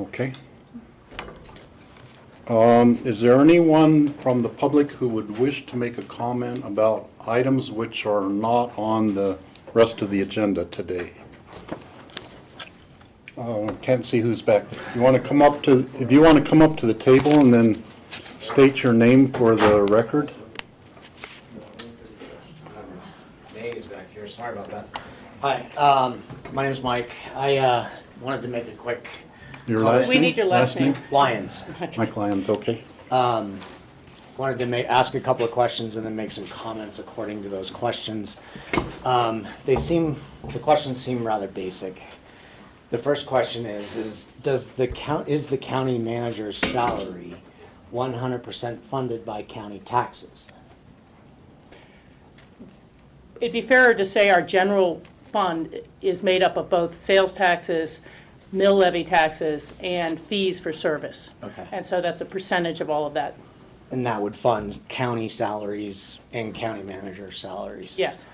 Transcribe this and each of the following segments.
Okay. Is there anyone from the public who would wish to make a comment about items which are not on the rest of the agenda today? Can't see who's back there. You want to come up to, if you want to come up to the table and then state your name for the record. Name's back here. Sorry about that. Hi, my name's Mike. I wanted to make a quick Your last We name? need your last name. Lyons. Mike Lyons, okay. Wanted to ask a couple of questions and then make some comments according to those questions. The questions seem rather basic. The first question is the county manager's salary 100% funded by county taxes? It'd be fairer to say our general fund is made up of both sales taxes, mill levy taxes, and fees for service. Okay. And so that's a percentage of all of that. And that would fund county salaries and county manager salaries? Yes.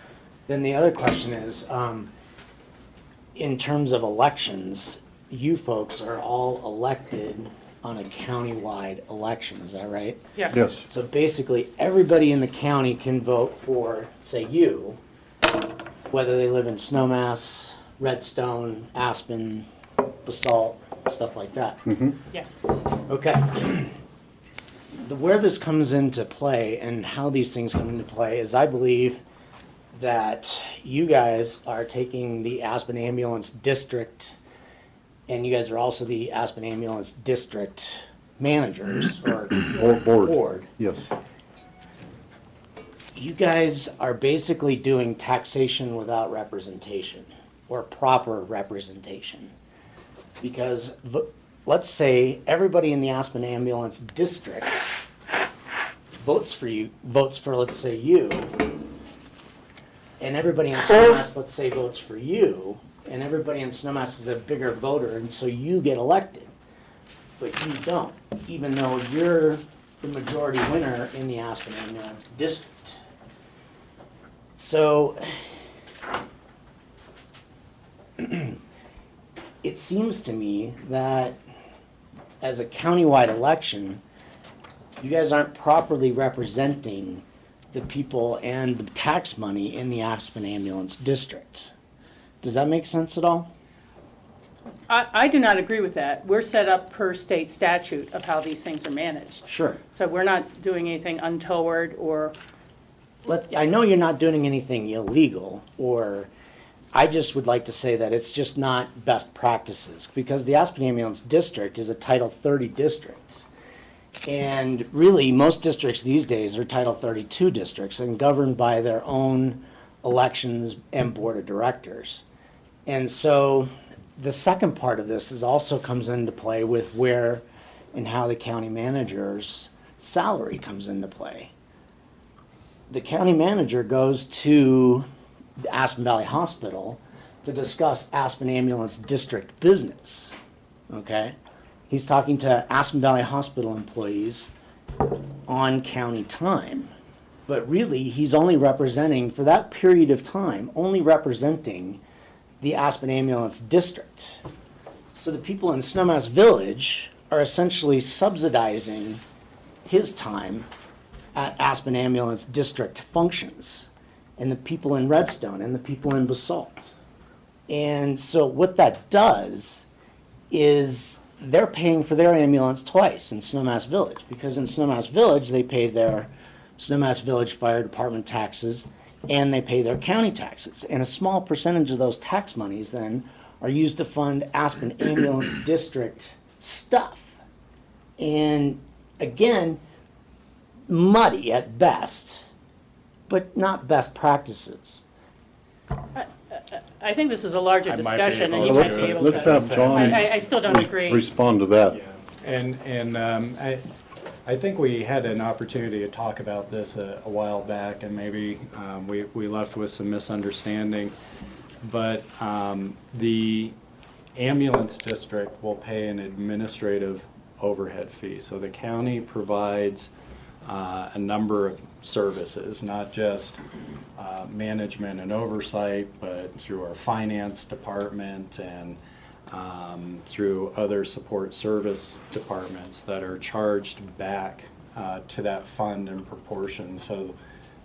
Then the other question is, in terms of elections, you folks are all elected on a county-wide election, is that right? Yes. Yes. So basically, everybody in the county can vote for, say, you, whether they live in Snowmass, Redstone, Aspen, Basalt, stuff like that. Mm-hmm. Yes. Okay. Where this comes into play and how these things come into play is I believe that you guys are taking the Aspen Ambulance District, and you guys are also the Aspen Ambulance District managers or board. Yes. You guys are basically doing taxation without representation or proper representation. Because let's say everybody in the Aspen Ambulance District votes for, let's say, you, and everybody in Snowmass, let's say, votes for you, and everybody in Snowmass is a bigger voter, and so you get elected. But you don't, even though you're the majority winner in the Aspen Ambulance District. So it seems to me that as a countywide election, you guys aren't properly representing the people and the tax money in the Aspen Ambulance District. Does that make sense at all? I do not agree with that. We're set up per state statute of how these things are managed. Sure. So we're not doing anything untoward or... I know you're not doing anything illegal, or I just would like to say that it's just not best practices, because the Aspen Ambulance District is a Title 30 district. And really, most districts these days are Title 32 districts and governed by their own elections and board of directors. And so the second part of this is also comes into play with where and how the county manager's salary comes into play. The county manager goes to the Aspen Valley Hospital to discuss Aspen Ambulance District business, okay? He's talking to Aspen Valley Hospital employees on county time. But really, he's only representing, for that period of time, only representing the Aspen Ambulance District. So the people in Snowmass Village are essentially subsidizing his time at Aspen Ambulance District functions, and the people in Redstone and the people in Basalt. And so what that does is they're paying for their ambulance twice in Snowmass Village, because in Snowmass Village they pay their Snowmass Village Fire Department taxes and they pay their county taxes. And a small percentage of those tax monies then are used to fund Aspen Ambulance District stuff. And again, muddy at best, but not best practices. I think this is a larger I might be discussion, and able you to- might be able to... Let's have John I still don't agree. respond to that. Yeah, and I think we had an opportunity to talk about this a while back, and maybe we left with some misunderstanding. But the ambulance district will pay an administrative overhead fee. So the county provides a number of services, not just management and oversight, but through our finance department and through other support service departments that are charged back to that fund in proportion, so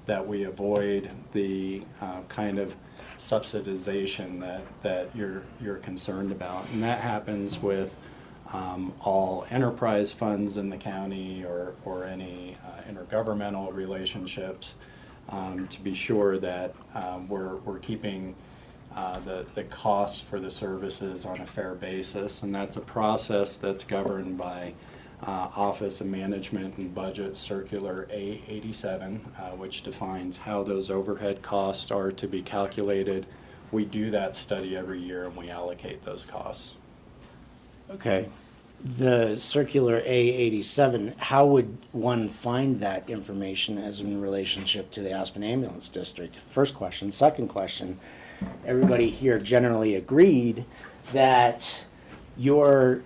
that we avoid the kind of subsidization that you're concerned about. And that happens with all enterprise funds in the county, or any intergovernmental relationships, to be sure that we're keeping the costs for the services on a fair basis. And that's a process that's governed by Office of Management and Budget Circular A87, which defines how those overhead costs are to be calculated. We do that study every year, and we allocate those costs. Okay. The circular A87, how would one find that information as in relationship to the Aspen Ambulance District? First question. Second question, everybody here generally agreed that your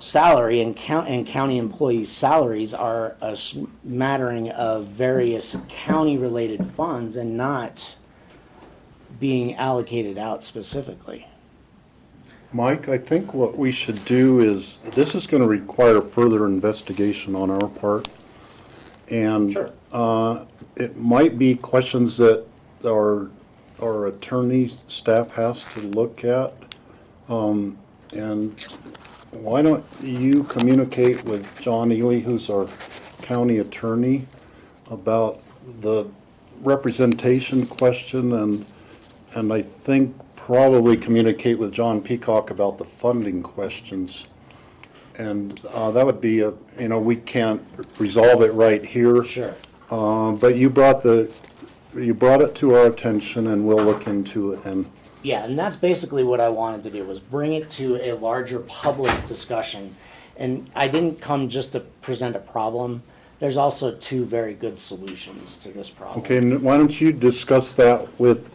salary and county employees' salaries are a smattering of various county-related funds and not being allocated out specifically. Mike, I think what we should do is, this is going to require further investigation on our part. And Sure. It might be questions that our attorney staff has to look at. And why don't you communicate with John Ely, who's our county attorney, about the representation question, and I think probably communicate with John Peacock about the funding questions. And that would be we can't resolve it right here. Sure. But you brought it to our attention, and we'll look into it. And Yeah, and that's basically what I wanted to do, was bring it to a larger public discussion. And I didn't come just to present a problem. There's also two very good solutions to this problem. okay, and why don't you discuss that with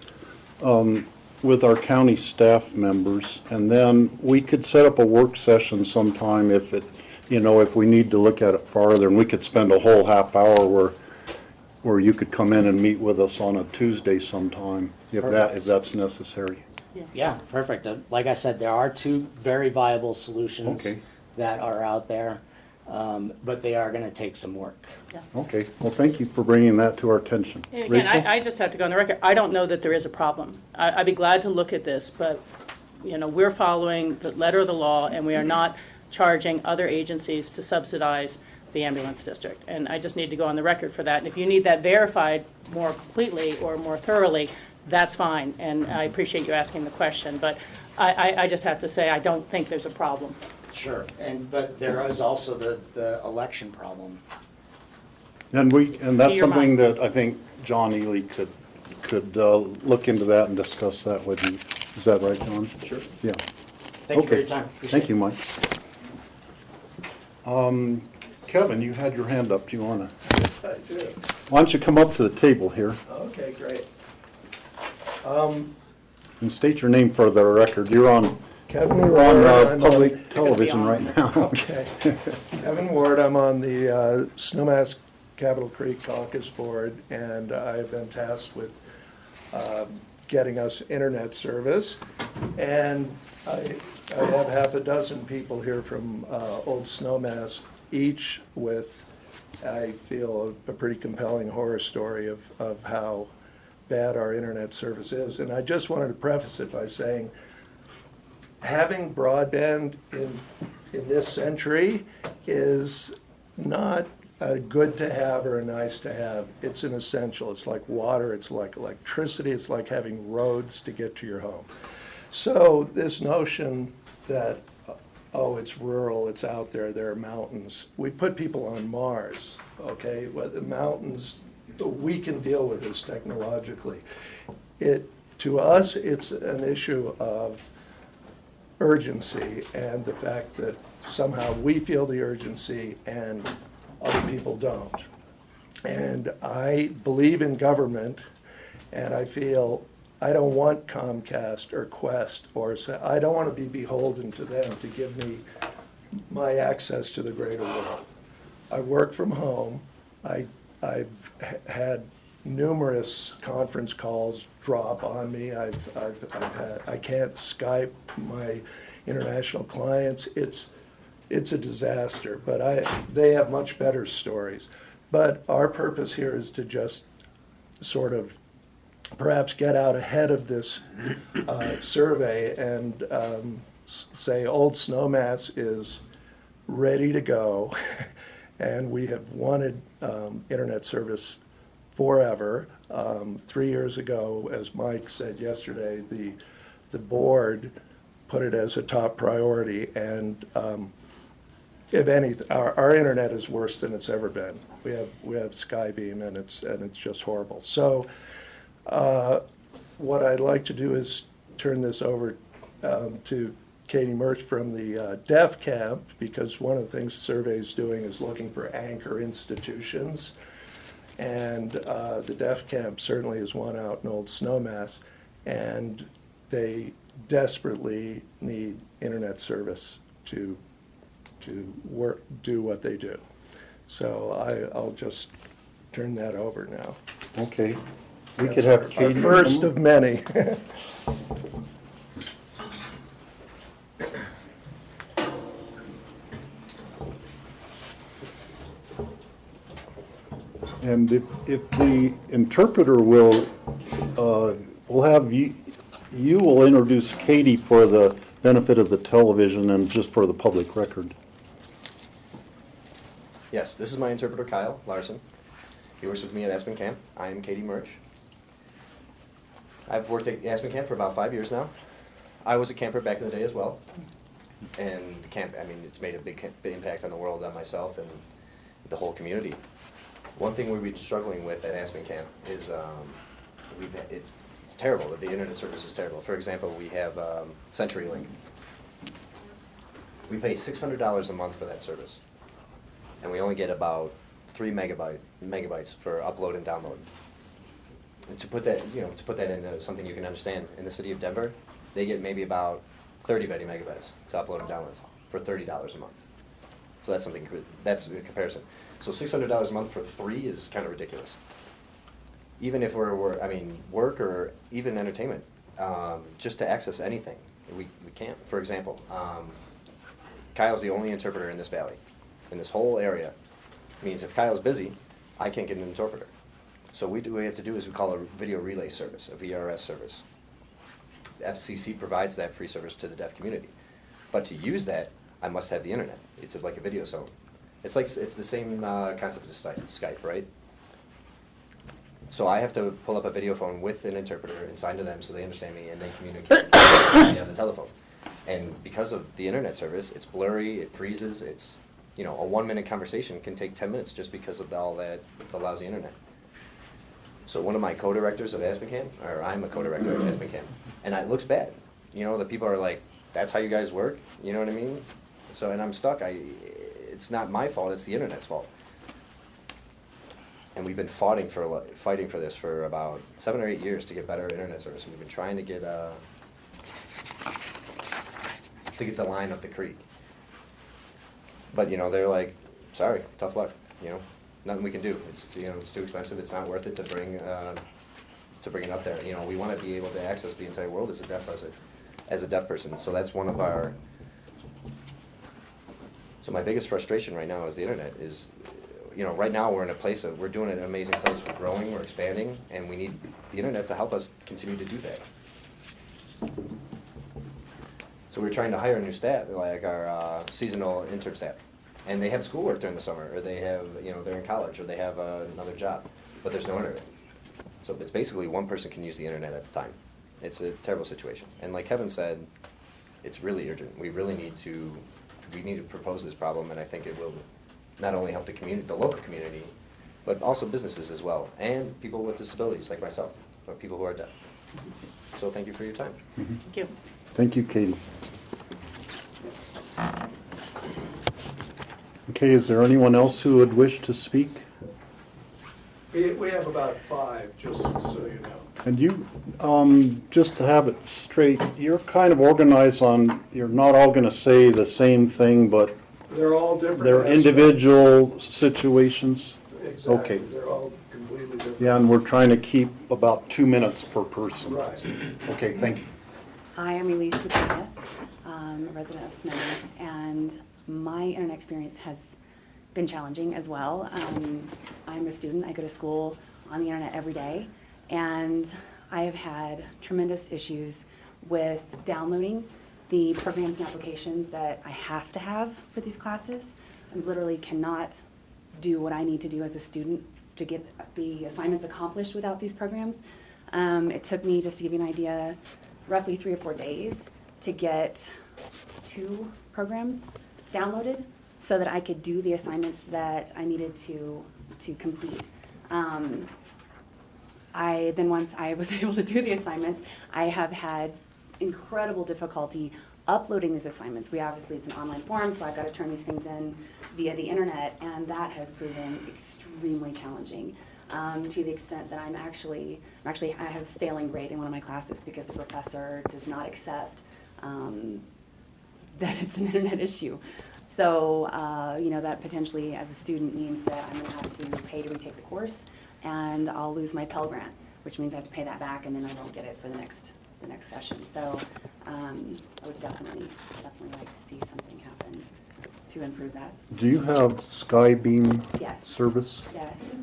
our county staff members, and then we could set up a work session sometime if we need to look at it farther, and we could spend a whole half hour where you could come in and meet with us on a Tuesday sometime, if that's necessary. Yeah, perfect. Like I said, there are two very viable solutions Okay. that are out there, but they are going to take some work. Okay, well, thank you for bringing that to our attention. And again, Rachel? I just have to go on the record, I don't know that there is a problem. I'd be glad to look at this, but, we're following the letter of the law, and we are not charging other agencies to subsidize the ambulance district. And I just need to go on the record for that. And if you need that verified more completely or more thoroughly, that's fine, and I appreciate you asking the question. But I just have to say, I don't think there's a problem. Sure, but there is also the election problem. And that's your something mind. that I think John Ely could look into that and discuss that with you. Is that right, John? Sure. Yeah. Thank you for Okay. your time. Appreciate Thank it. you, Mike. Kevin, you had your hand up. Do you want to? Yes, I do. Why don't you come up to the table here Okay, great. and state your name for the record. You're on Kevin We're Ward. on I'm public television on. right now. Okay. Kevin Ward, I'm on the Snowmass Capitol Creek Caucus Board, and I've been tasked with getting us internet service. And I have half a dozen people here from Old Snowmass, each with, I feel, a pretty compelling horror story of how bad our internet service is. And I just wanted to preface it by saying, having broadband in this century is not a good to have or a nice to have. It's an essential. It's like water, it's like electricity, it's like having roads to get to your home. So this notion that, oh, it's rural, it's out there, there are mountains. We put people on Mars, okay? Well, the mountains, we can deal with this technologically. To us, it's an issue of urgency, and the fact that somehow we feel the urgency and other people don't. And I believe in government, and I feel I don't want Comcast or Quest, I don't want to be beholden to them to give me my access to the greater world. I work from home. I've had numerous conference calls drop on me. I can't Skype my international clients. It's a disaster, but they have much better stories. But our purpose here is to just sort of perhaps get out ahead of this survey and say Old Snowmass is ready to go, and we have wanted internet service forever. 3 years ago, as Mike said yesterday, the board put it as a top priority, and if anything, our internet is worse than it's ever been. We have Skybeam, and it's just horrible. So what I'd like to do is turn this over to Katie Murch from the Deaf Camp, because one of the things the survey is doing is looking for anchor institutions, and the Deaf Camp certainly is one out in Old Snowmass, and they desperately need internet service to do what they do. So I'll just turn that over now. Okay. We That's could have our Katie. first of many. And if the interpreter will have you will introduce Katie for the benefit of the television and just for the public record. Yes, this is my interpreter, Kyle Larson. He works with me at Aspen Camp. I am Katie Murch. I've worked at Aspen Camp for about 5 years now. I was a camper back in the day as well. And the camp, I mean, it's made a big impact on the world, on myself, and the whole community. One thing we've been struggling with at Aspen Camp is it's terrible. The internet service is terrible. For example, we have CenturyLink. We pay $600 a month for that service, and we only get about 3 megabytes for upload and download. And to put that, to put that into something you can understand, in the city of Denver, they get maybe about 30 megabytes to upload and download for $30 a month. So that's something. That's a comparison. So $600 a month for 3 is kind of ridiculous. Even if we're work or even entertainment, just to access anything, we can't. For example, Kyle's the only interpreter in this valley, in this whole area. Means if Kyle's busy, I can't get an interpreter. So what we have to do is we call a video relay service, a VRS service. The FCC provides that free service to the deaf community. But to use that, I must have the internet. It's like a video zone. It's the same concept as Skype, right? So I have to pull up a video phone with an interpreter and sign to them so they understand me, and they communicate with me on the telephone. And because of the internet service, it's blurry, it freezes, it's, a 1-minute conversation can take 10 minutes just because of all that, the lousy internet. So one of my co-directors of Aspen Camp, or I'm a co-director of Aspen Camp, and it looks bad. The people are like, that's how you guys work? You know what I mean? So, and I'm stuck. It's not my fault, it's the internet's fault. And we've been fighting for this for about 7 or 8 years to get better internet service. And we've been trying to get the line up the creek. But they're like, sorry, tough luck. Nothing we can do. It's it's too expensive. It's not worth it to bring it up there. We want to be able to access the entire world as a deaf person. So that's one of our. So my biggest frustration right now is the internet. Right now we're in a place we're doing an amazing place. We're growing, we're expanding, and we need the internet to help us continue to do that. So we're trying to hire new staff, like our seasonal intern staff, and they have schoolwork during the summer, or they have, they're in college, or they have another job, but there's no internet. So it's basically one person can use the internet at a time. It's a terrible situation, and like Kevin said, it's really urgent. We really need to propose this problem, and I think it will not only help the community, the local community, but also businesses as well, and people with disabilities like myself, or people who are deaf. So thank you for your time. Thank you. Thank you, Katie. Okay, is there anyone else who would wish to speak? We have about 5, just so you know. And you, just to have it straight, you're kind of organized on, you're not all going to say the same thing, but They're all different. they're individual situations? Exactly. Okay. They're all completely different. Yeah, and we're trying to keep about 2 minutes per person. Right. Okay, thank you. Hi, I'm Elise Lepina. a resident of Smyrna, and my internet experience has been challenging as well. I'm a student. I go to school on the internet every day, and I have had tremendous issues with downloading the programs and applications that I have to have for these classes. I literally cannot do what I need to do as a student to get the assignments accomplished without these programs. It took me, just to give you an idea, roughly 3 or 4 days to get 2 programs downloaded so that I could do the assignments that I needed to complete. Then once I was able to do the assignments, I have had incredible difficulty uploading these assignments. It's an online form, so I've got to turn these things in via the internet, and that has proven extremely challenging, to the extent that I have a failing grade in one of my classes because the professor does not accept that it's an internet issue. So, that potentially as a student means that I'm going to have to pay to retake the course, and I'll lose my Pell Grant, which means I have to pay that back, and then I won't get it for the next session. So I would definitely like to see something happen to improve that. Do you have Skybeam Yes. service? Yes.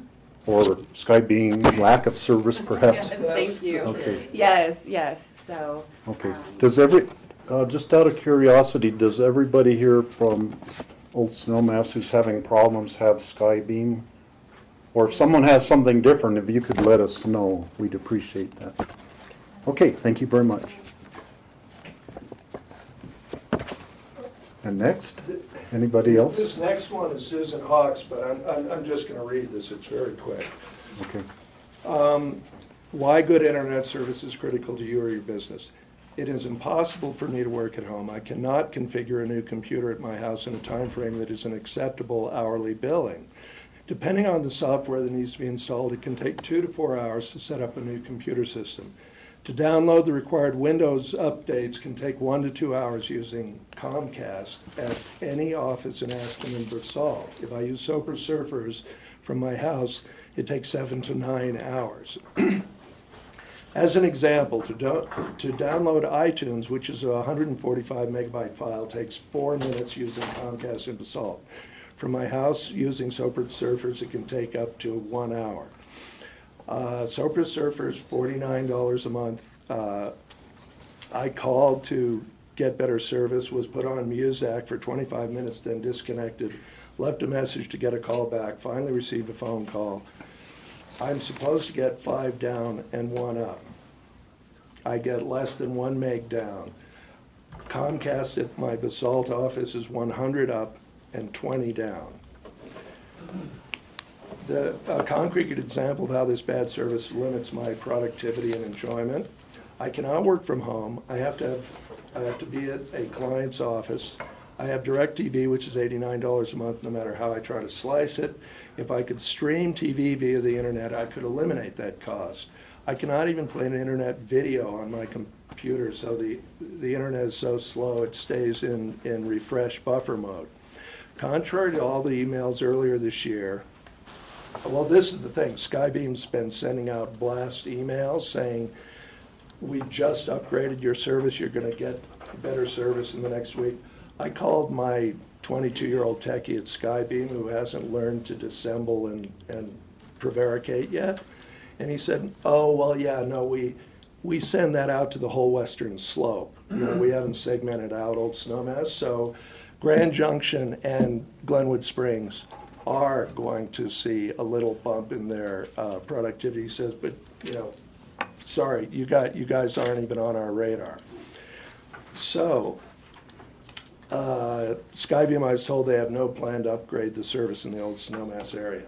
Or Skybeam lack of service, perhaps? Yes, thank you. Okay. Yes. So. Okay. Does just out of curiosity, does everybody here from Old Snowmass who's having problems have Skybeam? Or if someone has something different, if you could let us know, we'd appreciate that. Okay, thank you very much. And next, anybody else? This next one is Susan Hawks, but I'm just going to read this. It's very quick. Okay. Why good internet service is critical to you or your business. It is impossible for me to work at home. I cannot configure a new computer at my house in a time frame that is an acceptable hourly billing. Depending on the software that needs to be installed, it can take 2 to 4 hours to set up a new computer system. To download the required Windows updates can take 1 to 2 hours using Comcast at any office in Aspen and Bristol. If I use Soper Surfers from my house, it takes 7 to 9 hours. As an example, to download iTunes, which is a 145 megabyte file, takes 4 minutes using Comcast and Basalt. From my house, using Soper Surfers, it can take up to 1 hour. Soper Surfers, $49 a month. I called to get better service, was put on Muzak for 25 minutes, then disconnected, left a message to get a call back, finally received a phone call. I'm supposed to get 5 down and 1 up. I get less than 1 meg down. Comcast at my Basalt office is 100 up and 20 down. A concrete example of how this bad service limits my productivity and enjoyment. I cannot work from home. I have to be at a client's office. I have DirecTV, which is $89 a month, no matter how I try to slice it. If I could stream TV via the internet, I could eliminate that cost. I cannot even play an internet video on my computer, so the internet is so slow it stays in refresh buffer mode. Contrary to all the emails earlier this year, well, this is the thing. Skybeam's been sending out blast emails saying, we just upgraded your service. You're going to get better service in the next week. I called my 22-year-old techie at Skybeam who hasn't learned to disassemble and prevaricate yet. And he said, oh, well, yeah, no, we send that out to the whole western slope. We haven't segmented out Old Snowmass. So Grand Junction and Glenwood Springs are going to see a little bump in their productivity. He says, but sorry, you guys aren't even on our radar. So Skybeam, I was told they have no plan to upgrade the service in the Old Snowmass area.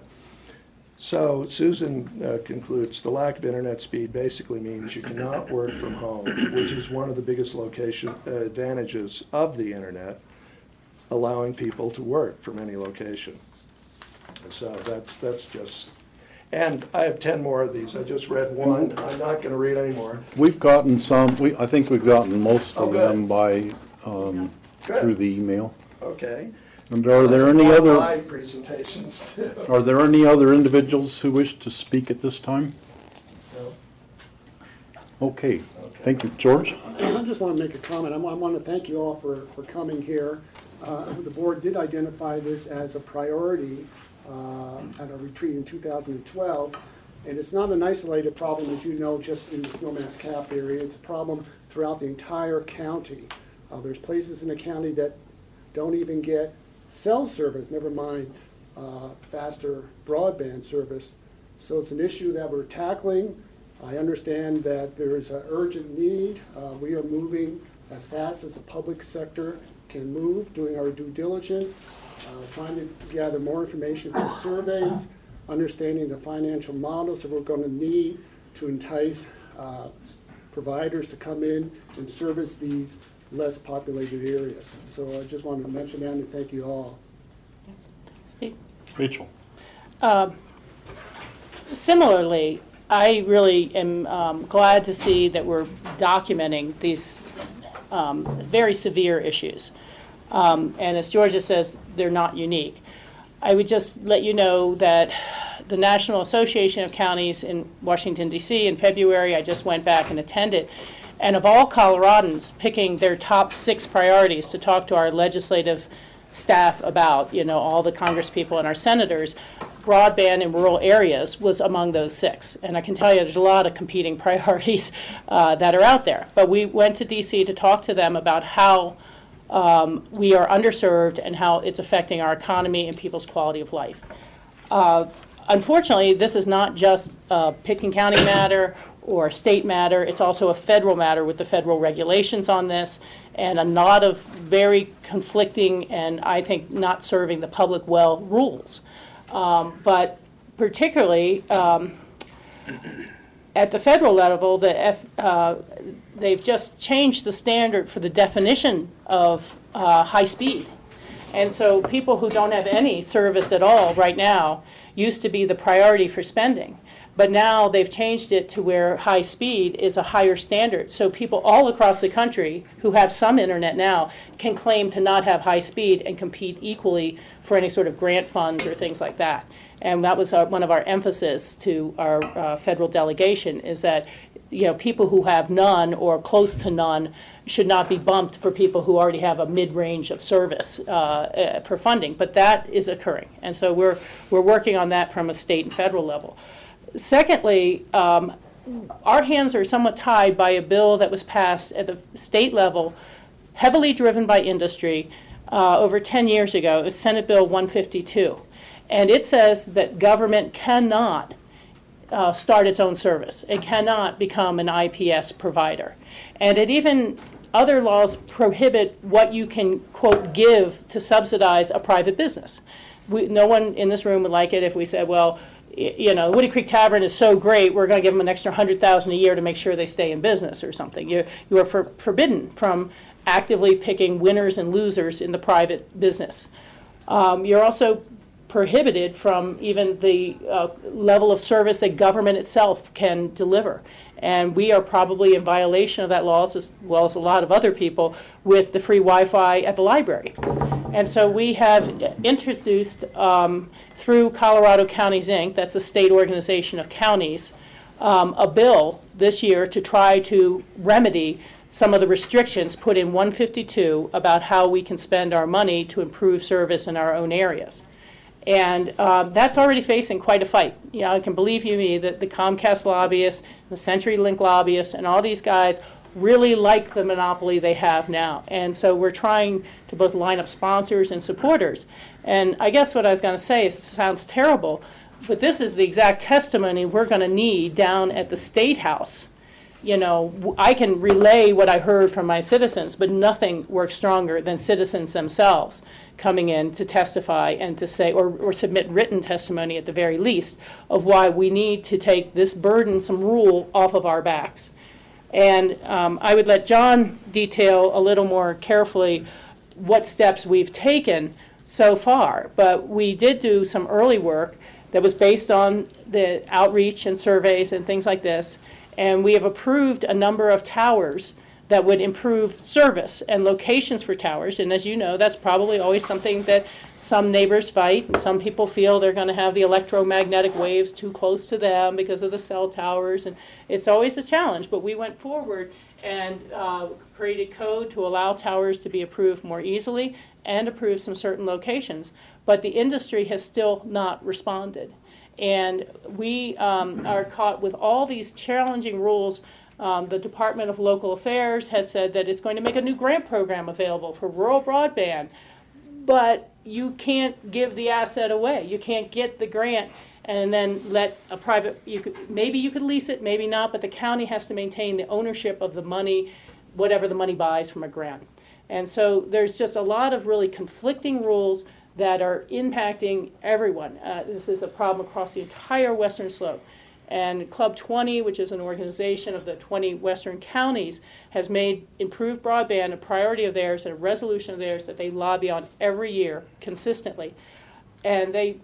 So Susan concludes, the lack of internet speed basically means you cannot work from home, which is one of the biggest advantages of the internet, allowing people to work from any location. So that's just, and I have 10 more of these. I just read one. I'm not going to read any more. We've gotten some. I think we've gotten most of them by through the email. Okay. And are there any other live presentations too? Are there any other individuals who wish to speak at this time? No. Okay, thank you. George? I just want to make a comment. I want to thank you all for coming here. The board did identify this as a priority at a retreat in 2012. And it's not an isolated problem, as you know, just in the Snowmass Cap area. It's a problem throughout the entire county. There's places in the county that don't even get cell service, never mind faster broadband service. So it's an issue that we're tackling. I understand that there is an urgent need. We are moving as fast as the public sector can move, doing our due diligence, trying to gather more information from surveys, understanding the financial models that we're going to need to entice providers to come in and service these less populated areas. So I just wanted to mention that and thank you all. Steve? Rachel? Similarly, I really am glad to see that we're documenting these very severe issues. And as Georgia says, they're not unique. I would just let you know that the National Association of Counties in Washington, D.C. in February, I just went back and attended, and of all Coloradans picking their top 6 priorities to talk to our legislative staff about, you know, all the Congress people and our senators, broadband in rural areas was among those 6. And I can tell you there's a lot of competing priorities that are out there. But we went to D.C. to talk to them about how we are underserved and how it's affecting our economy and people's quality of life. Unfortunately, this is not just a Pitkin County matter or a state matter. It's also a federal matter with the federal regulations on this and a lot of very conflicting and I think not serving the public well rules. But particularly at the federal level, they've just changed the standard for the definition of high speed. And so people who don't have any service at all right now used to be the priority for spending. But now they've changed it to where high speed is a higher standard. So people all across the country who have some internet now can claim to not have high speed and compete equally for any sort of grant funds or things like that. And that was one of our emphasis to our federal delegation is that, you know, people who have none or close to none should not be bumped for people who already have a mid-range of service for funding. But that is occurring. And so we're working on that from a state and federal level. Secondly, our hands are somewhat tied by a bill that was passed at the state level, heavily driven by industry, over 10 years ago. It was Senate Bill 152. And it says that government cannot start its own service. It cannot become an IPS provider. And it even, other laws prohibit what you can, quote, give to subsidize a private business. No one in this room would like it if we said, well, you know, Woody Creek Tavern is so great, we're going to give them an extra $100,000 a year to make sure they stay in business or something. You are forbidden from actively picking winners and losers in the private business. You're also prohibited from even the level of service that government itself can deliver. And we are probably in violation of that law, as well as a lot of other people, with the free Wi-Fi at the library. And so we have introduced, through Colorado Counties, Inc., that's a state organization of counties, a bill this year to try to remedy some of the restrictions put in 152 about how we can spend our money to improve service in our own areas. And that's already facing quite a fight. You know, I can believe you me that the Comcast lobbyists, the CenturyLink lobbyists, and all these guys really like the monopoly they have now. And so we're trying to both line up sponsors and supporters. And I guess what I was going to say is, it sounds terrible, but this is the exact testimony we're going to need down at the State House. You know, I can relay what I heard from my citizens, but nothing works stronger than citizens themselves coming in to testify and to say, or submit written testimony at the very least, of why we need to take this burdensome rule off of our backs. And I would let John detail a little more carefully what steps we've taken so far. But we did do some early work that was based on the outreach and surveys and things like this. And we have approved a number of towers that would improve service and locations for towers. And as you know, that's probably always something that some neighbors fight. And some people feel they're going to have the electromagnetic waves too close to them because of the cell towers. And it's always a challenge. But we went forward and created code to allow towers to be approved more easily and approve some certain locations. But the industry has still not responded. And we are caught with all these challenging rules. The Department of Local Affairs has said that it's going to make a new grant program available for rural broadband, but you can't give the asset away. You can't get the grant and then let a private, maybe you could lease it, maybe not, but the county has to maintain the ownership of the money, whatever the money buys from a grant. And so there's just a lot of really conflicting rules that are impacting everyone. This is a problem across the entire western slope. And Club 20, which is an organization of the 20 western counties, has made improved broadband a priority of theirs and a resolution of theirs that they lobby on every year consistently. And they,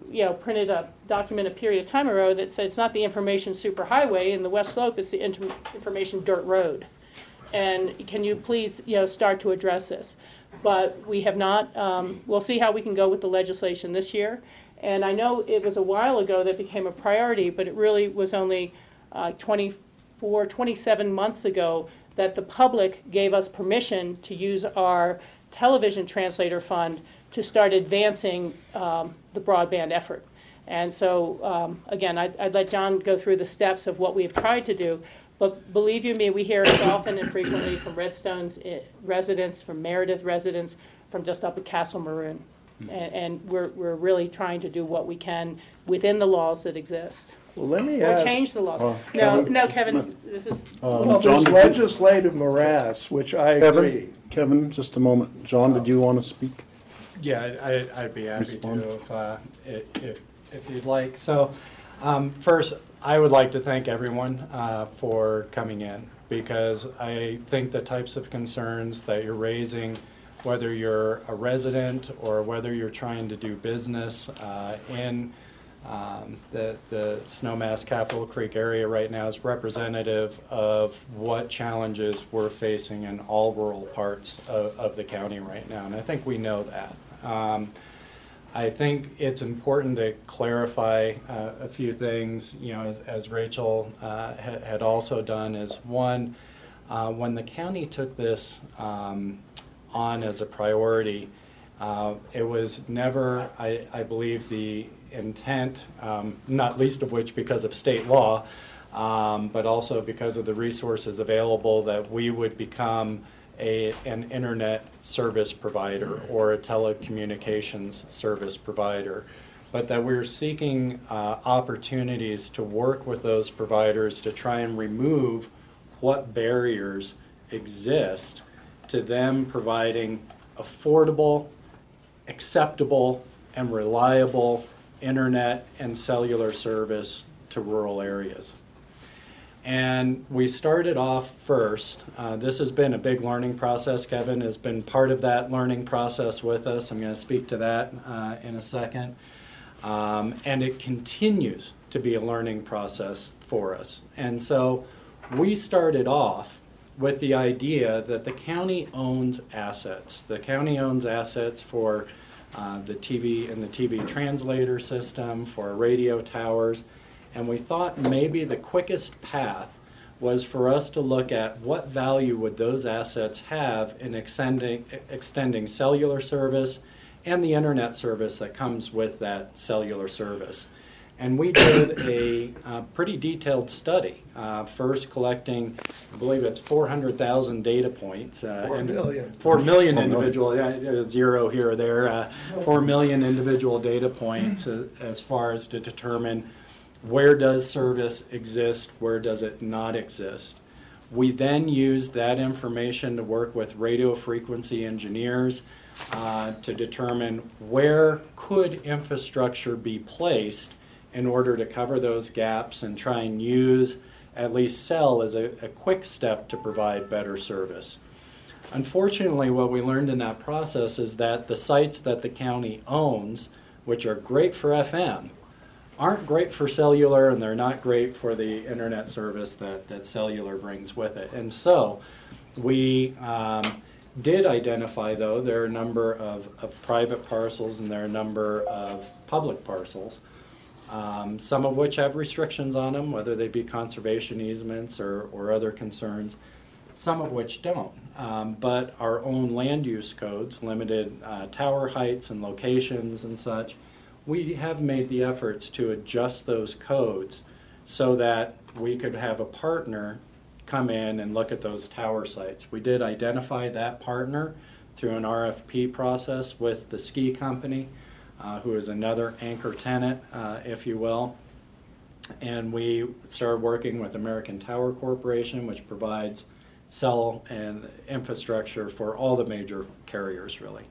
printed a document a period of time ago that said it's not the information superhighway in the West Slope, it's the information dirt road. And can you please, start to address this? But we have not. We'll see how we can go with the legislation this year. And I know it was a while ago that became a priority, but it really was only 27 months ago that the public gave us permission to use our television translator fund to start advancing the broadband effort. And so, again, I'd let John go through the steps of what we've tried to do. But believe you me, we hear it often and frequently from Redstone's residents, from Meredith residents, from just up at Castle Maroon. And we're really trying to do what we can within the laws that exist. Well, let me Or ask. change the laws. Kevin? No, Kevin, this is, Well, John, there's legislative morass, which I agree. Kevin, just a moment. John, did you want to speak? Yeah, I'd be happy Respond. to if you'd like. So first, I would like to thank everyone for coming in, because I think the types of concerns that you're raising, whether you're a resident or whether you're trying to do business in the Snowmass Capitol Creek area right now, is representative of what challenges we're facing in all rural parts of the county right now, and I think we know that. I think it's important to clarify a few things, as Rachel had also done, is one, when the county took this on as a priority, it was never, I believe, the intent, not least of which because of state law, but also because of the resources available, that we would become an internet service provider or a telecommunications service provider, but that we're seeking opportunities to work with those providers to try and remove what barriers exist to them providing affordable, acceptable, and reliable internet and cellular service to rural areas. And we started off first. This has been a big learning process. Kevin has been part of that learning process with us. I'm going to speak to that in a second. And it continues to be a learning process for us. And so we started off with the idea that the county owns assets. The county owns assets for the TV and the TV translator system, for radio towers. And we thought maybe the quickest path was for us to look at what value would those assets have in extending cellular service and the internet service that comes with that cellular service. And we did a pretty detailed study, first collecting, I believe it's 400,000 data points. 4 million. 4 million individual, zero here or there, 4 million individual data points as far as to determine where does service exist, where does it not exist. We then used that information to work with radio frequency engineers to determine where could infrastructure be placed in order to cover those gaps and try and use at least cell as a quick step to provide better service. Unfortunately, what we learned in that process is that the sites that the county owns, which are great for FM, aren't great for cellular, and they're not great for the internet service that cellular brings with it. And so We did identify, though, there are a number of private parcels and there are a number of public parcels, some of which have restrictions on them, whether they be conservation easements or other concerns, some of which don't. But our own land use codes, limited tower heights and locations and such, we have made the efforts to adjust those codes so that we could have a partner come in and look at those tower sites. We did identify that partner through an RFP process with the ski company, who is another anchor tenant, if you will. And we started working with American Tower Corporation, which provides cell and infrastructure for all the major carriers, really.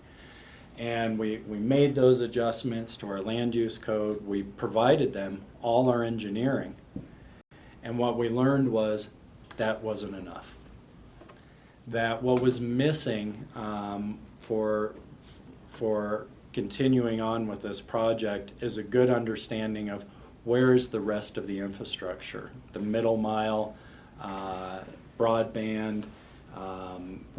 And we made those adjustments to our land use code. We provided them all our engineering. And what we learned was that wasn't enough. That what was missing for continuing on with this project is a good understanding of where's the rest of the infrastructure, the middle mile, broadband,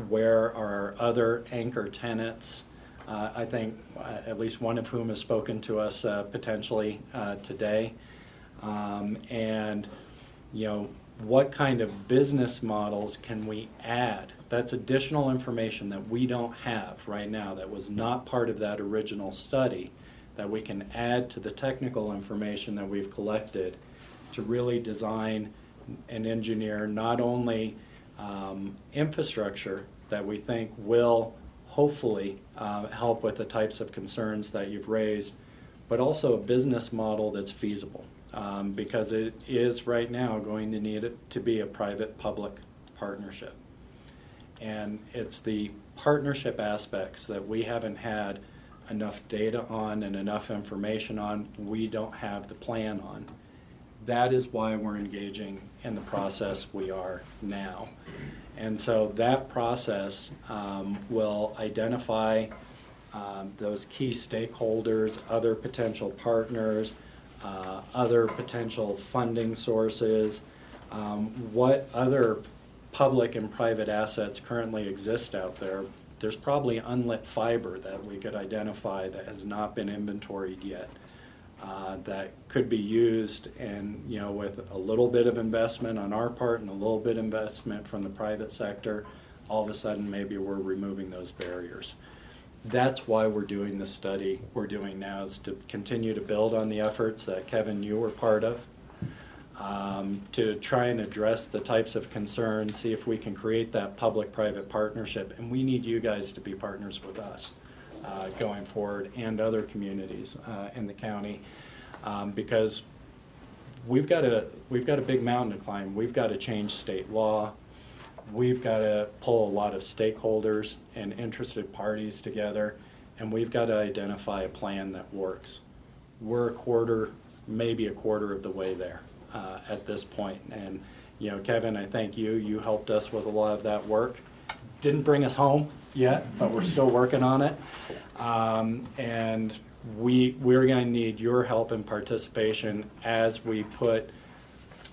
where are other anchor tenants. I think at least one of whom has spoken to us potentially today. And, you know, what kind of business models can we add? That's additional information that we don't have right now, that was not part of that original study, that we can add to the technical information that we've collected to really design and engineer not only infrastructure that we think will hopefully help with the types of concerns that you've raised, but also a business model that's feasible. Because it is right now going to need it to be a private-public partnership. And it's the partnership aspects that we haven't had enough data on and enough information on, we don't have the plan on. That is why we're engaging in the process we are now. And so that process will identify those key stakeholders, other potential partners, other potential funding sources, what other public and private assets currently exist out there. There's probably unlit fiber that we could identify that has not been inventoried yet, that could be used, and you know, with a little bit of investment on our part and a little bit of investment from the private sector, all of a sudden maybe we're removing those barriers. That's why we're doing the study we're doing now, is to continue to build on the efforts that Kevin, you were part of, to try and address the types of concerns, see if we can create that public-private partnership. And we need you guys to be partners with us going forward, and other communities in the county, because we've got a big mountain to climb. We've got to change state law. We've got to pull a lot of stakeholders and interested parties together, and we've got to identify a plan that works. We're a quarter, maybe a quarter of the way there at this point. And, you know, Kevin, I thank you. You helped us with a lot of that work. Didn't bring us home yet, but we're still working on it. And we're going to need your help and participation as we put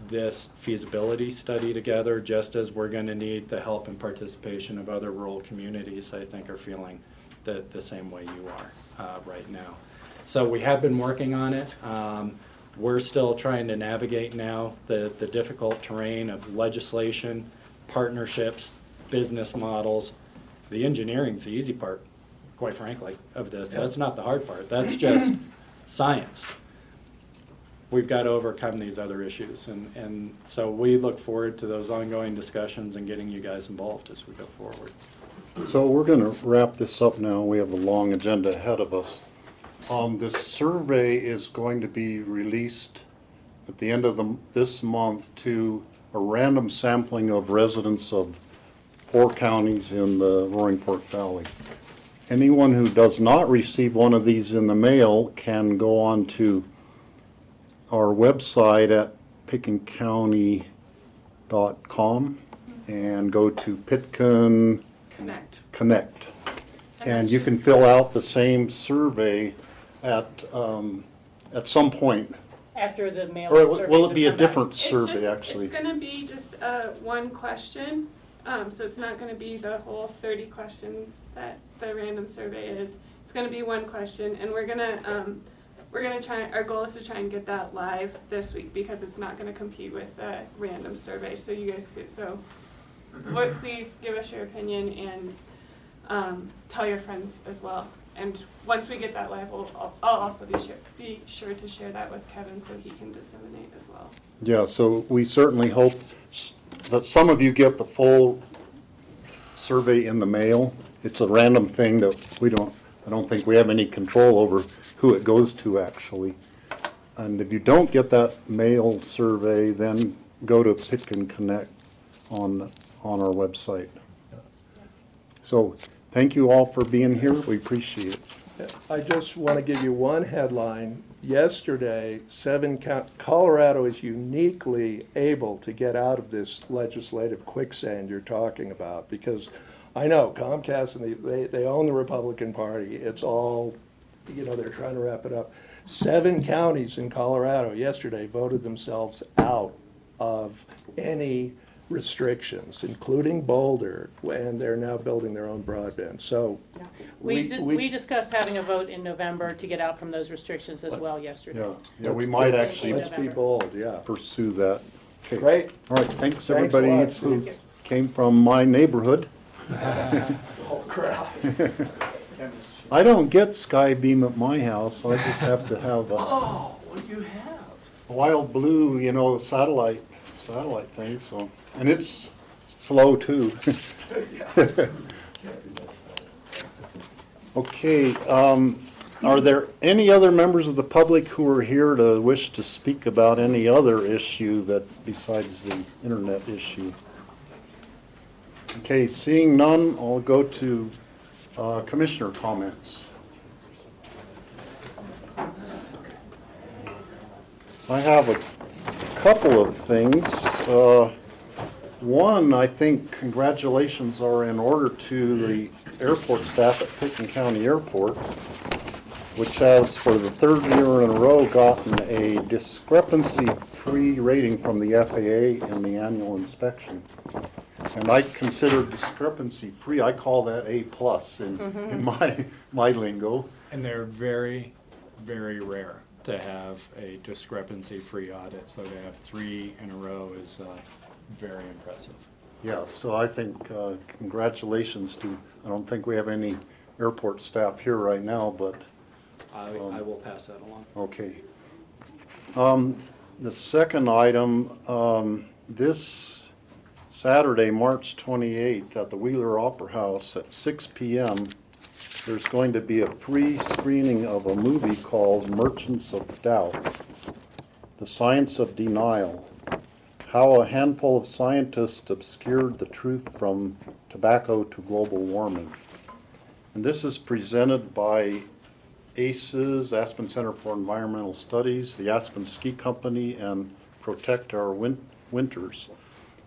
this feasibility study together, just as we're going to need the help and participation of other rural communities, I think, are feeling the same way you are right now. So we have been working on it. We're still trying to navigate now the difficult terrain of legislation, partnerships, business models. The engineering's the easy part, quite frankly, of this. That's not the hard part. That's just science. We've got to overcome these other issues, and so we look forward to those ongoing discussions and getting you guys involved as we go forward. So we're going to wrap this up now. We have a long agenda ahead of us. This survey is going to be released at the end of this month to a random sampling of residents of 4 counties in the Roaring Fork Valley. Anyone who does not receive one of these in the mail can go on to our website at pitkincounty.com and go to Pitkin Connect. And you can fill out the same survey at some point. After the mail Or surveys will it be a have come back. different survey, actually? It's going to be just one question, So it's not going to be the whole 30 questions that the random survey is. It's going to be one question, and we're gonna try. Our goal is to try and get that live this week because it's not going to compete with the random survey. So you guys could please give us your opinion and tell your friends as well. And once we get that live, I'll also be sure to share that with Kevin so he can disseminate as well. Yeah, so we certainly hope that some of you get the full survey in the mail. It's a random thing that I don't think we have any control over who it goes to actually. And if you don't get that mail survey, then go to Pick and Connect on our website. So thank you all for being here. We appreciate it. I just want to give you one headline. Yesterday, Colorado is uniquely able to get out of this legislative quicksand you're talking about, because I know Comcast and they own the Republican Party. It's all, they're trying to wrap it up. 7 counties in Colorado yesterday voted themselves out of any restrictions, including Boulder, and they're now building their own broadband. So we discussed having a vote in November to get out from those restrictions as well yesterday. Yeah, we might actually let's be bold, yeah. pursue that. Okay. Great. All right, thanks Thanks a everybody lot, who Steve. came from my neighborhood. Oh, crap. I don't get Skybeam at my house. I just have to have a Oh, what do you have? wild blue, satellite thing. So, and it's slow too. Okay. Are there any other members of the public who are here to wish to speak about any other issue that besides the internet issue? Okay, seeing none, I'll go to commissioner comments. I have a couple of things. One, I think congratulations are in order to the airport staff at Pickens County Airport, which has for the 3rd year in a row gotten a discrepancy-free rating from the FAA in the annual inspection. And I consider discrepancy-free, I call that A+ in my lingo. And they're very, very rare to have a discrepancy-free audit, so to have 3 in a row is very impressive. Yeah, so I think congratulations to, I don't think we have any airport staff here right now, but. I will pass that along. Okay. The second item, this Saturday, March 28th, at the Wheeler Opera House at 6 p.m., there's going to be a free screening of a movie called Merchants of Doubt, The Science of Denial, How a Handful of Scientists Obscured the Truth from Tobacco to Global Warming. And this is presented by ACES, Aspen Center for Environmental Studies, the Aspen Ski Company, and Protect Our Winters.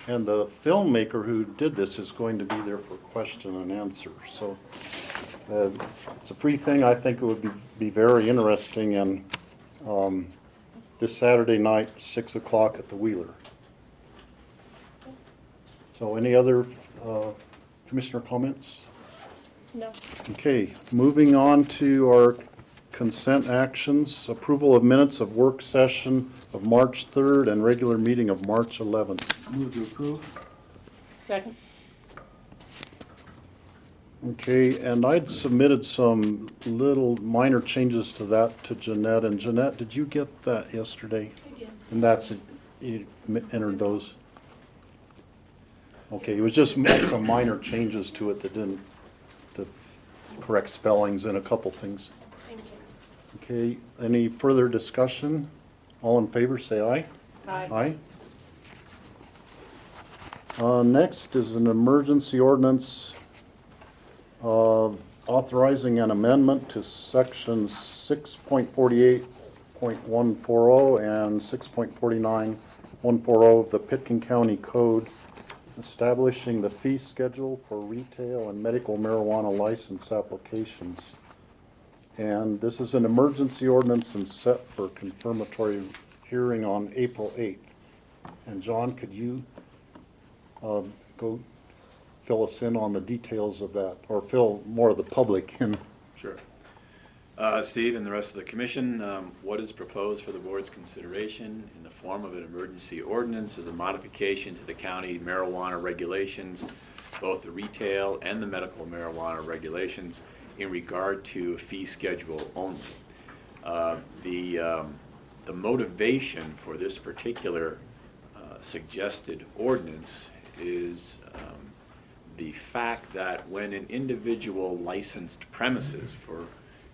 And the filmmaker who did this is going to be there for question and answer. So it's a free thing. I think it would be very interesting. And this Saturday night, 6 o'clock at the Wheeler. So any other commissioner comments? No. Okay, moving on to our consent actions. Approval of minutes of work session of March 3rd and regular meeting of March 11th. Move to approve. Second. Okay, and I'd submitted some little minor changes to that to Jeanette. And Jeanette, did you get that yesterday? I did. And that's it, you entered those? Okay, it was just some minor changes to it that didn't, the correct spellings and a couple things. Thank you. Okay, any further discussion? All in favor, say aye. Aye. Aye. Next is an emergency ordinance authorizing an amendment to sections 6.48.140 and 6.49.140 of the Pitkin County Code, establishing the fee schedule for retail and medical marijuana license applications. And this is an emergency ordinance and set for confirmatory hearing on April 8th. And John, could you go fill us in on the details of that, or fill more of the public in? Sure. Steve and the rest of the commission, what is proposed for the board's consideration in the form of an emergency ordinance is a modification to the county marijuana regulations, both the retail and the medical marijuana regulations, in regard to a fee schedule only. The motivation for this particular suggested ordinance is the fact that when an individual licensed premises for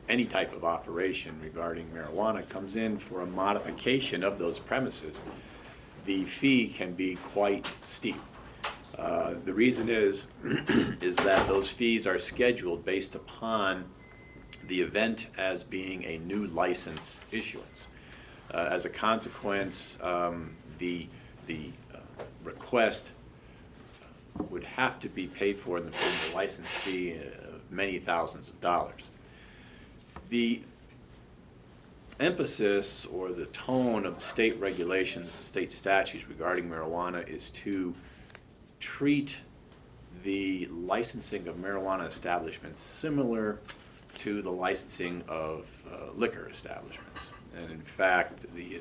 any type of operation regarding marijuana comes in for a modification of those premises, the fee can be quite steep. The reason is that those fees are scheduled based upon the event as being a new license issuance. As a consequence, the request would have to be paid for in the form of a license fee of many thousands of dollars. The emphasis or the tone of the state regulations, the state statutes regarding marijuana is to treat the licensing of marijuana establishments similar to the licensing of liquor establishments. And in fact, the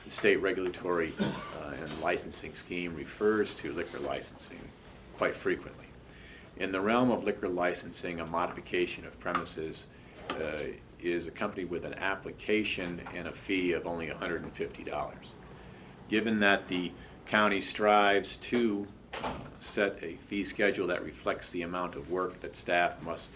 state regulatory and licensing scheme refers to liquor licensing quite frequently. In the realm of liquor licensing, a modification of premises is accompanied with an application and a fee of only $150. Given that the county strives to set a fee schedule that reflects the amount of work that staff must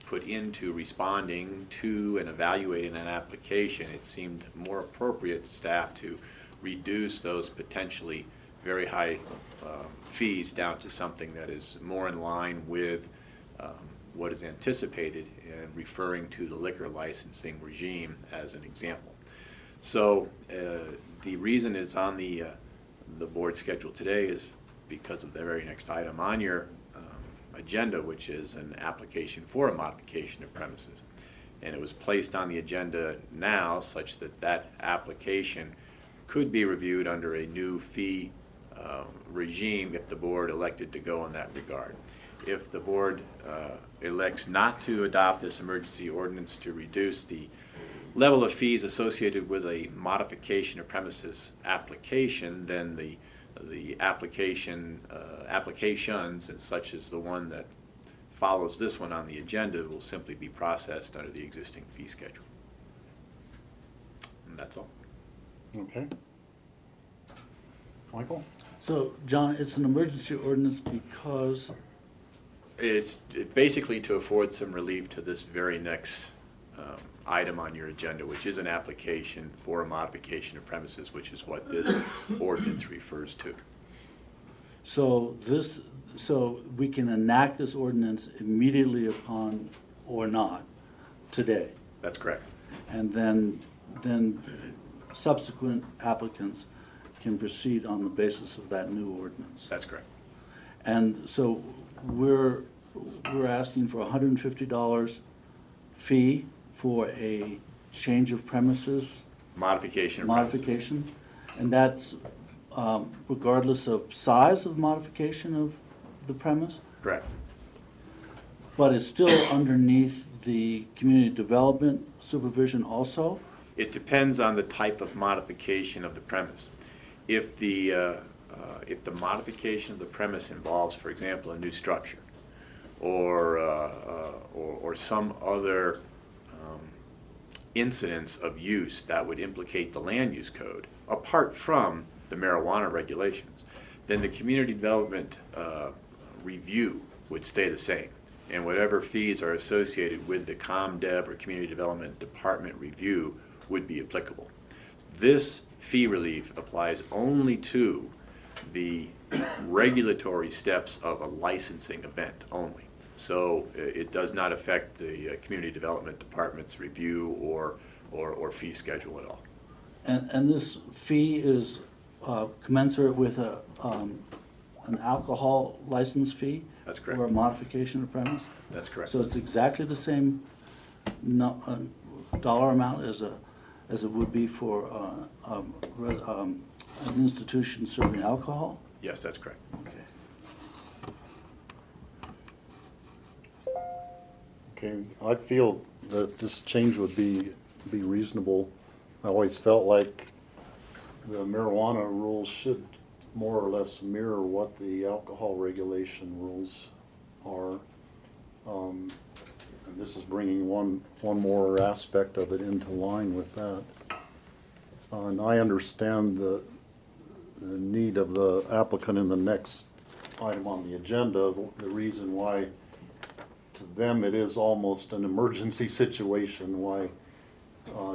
put into responding to and evaluating an application, it seemed more appropriate to staff to reduce those potentially very high fees down to something that is more in line with what is anticipated in referring to the liquor licensing regime as an example. So the reason it's on the board schedule today is because of the very next item on your agenda, which is an application for a modification of premises. And it was placed on the agenda now such that that application could be reviewed under a new fee regime if the board elected to go in that regard. If the board elects not to adopt this emergency ordinance to reduce the level of fees associated with a modification of premises application, then the applications, such as the one that follows this one on the agenda, will simply be processed under the existing fee schedule. And that's all. Okay. Michael? So, John, it's an emergency ordinance because, It's basically to afford some relief to this very next item on your agenda, which is an application for a modification of premises, which is what this ordinance refers to. so we can enact this ordinance immediately upon or not today. That's correct. And then subsequent applicants can proceed on the basis of that new ordinance. That's correct. And so we're asking for $150 fee for a change of premises Modification of premises. modification, and that's regardless of size of modification of the premise, Correct. but it's still underneath the community development supervision also? It depends on the type of modification of the premise. If the modification of the premise involves, for example, a new structure or some other incidence of use that would implicate the land use code, apart from the marijuana regulations, then the community development review would stay the same. And whatever fees are associated with the ComDev or Community Development Department review would be applicable. This fee relief applies only to the regulatory steps of a licensing event only. So it does not affect the Community Development Department's review or fee schedule at all. And this fee is commensurate with an alcohol license fee? That's correct. For a modification of premise? That's correct. So it's exactly the same dollar amount as it would be for an institution serving alcohol? Yes, that's correct. Okay. Okay, I feel that this change would be reasonable. I always felt like the marijuana rules should more or less mirror what the alcohol regulation rules are. And this is bringing one more aspect of it into line with that. And I understand the need of the applicant in the next item on the agenda, the reason why to them it is almost an emergency situation, why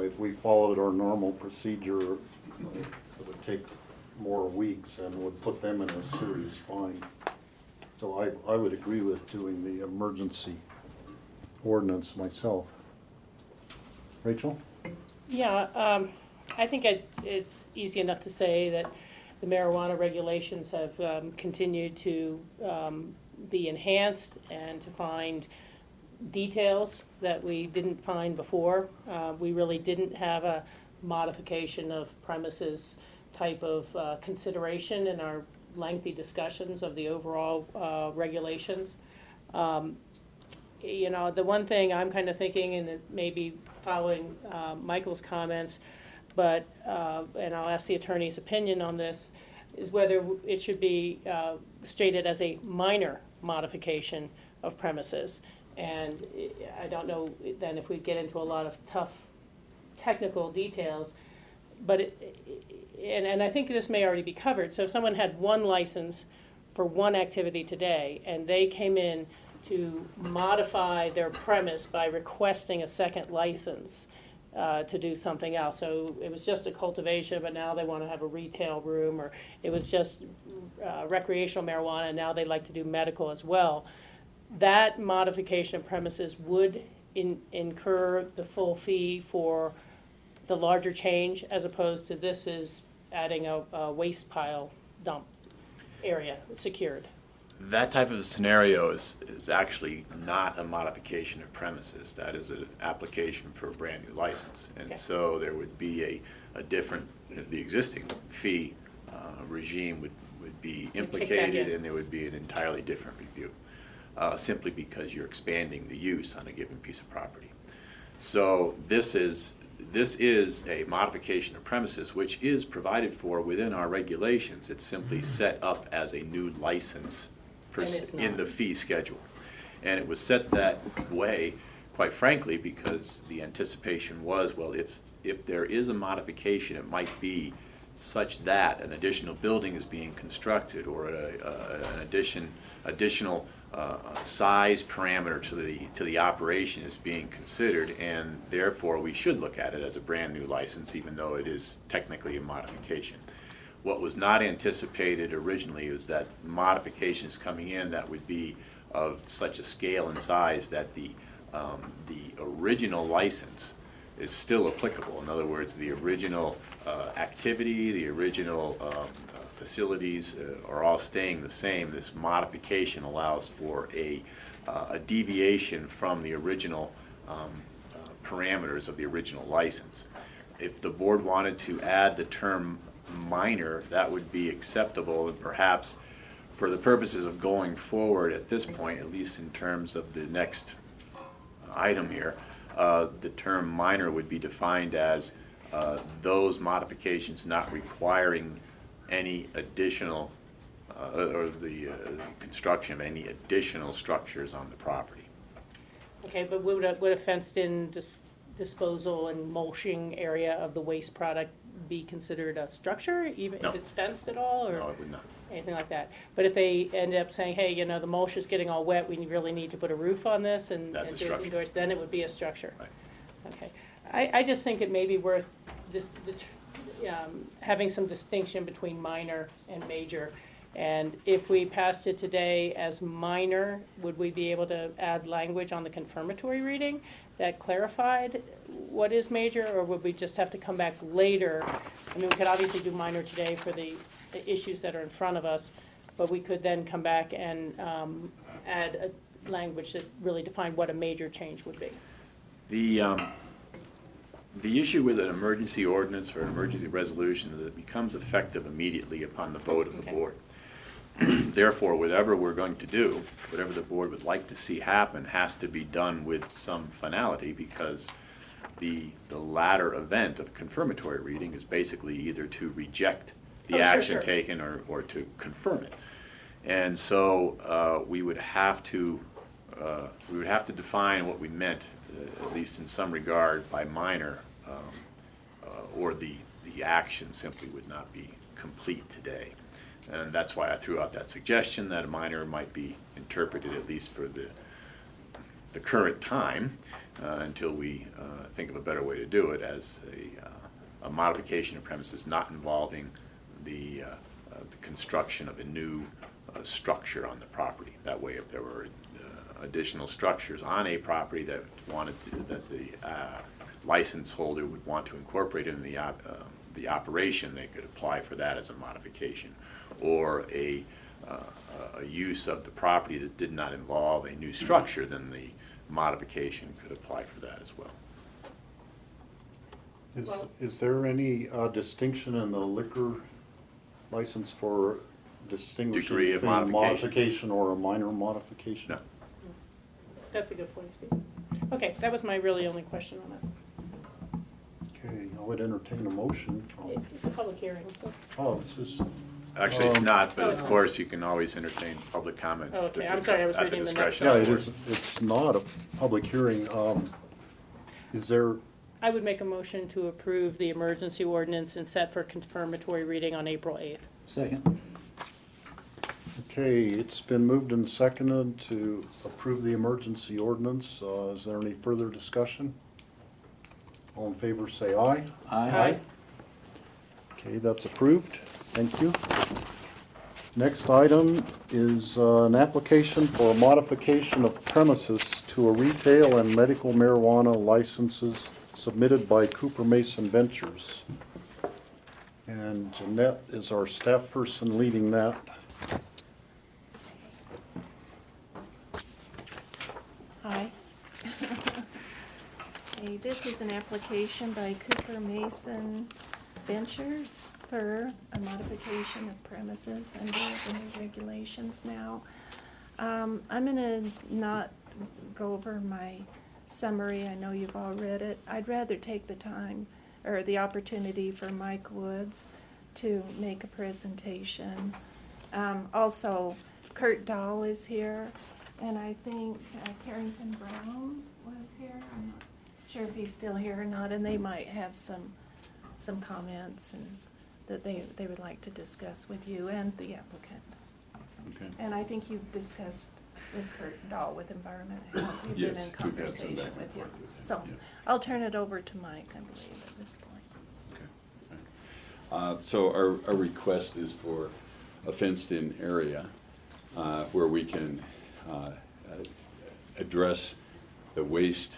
if we followed our normal procedure, it would take more weeks and would put them in a serious bind. So I would agree with doing the emergency ordinance myself. Rachel? Yeah, I think it's easy enough to say that the marijuana regulations have continued to be enhanced and to find details that we didn't find before. We really didn't have a modification of premises type of consideration in our lengthy discussions of the overall regulations. You know, the one thing I'm kind of thinking, and it may be following Michael's comments, but, and I'll ask the attorney's opinion on this, is whether it should be stated as a minor modification of premises. And I don't know then if we get into a lot of tough technical details, but and I think this may already be covered. So if someone had one license for one activity today, and they came in to modify their premise by requesting a second license to do something else. So it was just a cultivation, but now they want to have a retail room, or it was just recreational marijuana, and now they'd like to do medical as well. That modification of premises would incur the full fee for the larger change, as opposed to this is adding a waste pile dump area secured. That type of scenario is actually not a modification of premises. That is an application for a brand new license. And so there would be a different, the existing fee regime would be implicated, and there would be an entirely different review, simply because you're expanding the use on a given piece of property. So this is a modification of premises, which is provided for within our regulations. It's simply set up as a new license in the fee schedule. And it was set that way, quite frankly, because the anticipation was, well, if there is a modification, it might be such that an additional building is being constructed, or an additional size parameter to the operation is being considered, and therefore we should look at it as a brand new license, even though it is technically a modification. What was not anticipated originally is that modifications coming in that would be of such a scale and size that the original license is still applicable. In other words, the original activity, the original facilities are all staying the same. This modification allows for a deviation from the original parameters of the original license. If the board wanted to add the term minor, that would be acceptable, and perhaps for the purposes of going forward at this point, at least in terms of the next item here, the term minor would be defined as those modifications not requiring any additional or the construction of any additional structures on the property. Okay, but would a fenced-in disposal and mulching area of the waste product be considered a structure, even if it's fenced at all, or No, it would not. anything like that? But if they end up saying, hey, you know, the mulch is getting all wet, we really need to put a roof on this and That's a do it structure. indoors, then it would be a structure. Right. Okay. I just think it may be worth having some distinction between minor and major. And if we passed it today as minor, would we be able to add language on the confirmatory reading that clarified what is major, or would we just have to come back later? I mean, we could obviously do minor today for the issues that are in front of us, but we could then come back and add a language that really defined what a major change would be. The issue with an emergency ordinance or an emergency resolution is that it becomes effective immediately upon the vote of the board. Therefore, whatever we're going to do, whatever the board would like to see happen, has to be done with some finality, because the latter event of confirmatory reading is basically either to reject the action taken or to confirm it. And so we would have to define what we meant, at least in some regard, by minor, or the action simply would not be complete today. And that's why I threw out that suggestion that a minor might be interpreted, at least for the current time, until we think of a better way to do it, as a modification of premises not involving the construction of a new structure on the property. That way, if there were additional structures on a property that the license holder would want to incorporate in the operation, they could apply for that as a modification, or a use of the property that did not involve a new structure, then the modification could apply for that as well. Is there any distinction in the liquor license for distinguishing Degree of between modification? or a minor modification? No. That's a good point, Steve. Okay, that was my really only question on it. Okay, I would entertain a motion. It's a public hearing, so. Oh, this is. Actually, it's not, but Oh, of it's not. course, you can always entertain public comment. Oh, okay. I'm sorry, I was at the reading the notes. discretion Yeah, of it the is. board. It's not a public hearing. Is there? I would make a motion to approve the emergency ordinance and set for confirmatory reading on April 8th. Second. Okay, it's been moved and seconded to approve the emergency ordinance. Is there any further discussion? All in favor, say aye. Aye. Okay, that's approved. Thank you. Next item is an application for a modification of premises to a retail and medical marijuana licenses submitted by Cooper Mason Ventures. And Jeanette is our staff person leading that. Hi. Okay, this is an application by Cooper Mason Ventures for a modification of premises under the new regulations now. I'm gonna not go over my summary. I know you've all read it. I'd rather take the time or the opportunity for Mike Woods to make a presentation. Also, Kurt Dahl is here, and I think Carrington Brown was here. I'm not sure if he's still here or not, and they might have some comments and that they would like to discuss with you and the applicant. Okay. And I think you've discussed with Kurt Dahl with Environmental Health. You've been Yes, in we've had some conversation back and with you. forth with him, So yeah. I'll turn it over to Mike, I believe, at this point. So our request is for a fenced-in area where we can address the waste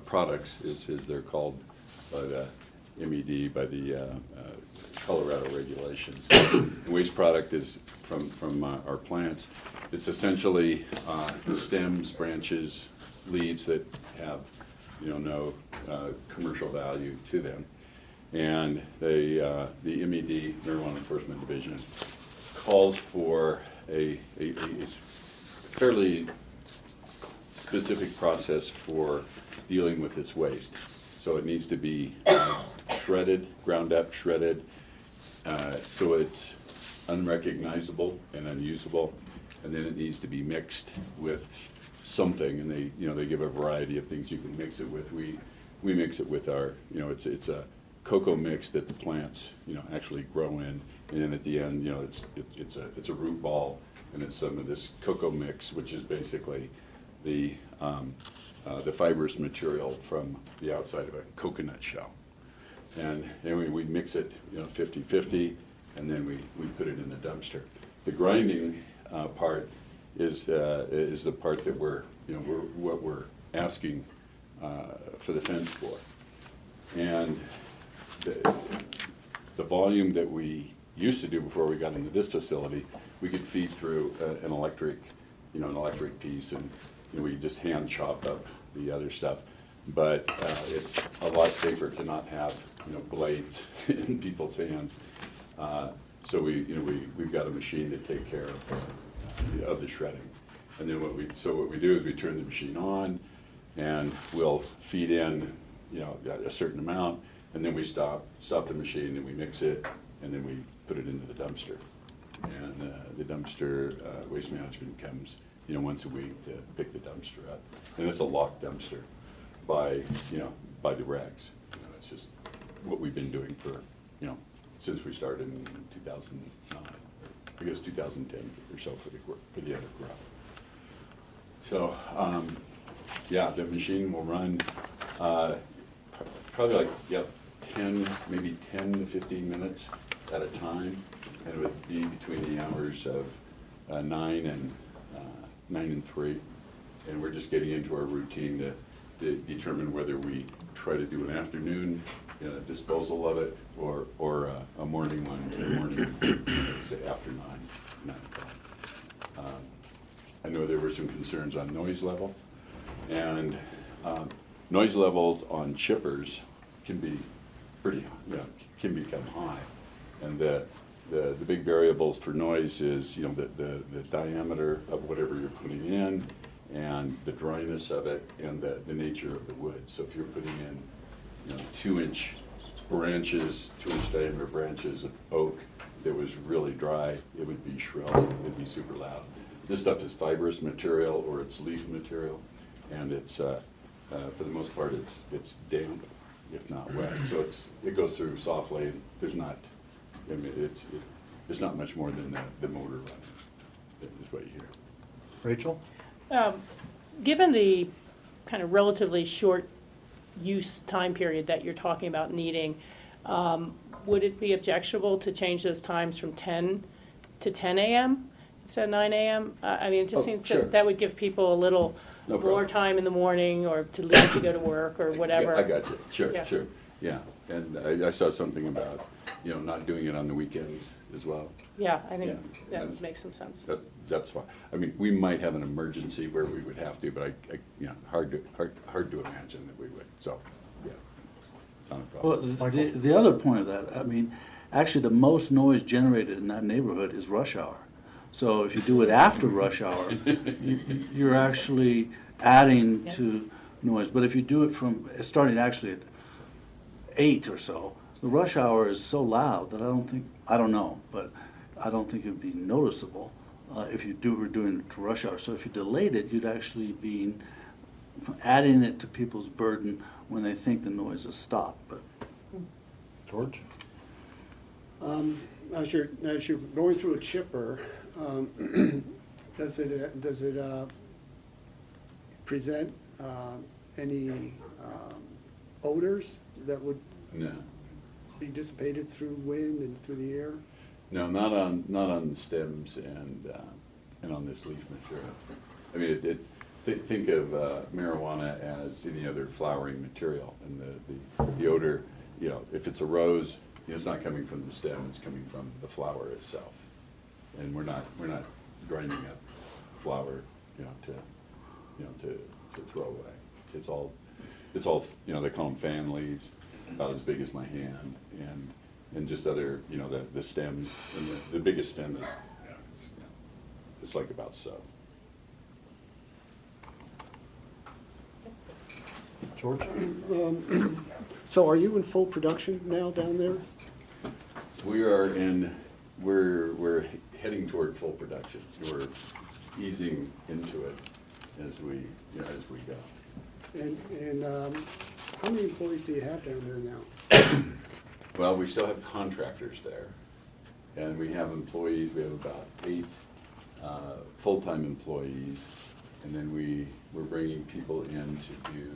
products, as they're called by the MED, by the Colorado regulations. The waste product is from our plants. It's essentially stems, branches, leaves that have, no commercial value to them. And the MED, Marijuana Enforcement Division, calls for a fairly specific process for dealing with this waste. So it needs to be shredded, ground up, shredded, so it's unrecognizable and unusable, and then it needs to be mixed with something, and they give a variety of things you can mix it with. We mix it with our, it's a cocoa mix that the plants, actually grow in, and then at the end, it's a root ball, and it's some of this cocoa mix, which is basically the fibrous material from the outside of a coconut shell. And then we mix it, 50-50, and then we put it in the dumpster. The grinding part is the part that what we're asking for the fence for. And the volume that we used to do before we got into this facility, we could feed through an electric piece, and we just hand chop up the other stuff. But it's a lot safer to not have blades in people's hands. So we've got a machine to take care of the shredding. And then what we do is we turn the machine on, and we'll feed in, a certain amount, and then we stop the machine, and we mix it, and then we put it into the dumpster. And the dumpster, Waste Management comes, once a week to pick the dumpster up. And it's a locked dumpster by the regs. It's just what we've been doing for, since we started in 2009, I guess 2010 or so for the other crop. So, yeah, the machine will run probably like, 10 to 15 minutes at a time, and it would be between the hours of 9 and 3. And we're just getting into our routine to determine whether we try to do an afternoon disposal of it or a morning one in the morning, say after 9 o'clock. I know there were some concerns on noise level, and noise levels on chippers can be can become high, and the big variables for noise is the diameter of whatever you're putting in, and the dryness of it, and the nature of the wood. So if you're putting in 2-inch branches, 2-inch diameter branches of oak that was really dry, it would be shrill, it would be super loud. This stuff is fibrous material, or it's leaf material, and it's for the most part it's damp, if not wet. So it goes through softly. There's not, it's not much more than the motor running. Is what you hear. Rachel? Given the kind of relatively short use time period that you're talking about needing, would it be objectionable to change those times from 10 to 10 a.m. instead of 9 a.m.? I mean, it just seems sure. that would give people a little No more problem. time in the morning, or to leave to go to work or whatever. I got you. Sure, Yeah. sure. Yeah, and I saw something about not doing it on the weekends as well. Yeah, I think Yeah. that makes some sense. That's fine. I mean, we might have an emergency where we would have to, but hard to imagine that we would. So, yeah, not a Well, problem. the other point of that, I mean, actually the most noise generated in that neighborhood is rush hour. So if you do it after rush hour, you're actually adding to noise. But if you do it from, starting actually at 8 or so, the rush hour is so loud that I don't know, but I don't think it would be noticeable if were doing it to rush hour. So if you delayed it, you'd actually be adding it to people's burden when they think the noise has stopped. But George? As you're going through a chipper, does it present any odors that would No. be dissipated through wind and through the air? No, not on the stems and on this leaf material. I mean, think of marijuana as any other flowering material, and the odor, if it's a rose, it's not coming from the stem; it's coming from the flower itself. And we're not grinding up flower, to throw away. It's all they call them fan leaves, about as big as my hand, and just other, the stems, and the biggest stem is, it's like about so. George? So are you in full production now down there? We're heading toward full production. We're easing into it as we go. And how many employees do you have down there now? Well, we still have contractors there, and we have employees. We have about 8 full-time employees, and then we're bringing people in to do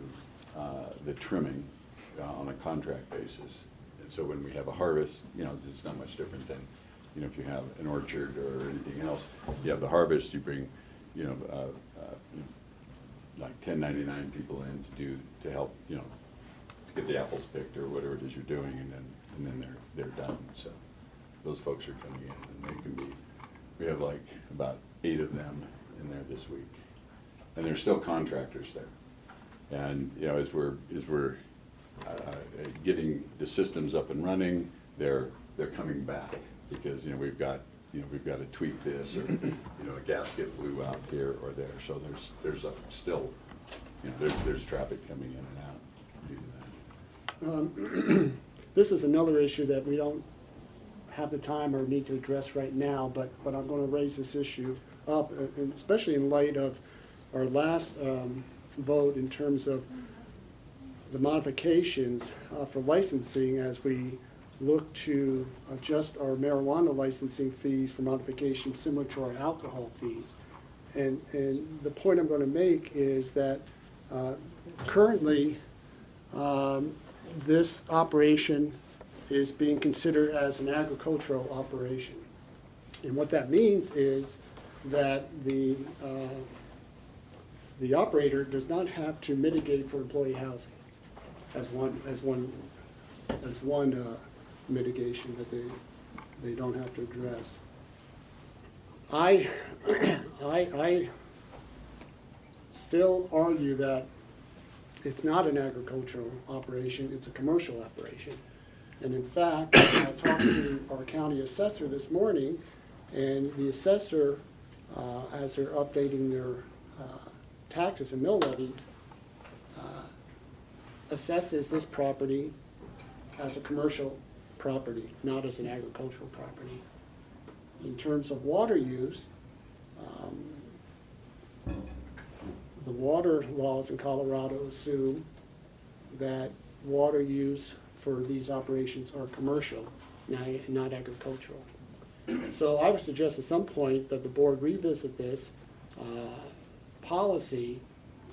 the trimming on a contract basis. And so when we have a harvest, it's not much different than, if you have an orchard or anything else. You have the harvest, you bring, like 1099 people in to help, to get the apples picked or whatever it is you're doing, and then they're done. So those folks are coming in, and they can be. We have like about 8 of them in there this week, and they're still contractors there. And as we're getting the systems up and running, they're coming back. because, we've got to tweak this, or, a gasket blew out here or there, so there's still, there's traffic coming in and out due to that. This is another issue that we don't have the time or need to address right now, but I'm going to raise this issue up, and especially in light of our last vote in terms of the modifications for licensing as we look to adjust our marijuana licensing fees for modifications similar to our alcohol fees. And the point I'm going to make is that currently this operation is being considered as an agricultural operation. And what that means is that the operator does not have to mitigate for employee housing as one mitigation that they don't have to address. I still argue that it's not an agricultural operation, it's a commercial operation. And in fact, I talked to our county assessor this morning, and the assessor, as they're updating their taxes and mill levies, assesses this property as a commercial property, not as an agricultural property. In terms of water use, the water laws in Colorado assume that water use for these operations are commercial, not agricultural. So I would suggest at some point that the board revisit this policy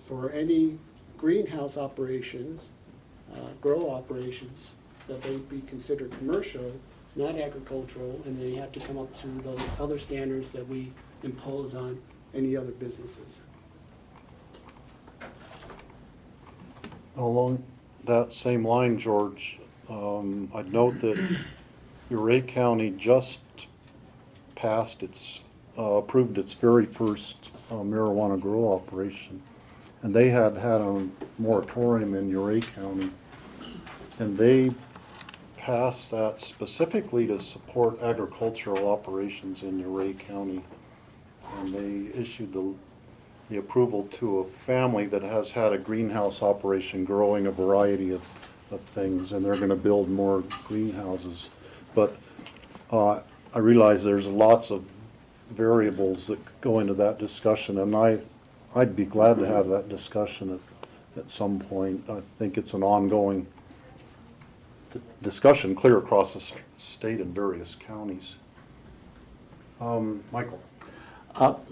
for any greenhouse operations, grow operations, that they be considered commercial, not agricultural, and they have to come up to those other standards that we impose on any other businesses. Along that same line, George, I'd note that Uray County just approved its very first marijuana grow operation. And they had a moratorium in Uray County. And they passed that specifically to support agricultural operations in Uray County. And they issued the approval to a family that has had a greenhouse operation growing a variety of things, and they're going to build more greenhouses. But I realize there's lots of variables that go into that discussion, and I'd be glad to have that discussion at some point. I think it's an ongoing discussion clear across the state and various counties. Michael.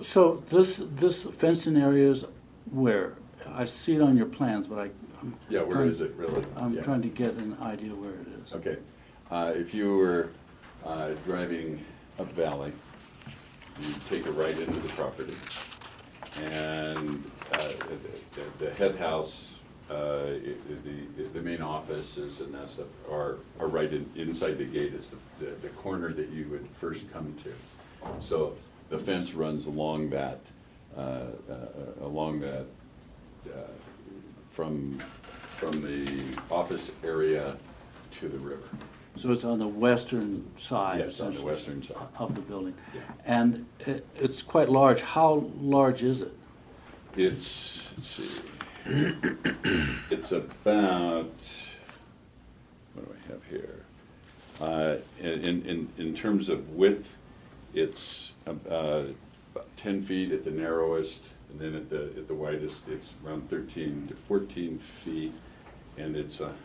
So this fencing area is where? I see it on your plans, but Yeah, where is it really? I'm trying to get an idea where it is. Okay. If you were driving up Valley, you take a right into the property, and the head house, the main offices, and that's are right inside the gate. It's the corner that you would first come to. So the fence runs along that from the office area to the river. So it's on the western side, Yes, on the western side of the building. Yeah. And it's quite large. How large is it? It's, let's see, it's about, what do I have here? In terms of width, it's about 10 feet at the narrowest, and then at the widest, it's around 13 to 14 feet, and it's about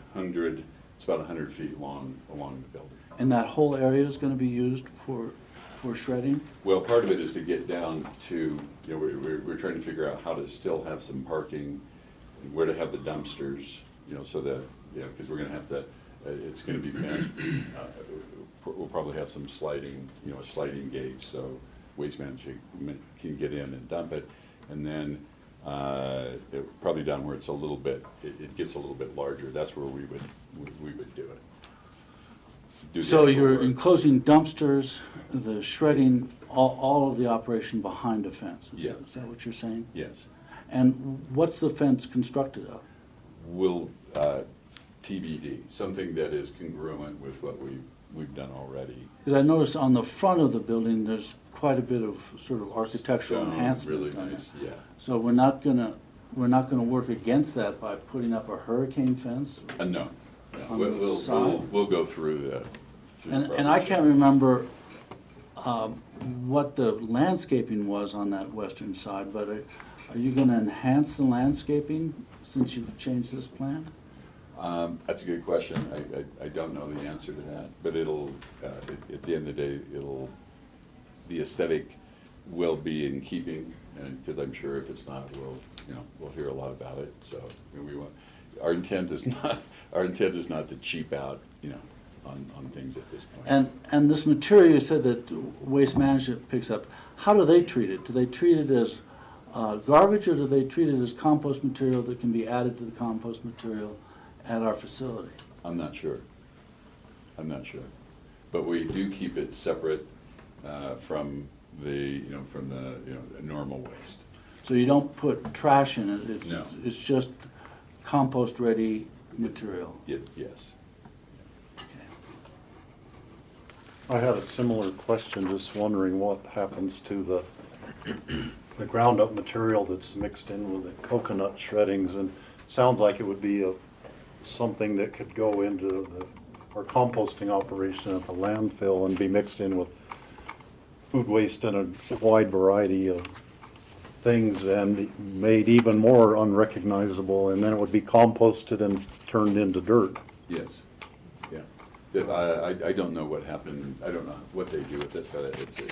100 feet long along the building. And that whole area is going to be used for shredding? Well, part of it is to get down to, we're trying to figure out how to still have some parking, and where to have the dumpsters, so that, because we're going to have to, it's going to be fenced. We'll probably have some sliding, a sliding gate, so Waste Management can get in and dump it. And then probably down where it's a little bit, it gets a little bit larger. That's where we would do it. So you're enclosing dumpsters, the shredding, all of the operation behind the fence? Yes. Is that what you're saying? Yes. And what's the fence constructed of? We'll TBD, something that is congruent with what we've done already. Because I noticed on the front of the building, there's quite a bit of sort of architectural Stone, enhancement. really on it. nice, yeah. So we're not gonna work against that by putting up a hurricane fence? No. On We'll, the we'll, side? we'll go through the. And I can't remember what the landscaping was on that western side, but are you gonna enhance the landscaping since you've changed this plan? That's a good question. I don't know the answer to that, but it'll, at the end of the day, the aesthetic will be in keeping, and, because I'm sure if it's not, we'll hear a lot about it, so, we want, our intent is not to cheap out, on things at this point. And this material, you said that Waste Management picks up, how do they treat it? Do they treat it as garbage, or do they treat it as compost material that can be added to the compost material at our facility? I'm not sure. But we do keep it separate from the normal waste. So you don't put trash in it? No. It's just compost-ready material? Yes. I had a similar question, just wondering what happens to the ground up material that's mixed in with the coconut shreddings, and sounds like it would be something that could go into our composting operation at the landfill and be mixed in with food waste and a wide variety of things and made even more unrecognizable, and then it would be composted and turned into dirt. Yes. Yeah. I don't know what happened. I don't know what they do with it, but it's a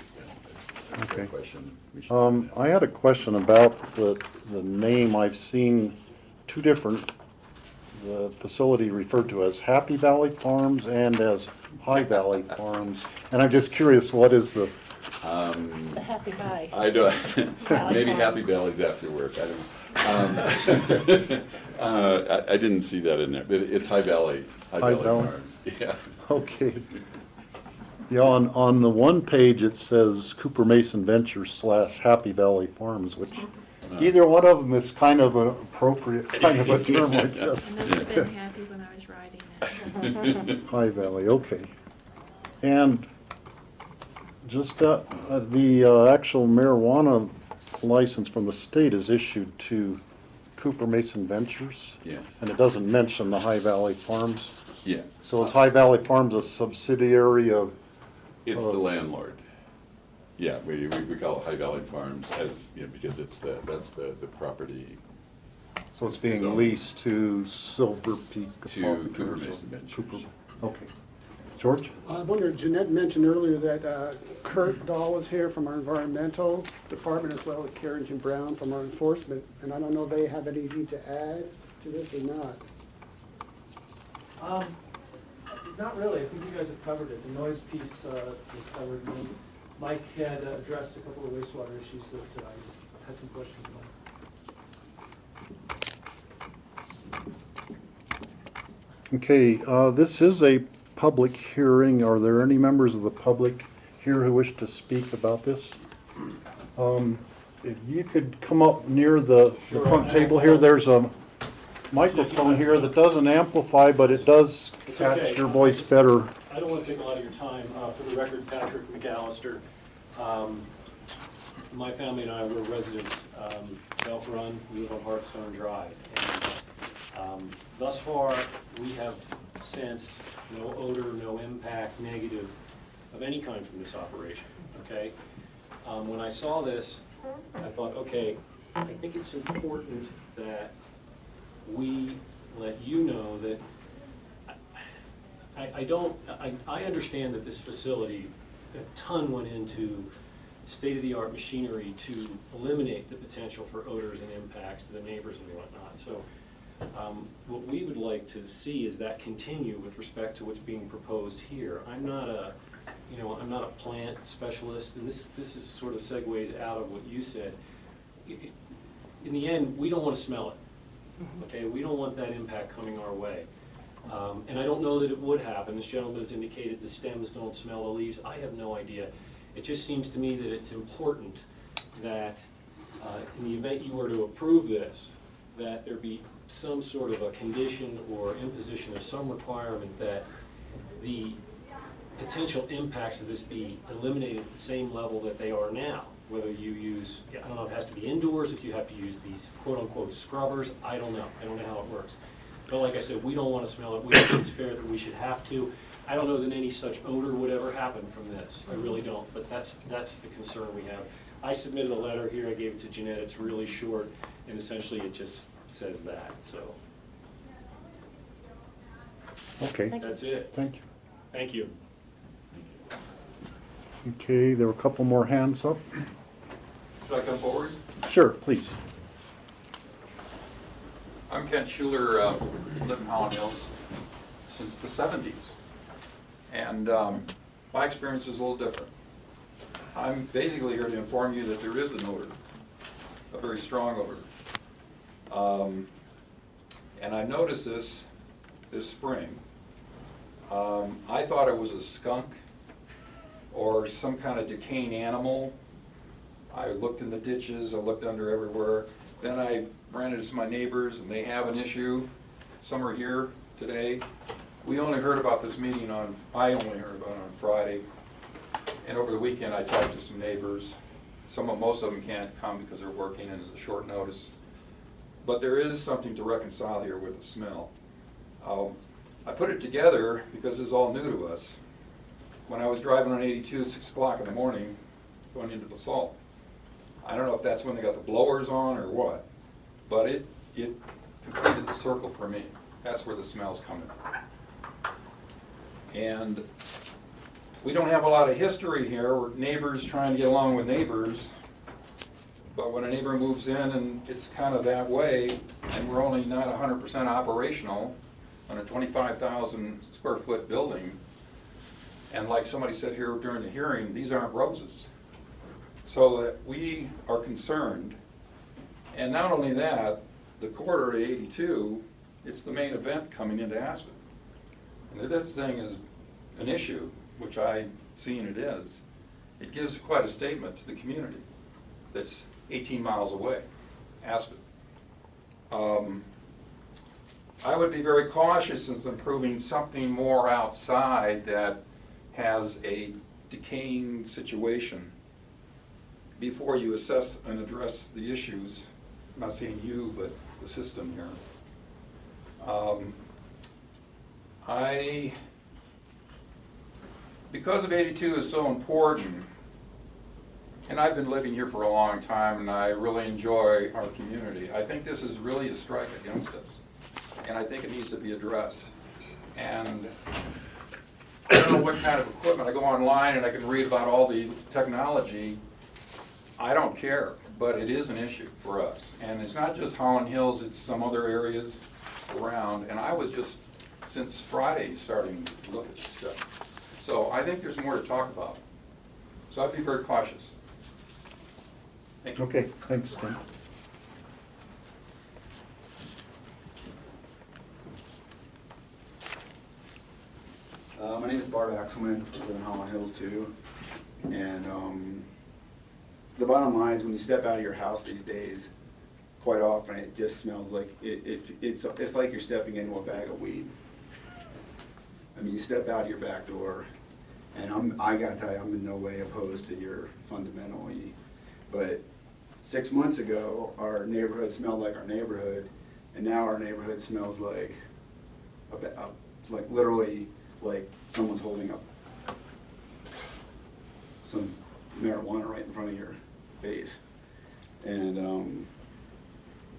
Okay. question. We should I had a question about the name. I've seen two different, the facility referred to as Happy Valley Farms and as High Valley Farms. And I'm just curious, what is the, The Happy High. I don't, Valley maybe Farm. Happy Valley's after work, I don't know. I didn't see that in there, but it's High Valley Valley? Farms, yeah. okay. Yeah, on the one page it says Cooper Mason Ventures / Happy Valley Farms, which either one of them is kind of an appropriate kind of a term, I guess. I must have been happy when I was writing it. High Valley, okay. And just the actual marijuana license from the state is issued to Cooper Mason Ventures? Yes, And it doesn't mention the High Valley Farms? yeah. So is High Valley Farms a subsidiary of? It's the landlord. Yeah, we call it High Valley Farms as, because that's the property So it's being Zone. leased to Silver Peak? to Apothecaries Cooper or Mason Ventures. Cooper- Okay. George? I wonder, Jeanette mentioned earlier that Kurt Dahl is here from our environmental department, as well as Karen Jim Brown from our enforcement, and I don't know if they have anything to add to this or not. Not really. I think you guys have covered it. The noise piece is covered. And Mike had addressed a couple of wastewater issues that I just had some questions about. Okay, this is a public hearing. Are there any members of the public here who wish to speak about this? If you could come up near the front table here, there's a microphone here that doesn't amplify, but it does catch your voice better. I don't want to take a lot of your time. For the record, Patrick McAllister. My family and I were residents of Elk Run. We live on Hearthstone Drive. And thus far, we have sensed no odor, no impact, negative of any kind from this operation, okay? When I saw this, I thought, okay, I think it's important that we let you know that I understand that this facility, a ton went into state-of-the-art machinery to eliminate the potential for odors and impacts to the neighbors and whatnot. So what we would like to see is that continue with respect to what's being proposed here. I'm not a plant specialist, and this is sort of segues out of what you said. In the end, we don't want to smell it. Okay, we don't want that impact coming our way. And I don't know that it would happen. This gentleman has indicated the stems don't smell the leaves. I have no idea. It just seems to me that it's important that in the event you were to approve this, that there be some sort of a condition or imposition of some requirement that the potential impacts of this be eliminated at the same level that they are now. Whether you use, I don't know if it has to be indoors, if you have to use these quote-unquote scrubbers, I don't know. I don't know how it works. But like I said, we don't want to smell it. We think it's fair that we should have to. I don't know that any such odor would ever happen from this. I really don't. But that's the concern we have. I submitted a letter here. I gave it to Jeanette. It's really short, and essentially it just says that. So Okay, that's it. thank you. Thank you. Okay, there were a couple more hands up. Should I come forward? Sure, please. I'm Kent Schuler, live in Holland Hills since the 70s. And my experience is a little different. I'm basically here to inform you that there is an odor, a very strong odor. And I noticed this spring. I thought it was a skunk or some kind of decaying animal. I looked in the ditches, I looked under everywhere. Then I ran into some of my neighbors and they have an issue. Some are here today. We only heard about this meeting I only heard about it on Friday. And over the weekend I talked to some neighbors. Most of them can't come because they're working and it's a short notice. But there is something to reconcile here with the smell. I put it together because it's all new to us. When I was driving on 82 at 6 o'clock in the morning, going into Basalt. I don't know if that's when they got the blowers on or what, but it completed the circle for me. That's where the smell's coming. And we don't have a lot of history here. We're neighbors trying to get along with neighbors. But when a neighbor moves in and it's kind of that way, and we're only not 100% operational on a 25,000 square foot building, and like somebody said here during the hearing, these aren't roses. So that we are concerned. And not only that, the corridor to 82, it's the main event coming into Aspen. And if this thing is an issue, which I've seen it is, it gives quite a statement to the community that's 18 miles away, Aspen. I would be very cautious in improving something more outside that has a decaying situation before you assess and address the issues. I'm not saying you, but the system here. Because of 82 is so important, and I've been living here for a long time and I really enjoy our community, I think this is really a strike against us. And I think it needs to be addressed. And I don't know what kind of equipment. I go online and I can read about all the technology. I don't care, but it is an issue for us. And it's not just Holland Hills, it's some other areas around. And I was just, since Friday, starting to look at this stuff. So I think there's more to talk about. So I'd be very cautious. Thank you. Okay, thanks, Ken. My name is Bart Axelman. I live in Holland Hills too. And the bottom line is when you step out of your house these days, quite often it just smells like, it's like you're stepping into a bag of weed. I mean, you step out of your back door, and I gotta tell you, I'm in no way opposed to your fundamental, but 6 months ago, our neighborhood smelled like our neighborhood, and now our neighborhood smells like literally like someone's holding up some marijuana right in front of your face. And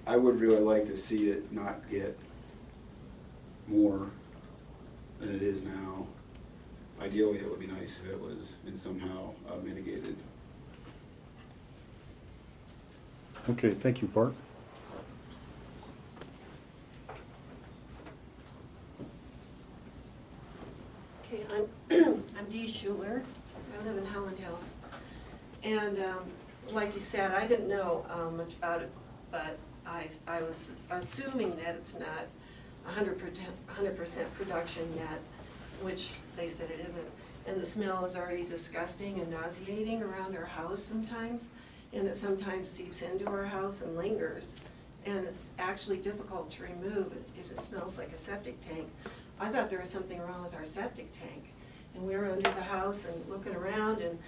I would really like to see it not get more than it is now. Ideally, it would be nice if it was somehow mitigated. Okay, thank you, Bart. Okay, I'm Dee Schuler. I live in Holland Hills. And like you said, I didn't know much about it, but I was assuming that it's not 100% production yet, which they said it isn't. And the smell is already disgusting and nauseating around our house sometimes, and it sometimes seeps into our house and lingers. and it's actually difficult to remove. It smells like a septic tank. I thought there was something wrong with our septic tank, and we were under the house and looking around, and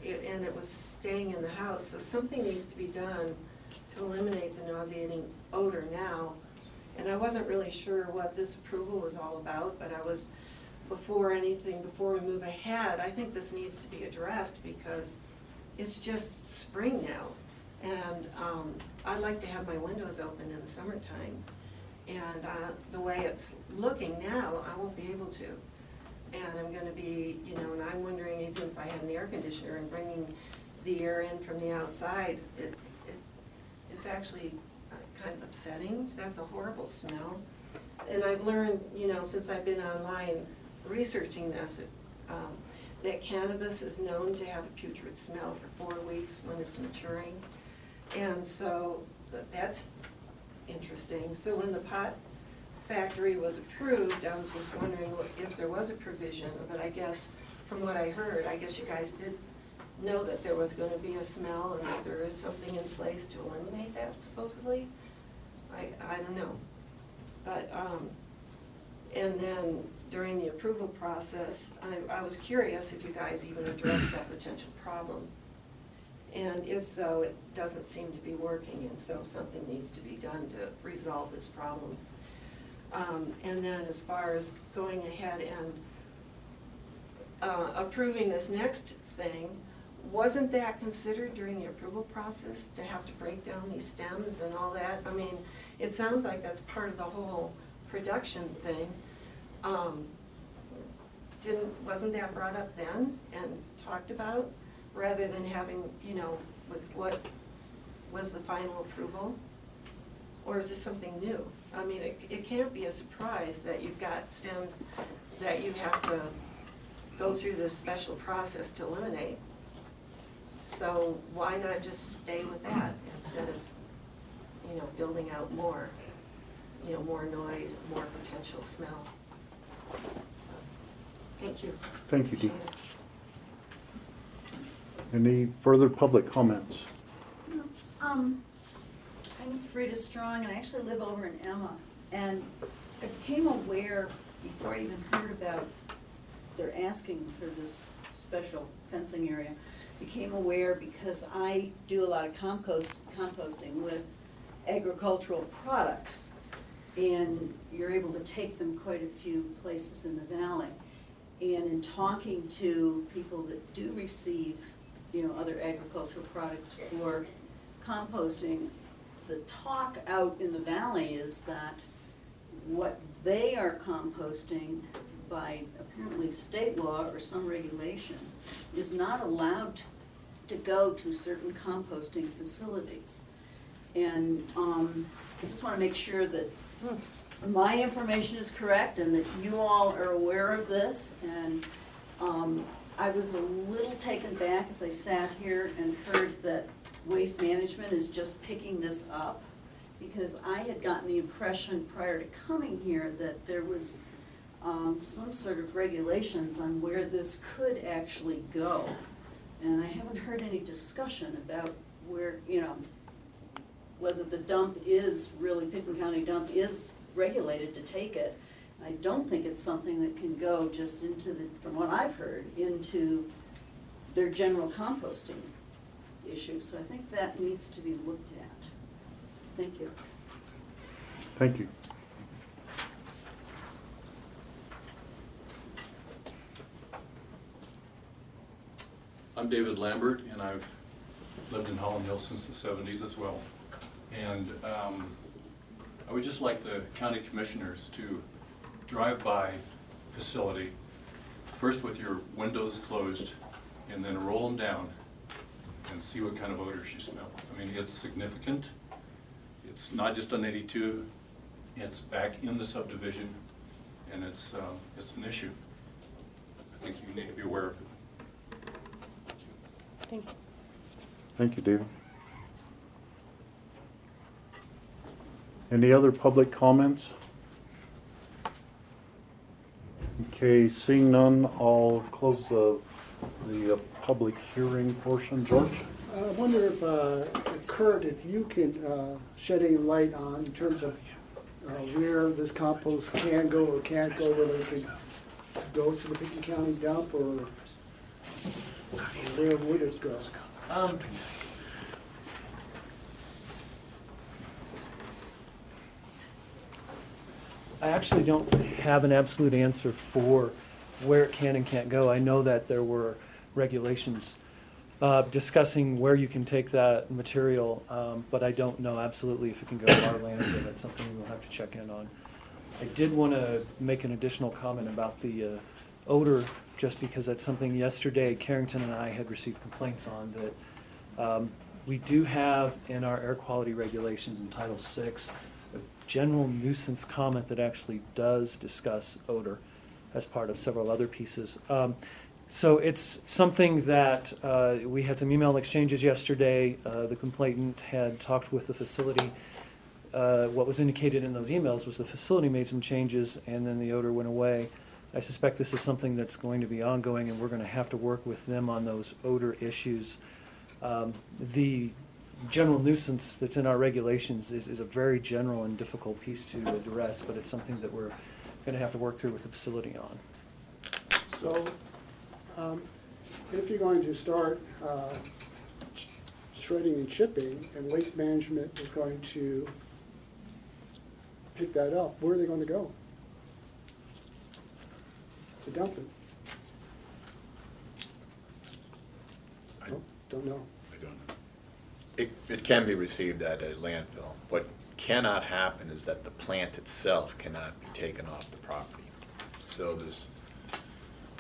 it was staying in the house. So something needs to be done to eliminate the nauseating odor now. And I wasn't really sure what this approval was all about, but I was, before we move ahead, I think this needs to be addressed because it's just spring now. And I like to have my windows open in the summertime. And the way it's looking now, I won't be able to. And I'm going to be, and I'm wondering even if I had an air conditioner and bringing the air in from the outside, it's actually kind of upsetting. That's a horrible smell. And I've learned, since I've been online researching this, that cannabis is known to have a putrid smell for 4 weeks when it's maturing. And so that's interesting. So when the pot factory was approved, I was just wondering if there was a provision, but I guess from what I heard, I guess you guys did know that there was going to be a smell and that there is something in place to eliminate that, supposedly. I don't know. But, and then during the approval process, I was curious if you guys even addressed that potential problem. And if so, it doesn't seem to be working, and so something needs to be done to resolve this problem. And then as far as going ahead and approving this next thing, wasn't that considered during the approval process to have to break down these stems and all that? I mean, it sounds like that's part of the whole production thing. Wasn't that brought up then and talked about, rather than having, with what was the final approval? Or is this something new? I mean, it can't be a surprise that you've got stems that you have to go through this special process to eliminate. So why not just stay with that instead of, building out more, more noise, more potential smell? So, thank you. Thank you, Dee. Any further public comments? My name's Frida Strong, and I actually live over in Emma. And I became aware, before I even heard about they're asking for this special fencing area, became aware because I do a lot of composting with agricultural products. And you're able to take them quite a few places in the valley. And in talking to people that do receive, other agricultural products for composting, the talk out in the valley is that what they are composting by apparently state law or some regulation is not allowed to go to certain composting facilities. And I just want to make sure that my information is correct and that you all are aware of this. And I was a little taken back as I sat here and heard that Waste Management is just picking this up, because I had gotten the impression prior to coming here that there was some sort of regulations on where this could actually go. And I haven't heard any discussion about where, whether the dump is really, Pickens County dump is regulated to take it. I don't think it's something that can go just into from what I've heard, into their general composting issue. So I think that needs to be looked at. Thank you. Thank you. I'm David Lambert, and I've lived in Holland Hills since the 70s as well. And I would just like the county commissioners to drive by the facility, first with your windows closed, and then roll them down and see what kind of odors you smell. I mean, it's significant. It's not just on 82, it's back in the subdivision, and it's an issue. I think you need to be aware of it. Thank you. Thank you, David. Any other public comments? Okay, seeing none, I'll close the public hearing portion. George? I wonder if Kurt, if you can shed any light on in terms of where this compost can go or can't go, whether it can go to the Pickens County dump or where would it go? I actually don't have an absolute answer for where it can and can't go. I know that there were regulations discussing where you can take that material, but I don't know absolutely if it can go to our landfill. That's something we'll have to check in on. I did want to make an additional comment about the odor, just because that's something yesterday Carrington and I had received complaints on, that we do have in our air quality regulations in Title VI a general nuisance comment that actually does discuss odor as part of several other pieces. So it's something that we had some email exchanges yesterday. The complainant had talked with the facility. What was indicated in those emails was the facility made some changes and then the odor went away. I suspect this is something that's going to be ongoing, and we're going to have to work with them on those odor issues. The general nuisance that's in our regulations is a very general and difficult piece to address, but it's something that we're going to have to work through with the facility on. So if you're going to start shredding and shipping, and Waste Management is going to pick that up, where are they going to go? To dump it? Don't know. I don't know. It can be received at a landfill. What cannot happen is that the plant itself cannot be taken off the property. So this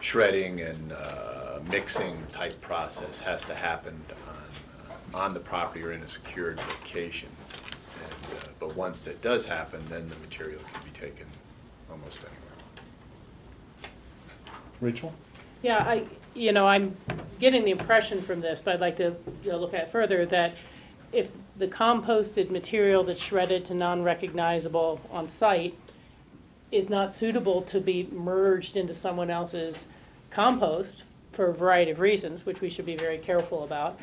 shredding and mixing type process has to happen on the property or in a secured location. And, but once that does happen, then the material can be taken almost anywhere. Rachel? Yeah, I'm getting the impression from this, but I'd like to look at it further, that if the composted material that's shredded to non-recognizable on site is not suitable to be merged into someone else's compost for a variety of reasons, which we should be very careful about,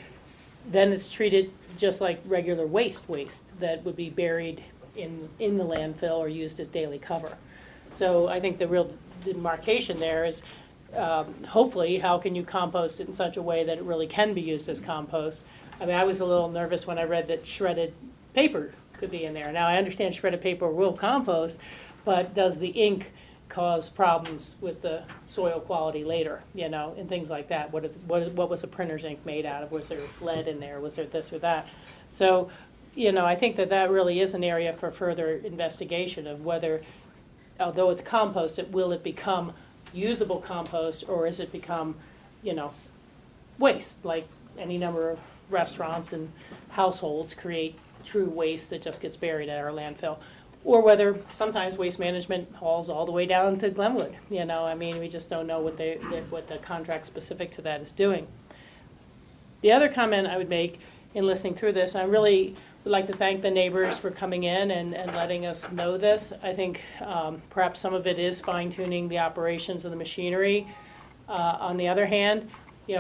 then it's treated just like regular waste that would be buried in the landfill or used as daily cover. So I think the real demarcation there is hopefully how can you compost it in such a way that it really can be used as compost. I mean, I was a little nervous when I read that shredded paper could be in there. Now, I understand shredded paper will compost, but does the ink cause problems with the soil quality later, and things like that? What was the printer's ink made out of? Was there lead in there? Was there this or that? So, I think that really is an area for further investigation of whether, although it's composted, will it become usable compost, or is it become, waste, like any number of restaurants and households create true waste that just gets buried at our landfill, or whether sometimes Waste Management hauls all the way down to Glenwood. We just don't know what the contract specific to that is doing. The other comment I would make in listening through this, and I really would like to thank the neighbors for coming in and letting us know this. I think perhaps some of it is fine-tuning the operations of the machinery. On the other hand,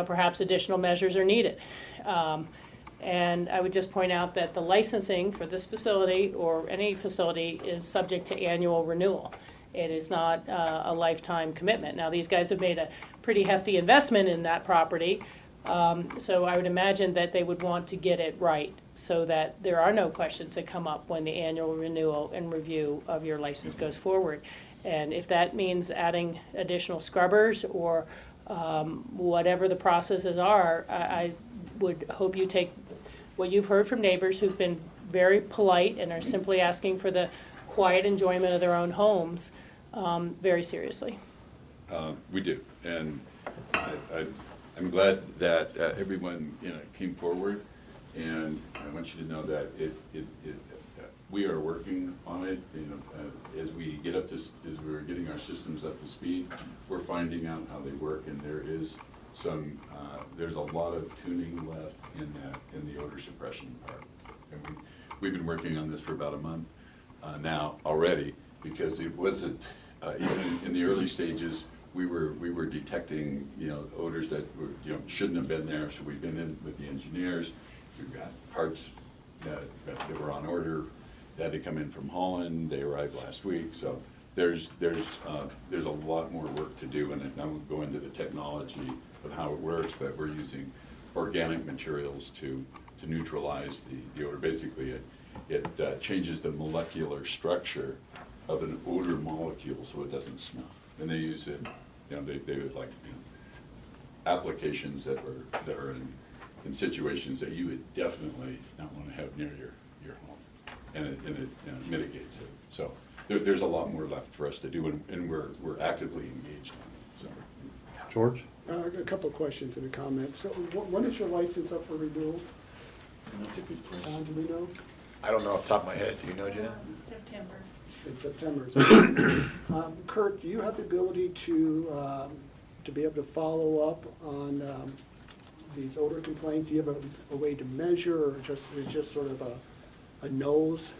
perhaps additional measures are needed. And I would just point out that the licensing for this facility or any facility is subject to annual renewal. It is not a lifetime commitment. Now, these guys have made a pretty hefty investment in that property, so I would imagine that they would want to get it right so that there are no questions that come up when the annual renewal and review of your license goes forward. And if that means adding additional scrubbers or whatever the processes are, I would hope you take what you've heard from neighbors who've been very polite and are simply asking for the quiet enjoyment of their own homes very seriously. We do, and I'm glad that everyone came forward, and I want you to know that we are working on it. As we get up to, as we're getting our systems up to speed, we're finding out how they work, and there is some. There's a lot of tuning left in the odor suppression part, and we've been working on this for about a month now already, because it wasn't even in the early stages. We were detecting odors that were, shouldn't have been there. So we've been in with the engineers. We've got parts that were on order. They had to come in from Holland. They arrived last week. So there's a lot more work to do, and I won't go into the technology of how it works, but we're using organic materials to neutralize the odor. Basically, it changes the molecular structure of an odor molecule so it doesn't smell. And they use it, they would like applications that are in situations that you would definitely not want to have near your home, and it mitigates it. So there's a lot more left for us to do, and we're actively engaged on it. So. George? A couple of questions and a comment. So when is your license up for renewal? That's a good question. Do we know? I don't know off the top of my head. Do you know, Jenna? September. In September. Kurt, do you have the ability to be able to follow up on these odor complaints? Do you have a way to measure, or is just sort of a nose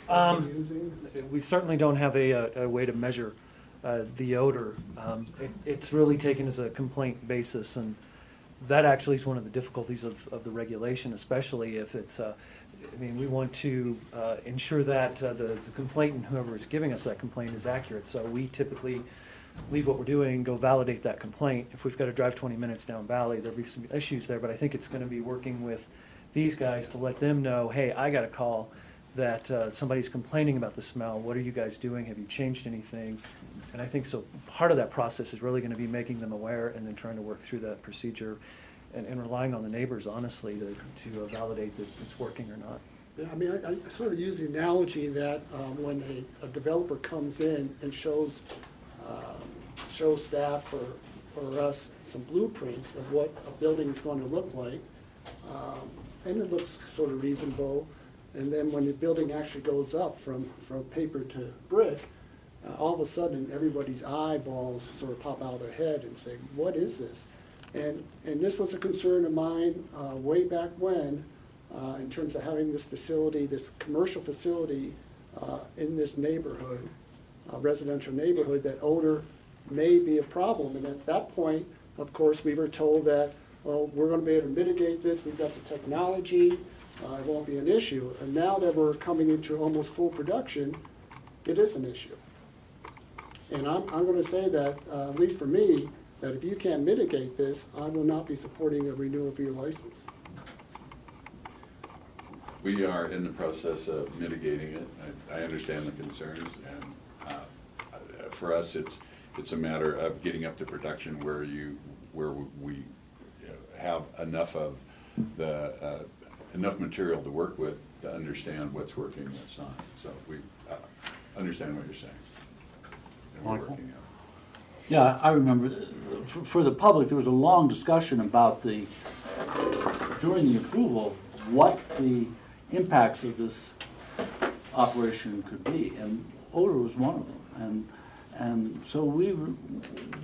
you're using? We certainly don't have a way to measure the odor. It's really taken as a complaint basis, and that actually is one of the difficulties of the regulation, especially if it's, we want to ensure that the complainant, whoever is giving us that complaint, is accurate. So we typically leave what we're doing, go validate that complaint. If we've got to drive 20 minutes down Valley, there'll be some issues there, but I think it's going to be working with these guys to let them know, hey, I got a call that somebody's complaining about the smell. What are you guys doing? Have you changed anything? And I think so part of that process is really going to be making them aware and then trying to work through that procedure and relying on the neighbors, honestly, to validate that it's working or not. Yeah, I sort of use the analogy that when a developer comes in and shows staff or us some blueprints of what a building is going to look like, and it looks sort of reasonable, and then when the building actually goes up from paper to brick, all of a sudden everybody's eyeballs sort of pop out of their head and say, what is this? And this was a concern of mine way back when, in terms of having this facility, this commercial facility in this neighborhood, residential neighborhood, that odor may be a problem. And at that point, of course, we were told that, well, we're going to be able to mitigate this. We've got the technology. It won't be an issue. And now that we're coming into almost full production, it is an issue. And I'm going to say that, at least for me, that if you can't mitigate this, I will not be supporting a renewal of your license. We are in the process of mitigating it. I understand the concerns, and for us, it's a matter of getting up to production where we have enough of enough material to work with to understand what's working and what's not. So we understand what you're saying. And we're working on it. Yeah, I remember, for the public, there was a long discussion about during the approval, what the impacts of this operation could be, and odor was one of them. And so we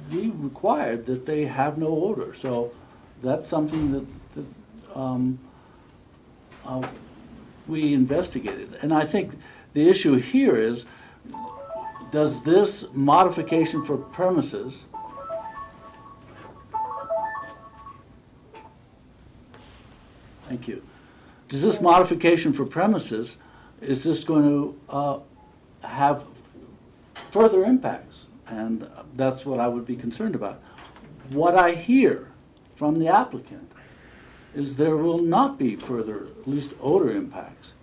required that they have no odor. So that's something that we investigated. And I think the issue here is, does this modification for premises thank you. Does this modification for premises, is this going to have further impacts? And that's what I would be concerned about. What I hear from the applicant is there will not be further, at least odor impacts.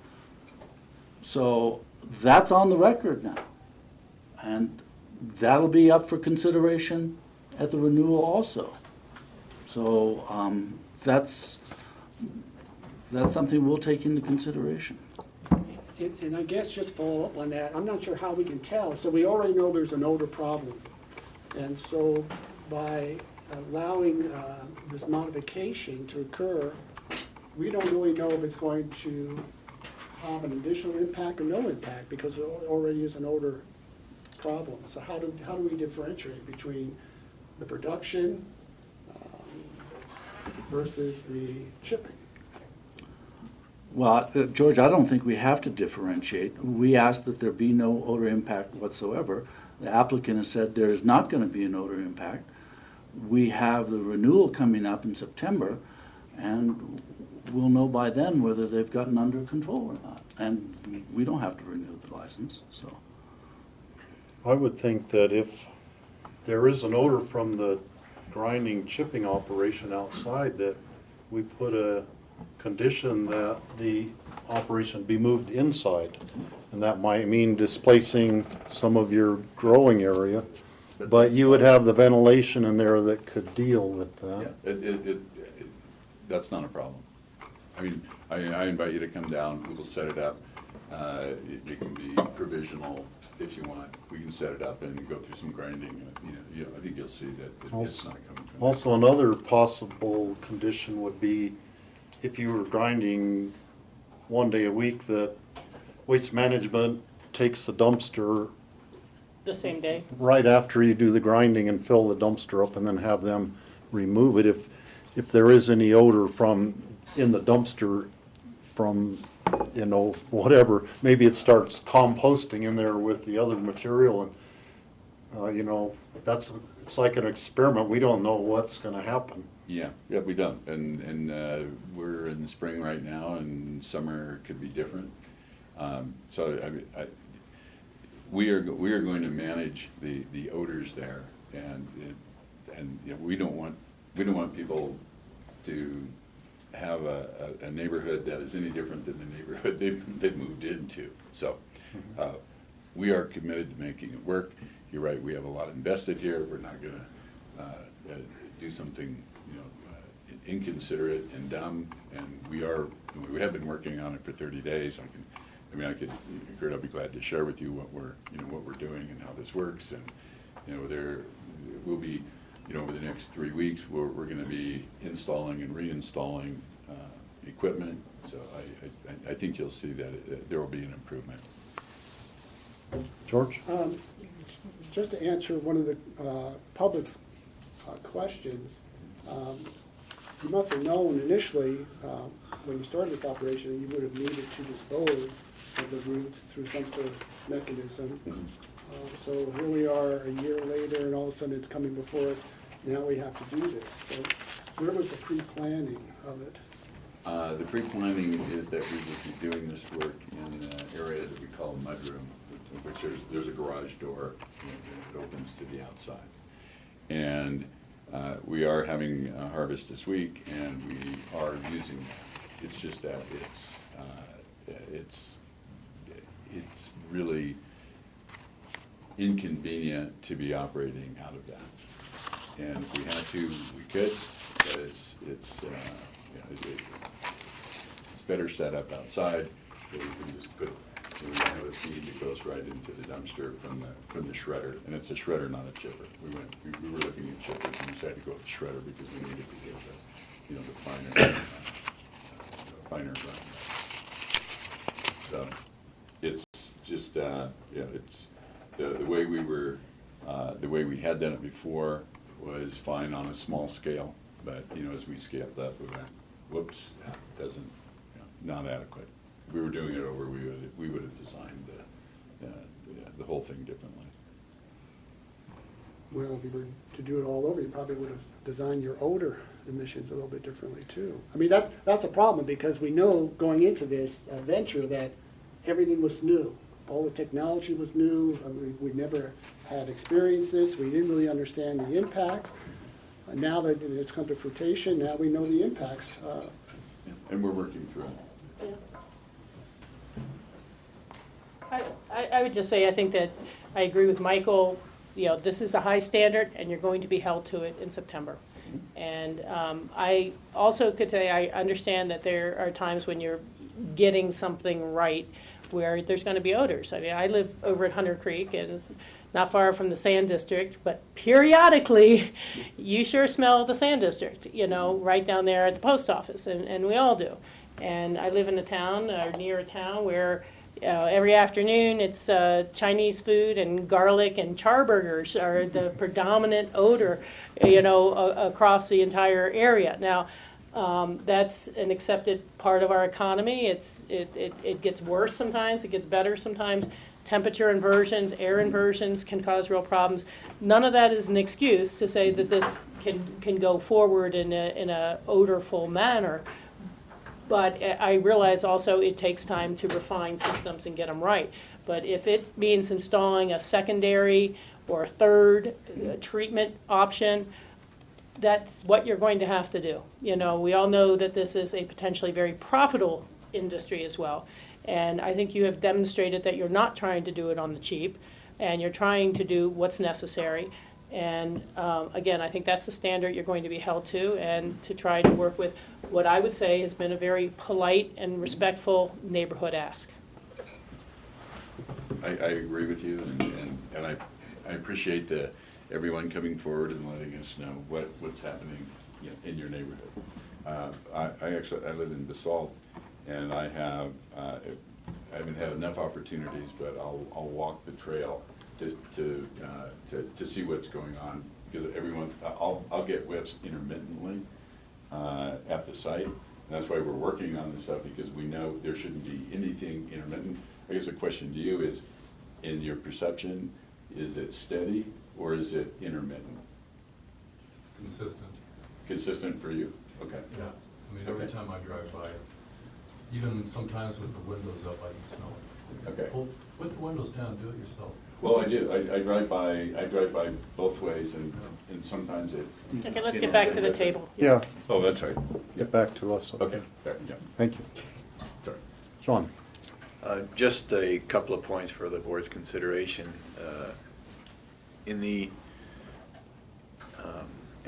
So that's on the record now. And that'll be up for consideration at the renewal also. So that's something we'll take into consideration. And I guess just follow up on that, I'm not sure how we can tell. So we already know there's an odor problem. And so by allowing this modification to occur, we don't really know if it's going to have an additional impact or no impact, because there already is an odor problem. So how do we differentiate between the production versus the chipping? Well, George, I don't think we have to differentiate. We asked that there be no odor impact whatsoever. The applicant has said there is not going to be an odor impact. We have the renewal coming up in September, and we'll know by then whether they've gotten under control or not. And we don't have to renew the license, so. I would think that if there is an odor from the grinding chipping operation outside, that we put a condition that the operation be moved inside. And that might mean displacing some of your growing area, but you would have the ventilation in there that could deal with that. Yeah, that's not a problem. I mean, I invite you to come down, we'll set it up. It can be provisional if you want. We can set it up and go through some grinding. I think you'll see that it's not coming from. Also, another possible condition would be if you were grinding one day a week, that Waste Management takes the dumpster The same day? right after you do the grinding and fill the dumpster up and then have them remove it. If there is any odor in the dumpster from, whatever, maybe it starts composting in there with the other material, and it's like an experiment. We don't know what's going to happen. Yeah, we don't. And we're in the spring right now, and summer could be different. We are going to manage the odors there, and we don't want people to have a neighborhood that is any different than the neighborhood they've moved into. So we are committed to making it work. You're right, we have a lot invested here. We're not going to do something inconsiderate and dumb, and we have been working on it for 30 days. Kurt, I'll be glad to share with you what we're doing and how this works, and there will be, over the next 3 weeks, we're going to be installing and reinstalling equipment. So I think you'll see that there will be an improvement. George? Just to answer one of the public's questions, you must have known initially when you started this operation you would have needed to dispose of the roots through some sort of mechanism. So here we are a year later, and all of a sudden it's coming before us. Now we have to do this. So where was the pre-planning of it? The pre-planning is that we would be doing this work in an area that we call mudroom, which there's a garage door and it opens to the outside. And we are having a harvest this week, and we are using it. It's just that it's really inconvenient to be operating out of that. And if we had to, we could, but it's better set up outside that we can just put. We have a feed that goes right into the dumpster from the shredder, and it's a shredder, not a chipper. We were looking at chippers, and we decided to go with the shredder because we needed to get the finer grind. So it's just it's the way we had done it before was fine on a small scale, but as we scaled up, we went, whoops, that doesn't not adequate. If we were doing it over, we would have designed the whole thing differently. Well, if you were to do it all over, you probably would have designed your odor emissions a little bit differently too. I mean, that's a problem, because we know going into this venture that everything was new. All the technology was new. I mean, we never had experienced this. We didn't really understand the impacts. Now that it's come to fruition, now we know the impacts. And we're working through it. I would just say, I think that I agree with Michael. This is the high standard, and you're going to be held to it in September. And I also could say I understand that there are times when you're getting something right where there's going to be odors. I mean, I live over at Hunter Creek, and it's not far from the Sand District, but periodically you sure smell the Sand District, right down there at the post office, and we all do. And I live in a town, or near a town, where every afternoon it's Chinese food and garlic and charburgers are the predominant odor, across the entire area. Now, that's an accepted part of our economy. It gets worse sometimes, it gets better sometimes. Temperature inversions, air inversions can cause real problems. None of that is an excuse to say that this can go forward in a odorful manner. But I realize also it takes time to refine systems and get them right. But if it means installing a secondary or a third treatment option, that's what you're going to have to do. You know, we all know that this is a potentially very profitable industry as well. And I think you have demonstrated that you're not trying to do it on the cheap, and you're trying to do what's necessary. And again, I think that's the standard you're going to be held to, and to try to work with what I would say has been a very polite and respectful neighborhood ask. I agree with you, and I appreciate everyone coming forward and letting us know what's happening in your neighborhood. I live in Basalt, and I haven't had enough opportunities, but I'll walk the trail to see what's going on, because I'll get whiffs intermittently at the site. And that's why we're working on this stuff, because we know there shouldn't be anything intermittent. I guess the question to you is, in your perception, is it steady or is it intermittent? It's consistent. Consistent for you? Okay. Yeah. I mean, every time I drive by, even sometimes with the windows up, I can smell it. Okay. Well, put the windows down, do it yourself. Well, I do. I drive by both ways, and sometimes it. Okay, let's get back to the table. Yeah. Oh, that's right. Get back to us. Okay. Yeah. Thank you. Sorry. John? Just a couple of points for the board's consideration. In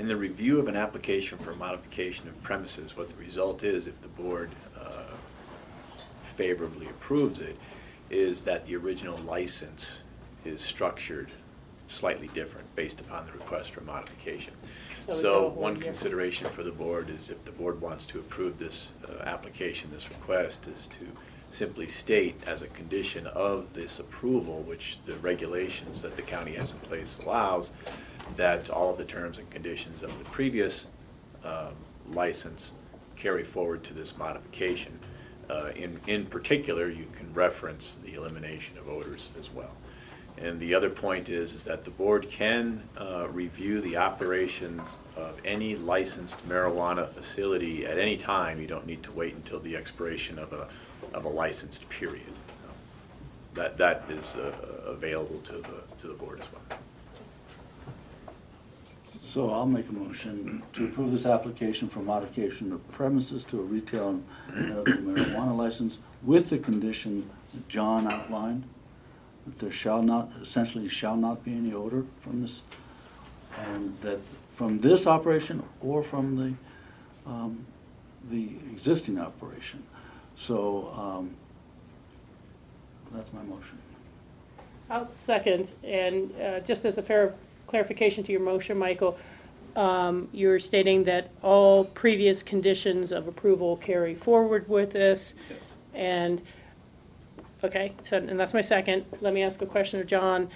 the review of an application for modification of premises, what the result is, if the board favorably approves it, is that the original license is structured slightly different based upon the request for modification. So one consideration for the board is, if the board wants to approve this application, this request, is to simply state as a condition of this approval, which the regulations that the county has in place allows, that all of the terms and conditions of the previous license carry forward to this modification. In particular, you can reference the elimination of odors as well. And the other point is that the board can review the operations of any licensed marijuana facility at any time. You don't need to wait until the expiration of a licensed period. That is available to the board as well. So I'll make a motion to approve this application for modification of premises to a retail and medical marijuana license with the condition that John outlined, that there shall not be any odor from this, and that from this operation or from the existing operation. So that's my motion. I'll second, and just as a fair clarification to your motion, Michael, you're stating that all previous conditions of approval carry forward with this, and okay, so, and that's my second. Let me ask a question of John.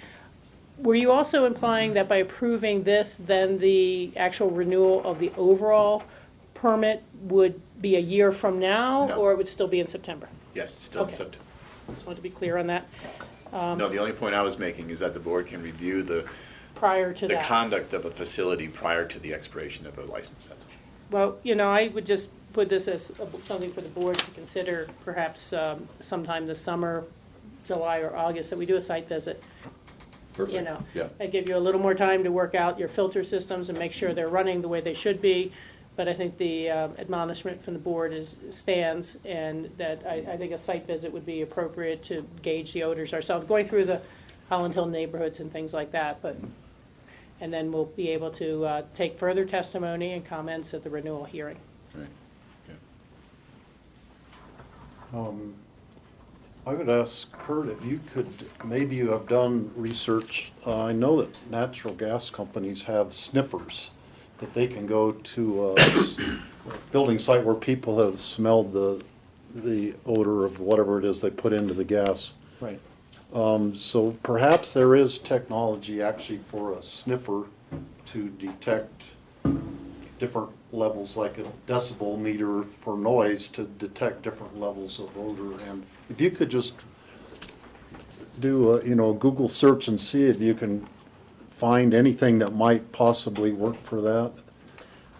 Were you also implying that by approving this, then the actual renewal of the overall permit would be a year from now, No. or it would still be in September? Yes, it's still in September. Just wanted to be clear on that. No, the only point I was making is that the board can review the Prior to that. conduct of a facility prior to the expiration of a license. That's all. Well, you know, I would just put this as something for the board to consider, perhaps sometime this summer, July or August, that we do a site visit. Perfect. You know, Yeah. I give you a little more time to work out your filter systems and make sure they're running the way they should be. But I think the admonishment from the board stands, and that I think a site visit would be appropriate to gauge the odors ourselves, going through the Holland Hill neighborhoods and things like that. And then we'll be able to take further testimony and comments at the renewal hearing. Right. I would ask Kurt if you could, maybe you have done research. I know that natural gas companies have sniffers that they can go to a building site where people have smelled the odor of whatever it is they put into the gas. Right. So perhaps there is technology actually for a sniffer to detect different levels, like a decibel meter for noise to detect different levels of odor. And if you could just do a Google search and see if you can find anything that might possibly work for that.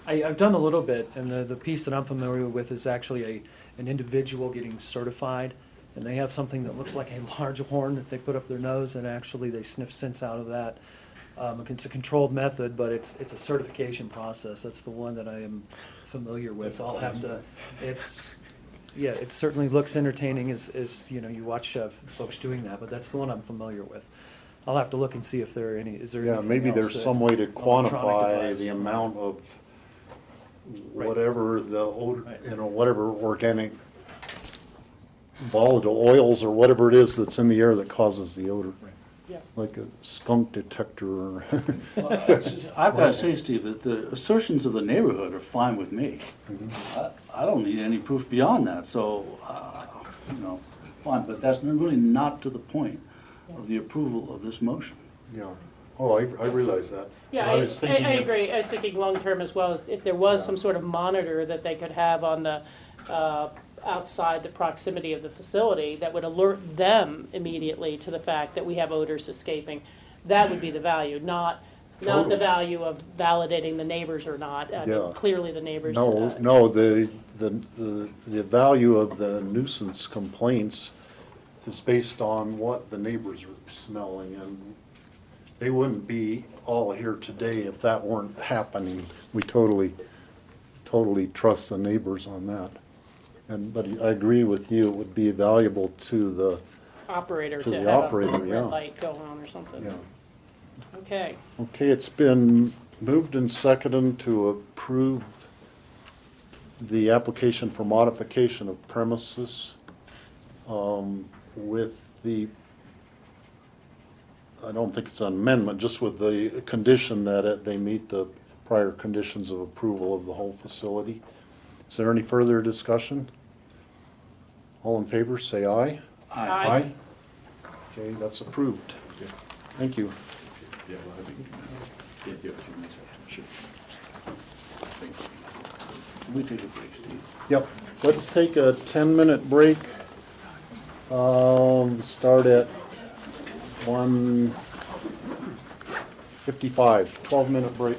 I've done a little bit, and the piece that I'm familiar with is actually an individual getting certified, and they have something that looks like a large horn that they put up their nose, and actually they sniff scents out of that. It's a controlled method, but it's a certification process. That's the one that I am familiar with. I'll have to, yeah, it certainly looks entertaining as you know, you watch folks doing that, but that's the one I'm familiar with. I'll have to look and see if there are any, is there Yeah, anything maybe else there's that- some way to electronic quantify device. the amount of whatever the, you know, whatever organic volatile oils or whatever it is that's in the air that causes the odor. Yeah. Like a skunk detector or. I've got to say, Steve, that the assertions of the neighborhood are fine with me. I don't need any proof beyond that, so, you know, fine, but that's really not to the point of the approval of this motion. Yeah. Oh, I realize that. Yeah, I was thinking I if- agree. I was thinking long-term as well, as if there was some sort of monitor that they could have on the, outside the proximity of the facility that would alert them immediately to the fact that we have odors escaping. That would be the value, not the Totally. value of validating the neighbors or not. I mean, Yeah. clearly the neighbors. No, the value of the nuisance complaints is based on what the neighbors are smelling, and they wouldn't be all here today if that weren't happening. We totally trust the neighbors on that. But I agree with you, it would be valuable to the Operator to to the have operator, a red yeah. light go on or something. Yeah. Okay. Okay, it's been moved and seconded to approve the application for modification of premises with the, I don't think it's an amendment, just with the condition that they meet the prior conditions of approval of the whole facility. Is there any further discussion? All in favor, say aye. Aye. Aye. Okay, that's approved. Thank you. Yeah, well, I think, yeah, a few minutes after, sure. Thank you. Can we take a break, Steve? Yep, let's take a 10-minute break. Start at 1:55, 12-minute break.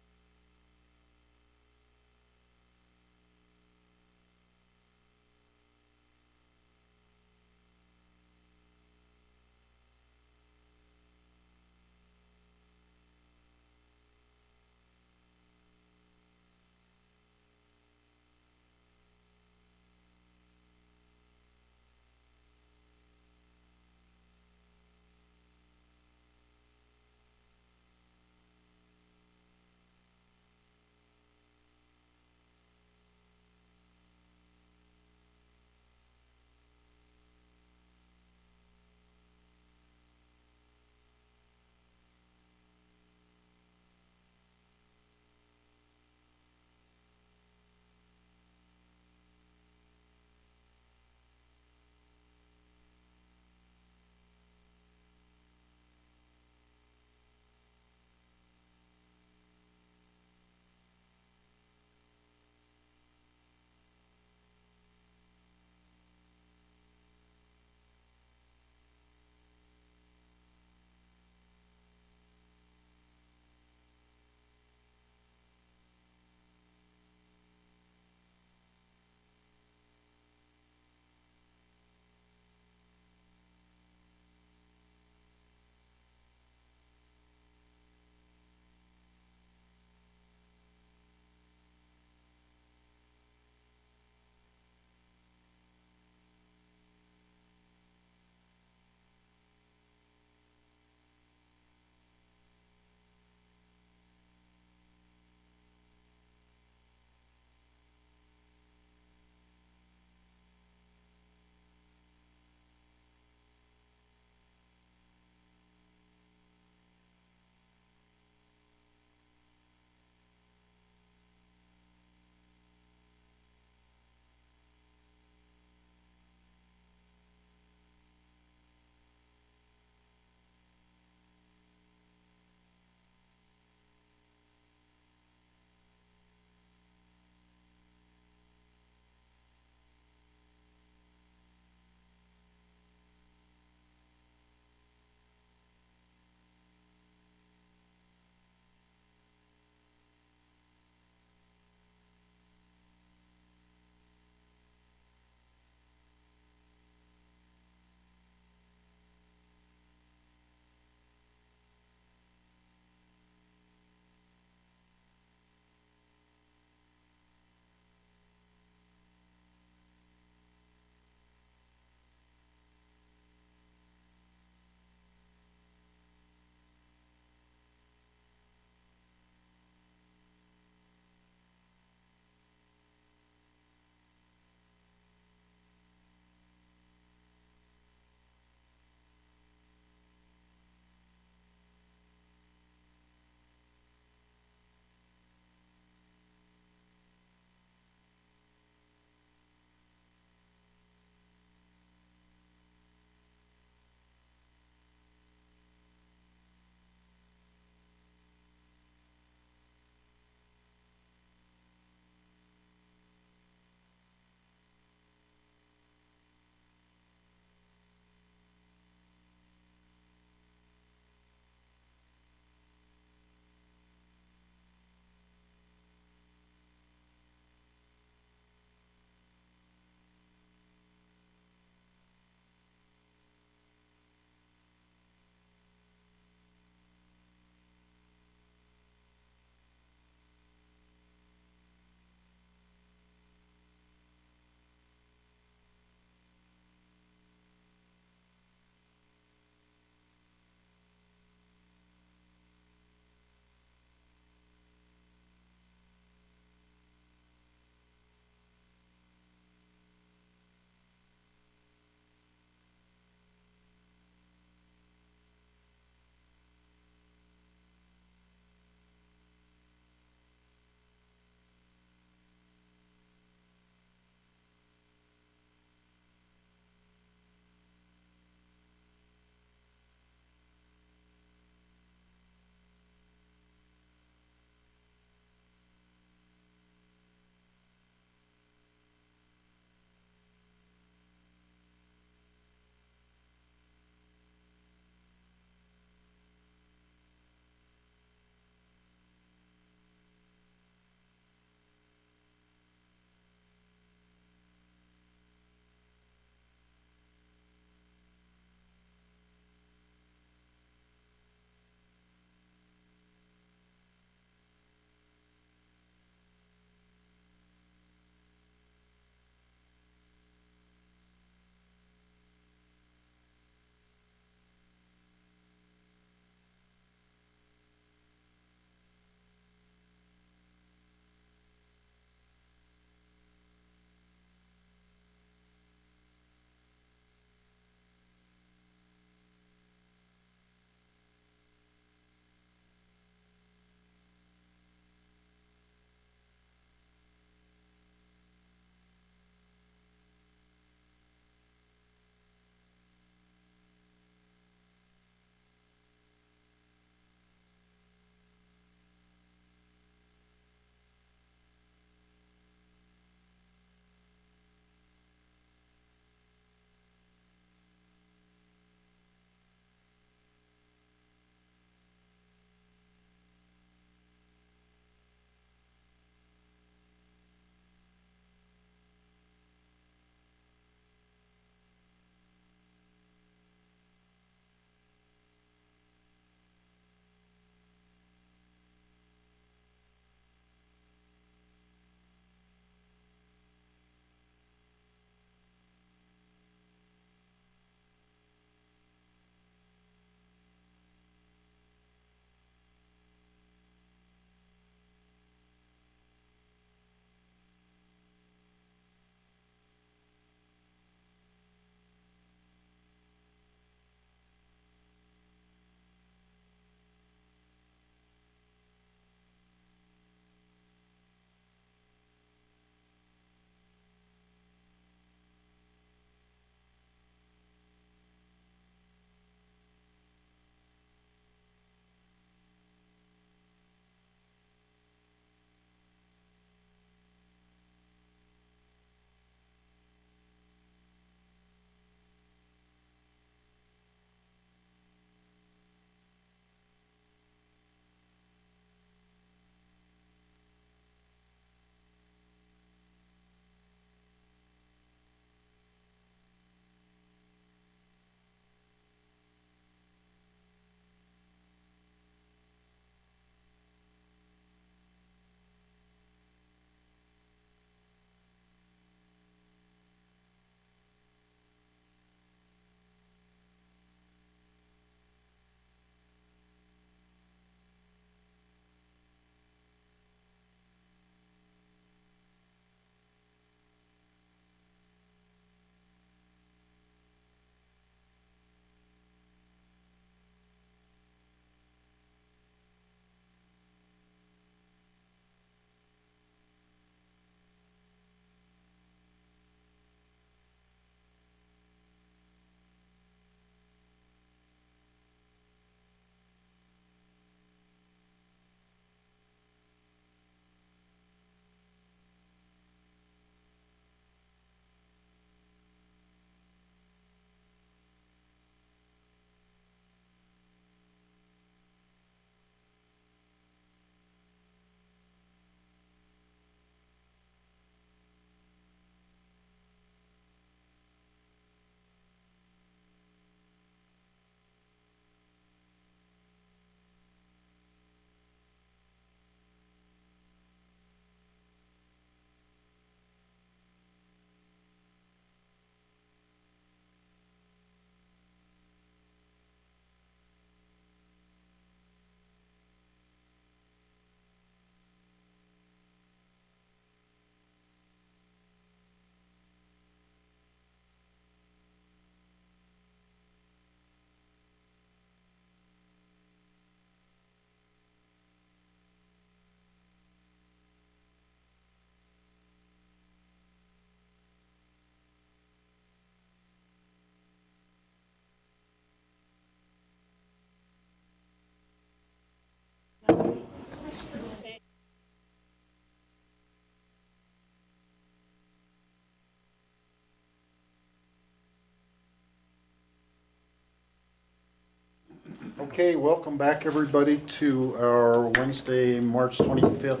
Okay, welcome back everybody to our Wednesday, March 25th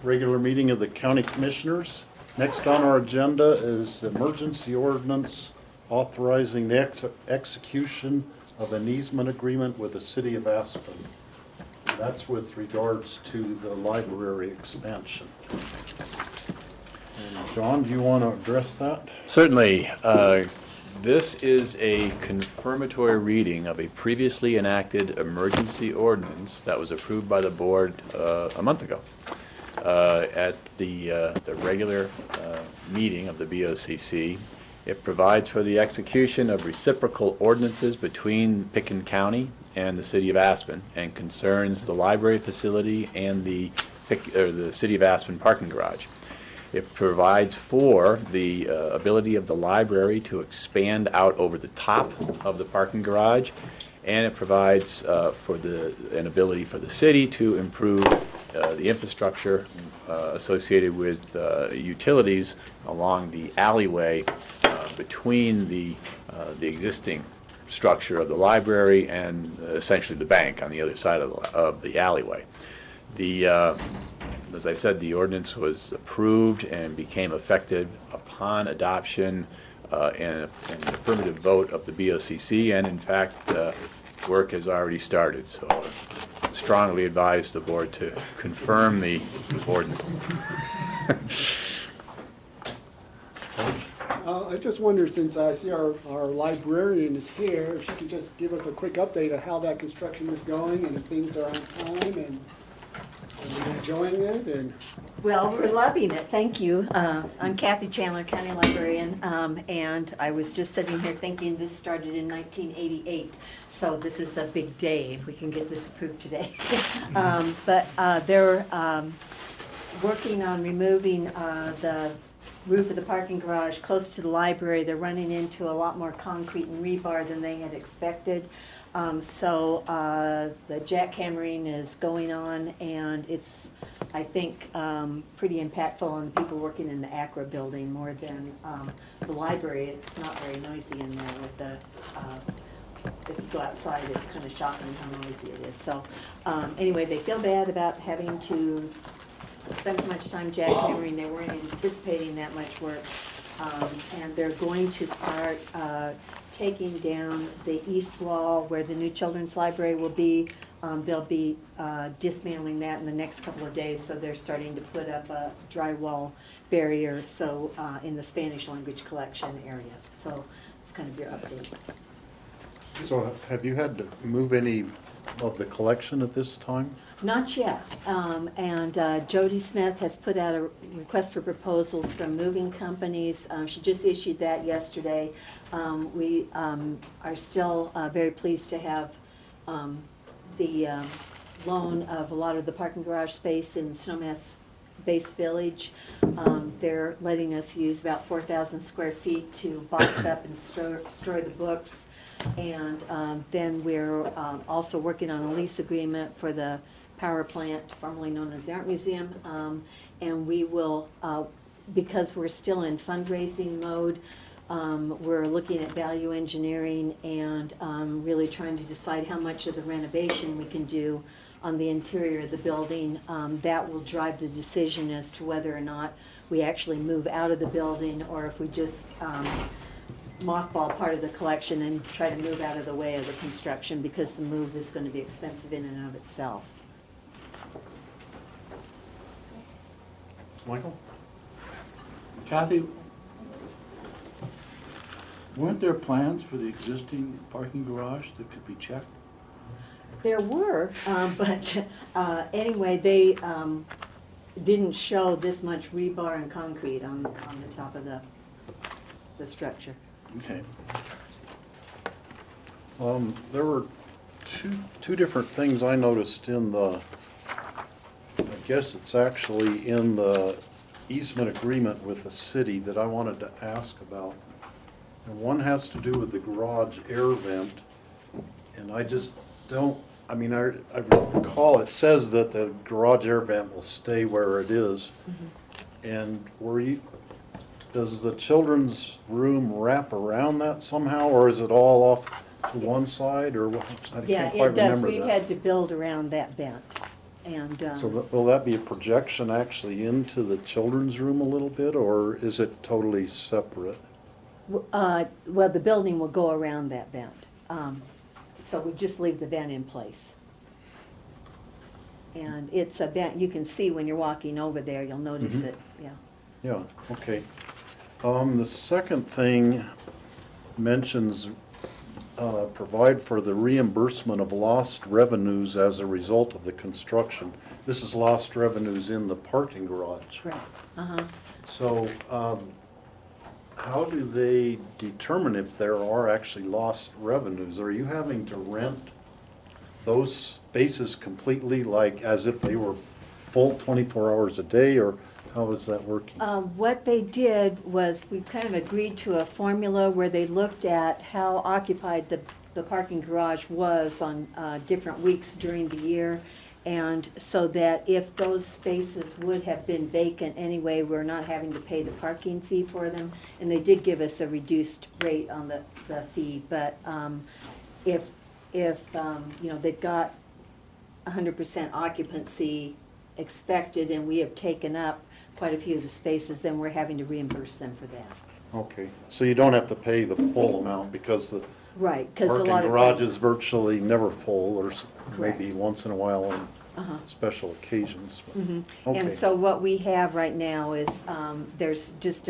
regular meeting of the County Commissioners. Next on our agenda is the emergency ordinance authorizing the execution of an easement agreement with the City of Aspen. That's with regards to the library expansion. And John, do you want to address that? Certainly. This is a confirmatory reading of a previously enacted emergency ordinance that was approved by the board a month ago at the regular meeting of the BOCC. It provides for the execution of reciprocal ordinances between Picken County and the City of Aspen and concerns the library facility and the City of Aspen parking garage. It provides for the ability of the library to expand out over the top of the parking garage, and it provides for an ability for the city to improve the infrastructure associated with utilities along the alleyway between the existing structure of the library and essentially the bank on the other side of the alleyway. As I said, the ordinance was approved and became effective upon adoption and an affirmative vote of the BOCC, and in fact, work has already started. So I strongly advise the board to confirm the ordinance. I just wonder, since I see our librarian is here, if she could just give us a quick update of how that construction is going and if things are on time and we're enjoying it. And Well, we're loving it, thank you. I'm Kathy Chandler, County Librarian, and I was just sitting here thinking this started in 1988, so this is a big day if we can get this approved today. But they're working on removing the roof of the parking garage close to the library. They're running into a lot more concrete and rebar than they had expected. So the jackhammering is going on, and it's, I think, pretty impactful on the people working in the ACRA building more than the library. It's not very noisy in there with the, if you go outside, it's kind of shocking how noisy it is. So anyway, they feel bad about having to spend so much time jackhammering. They weren't anticipating that much work. And they're going to start taking down the east wall where the new children's library will be. They'll be dismantling that in the next couple of days, so they're starting to put up a drywall barrier so in the Spanish language collection area. So it's kind of your update. So have you had to move any of the collection at this time? Not yet, and Jody Smith has put out a request for proposals from moving companies. She just issued that yesterday. We are still very pleased to have the loan of a lot of the parking garage space in Snowmass Base Village. They're letting us use about 4,000 square feet to box up and store the books. And then we're also working on a lease agreement for the power plant, formerly known as the Art Museum. And we will, because we're still in fundraising mode, we're looking at value engineering and really trying to decide how much of the renovation we can do on the interior of the building. That will drive the decision as to whether or not we actually move out of the building or if we just mothball part of the collection and try to move out of the way of the construction, because the move is going to be expensive in and of itself. Michael? Kathy, weren't there plans for the existing parking garage that could be checked? There were, but anyway, they didn't show this much rebar and concrete on the top of the structure. Okay. There were two different things I noticed in the, I guess it's actually in the easement agreement with the city that I wanted to ask about. And one has to do with the garage air vent, and I just don't, I mean, I recall it says that the garage air vent will stay where it is. And does the children's room wrap around that somehow, or is it all off to one side, or what? I Yeah, can't quite it does. remember We've that. had to build around that bent. And So will that be a projection actually into the children's room a little bit, or is it totally separate? well, the building will go around that bent. So we just leave the vent in place. And it's a vent, you can see when you're walking over there, you'll notice Mhm. it, yeah. Yeah, okay. The second thing mentions provide for the reimbursement of lost revenues as a result of the construction. This is lost revenues in the parking garage. Correct. So how do they determine if there are actually lost revenues? Are you having to rent those spaces completely, like as if they were full 24 hours a day, or how is that working? What they did was we kind of agreed to a formula where they looked at how occupied the parking garage was on different weeks during the year. And so that if those spaces would have been vacant anyway, we're not having to pay the parking fee for them. And they did give us a reduced rate on the fee. But if you know, they've got 100% occupancy expected and we have taken up quite a few of the spaces, then we're having to reimburse them for that. Okay, so you don't have to pay the full amount because the Right, 'cause a parking lot of garage times- is virtually never full, or Correct. maybe once in a while on Uh-huh. special occasions. but- Mhm. Okay. And so what we have right now is, there's just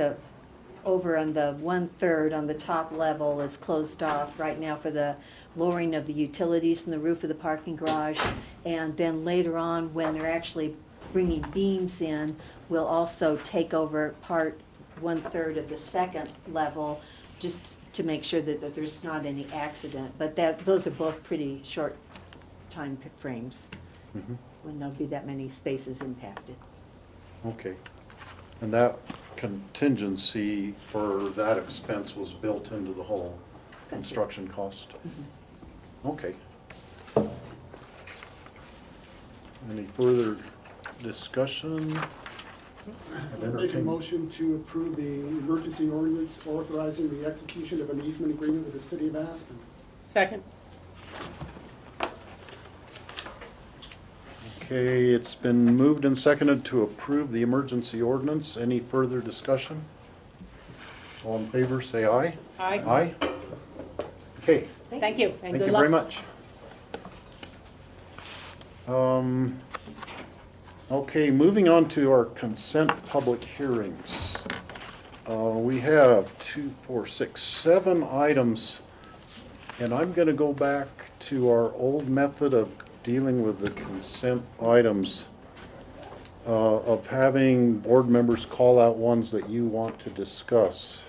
over on the 1/3 on the top level is closed off right now for the lowering of the utilities in the roof of the parking garage. And then later on, when they're actually bringing beams in, we'll also take over 1/3 of the second level, just to make sure that there's not any accident. But those are both pretty short time frames, Mhm. when there'll be that many spaces impacted. Okay. And that contingency for that expense was built into the whole construction cost? Okay. Any further discussion? I'll make a motion to approve the emergency ordinance authorizing the execution of an easement agreement with the city of Aspen. Second. Okay, it's been moved and seconded to approve the emergency ordinance. Any further discussion? All in favor, say aye. Aye. Aye? Okay. Thank you, and Thank good you luck. very much. Okay, moving on to our consent public hearings. We have 2, 4, 6, 7 items, and I'm going to go back to our old method of dealing with the consent items, of having board members call out ones that you want to discuss.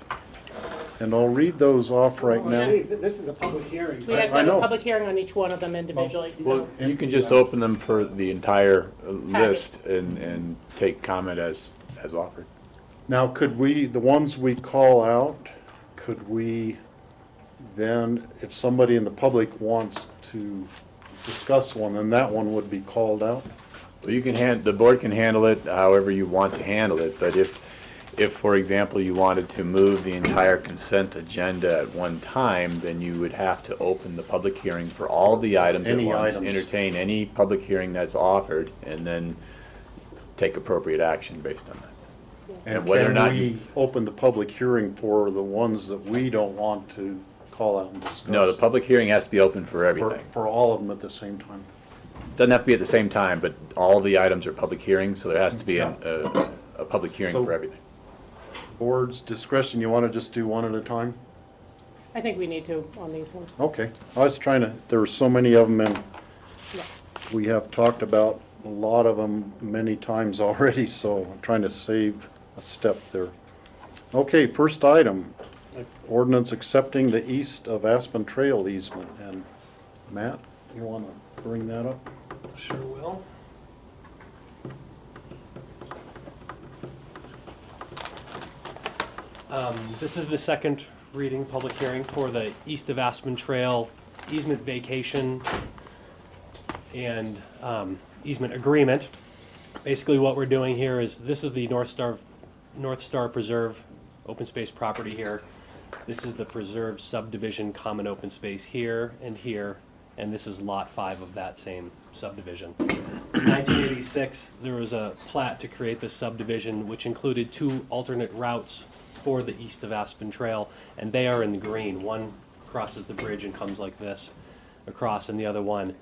And I'll read those off right now. Steve, this is a public hearing. We so- have to have a public hearing on each one of them individually, so. You can just open them for the entire list and take comment as offered. Now, could we, the ones we call out, could we then, if somebody in the public wants to discuss one, then that one would be called out? Well, you can the board can handle it however you want to handle it, but if, for example, you wanted to move the entire consent agenda at one time, then you would have to open the public hearing for all the items at Any once, items. entertain any public hearing that's offered, and then take appropriate action based on that. And whether or can not we open the public hearing for the ones that we don't want to call out and discuss? No, the public hearing has to be open for everything. For all of them at the same time? Doesn't have to be at the same time, but all the items are public hearings, so there has to be a public hearing So- for everything. Board's discretion, you want to just do one at a time? I think we need to on these ones. Okay, I was trying to, there were so many of them, and Yeah. we have talked about a lot of them many times already, so I'm trying to save a step there. Okay, first item, ordinance accepting the east of Aspen Trail easement. And Matt, you want to bring that up? Sure will. This is the second reading, public hearing for the East of Aspen Trail easement vacation and easement agreement. Basically what we're doing here is, this is the North Star Preserve open space property here. This is the preserved subdivision common open space here, and this is lot 5 of that same subdivision. In 1986, there was a plat to create this subdivision, which included 2 alternate routes for the east of Aspen Trail, and they are in the green. One crosses the bridge and comes like this across, and the other one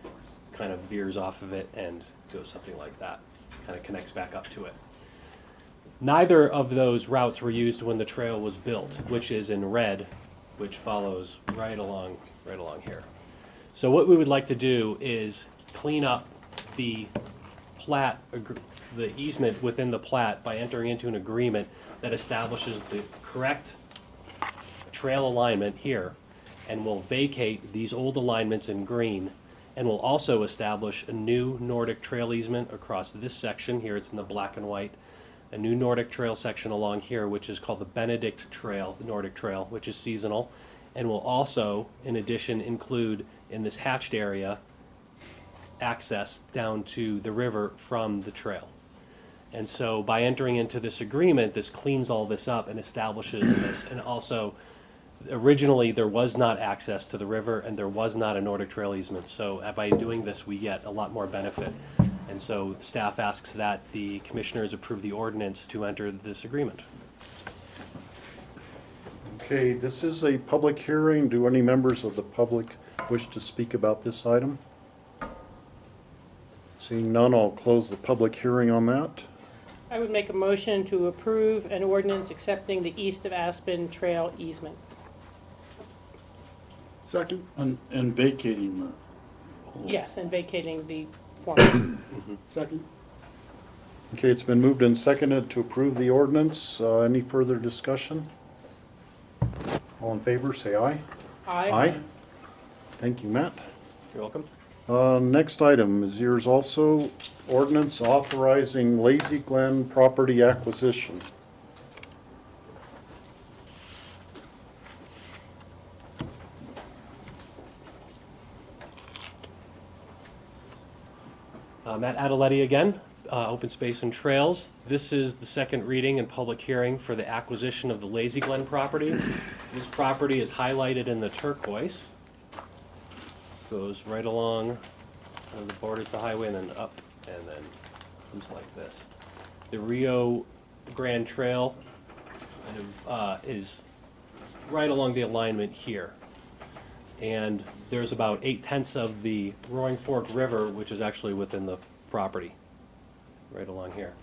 kind of veers off of it and goes something like that, kind of connects back up to it. Neither of those routes were used when the trail was built, which is in red, which follows right along here. So what we would like to do is clean up the plat, the easement within the plat by entering into an agreement that establishes the correct trail alignment here, and will vacate these old alignments in green, and will also establish a new Nordic trail easement across this section. Here it's in the black and white. A new Nordic trail section along here, which is called the Benedict Trail, the Nordic Trail, which is seasonal, and will also, in addition, include in this hatched area access down to the river from the trail. And so by entering into this agreement, this cleans all this up and establishes this. And also, originally there was not access to the river and there was not a Nordic Trail easement. So by doing this, we get a lot more benefit. And so staff asks that the commissioners approve the ordinance to enter this agreement. Okay, this is a public hearing. Do any members of the public wish to speak about this item? Seeing none, I'll close the public hearing on that. I would make a motion to approve an ordinance accepting the east of Aspen Trail easement. Second? And vacating the whole. Yes, and vacating the former. Second? Okay, it's been moved and seconded to approve the ordinance. Any further discussion? All in favor, say aye. Aye. Aye. Thank you, Matt. You're welcome. Next item is yours also, ordinance authorizing Lazy Glen property acquisition. Matt Adeletti again, Open Space and Trails. This is the second reading and public hearing for the acquisition of the Lazy Glen property. This property is highlighted in the turquoise. Goes right along the borders of the highway and then up and then comes like this. The Rio Grande Trail is right along the alignment here. And there's about 8/10 of the Roaring Fork River, which is actually within the property, right along here.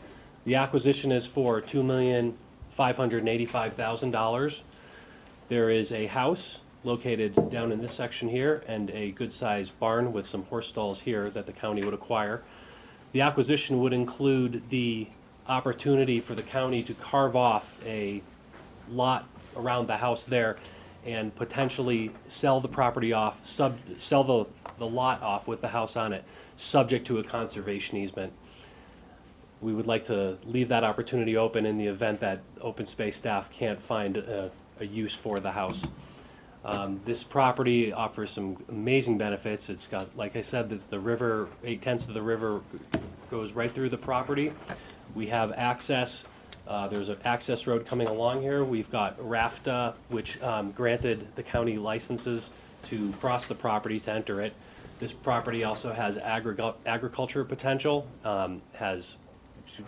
The acquisition is for $2,585,000. There is a house located down in this section here and a good-sized barn with some horse stalls here that the county would acquire. The acquisition would include the opportunity for the county to carve off a lot around the house there and potentially sell the property off, sell the lot off with the house on it, subject to a conservation easement. We would like to leave that opportunity open in the event that open space staff can't find a use for the house. This property offers some amazing benefits. It's got, like I said, it's the river, 8/10 of the river goes right through the property. We have access. There's an access road coming along here. We've got RAFTA, which granted the county licenses to cross the property to enter it. This property also has agriculture potential, has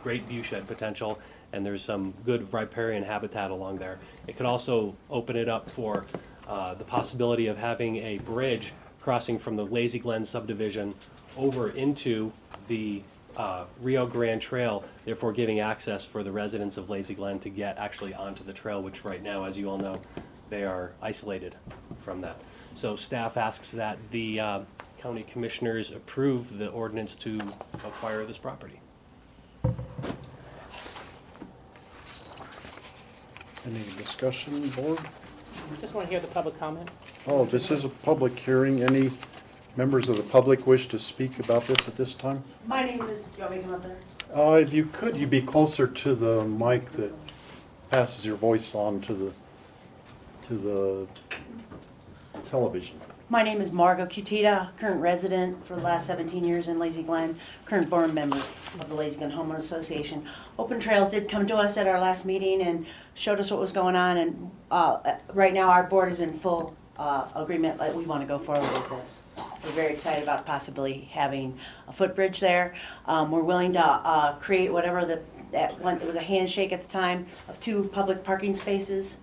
great viewshed potential, and there's some good riparian habitat along there. It could also open it up for the possibility of having a bridge crossing from the Lazy Glen subdivision over into the Rio Grande Trail, therefore giving access for the residents of Lazy Glen to get actually onto the trail, which right now, as you all know, they are isolated from that. So staff asks that the county commissioners approve the ordinance to acquire this property. Any discussion, board? Just want to hear the public comment. Oh, this is a public hearing. Any members of the public wish to speak about this at this time? My name is, do you want me to come up there? If you could, you'd be closer to the mic that passes your voice on to the television. My name is Margot Cutita, current resident for the last 17 years in Lazy Glen, current board member of the Lazy Glen Homeowners Association. Open Trails did come to us at our last meeting and showed us what was going on, and right now our board is in full agreement that we want to go forward with this. We're very excited about possibly having a footbridge there. We're willing to create whatever it was a handshake at the time of 2 public parking spaces.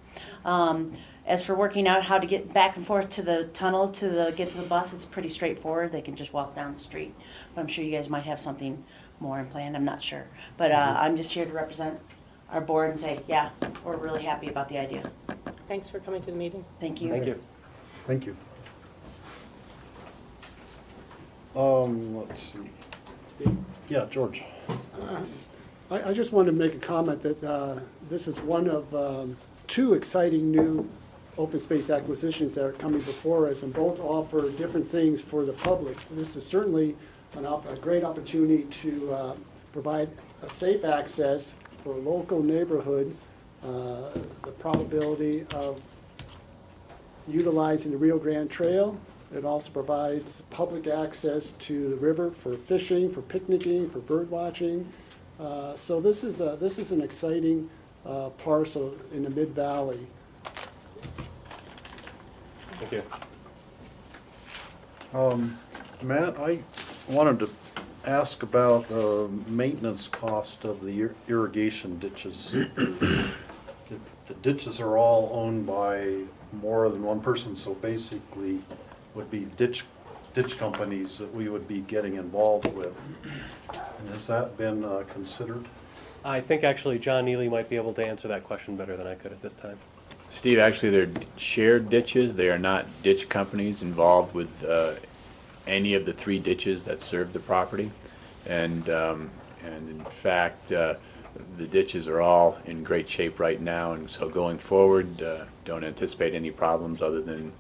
As for working out how to get back and forth to the tunnel to get to the bus, it's pretty straightforward. They can just walk down the street. But I'm sure you guys might have something more in plan. I'm not sure. But I'm just here to represent our board and say, yeah, we're really happy about the idea. Thanks for coming to the meeting. Thank you. Thank you. Thank you. Let's see. Steve? Yeah, George. I just wanted to make a comment that this is one of 2 exciting new open space acquisitions that are coming before us, and both offer different things for the public. So this is certainly a great opportunity to provide a safe access for a local neighborhood, the probability of utilizing the Rio Grande Trail. It also provides public access to the river for fishing, for picnicking, for bird watching. So this is an exciting parcel in the Mid-Valley. Thank you. Matt, I wanted to ask about maintenance cost of the irrigation ditches. The ditches are all owned by more than one person, so basically would be ditch companies that we would be getting involved with. And has that been considered? I think actually John Neely might be able to answer that question better than I could at this time. Steve, actually, they're shared ditches. They are not ditch companies involved with any of the 3 ditches that serve the property. And in fact, the ditches are all in great shape right now. And so going forward, don't anticipate any problems other than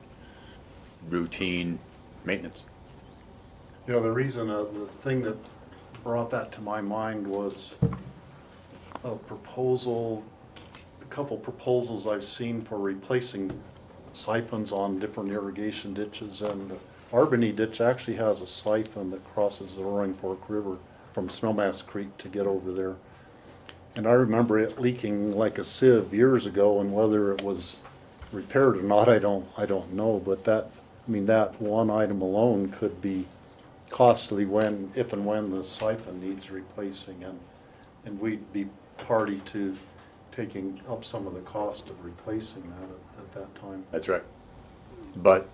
routine maintenance. Yeah, the reason, the thing that brought that to my mind was a couple proposals I've seen for replacing siphons on different irrigation ditches, and the Albany ditch actually has a siphon that crosses the Roaring Fork River from Snowmass Creek to get over there. And I remember it leaking like a sieve years ago, and whether it was repaired or not, I don't know. But that one item alone could be costly if and when the siphon needs replacing, and we'd be party to taking up some of the cost of replacing that at that time. That's right. But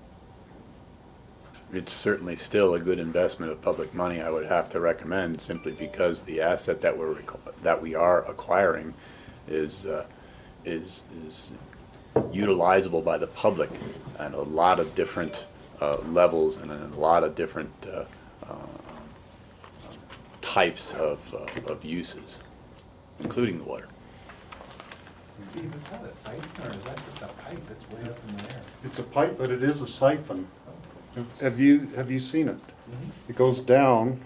it's certainly still a good investment of public money, I would have to recommend, simply because the asset that we are acquiring is utilizable by the public at a lot of different levels and in a lot of different types of uses, including the water. Steve, is that a siphon or is that just a pipe that's way up in the air? It's a pipe, but it is a siphon. Have you seen it? It goes down,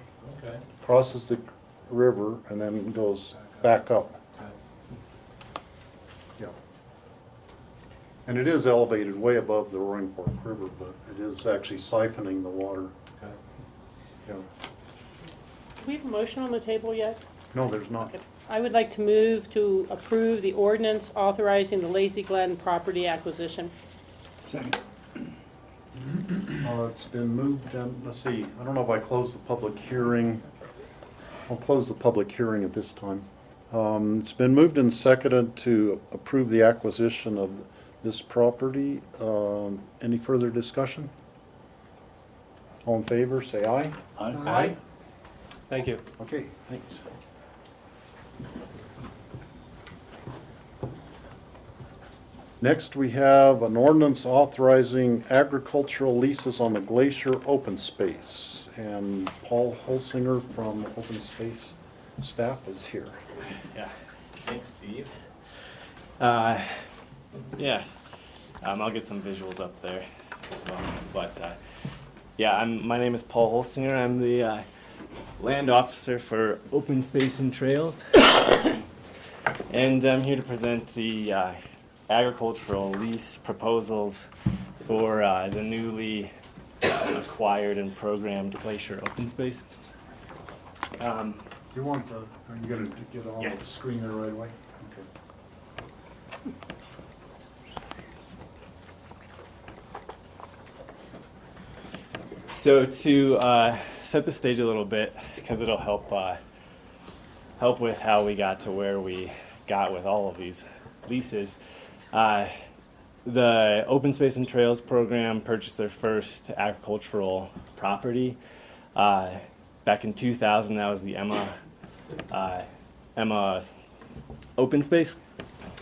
crosses the river, and then goes back up. Yeah. And it is elevated way above the Roaring Fork River, but it is actually siphoning the water. Yeah. Do we have a motion on the table yet? No, there's not. I would like to move to approve the ordinance authorizing the Lazy Glen property acquisition. Second. It's been moved, and let's see, I don't know if I closed the public hearing. I'll close the public hearing at this time. It's been moved and seconded to approve the acquisition of this property. Any further discussion? All in favor, say aye. Aye. Aye. Thank you. Okay, thanks. Next, we have an ordinance authorizing agricultural leases on the Glacier Open Space. And Paul Holsinger from Open Space staff is here. Yeah, thanks, Steve. I'll get some visuals up there as well. But my name is Paul Holsinger. I'm the land officer for Open Space and Trails. And I'm here to present the agricultural lease proposals for the newly acquired and programmed glacier open space. You want the, are you gonna get on the screen there right away? Okay. So to set the stage a little bit, because it'll help help with how we got to where we got with all of these leases. The Open Space and Trails program purchased their first agricultural property back in 2000. That was the Emma Open Space,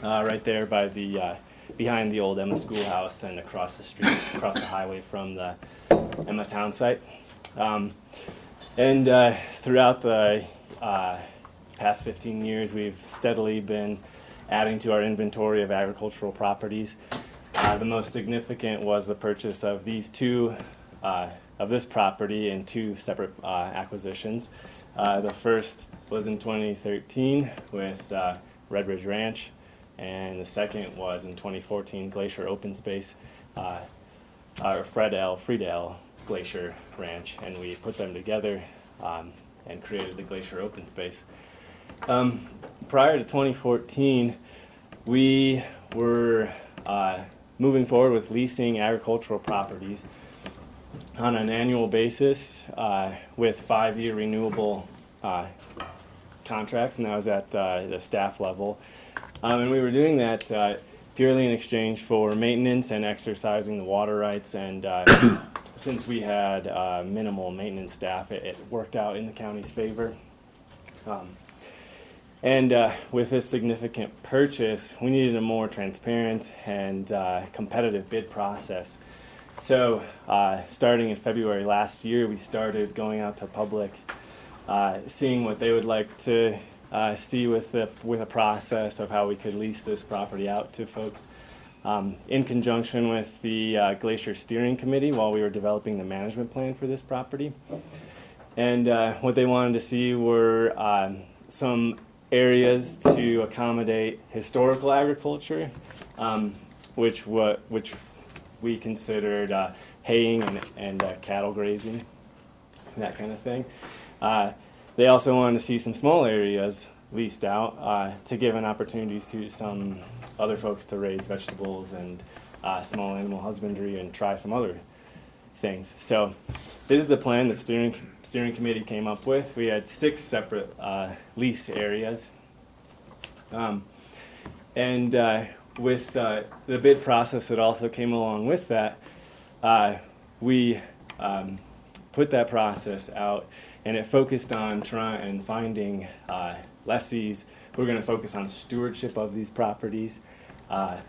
right there by the behind the old Emma Schoolhouse and across the street, across the highway from the Emma town site. And throughout the past 15 years, we've steadily been adding to our inventory of agricultural properties. The most significant was the purchase of these two, of this property in two separate acquisitions. The first was in 2013 with Red Ridge Ranch, and the second was in 2014 Glacier Open Space, Friedel Glacier Ranch, and we put them together and created the Glacier Open Space. Prior to 2014, we were moving forward with leasing agricultural properties on an annual basis with 5-year renewable contracts, and that was at the staff level. And we were doing that purely in exchange for maintenance and exercising the water rights, and since we had minimal maintenance staff, it worked out in the county's favor. And with this significant purchase, we needed a more transparent and competitive bid process. So starting in February last year, we started going out to public, seeing what they would like to see with a process of how we could lease this property out to folks. In conjunction with the Glacier Steering Committee while we were developing the management plan for this property. And what they wanted to see were some areas to accommodate historical agriculture, which we considered haying and cattle grazing, that kind of thing. They also wanted to see some small areas leased out to give an opportunity to some other folks to raise vegetables and small animal husbandry and try some other things. So this is the plan the steering committee came up with. We had 6 separate lease areas. With the bid process that also came along with that, we put that process out, and it focused on trying and finding lessees who are going to focus on stewardship of these properties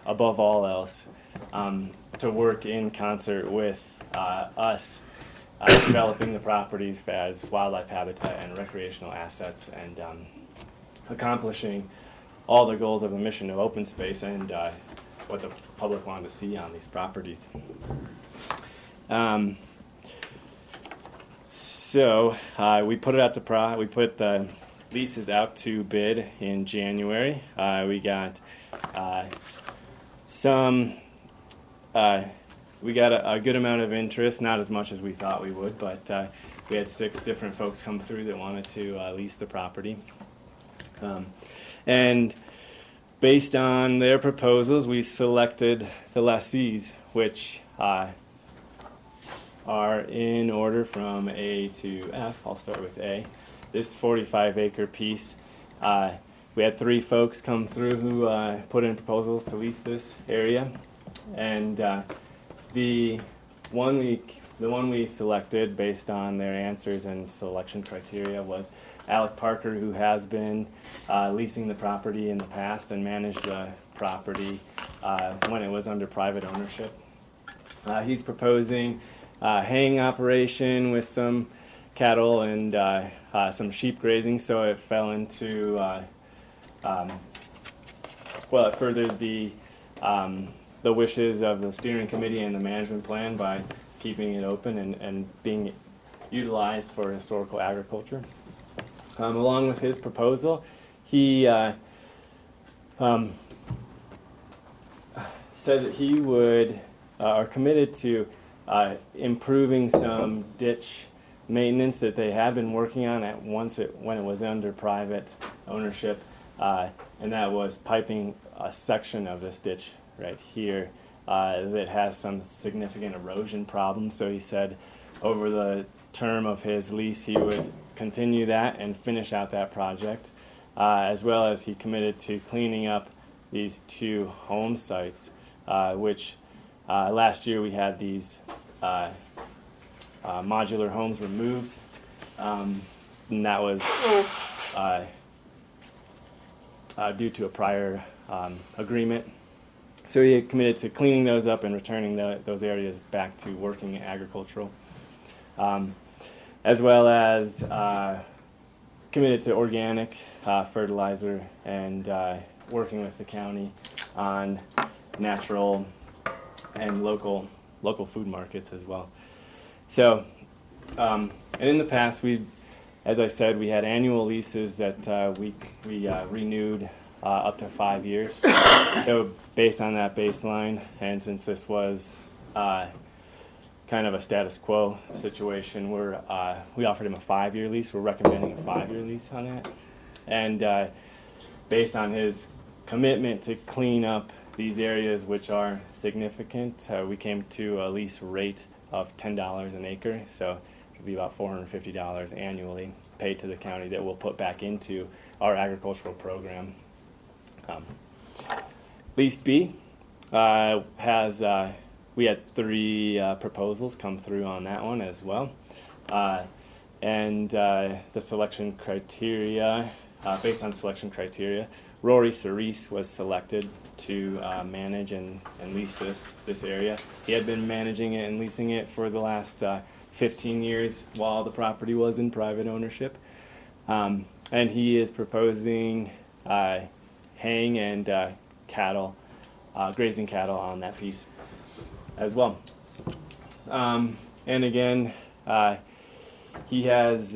above all else, to work in concert with us developing the properties as wildlife habitat and recreational assets, and accomplishing all the goals of the mission of open space and what the public wanted to see on these properties. So we put it out to we put the leases out to bid in January. We got we got a good amount of interest, not as much as we thought we would, but we had 6 different folks come through that wanted to lease the property. And based on their proposals, we selected the lessees, which are in order from A to F. I'll start with A. This 45-acre piece, we had 3 folks come through who put in proposals to lease this area, and the one we selected based on their answers and selection criteria was Alec Parker, who has been leasing the property in the past and managed the property when it was under private ownership. He's proposing a haying operation with some cattle and some sheep grazing, so it fell into, well, it furthered the wishes of the steering committee and the management plan by keeping it open and being utilized for historical agriculture. Along with his proposal, he said that he would, are committed to improving some ditch maintenance that they had been working on when it was under private ownership, and that was piping a section of this ditch right here that has some significant erosion problems. So he said over the term of his lease he would continue that and finish out that project, as well as he committed to cleaning up these 2 home sites, which last year we had these modular homes removed, and that was due to a prior agreement. So he had committed to cleaning those up and returning those areas back to working agricultural, as well as committed to organic fertilizer and working with the county on natural and local food markets as well. So, and in the past, as I said, we had annual leases that we renewed up to 5 years. So based on that baseline, and since this was kind of a status quo situation, we offered him a 5-year lease. We're recommending a 5-year lease on that. And based on his commitment to clean up these areas which are significant, we came to a lease rate of $10 an acre, so it would be about $450 annually paid to the county that we'll put back into our agricultural program. Lease B we had 3 proposals come through on that one as well, and the selection criteria, based on selection criteria, Rory Cerise was selected to manage and lease this area. He had been managing it and leasing it for the last 15 years while the property was in private ownership. And he is proposing haying and cattle, grazing cattle on that piece as well. And again, he's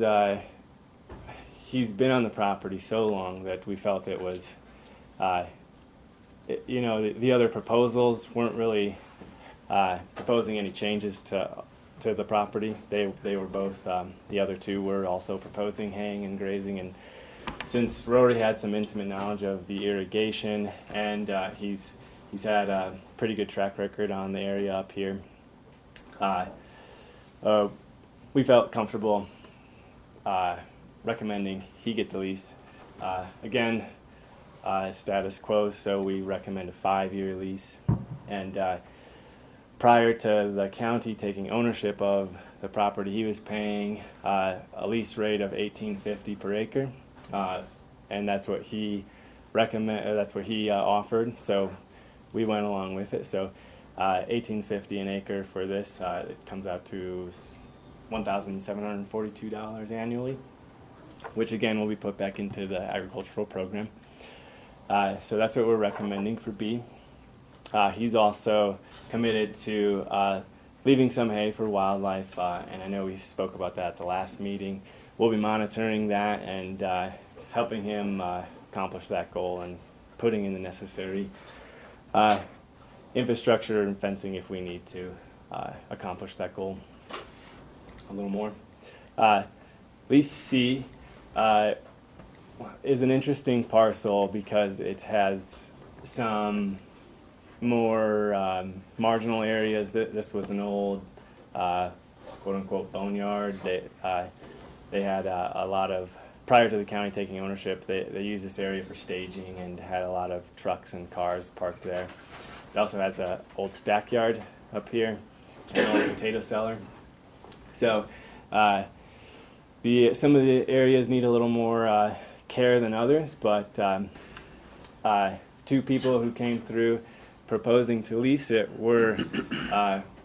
been on the property so long that we felt it was, the other proposals weren't really proposing any changes to the property. They were both, the other 2 were also proposing haying and grazing, and since Rory had some intimate knowledge of the irrigation, and he's had a pretty good track record on the area up here, we felt comfortable recommending he get the lease. Again, status quo, so we recommend a 5-year lease. And prior to the county taking ownership of the property, he was paying a lease rate of $18.50 per acre, and that's what he offered. So we went along with it. So $18.50 an acre for this, it comes out to $1,742 annually, which again will be put back into the agricultural program. So that's what we're recommending for B. He's also committed to leaving some hay for wildlife, and I know we spoke about that at the last meeting. We'll be monitoring that and helping him accomplish that goal and putting in the necessary infrastructure and fencing if we need to accomplish that goal a little more. Lease C is an interesting parcel because it has some more marginal areas. This was an old quote-unquote boneyard. They had a lot of, prior to the county taking ownership, they used this area for staging and had a lot of trucks and cars parked there. It also has an old stackyard up here and an old potato cellar. So some of the areas need a little more care than others, but 2 people who came through proposing to lease it were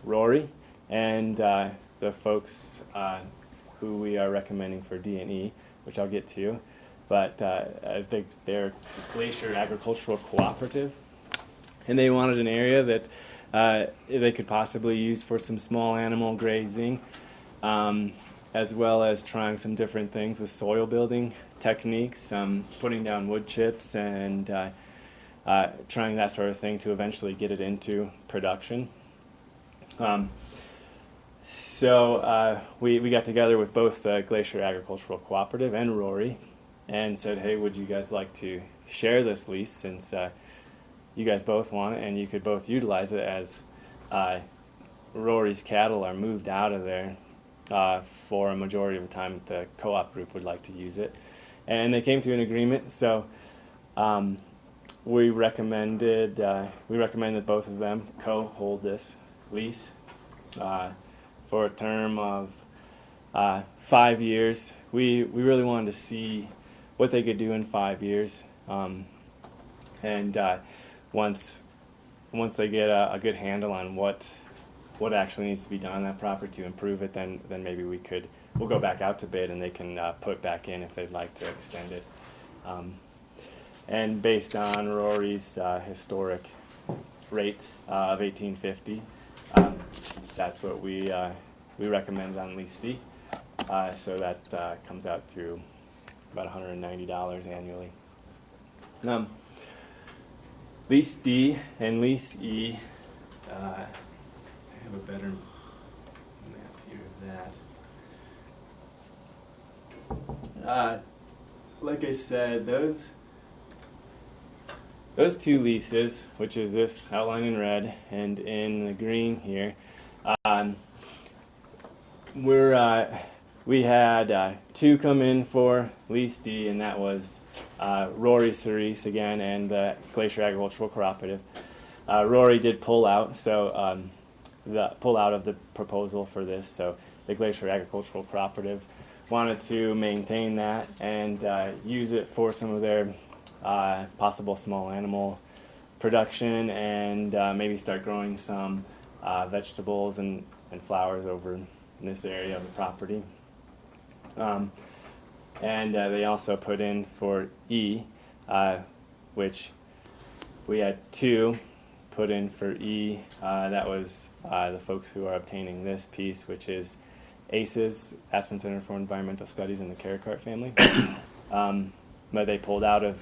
Rory and the folks who we are recommending for D&E, which I'll get to. But I think they're Glacier Agricultural Cooperative, and they wanted an area that they could possibly use for some small animal grazing, as well as trying some different things with soil building techniques, putting down wood chips and trying that sort of thing to eventually get it into production. So we got together with both the Glacier Agricultural Cooperative and Rory and said, hey, would you guys like to share this lease since you guys both want it and you could both utilize it as Rory's cattle are moved out of there for a majority of the time the co-op group would like to use it. And they came to an agreement, so we recommended both of them co-hold this lease for a term of 5 years. We really wanted to see what they could do in 5 years, and once they get a good handle on what actually needs to be done on that property to improve it, then maybe we'll go back out to bid and they can put back in if they'd like to extend it. And based on Rory's historic rate of $18.50, that's what we recommend on lease C. So that comes out to about $190 annually. Lease D and lease E, I have a better map here of that. Like I said, those two leases, which is this outline in red and in the green here, we had two come in for lease D, and that was Rory Cerise again and the Glacier Agricultural Cooperative. Rory did pull out, so pull out of the proposal for this. So the Glacier Agricultural Cooperative wanted to maintain that and use it for some of their possible small animal production and maybe start growing some vegetables and flowers over in this area of the property. And they also put in for E, which we had two put in for E. That was the folks who are obtaining this piece, which is ACES, Aspen Center for Environmental Studies, in the Caricart family. But they pulled out of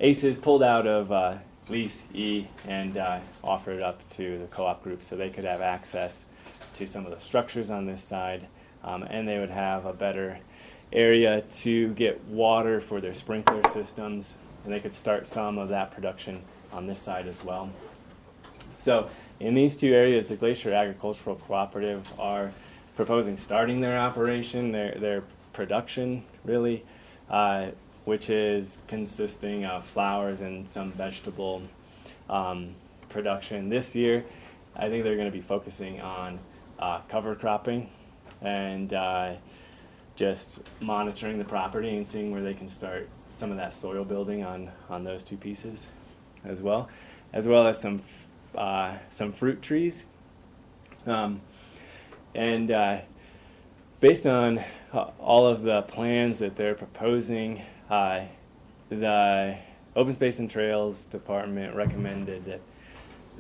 ACES pulled out of lease E and offered it up to the co-op group so they could have access to some of the structures on this side, and they would have a better area to get water for their sprinkler systems, and they could start some of that production on this side as well. So in these two areas, the Glacier Agricultural Cooperative are proposing starting their operation, their production really, which is consisting of flowers and some vegetable production. This year, I think they're going to be focusing on cover cropping and just monitoring the property and seeing where they can start some of that soil building on those two pieces as well as some fruit trees. And based on all of the plans that they're proposing, the Open Space and Trails Department recommended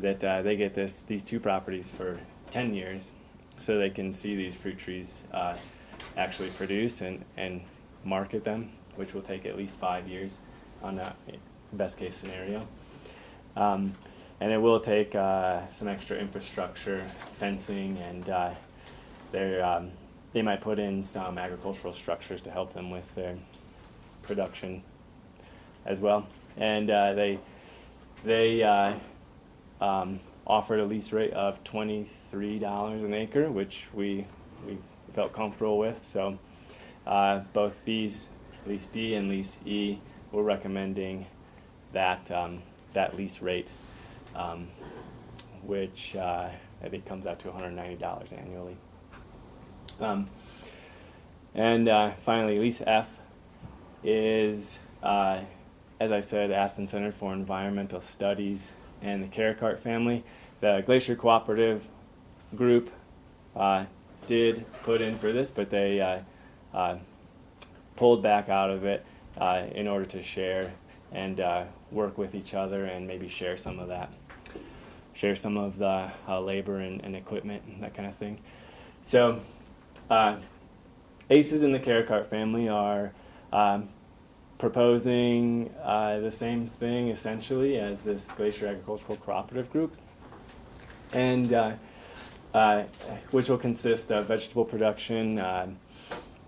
that they get these two properties for 10 years so they can see these fruit trees actually produce and market them, which will take at least 5 years on a best case scenario. And it will take some extra infrastructure, fencing, and they might put in some agricultural structures to help them with their production as well. And they offered a lease rate of $23 an acre, which we felt comfortable with. So both these, lease D and lease E, we're recommending that lease rate, which I think comes out to $190 annually. And finally, lease F is, as I said, Aspen Center for Environmental Studies and the Caricart family. The Glacier Cooperative group did put in for this, but they pulled back out of it in order to share and work with each other and maybe share some of the labor and equipment and that kind of thing. So ACES and the Caricart family are proposing the same thing essentially as this Glacier Agricultural Cooperative group. And which will consist of vegetable production,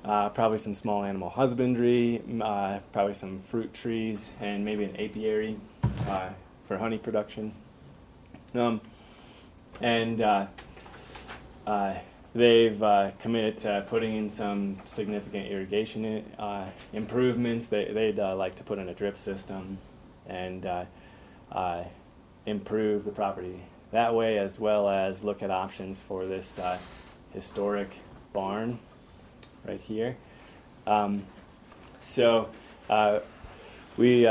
probably some small animal husbandry, probably some fruit trees, and maybe an apiary for honey production. They've committed to putting in some significant irrigation improvements. They'd like to put in a drip system and improve the property that way, as well as look at options for this historic barn right here. We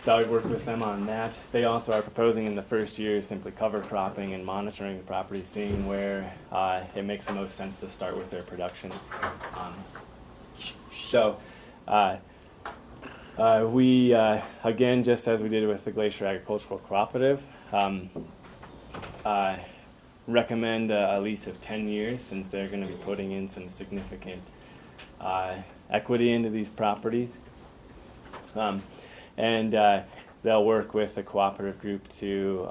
thought we'd work with them on that. They also are proposing in the first year simply cover cropping and monitoring the property, seeing where it makes the most sense to start with their production. We, again, just as we did with the Glacier Agricultural Cooperative, recommend a lease of 10 years since they're going to be putting in some significant equity into these properties. They'll work with the cooperative group to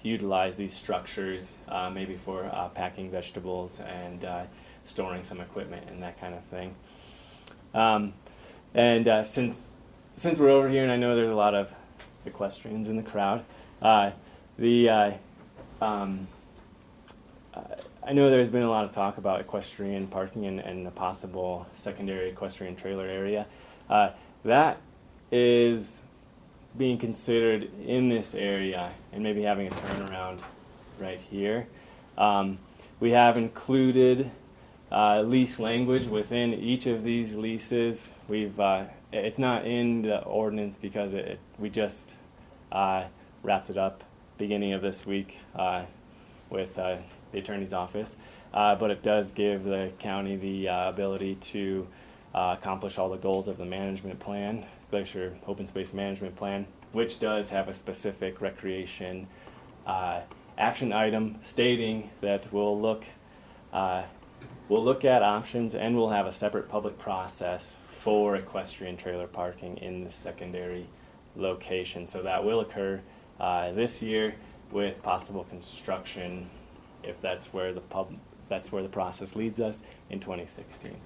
utilize these structures, maybe for packing vegetables and storing some equipment and that kind of thing. Since we're over here, and I know there's a lot of equestrians in the crowd, I know there's been a lot of talk about equestrian parking and a possible secondary equestrian trailer area. That is being considered in this area, and maybe having a turnaround right here. We have included lease language within each of these leases. It's not in the ordinance because we just wrapped it up beginning of this week with the attorney's office, but it does give the county the ability to accomplish all the goals of the management plan, Glacier Open Space Management Plan, which does have a specific recreation action item stating that we'll look at options, and we'll have a separate public process for equestrian trailer parking in the secondary location. So that will occur this year, with possible construction, if that's where the process leads us, in 2016.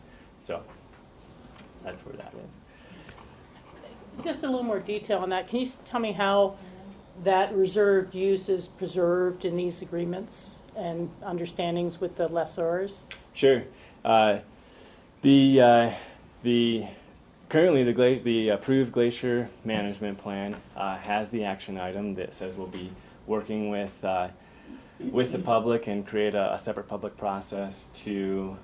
So that's where that is. Just a little more detail on that. Can you tell me how that reserved use is preserved in these agreements and understandings with the lessors? Sure. Currently the approved glacier management plan has the action item that says we'll be working with the public and create a separate public process to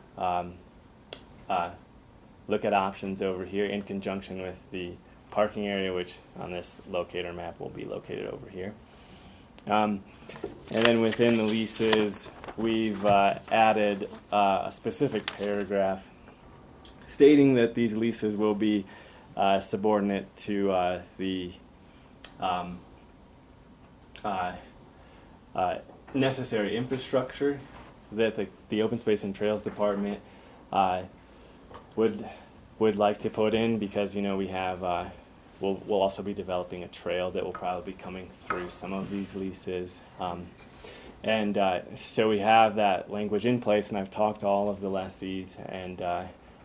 look at options over here in conjunction with the parking area, which on this locator map will be located over here. And then within the leases, we've added a specific paragraph stating that these leases will be subordinate to the necessary infrastructure that the Open Space and Trails Department would like to put in, because we have we'll also be developing a trail that will probably be coming through some of these leases, so we have that language in place, and I've talked to all of the lessees, and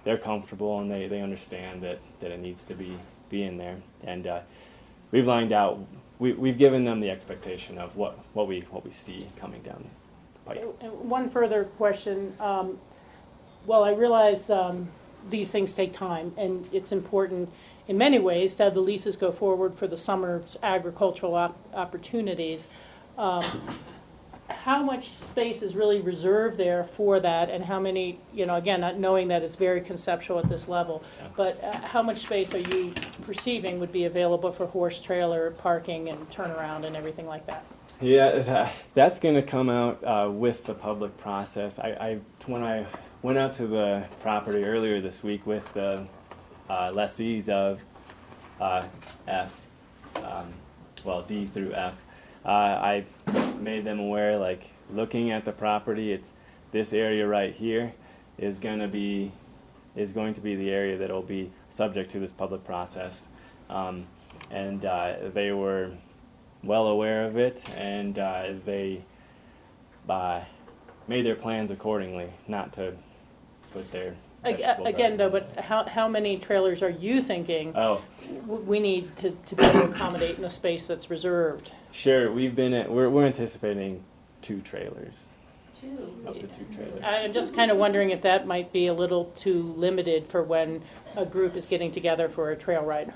they're comfortable, and they understand that it needs to be in there, and we've lined out. We've given them the expectation of what we see coming down the pipe. One further question. Well, I realize these things take time, and it's important in many ways to have the leases go forward for the summer's agricultural opportunities. How much space is really reserved there for that, and how many, again, not knowing that it's very conceptual at this level, but how much space are you perceiving would be available for horse trailer parking and turnaround and everything like that? Yeah, that's going to come out with the public process. When I went out to the property earlier this week with the lessees of D through F, I made them aware, like, looking at the property, it's this area right here is going to be the area that will be subject to this public process, and they were well aware of it, and made their plans accordingly, not to put their vegetable Again, though, garden. but how many trailers are you thinking Oh, we need to be able to accommodate in the space that's reserved? sure. We're anticipating 2 trailers. Up to 2 trailers. I'm just kind of wondering if that might be a little too limited for when a group is getting together for a trail ride.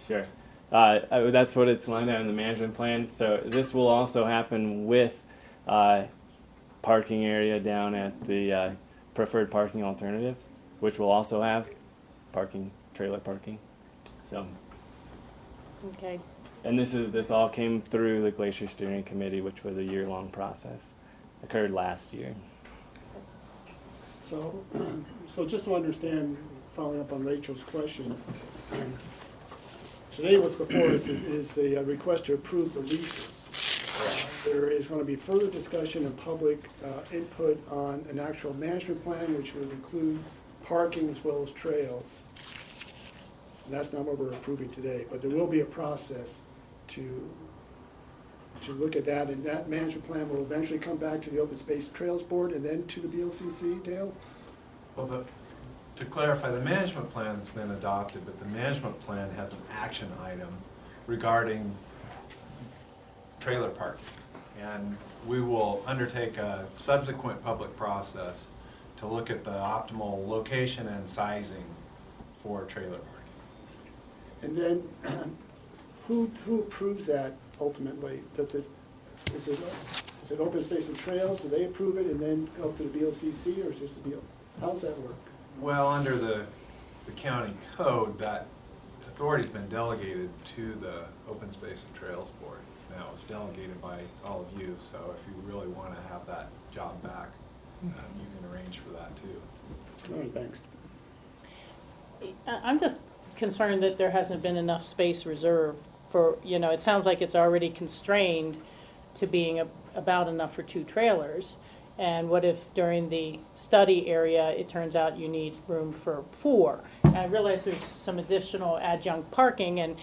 Sure. That's what it's lined out in the management plan. So this will also happen with parking area down at the preferred parking alternative, which will also have trailer parking. So. Okay. And this all came through the Glacier Steering Committee, which was a year-long process. Occurred last year. So, so just to understand, following up on Rachel's questions, today what's before us is a request to approve the leases. There is going to be further discussion and public input on an actual management plan, which would include parking as well as trails. And that's not what we're approving today, but there will be a process to look at that, and that management plan will eventually come back to the Open Space Trails Board and then to the BOCC, Dale? Well, to clarify, the management plan's been adopted, but the management plan has an action item regarding trailer parking. And we will undertake a subsequent public process to look at the optimal location and sizing for trailer parking. And then, who approves that ultimately? Is it Open Space and Trails? Do they approve it and then go up to the BOCC, or is it just the BO? How does that work? Well, under the county code, that authority's been delegated to the Open Space and Trails Board. Now, it's delegated by all of you, so if you really want to have that job back, you can arrange for that too. All right, thanks. I'm just concerned that there hasn't been enough space reserved for, it sounds like it's already constrained to being about enough for 2 trailers. And what if during the study area, it turns out you need room for 4? And I realize there's some additional adjunct parking, and,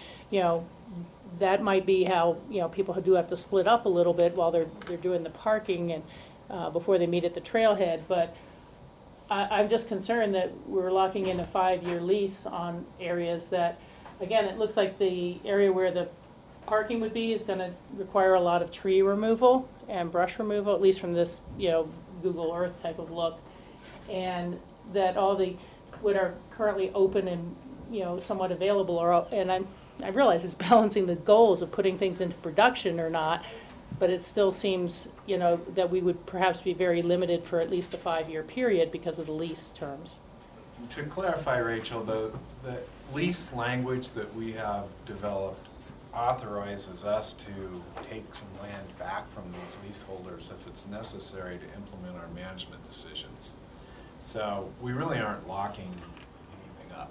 that might be how, people who do have to split up a little bit while they're doing the parking and before they meet at the trailhead. But I'm just concerned that we're locking in a 5-year lease on areas that, again, it looks like the area where the parking would be is going to require a lot of tree removal and brush removal, at least from this, Google Earth type of look. And that all what are currently open and, somewhat available are, and I realize it's balancing the goals of putting things into production or not, but it still seems, that we would perhaps be very limited for at least a 5-year period because of the lease terms. To clarify, Rachel, the lease language that we have developed authorizes us to take some land back from these leaseholders if it's necessary to implement our management decisions. So we really aren't locking anything up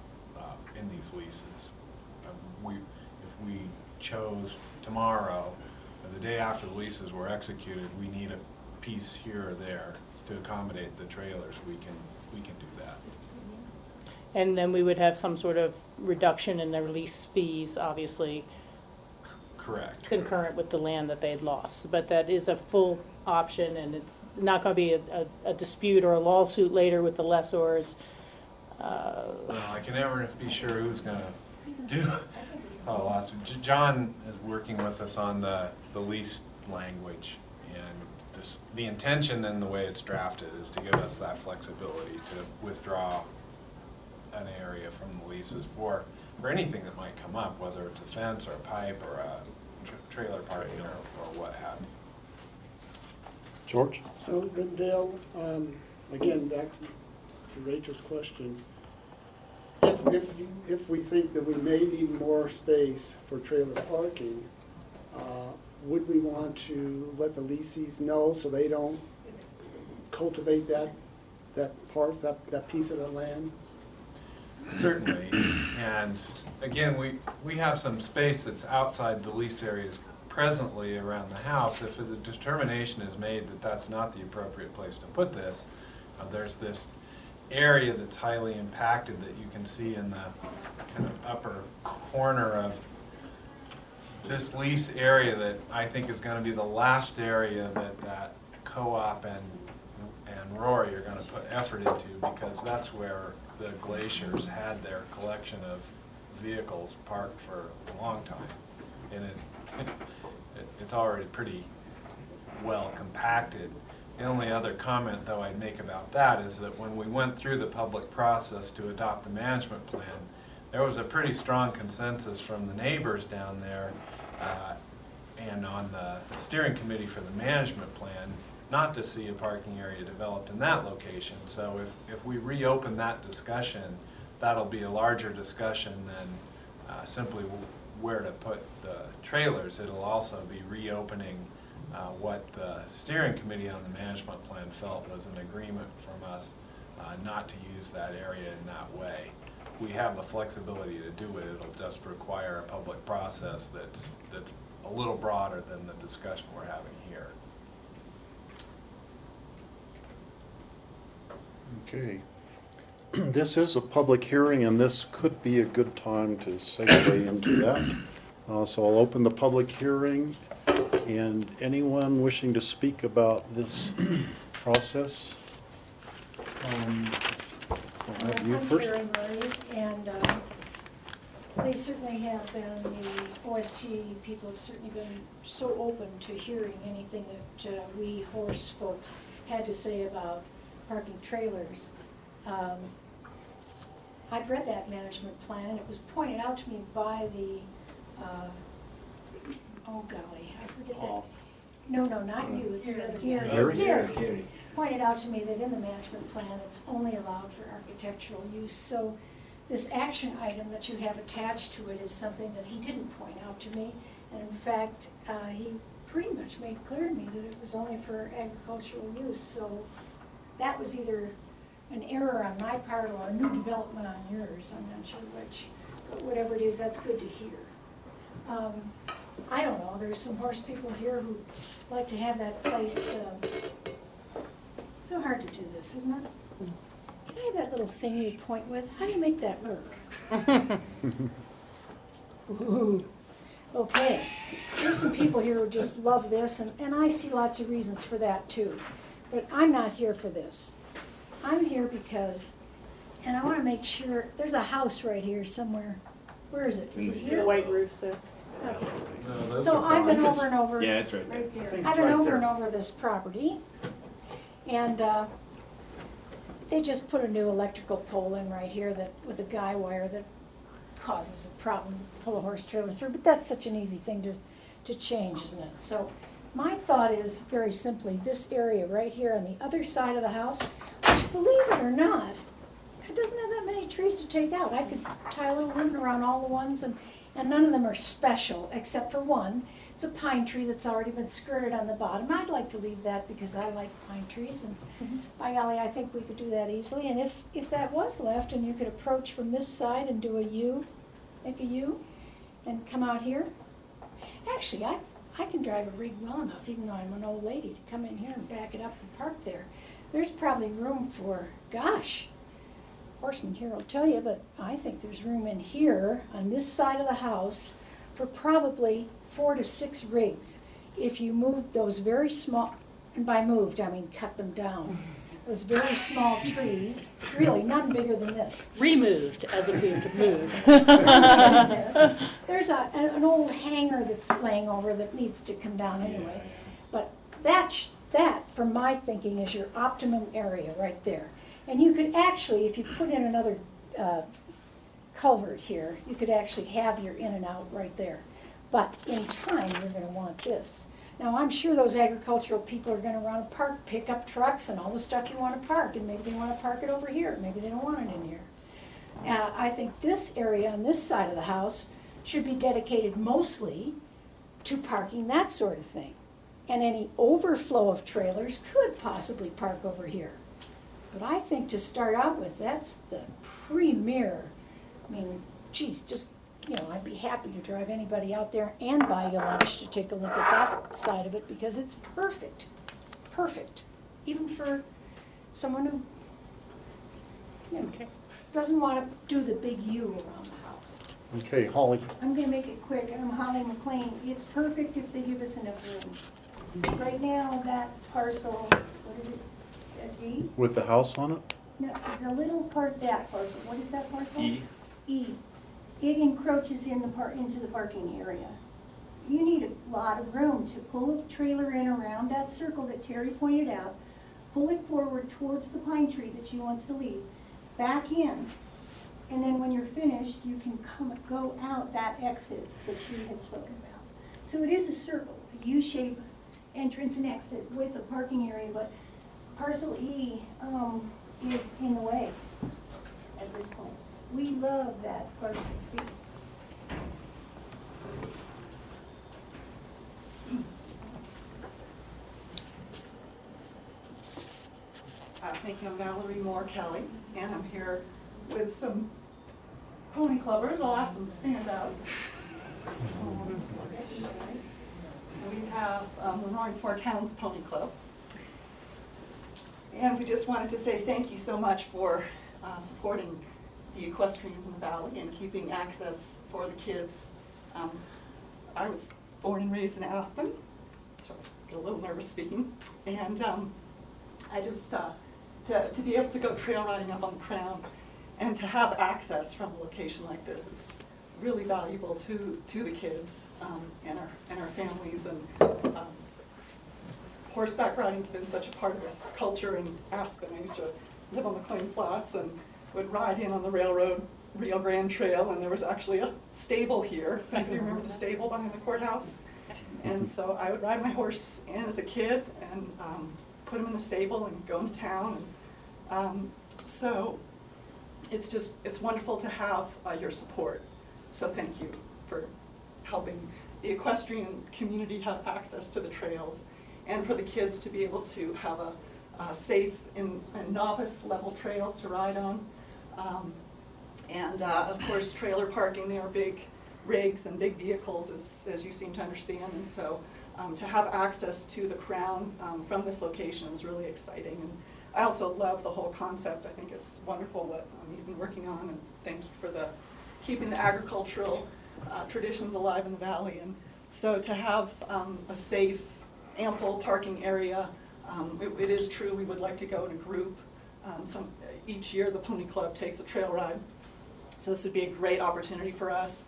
in these leases. If we chose tomorrow, or the day after the leases were executed, we need a piece here or there to accommodate the trailers, we can do that. And then we would have some sort of reduction in their lease fees, obviously. Correct. Concurrent with the land that they had lost. But that is a full option, and it's not going to be a dispute or a lawsuit later with the lessors. Well, I can never be sure who's going to do a lawsuit. John is working with us on the lease language, and the intention and the way it's drafted is to give us that flexibility to withdraw an area from the leases for anything that might come up, whether it's a fence or a pipe or a trailer parking or what have you. George? So then, Dale, again, back to Rachel's question. If we think that we may need more space for trailer parking, would we want to let the lessees know so they don't cultivate that piece of the land? Certainly, and again, we have some space that's outside the lease areas presently around the house. If a determination is made that that's not the appropriate place to put this, there's this area that's highly impacted that you can see in the kind of upper corner of this lease area that I think is going to be the last area that co-op and and Rory are going to put effort into, because that's where the Glaciers had their collection of vehicles parked for a long time. And it's already pretty well compacted. The only other comment, though, I'd make about that is that when we went through the public process to adopt the management plan, there was a pretty strong consensus from the neighbors down there and on the steering committee for the management plan not to see a parking area developed in that location. So if we reopen that discussion, that'll be a larger discussion than simply where to put the trailers. It'll also be reopening what the steering committee on the management plan felt was an agreement from us not to use that area in that way. We have the flexibility to do it. It'll just require a public process that's a little broader than the discussion we're having here. Okay. This is a public hearing, and this could be a good time to segue into that. So I'll open the public hearing, and anyone wishing to speak about this process, I'll have you I'm first. Terry Murray, and they certainly have been, the OST people have certainly been so open to hearing anything that we horse folks had to say about parking trailers. I've read that management plan, and it was pointed out to me by the, oh golly, I forget that. No, not you, it's the other Gary. Pointed out to me that in the management plan, it's only allowed for architectural use. So this action item that you have attached to it is something that he didn't point out to me. And in fact, he pretty much made clear to me that it was only for agricultural use. So that was either an error on my part or a new development on yours. I'm not sure which. But whatever it is, that's good to hear. I don't know, there's some horse people here who like to have that place. So hard to do this, isn't it? Can I have that little thing you point with? How do you make that work? Ooh. Okay, there's some people here who just love this, and I see lots of reasons for that too. But I'm not here for this. I'm here because, and I want to make sure, there's a house right here somewhere. Where is it? Is it here? White roofs there. Okay. No, So I've been over and over. Yeah, it's right there. I've been over and over this property, and they just put a new electrical pole in right here that with a guy wire that causes a problem to pull a horse trailer through. But that's such an easy thing to change, isn't it? So my thought is very simply this area right here on the other side of the house, which believe it or not, it doesn't have that many trees to take out. I could tie a little ribbon around all the ones, and none of them are special except for one. It's a pine tree that's already been skirted on the bottom. I'd like to leave that because I like pine trees, and by golly, I think we could do that easily. And if that was left and you could approach from this side and do a U, make a U, and come out here. Actually, I can drive a rig well enough, even though I'm an old lady, to come in here and back it up and park there. There's probably room for, gosh, horseman here will tell you, but I think there's room in here on this side of the house for probably 4 to 6 rigs. If you moved those very small, and by moved I mean cut them down, those very small trees, really none bigger than this. Removed as opposed to moved. There's an old hanger that's laying over that needs to come down anyway. But that, from my thinking, is your optimum area right there. And you could actually, if you put in another culvert here, you could actually have your in and out right there. But in time, you're going to want this. Now, I'm sure those agricultural people are going to want to park pickup trucks and all the stuff you want to park, and maybe they want to park it over here. Maybe they don't want it in here. I think this area on this side of the house should be dedicated mostly to parking that sort of thing. And any overflow of trailers could possibly park over here. But I think to start out with, that's the premier. I mean, geez, just, you know, I'd be happy to drive anybody out there and buy you lunch to take a look at that side of it, because it's perfect. Perfect. Even for someone who, you know, doesn't want to do the big U around the house. Okay, Holly. I'm going to make it quick. I'm Holly McLean. It's perfect if they give us enough room. Right now, that parcel, what is it? D? With the house on it? No, the little part, that parcel, what is that parcel? E. E. It encroaches in into the parking area. You need a lot of room to pull a trailer in around that circle that Terry pointed out, pull it forward towards the pine tree that she wants to leave, back in, and then when you're finished, you can go out that exit that she had spoken about. So it is a circle, a U-shaped entrance and exit with a parking area, but parcel E is in the way at this point. We love that parcel C. Thank you. I'm Valerie Moore Kelly, and I'm here with some pony clubbers. I'll ask them to stand up. We have the Roaring Fork Hounds Pony Club. And we just wanted to say thank you so much for supporting the equestrians in the valley and keeping access for the kids. I was born and raised in Aspen, so I get a little nervous speaking. And I just, to be able to go trail riding up on the Crown and to have access from a location like this is really valuable to the kids and our families. And horseback riding's been such a part of this culture in Aspen. I used to live on McLean Flats and would ride in on the railroad Rio Grande Trail, and there was actually a stable here. Does anybody remember the stable behind the courthouse? And so I would ride my horse in as a kid and put him in the stable and go into town. And, so it's wonderful to have your support. So thank you for helping the equestrian community have access to the trails and for the kids to be able to have a safe and novice level trails to ride on. Of course, trailer parking, they are big rigs and big vehicles, as you seem to understand. And so to have access to the Crown from this location is really exciting. And I also love the whole concept. I think it's wonderful what you've been working on, and thank you for keeping the agricultural traditions alive in the valley. And so to have a safe, ample parking area, it is true we would like to go in a group. Each year the Pony Club takes a trail ride. So this would be a great opportunity for us.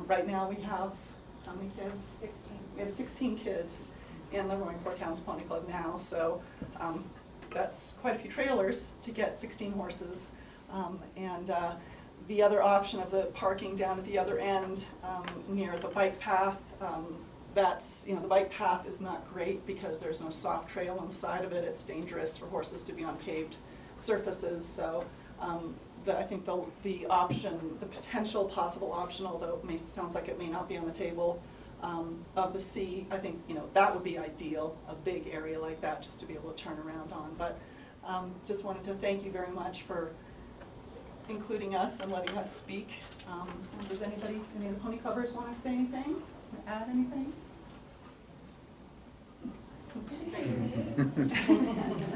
Right now we have, how many kids? 16. We have 16 kids in the Roaring Fork Hounds Pony Club now. So that's quite a few trailers to get 16 horses. The other option of the parking down at the other end near the bike path, the bike path is not great because there's no soft trail on the side of it. It's dangerous for horses to be on paved surfaces. So I think the option, the potential possible option, although it sounds like it may not be on the table, of the C, I think that would be ideal, a big area like that just to be able to turn around on. But just wanted to thank you very much for including us and letting us speak. Does any of the pony clubbers want to say anything, add anything?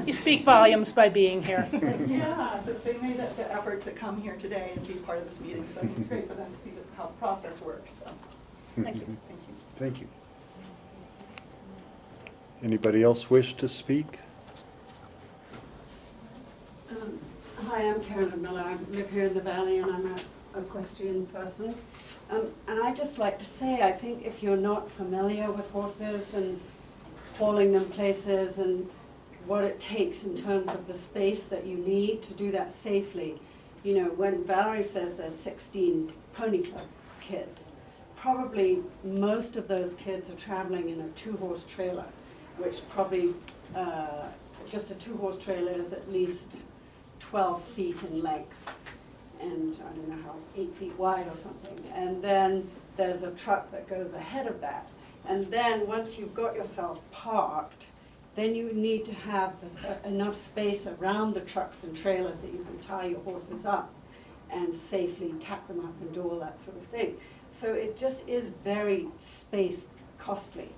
You speak volumes by being here. Yeah, they made the effort to come here today and be part of this meeting, so I think it's great for them to see how the process works. So, thank you. Thank you. Thank you. Anybody else wish to speak? Hi, I'm Carolyn Miller. I live here in the valley and I'm a equestrian person. And I'd just like to say, I think if you're not familiar with horses and hauling them places and what it takes in terms of the space that you need to do that safely, when Valerie says there's 16 pony club kids, probably most of those kids are traveling in a 2-horse trailer, which probably just a 2-horse trailer is at least 12 feet in length and I don't know how, 8 feet wide or something. And then there's a truck that goes ahead of that. And then once you've got yourself parked, then you need to have enough space around the trucks and trailers that you can tie your horses up and safely tack them up and do all that sort of thing. So it just is very space costly,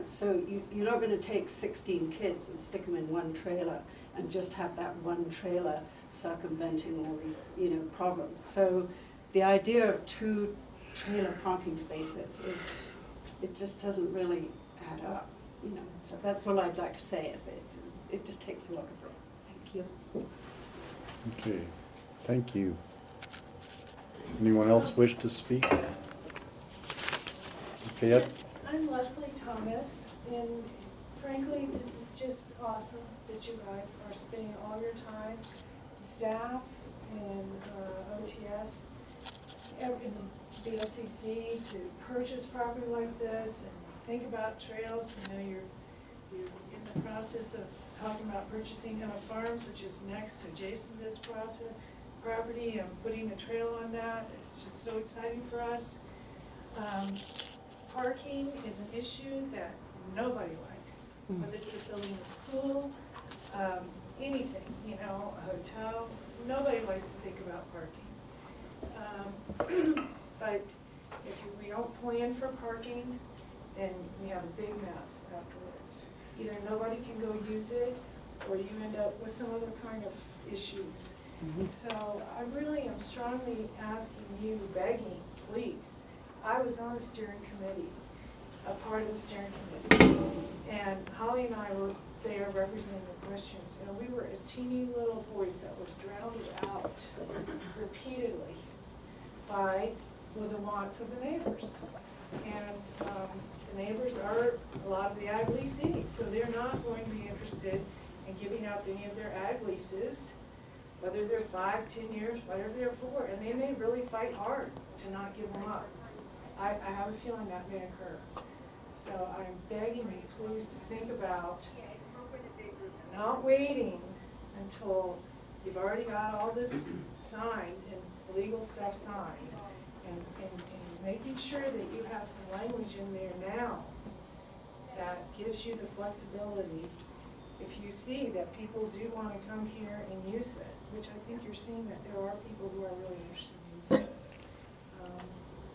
So you're not going to take 16 kids and stick them in one trailer and just have that one trailer circumventing all these, problems. So the idea of 2 trailer parking spaces it just doesn't really add up, So that's all I'd like to say. It just takes a lot of Thank you. Okay, thank you. Anyone else wish to speak? Okay, I'm Leslie Thomas, and frankly, this is just awesome that you guys are spending all your time, staff and OTS, and BOCC to purchase property like this and think about trails. I know you're in the process of talking about purchasing Emma Farms, which is next adjacent to this property, and putting a trail on that. It's just so exciting for us. Parking is an issue that nobody likes, whether it's building a pool, anything, you know, a hotel. Nobody likes to think about parking. But if we don't plan for parking, then we have a big mess afterwards. Either nobody can go use it, or you end up with some other kind of issues. So I really am strongly asking you, begging, please. I was on the steering committee, a part of the steering committee, and Holly and I were there representing the Christians, and we were a teeny little voice that was drowned out repeatedly by the wants of the neighbors. And the neighbors are a lot of the ag leasees, so they're not going to be interested in giving up any of their ag leases, whether they're 5, 10 years, whatever they're for, and they may really fight hard to not give them up. I have a feeling that may occur. So I'm begging you, please, to think about not waiting until you've already got all this signed and legal stuff signed, and making sure that you have some language in there now that gives you the flexibility if you see that people do want to come here and use it, which I think you're seeing that there are people who are really interested in using this.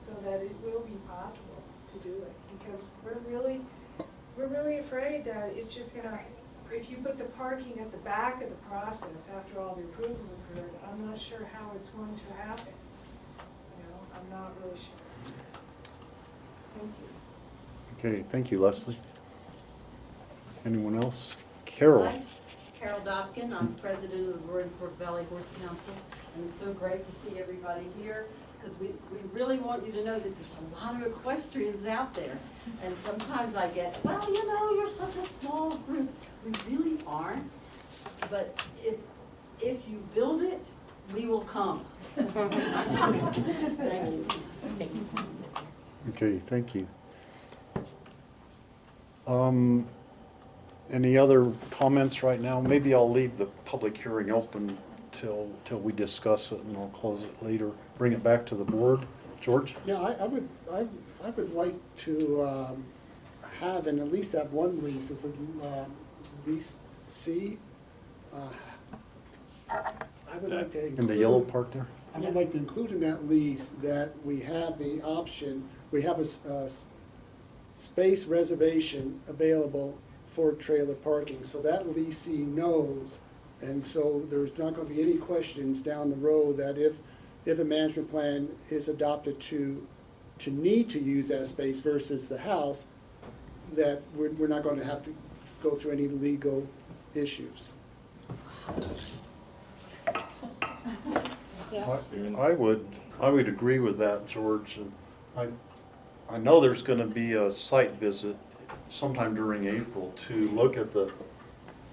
So that it will be possible to do it, because we're really afraid that it's just gonna, if you put the parking at the back of the process after all the approvals occurred, I'm not sure how it's going to happen. You know, I'm not really sure. Thank you. okay, thank you, Leslie. Anyone else? Carol. Hi, Carol Dobkin. I'm president of the Roaring Fork Valley Horse Council, and it's so great to see everybody here, because we really want you to know that there's a lot of equestrians out there. And sometimes I get, well, you know, you're such a small group. We really aren't. But if you build it, we will come. Thank you. Okay, thank you. Any other comments right now? Maybe I'll leave the public hearing open till we discuss it, and I'll close it later. Bring it back to the board. George? Yeah, I would like to have, and at least have one lease, as a lease C. I would like to include, In the yellow part there? I would like to include in that lease that we have the option, we have a space reservation available for trailer parking, so that leasee knows, and so there's not going to be any questions down the road that if a management plan is adopted to need to use that space versus the house, that we're not going to have to go through any legal issues. I would agree with that, George. And I know there's going to be a site visit sometime during April to look at the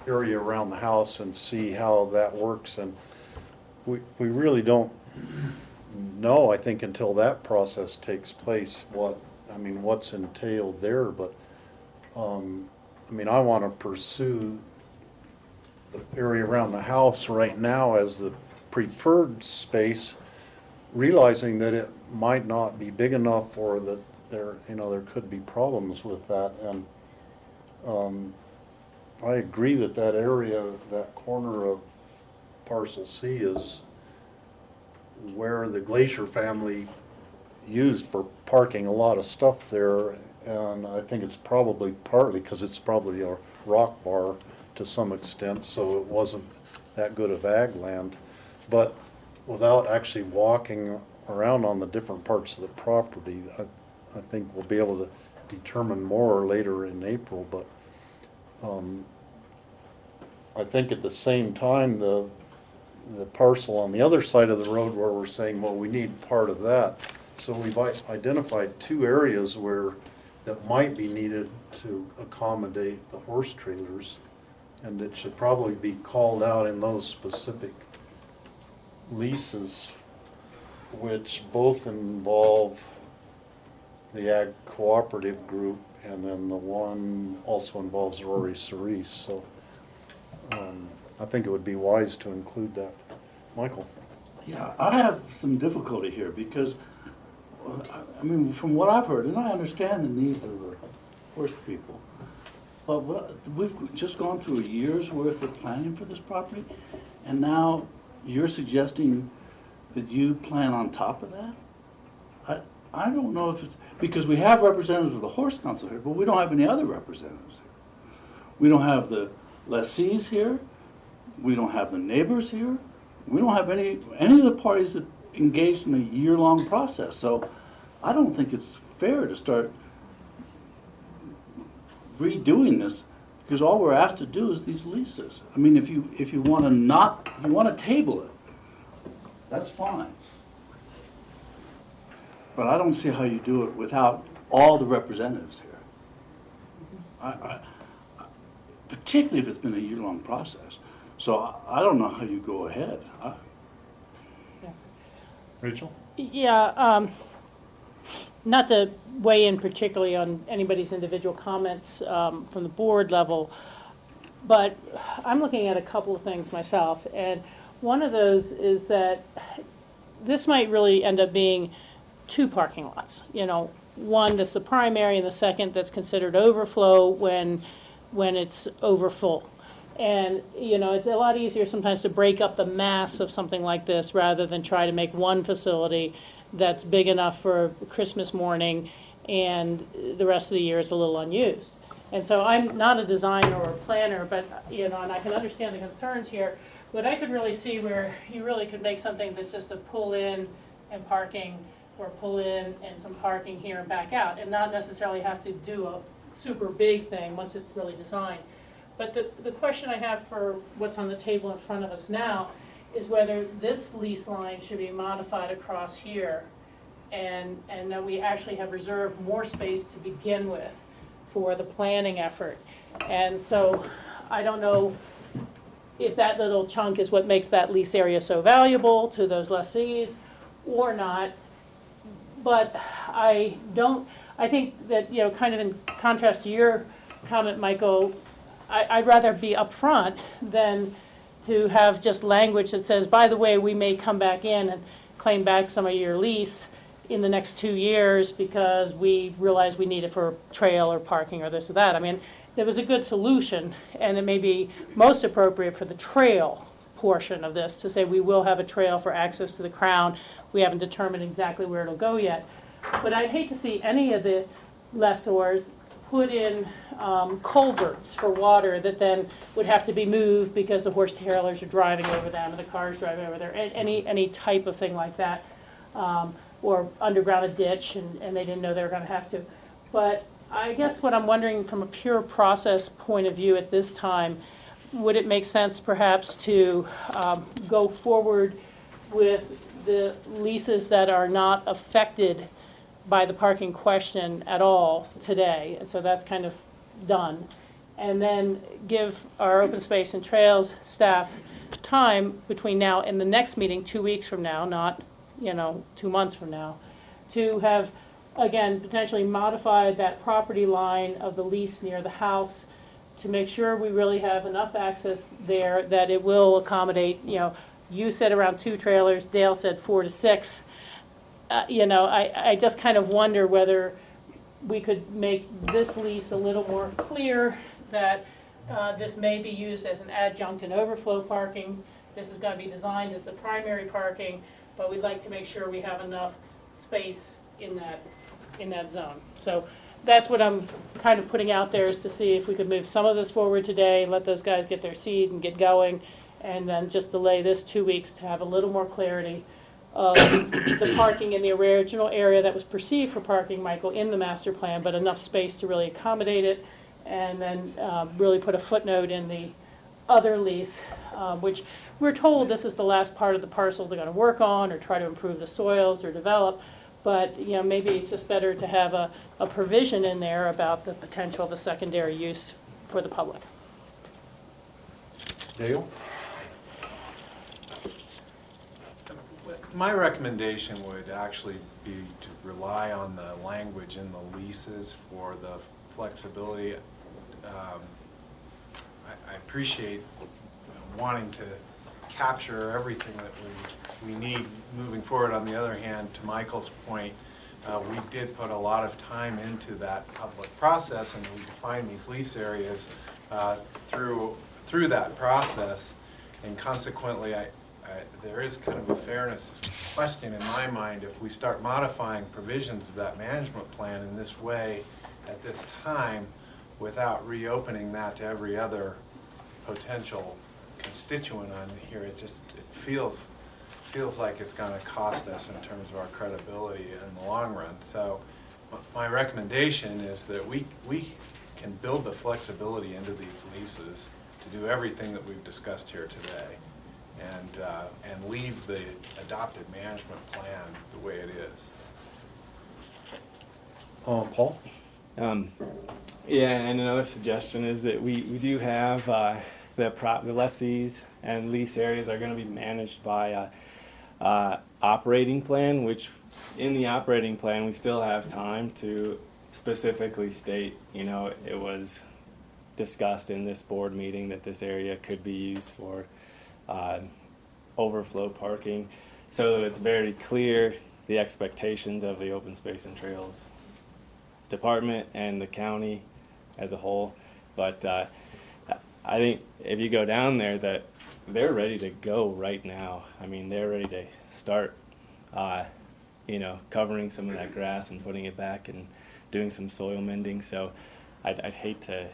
area around the house and see how that works. And we really don't know, I think, until that process takes place, what's entailed there. But I want to pursue the area around the house right now as the preferred space, realizing that it might not be big enough, or that there could be problems with that. And I agree that area, that corner of parcel C, is where the Glacier family used for parking a lot of stuff there, and I think it's probably partly because it's probably a rock bar to some extent, so it wasn't that good of ag land. But without actually walking around on the different parts of the property, I think we'll be able to determine more later in April. But I think at the same time, the parcel on the other side of the road where we're saying, well, we need part of that. So we've identified two areas where that might be needed to accommodate the horse trailers. And it should probably be called out in those specific leases, which both involve the Ag Cooperative Group, and then the one also involves Rory Cerise. So I think it would be wise to include that. Michael? Yeah, I have some difficulty here because, I mean, from what I've heard, and I understand the needs of the horse people, but we've just gone through a year's worth of planning for this property, and now you're suggesting that you plan on top of that? I don't know if it's, because we have representatives of the Horse Council here, but we don't have any other representatives here. We don't have the lessees here. We don't have the neighbors here. We don't have any of the parties that engaged in a year-long process. So I don't think it's fair to start redoing this, because all we're asked to do is these leases. I mean, if you want to table it, that's fine. But I don't see how you do it without all the representatives here. Particularly if it's been a year-long process. So I don't know how you go ahead. Rachel? Yeah, not to weigh in particularly on anybody's individual comments from the board level, but I'm looking at a couple of things myself, and one of those is that this might really end up being two parking lots. You know, one that's the primary, and the second that's considered overflow when it's overfull. And, you know, it's a lot easier sometimes to break up the mass of something like this rather than try to make one facility that's big enough for Christmas morning and the rest of the year is a little unused. And so I'm not a designer or a planner, but, you know, and I can understand the concerns here, but I could really see where you really could make something that's just a pull in and parking, or pull in and some parking here and back out, and not necessarily have to do a super big thing once it's really designed. But the question I have for what's on the table in front of us now is whether this lease line should be modified across here, and that we actually have reserved more space to begin with for the planning effort. And so I don't know if that little chunk is what makes that lease area so valuable to those lessees or not. But I think that, you know, kind of in contrast to your comment, Michael, I'd rather be upfront than to have just language that says, by the way, we may come back in and claim back some of your lease in the next 2 years because we realize we need it for trail or parking or this or that. I mean, there was a good solution, and it may be most appropriate for the trail portion of this to say we will have a trail for access to the crown. We haven't determined exactly where it'll go yet. But I'd hate to see any of the lessors put in culverts for water that then would have to be moved because the horse trailers are driving over them and the cars driving over there, any type of thing like that, or underground a ditch and they didn't know they were going to have to. But I guess what I'm wondering from a pure process point of view at this time, would it make sense perhaps to go forward with the leases that are not affected by the parking question at all today, and so that's kind of done, and then give our open space and trails staff time between now and the next meeting 2 weeks from now, not 2 months from now, to have again potentially modified that property line of the lease near the house to make sure we really have enough access there that it will accommodate, you said around 2 trailers, Dale said 4 to 6. I just kind of wonder whether we could make this lease a little more clear that this may be used as an adjunct and overflow parking. This is going to be designed as the primary parking, but we'd like to make sure we have enough space in that zone. So that's what I'm kind of putting out there, is to see if we could move some of this forward today, let those guys get their seed and get going, and then just delay this 2 weeks to have a little more clarity of the parking in the original area that was perceived for parking, Michael, in the master plan, but enough space to really accommodate it, and then really put a footnote in the other lease, which we're told this is the last part of the parcel they're going to work on or try to improve the soils or develop. But maybe it's just better to have a provision in there about the potential of a secondary use for the public. Dale? My recommendation would actually be to rely on the language in the leases for the flexibility. I appreciate wanting to capture everything that we need moving forward. On the other hand, to Michael's point, we did put a lot of time into that public process, and we defined these lease areas through that process, and consequently there is kind of a fairness question in my mind if we start modifying provisions of that management plan in this way at this time without reopening that to every other potential constituent on here. It feels like it's going to cost us in terms of our credibility in the long run. So my recommendation is that we can build the flexibility into these leases to do everything that we've discussed here today, and leave the adopted management plan the way it is. Paul? Yeah, and another suggestion is that we do have the lessees and lease areas are going to be managed by operating plan, which in the operating plan we still have time to specifically state, it was discussed in this board meeting that this area could be used for overflow parking, so that it's very clear the expectations of the Open Space and Trails Department and the county as a whole. But I think if you go down there, that they're ready to go right now. I mean, they're ready to start, covering some of that grass and putting it back and doing some soil mending. So I'd hate to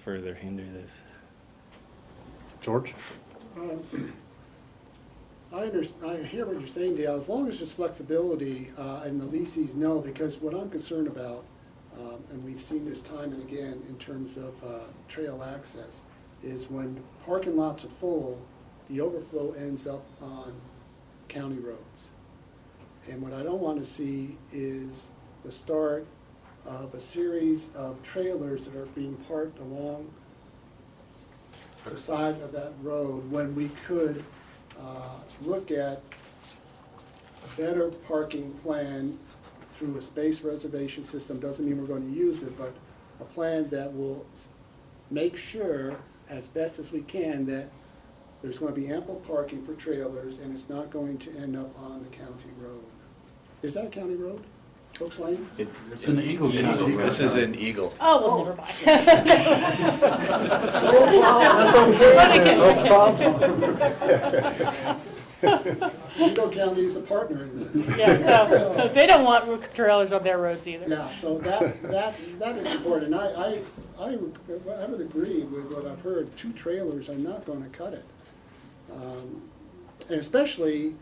further hinder this. George? I hear what you're saying, Dale. As long as there's flexibility and the leases know, because what I'm concerned about, and we've seen this time and again in terms of trail access, is when parking lots are full, the overflow ends up on county roads. And what I don't want to see is the start of a series of trailers that are being parked along the side of that road when we could look at a better parking plan through a space reservation system. Doesn't mean we're going to use it, but a plan that will make sure as best as we can that there's going to be ample parking for trailers and it's not going to end up on the county road. Is that a county road? Oaks Lane? It's an Eagle. This is an Eagle. Oh, well, never mind. That's okay. Eagle County is a partner in this. Yeah, so they don't want trailers on their roads either. Yeah, so that is important. I would agree with what I've heard. 2 trailers are not going to cut it. And especially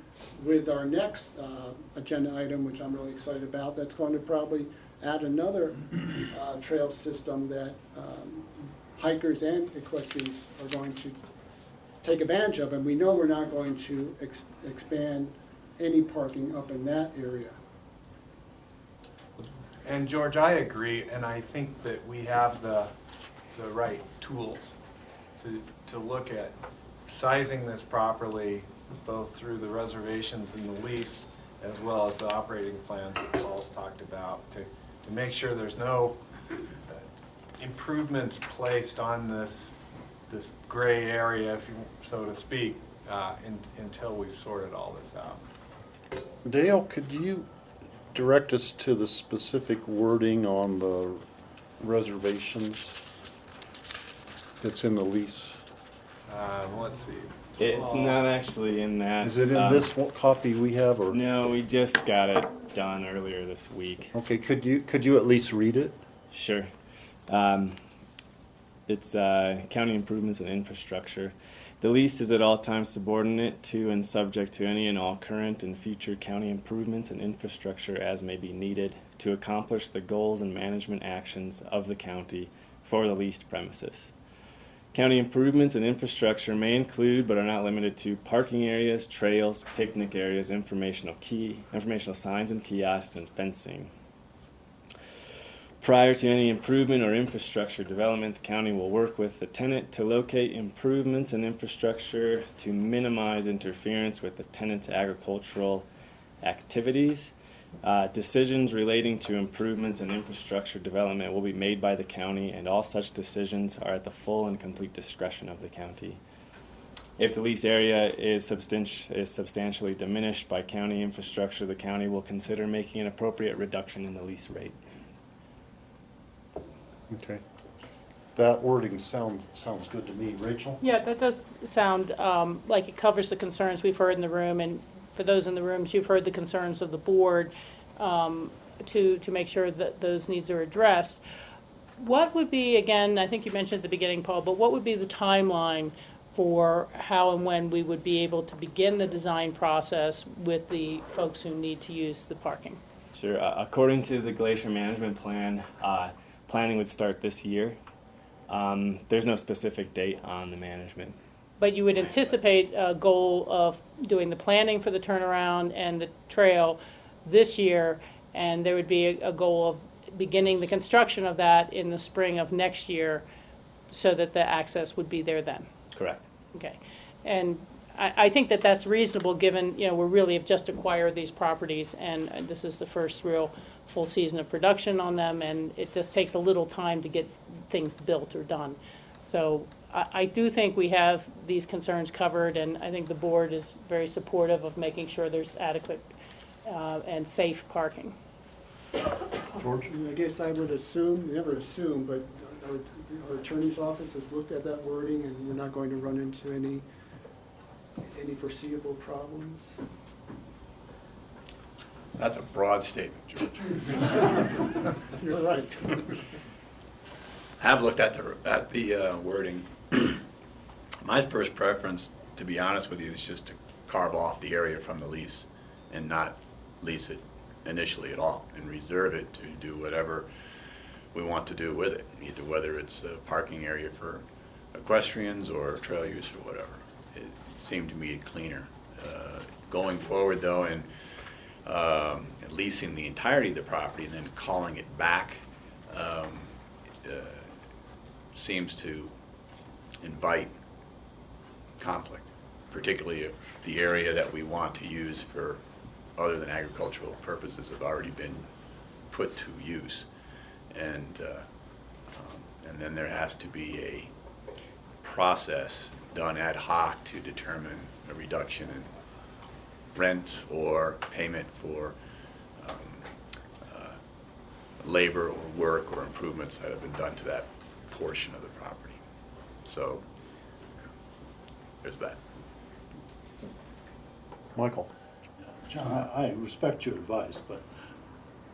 with our next agenda item, which I'm really excited about, that's going to probably add another trail system that hikers and equestrians are going to take advantage of, and we know we're not going to expand any parking up in that area. And George, I agree, and I think that we have the right tools to look at sizing this properly, both through the reservations and the lease, as well as the operating plans that Paul's talked about, to make sure there's no improvements placed on this gray area, if you so to speak, until we've sorted all this out. Dale, could you direct us to the specific wording on the reservations that's in the lease? Let's see. It's not actually in that. Is it in this copy we have, or? No, we just got it done earlier this week. Okay, could you at least read it? Sure. It's county improvements and infrastructure. The lease is at all times subordinate to and subject to any and all current and future county improvements and infrastructure as may be needed to accomplish the goals and management actions of the county for the leased premises. County improvements and infrastructure may include, but are not limited to, parking areas, trails, picnic areas, informational signs and kiosks, and fencing. Prior to any improvement or infrastructure development, the county will work with the tenant to locate improvements and infrastructure to minimize interference with the tenant's agricultural activities. Decisions relating to improvements and infrastructure development will be made by the county, and all such decisions are at the full and complete discretion of the county. If the lease area is substantially diminished by county infrastructure, the county will consider making an appropriate reduction in the lease rate. Okay. That wording sounds good to me. Rachel? Yeah, that does sound like it covers the concerns we've heard in the room, and for those in the rooms, you've heard the concerns of the board to make sure that those needs are addressed. What would be, again, I think you mentioned at the beginning, Paul, but what would be the timeline for how and when we would be able to begin the design process with the folks who need to use the parking? Sure. According to the Glacier Management Plan, planning would start this year. There's no specific date on the management. But you would anticipate a goal of doing the planning for the turnaround and the trail this year, and there would be a goal of beginning the construction of that in the spring of next year so that the access would be there then. Correct. Okay. And I think that that's reasonable given, we really have just acquired these properties, and this is the first real full season of production on them, and it just takes a little time to get things built or done. So I do think we have these concerns covered, and I think the board is very supportive of making sure there's adequate and safe parking. George? I guess I would assume, never assume, but our attorney's office has looked at that wording, and we're not going to run into any foreseeable problems. That's a broad statement, George. You're right. I have looked at the wording. My first preference, to be honest with you, is just to carve off the area from the lease and not lease it initially at all, and reserve it to do whatever we want to do with it, either whether it's a parking area for equestrians or trail use or whatever. It seemed to me cleaner. Going forward, though, and leasing the entirety of the property and then calling it back seems to invite conflict, particularly if the area that we want to use for other than agricultural purposes have already been put to use. And then there has to be a process done ad hoc to determine a reduction in rent or payment for labor or work or improvements that have been done to that portion of the property. So there's that. Michael? John, I respect your advice, but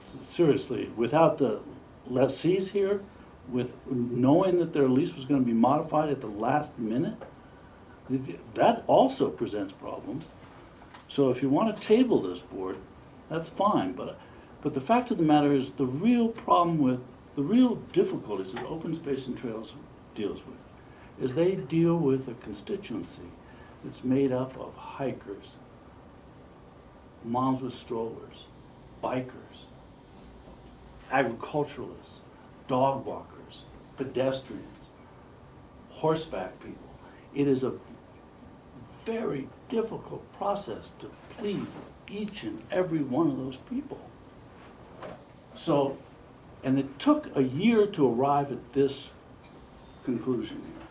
seriously, without the lessees here, with knowing that their lease was going to be modified at the last minute, that also presents problems. So if you want to table this, board, that's fine, but the fact of the matter is the real problem with, the real difficulties that Open Space and Trails deals with is they deal with a constituency that's made up of hikers, moms with strollers, bikers, agriculturalists, dog walkers, pedestrians, horseback people. It is a very difficult process to please each and every one of those people. So, and it took a year to arrive at this conclusion here.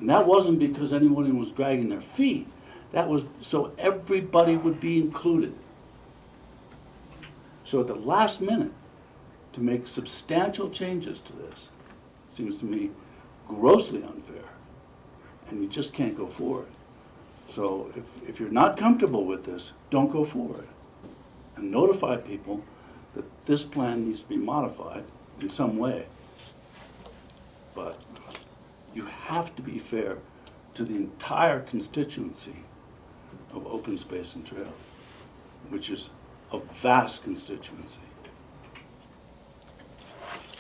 And that wasn't because anyone was dragging their feet. That was so everybody would be included. So at the last minute, to make substantial changes to this seems to me grossly unfair, and you just can't go forward. So if you're not comfortable with this, don't go forward, and notify people that this plan needs to be modified in some way. But you have to be fair to the entire constituency of Open Space and Trails, which is a vast constituency.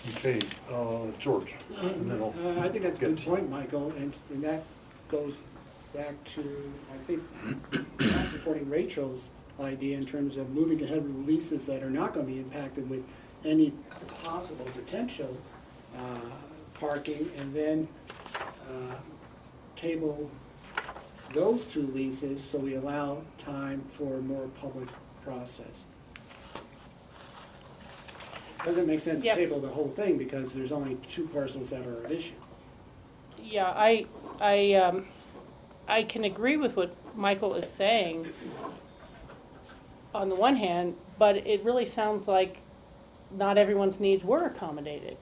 Okay, George. and then I'll I think that's a get good to- point, Michael, and that goes back to, I think, I'm supporting Rachel's idea in terms of moving ahead with leases that are not going to be impacted with any possible potential parking, and then table those two leases so we allow time for more public process. Doesn't make sense to Yep. table the whole thing because there's only two parcels that are at issue. Yeah, I can agree with what Michael is saying on the one hand, but it really sounds like not everyone's needs were accommodated.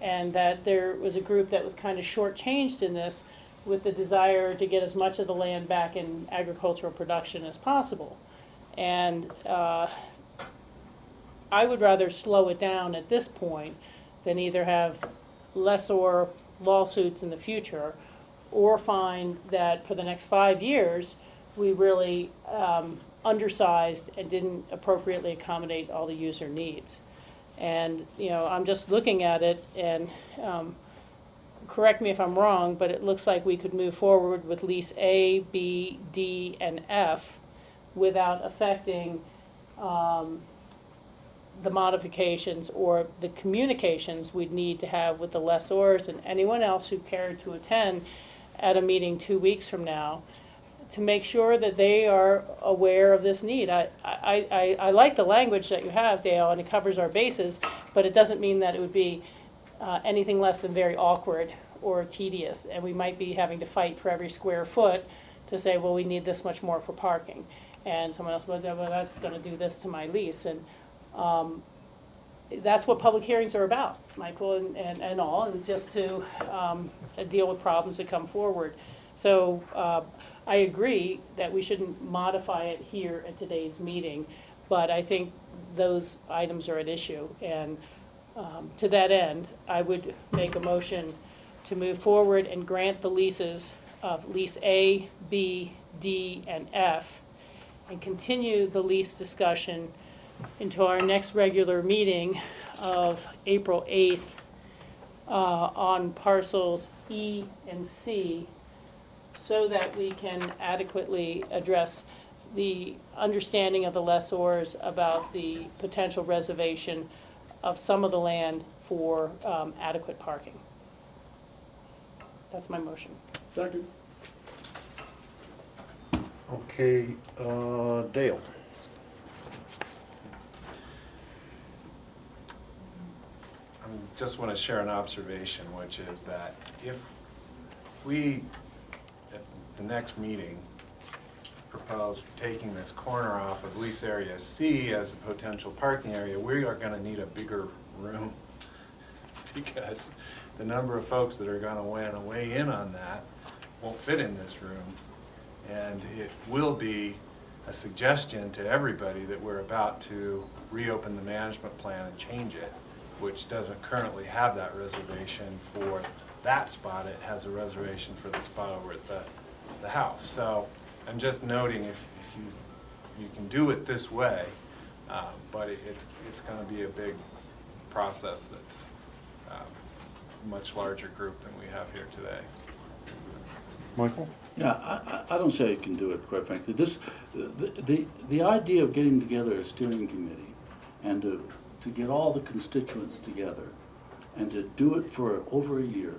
And that there was a group that was kind of shortchanged in this with the desire to get as much of the land back in agricultural production as possible. And I would rather slow it down at this point than either have lessor lawsuits in the future or find that for the next 5 years we really undersized and didn't appropriately accommodate all the user needs. And, you know, I'm just looking at it and correct me if I'm wrong, but it looks like we could move forward with lease A, B, D, and F without affecting the modifications or the communications we'd need to have with the lessors and anyone else who cared to attend at a meeting 2 weeks from now to make sure that they are aware of this need. I like the language that you have, Dale, and it covers our bases, but it doesn't mean that it would be anything less than very awkward or tedious, and we might be having to fight for every square foot to say, well, we need this much more for parking. And someone else will go, well, that's going to do this to my lease. And that's what public hearings are about, Michael, and all, and just to deal with problems that come forward. So I agree that we shouldn't modify it here at today's meeting, but I think those items are at issue. And to that end, I would make a motion to move forward and grant the leases of lease A, B, D, and F, and continue the lease discussion into our next regular meeting of April 8th on parcels E and C, so that we can adequately address the understanding of the lessors about the potential reservation of some of the land for adequate parking. That's my motion. Second. Okay, Dale. I just want to share an observation, which is that if we, at the next meeting, propose taking this corner off of lease area C as a potential parking area, we are going to need a bigger room because the number of folks that are going to want to weigh in on that won't fit in this room. And it will be a suggestion to everybody that we're about to reopen the management plan and change it, which doesn't currently have that reservation for that spot. It has a reservation for the spot over at the house. So I'm just noting if you can do it this way, but it's going to be a big process that's a much larger group than we have here today. Michael? Yeah, I don't say I can do it, quite frankly. The idea of getting together a steering committee and to get all the constituents together and to do it for over a year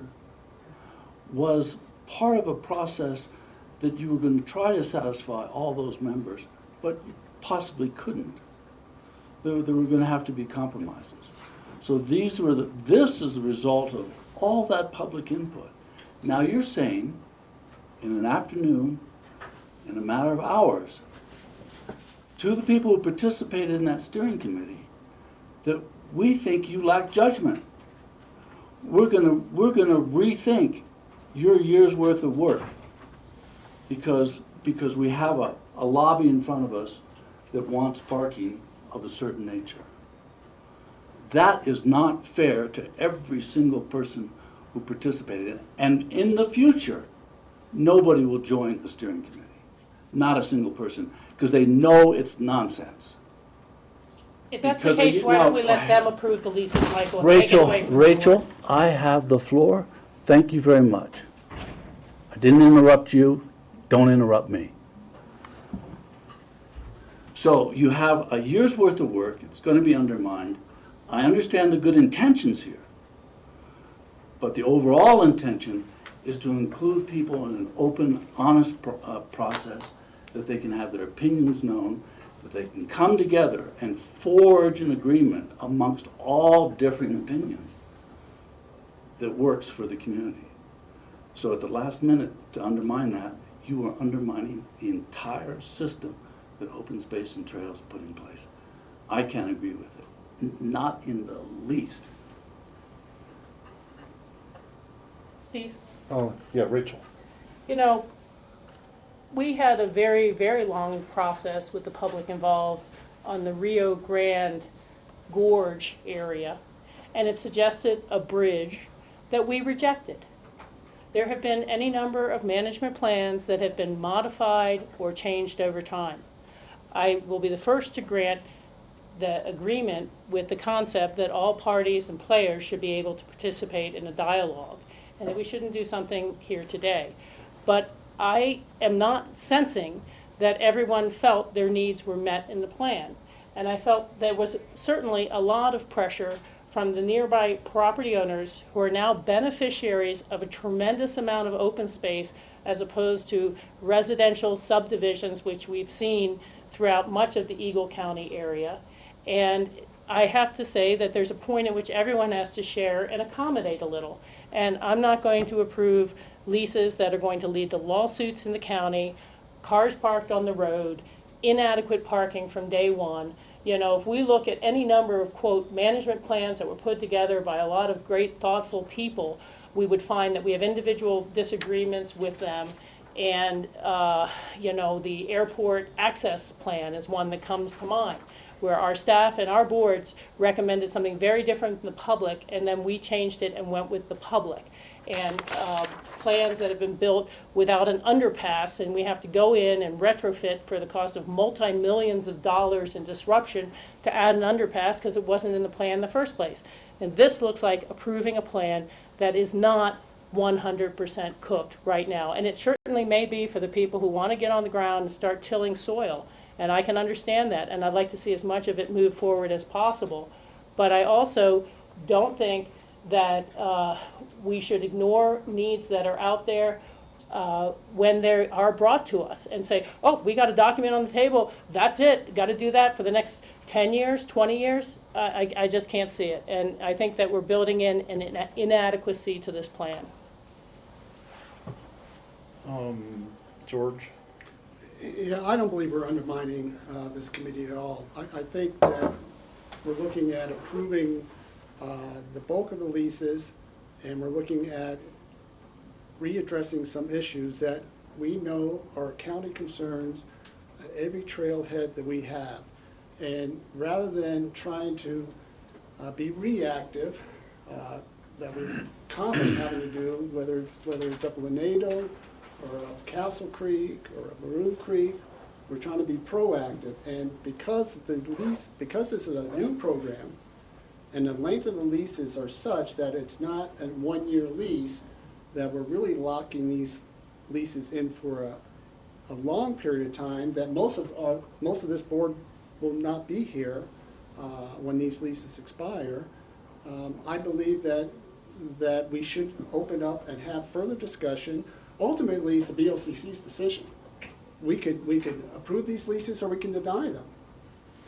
was part of a process that you were going to try to satisfy all those members, but possibly couldn't. There were going to have to be compromises. So this is the result of all that public input. Now you're saying, in an afternoon, in a matter of hours, to the people who participated in that steering committee, that we think you lack judgment. We're gonna rethink your year's worth of work because we have a lobby in front of us that wants parking of a certain nature. That is not fair to every single person who participated in it. And in the future, nobody will join the steering committee. Not a single person, because they know it's nonsense. If that's the Because case, why don't we now- let them approve the leases, Michael, and take it Rachel, away from the board? Rachel, I have the floor. Thank you very much. I didn't interrupt you. Don't interrupt me. So you have a year's worth of work. It's going to be undermined. I understand the good intentions here. But the overall intention is to include people in an open, honest process, that they can have their opinions known, that they can come together and forge an agreement amongst all different opinions that works for the community. So at the last minute, to undermine that, you are undermining the entire system that Open Space and Trails put in place. I can't agree with it, not in the least. Steve? Oh, yeah, Rachel. You know, we had a very, very long process with the public involved on the Rio Grande Gorge area, and it suggested a bridge that we rejected. There have been any number of management plans that have been modified or changed over time. I will be the first to grant the agreement with the concept that all parties and players should be able to participate in a dialogue, and that we shouldn't do something here today. But I am not sensing that everyone felt their needs were met in the plan. And I felt there was certainly a lot of pressure from the nearby property owners who are now beneficiaries of a tremendous amount of open space as opposed to residential subdivisions, which we've seen throughout much of the Eagle County area. And I have to say that there's a point at which everyone has to share and accommodate a little. And I'm not going to approve leases that are going to lead to lawsuits in the county, cars parked on the road, inadequate parking from day one. You know, if we look at any number of, quote, management plans that were put together by a lot of great, thoughtful people, we would find that we have individual disagreements with them. And, you know, the airport access plan is one that comes to mind, where our staff and our boards recommended something very different than the public, and then we changed it and went with the public. And plans that have been built without an underpass, and we have to go in and retrofit for the cost of multi-millions of dollars in disruption to add an underpass because it wasn't in the plan in the first place. And this looks like approving a plan that is not 100% cooked right now. And it certainly may be for the people who want to get on the ground and start tilling soil. And I can understand that, and I'd like to see as much of it move forward as possible. But I also don't think that we should ignore needs that are out there when they are brought to us and say, oh, we got a document on the table, that's it, got to do that for the next 10 years, 20 years. I just can't see it. And I think that we're building in an inadequacy to this plan. George? Yeah, I don't believe we're undermining this committee at all. I think that we're looking at approving the bulk of the leases, and we're looking at readdressing some issues that we know are county concerns at every trailhead that we have. And rather than trying to be reactive, that we're constantly having to do, whether it's up Lanedo or up Castle Creek or up Maroon Creek, we're trying to be proactive. And because this is a new program, and the length of the leases are such that it's not a one-year lease, that we're really locking these leases in for a long period of time, that most of this board will not be here when these leases expire. I believe that we should open up and have further discussion. Ultimately, it's the BOCC's decision. We could approve these leases or we can deny them.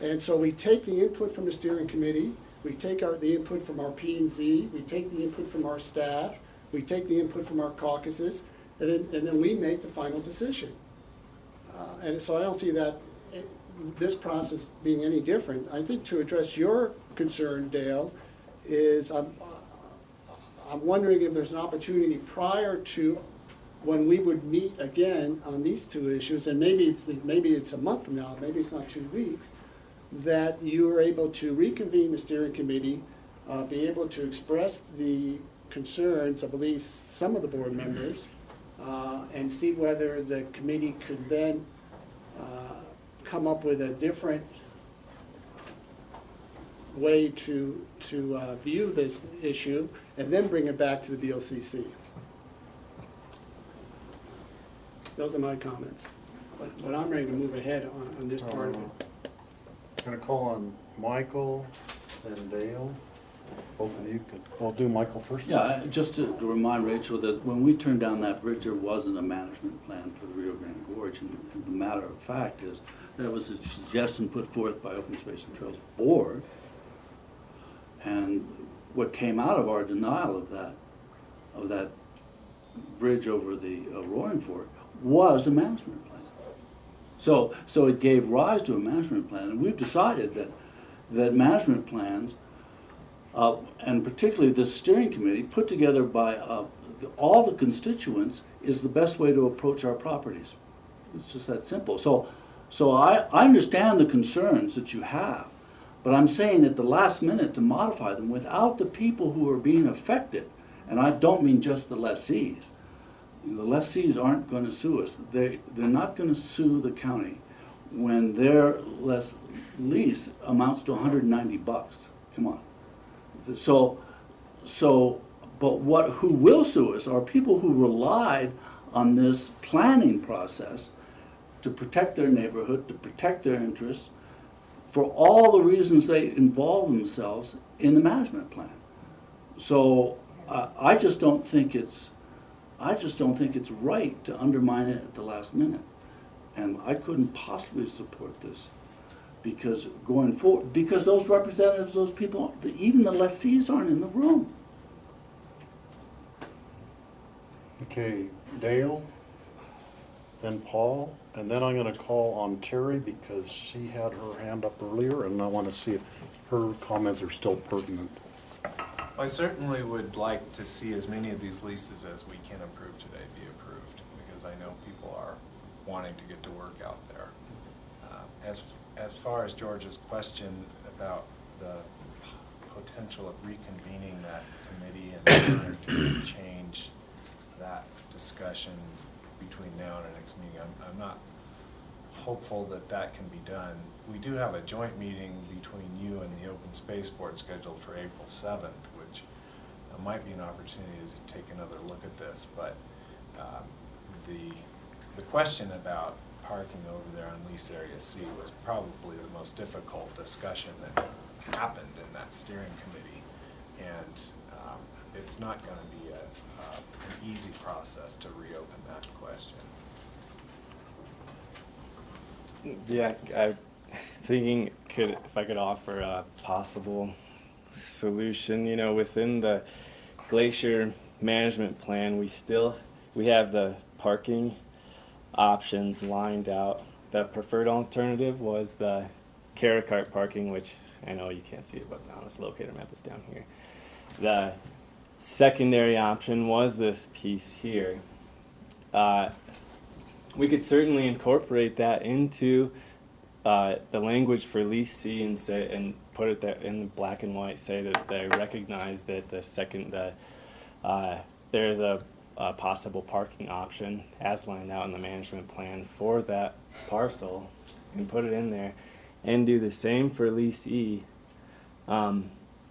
And so we take the input from the steering committee, we take the input from our P&Z, we take the input from our staff, we take the input from our caucuses, and then we make the final decision. And so I don't see that this process being any different. I think to address your concern, Dale, is I'm wondering if there's an opportunity prior to when we would meet again on these two issues, and maybe it's a month from now, maybe it's not 2 weeks, that you are able to reconvene the steering committee, be able to express the concerns of at least some of the board members, and see whether the committee could then come up with a different way to view this issue and then bring it back to the BOCC. Those are my comments. But I'm ready to move ahead on this part of it. Going to call on Michael and Dale. Both of you could, we'll do Michael first. Yeah, just to remind Rachel that when we turned down that bridge, there wasn't a management plan for the Rio Grande Gorge. And the matter of fact is, that was a suggestion put forth by Open Space and Trails Board. And what came out of our denial of that bridge over the Roaring Fork was a management plan. So it gave rise to a management plan, and we've decided that management plans, and particularly this steering committee, put together by all the constituents, is the best way to approach our properties. It's just that simple. So I understand the concerns that you have, but I'm saying at the last minute to modify them without the people who are being affected, and I don't mean just the lessees. The lessees aren't going to sue us. They're not going to sue the county when their lease amounts to $190. Come on. But who will sue us are people who relied on this planning process to protect their neighborhood, to protect their interests, for all the reasons they involve themselves in the management plan. So I just don't think it's right to undermine it at the last minute. And I couldn't possibly support this because going forward, because those representatives, those people, even the lessees aren't in the room. Okay, Dale, then Paul, and then I'm going to call on Terry because she had her hand up earlier and I want to see if her comments are still pertinent. I certainly would like to see as many of these leases as we can approve today be approved, because I know people are wanting to get to work out there. As far as George's question about the potential of reconvening that committee and to change that discussion between now and the next meeting, I'm not hopeful that that can be done. We do have a joint meeting between you and the Open Space Board scheduled for April 7th, which might be an opportunity to take another look at this. But the question about parking over there on lease area C was probably the most difficult discussion that happened in that steering committee, and it's not going to be an easy process to reopen that question. Yeah, I'm thinking if I could offer a possible solution, you know, within the glacier management plan, we have the parking options lined out. The preferred alternative was the Caracart parking, which I know you can't see it, but on this locator map is down here. The secondary option was this piece here. We could certainly incorporate that into the language for lease C and put it there in black and white, say that they recognize that there's a possible parking option as lined out in the management plan for that parcel, and put it in there, and do the same for lease E,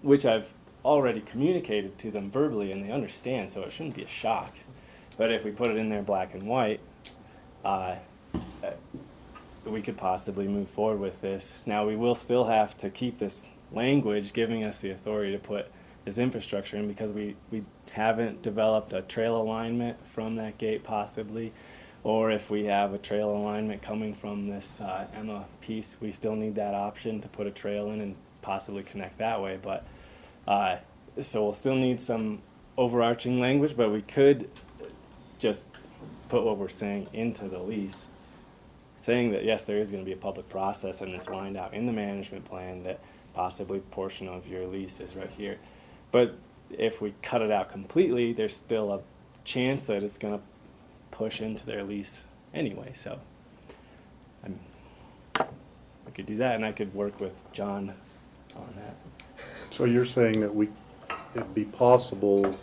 which I've already communicated to them verbally and they understand, so it shouldn't be a shock. But if we put it in there black and white, we could possibly move forward with this. Now we will still have to keep this language giving us the authority to put this infrastructure in, because we haven't developed a trail alignment from that gate possibly, or if we have a trail alignment coming from this Emma piece, we still need that option to put a trail in and possibly connect that way. But so we'll still need some overarching language, but we could just put what we're saying into the lease, saying that yes, there is going to be a public process and it's lined out in the management plan that possibly a portion of your lease is right here. But if we cut it out completely, there's still a chance that it's going to push into their lease anyway. So I could do that, and I could work with John on that. So you're saying that it'd be possible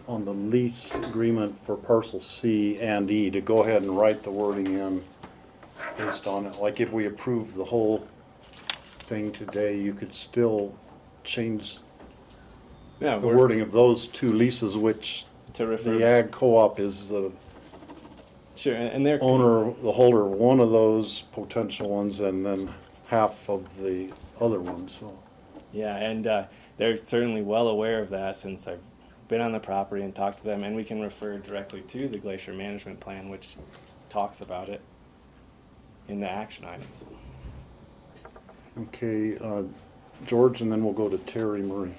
on the lease agreement for parcel C and E to go ahead and write the wording in based on it, like if we approve the whole thing today, you could still change Yeah, the we're- wording of those two leases, which To refer- the ag co-op is the Sure, and they're owner, the holder of one of those potential ones, and then half of the other one, so. Yeah, and they're certainly well aware of that since I've been on the property and talked to them, and we can refer directly to the glacier management plan, which talks about it in the action items. Okay, George, and then we'll go to Terry Murray.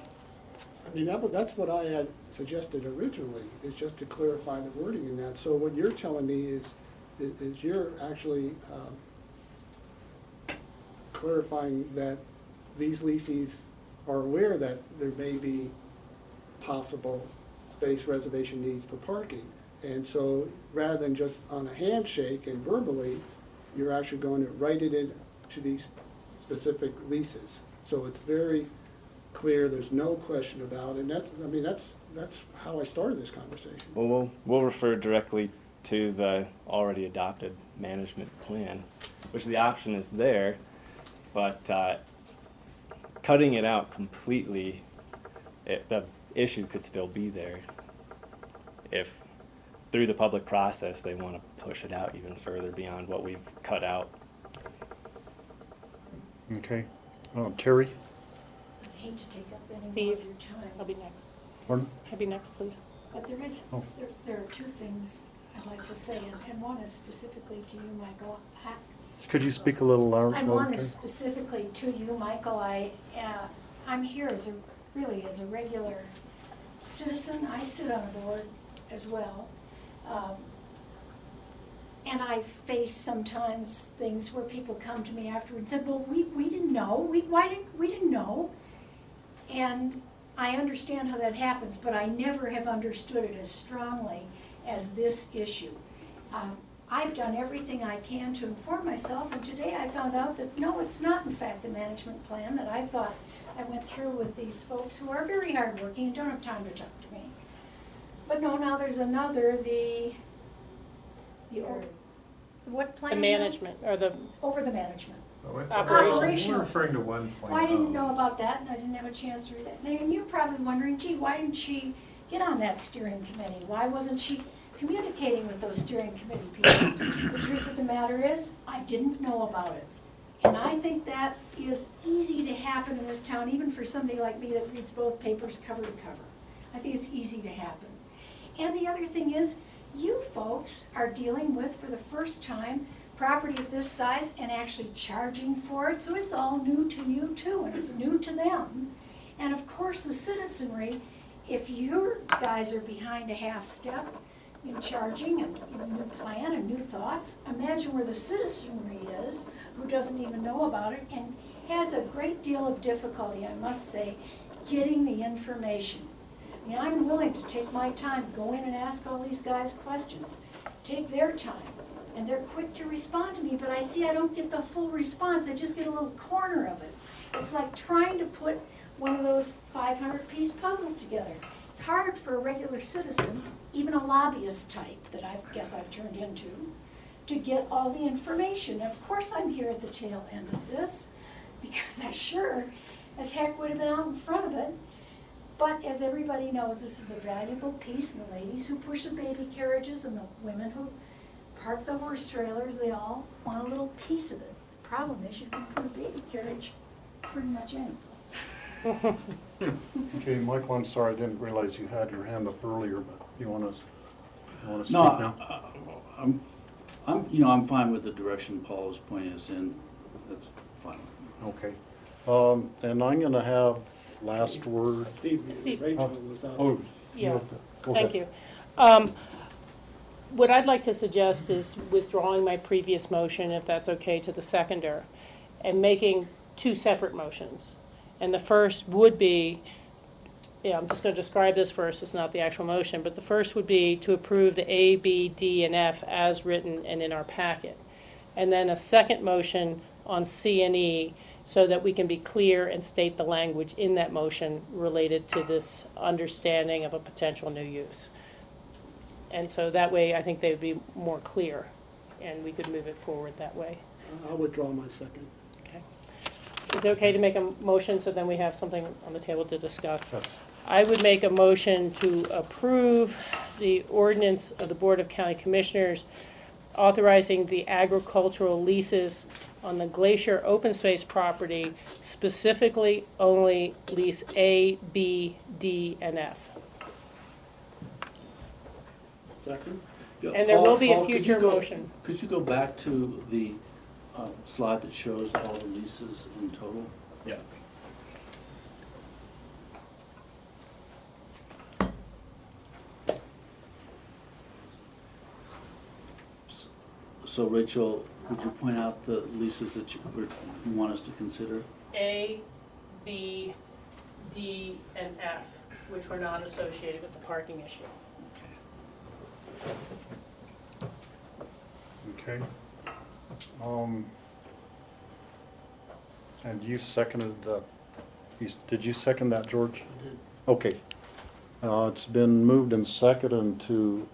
I mean, that's what I had suggested originally, is just to clarify the wording in that. So what you're telling me is you're actually clarifying that these leases are aware that there may be possible space reservation needs for parking. And so rather than just on a handshake and verbally, you're actually going to write it into these specific leases. So it's very clear, there's no question about it, and that's how I started this conversation. Well, we'll refer directly to the already adopted management plan, which the option is there, but cutting it out completely, the issue could still be there if through the public process they want to push it out even further beyond what we've cut out. Okay, Terry? I hate to take up any more Steve, of your time. I'll be next. Pardon? I'll be next, please. But there is, Oh. there are two things I'd like to say, and one is specifically to you, Michael. Could you speak a little louder? And one is specifically to you, Michael. I'm here really as a regular citizen. I sit on a board as well. And I face sometimes things where people come to me afterwards and say, well, we didn't know. We didn't know. And I understand how that happens, but I never have understood it as strongly as this issue. I've done everything I can to inform myself, and today I found out that no, it's not in fact the management plan that I thought I went through with these folks who are very hardworking and don't have time to talk to me. But no, now there's another, what plan? The management, or the Over the management. operations. We're referring to one plan. Well, I didn't know about that, and I didn't have a chance to read that. And you're probably wondering, gee, why didn't she get on that steering committee? Why wasn't she communicating with those steering committee people? The truth of the matter is, I didn't know about it. And I think that is easy to happen in this town, even for somebody like me that reads both papers cover to cover. I think it's easy to happen. And the other thing is, you folks are dealing with, for the first time, property of this size and actually charging for it, so it's all new to you too, and it's new to them. And of course, the citizenry, if you guys are behind a half step in charging and a new plan and new thoughts, imagine where the citizenry is, who doesn't even know about it, and has a great deal of difficulty, I must say, getting the information. I mean, I'm willing to take my time, go in and ask all these guys questions, take their time, and they're quick to respond to me, but I see I don't get the full response, I just get a little corner of it. It's like trying to put one of those 500-piece puzzles together. It's hard for a regular citizen, even a lobbyist type that I guess I've turned into, to get all the information. Of course I'm here at the tail end of this, because I sure as heck would have been out in front of it. But as everybody knows, this is a valuable piece, and the ladies who push the baby carriages and the women who park the horse trailers, they all want a little piece of it. The problem is you can put a baby carriage pretty much any place. Okay, Michael, I'm sorry, I didn't realize you had your hand up earlier, but you want to speak No, now? I'm fine with the direction Paul is pointing us in. That's fine. Okay. And I'm going to have last word. Steve, Rachel was up. Oh, Yeah, go thank ahead. you. What I'd like to suggest is withdrawing my previous motion, if that's okay, to the seconder, and making two separate motions. And the first would be, I'm just going to describe this first, it's not the actual motion, but the first would be to approve the A, B, D, and F as written and in our packet. And then a second motion on C and E, so that we can be clear and state the language in that motion related to this understanding of a potential new use. And so that way, I think they would be more clear, and we could move it forward that way. I'll withdraw my second. Okay. Is it okay to make a motion so then we have something on the table to discuss? I would make a motion to approve the ordinance of the Board of County Commissioners authorizing the agricultural leases on the Glacier open space property, specifically only lease A, B, D, and F. Second? And there will be a Paul, could you future go- motion. Could you go back to the slide that shows all the leases in total? Yeah. So Rachel, would you point out the leases that you want us to consider? A, B, D, and F, which were not associated with the parking issue. Okay. And you seconded the, did you second that, George? I did. Okay. It's been moved and seconded to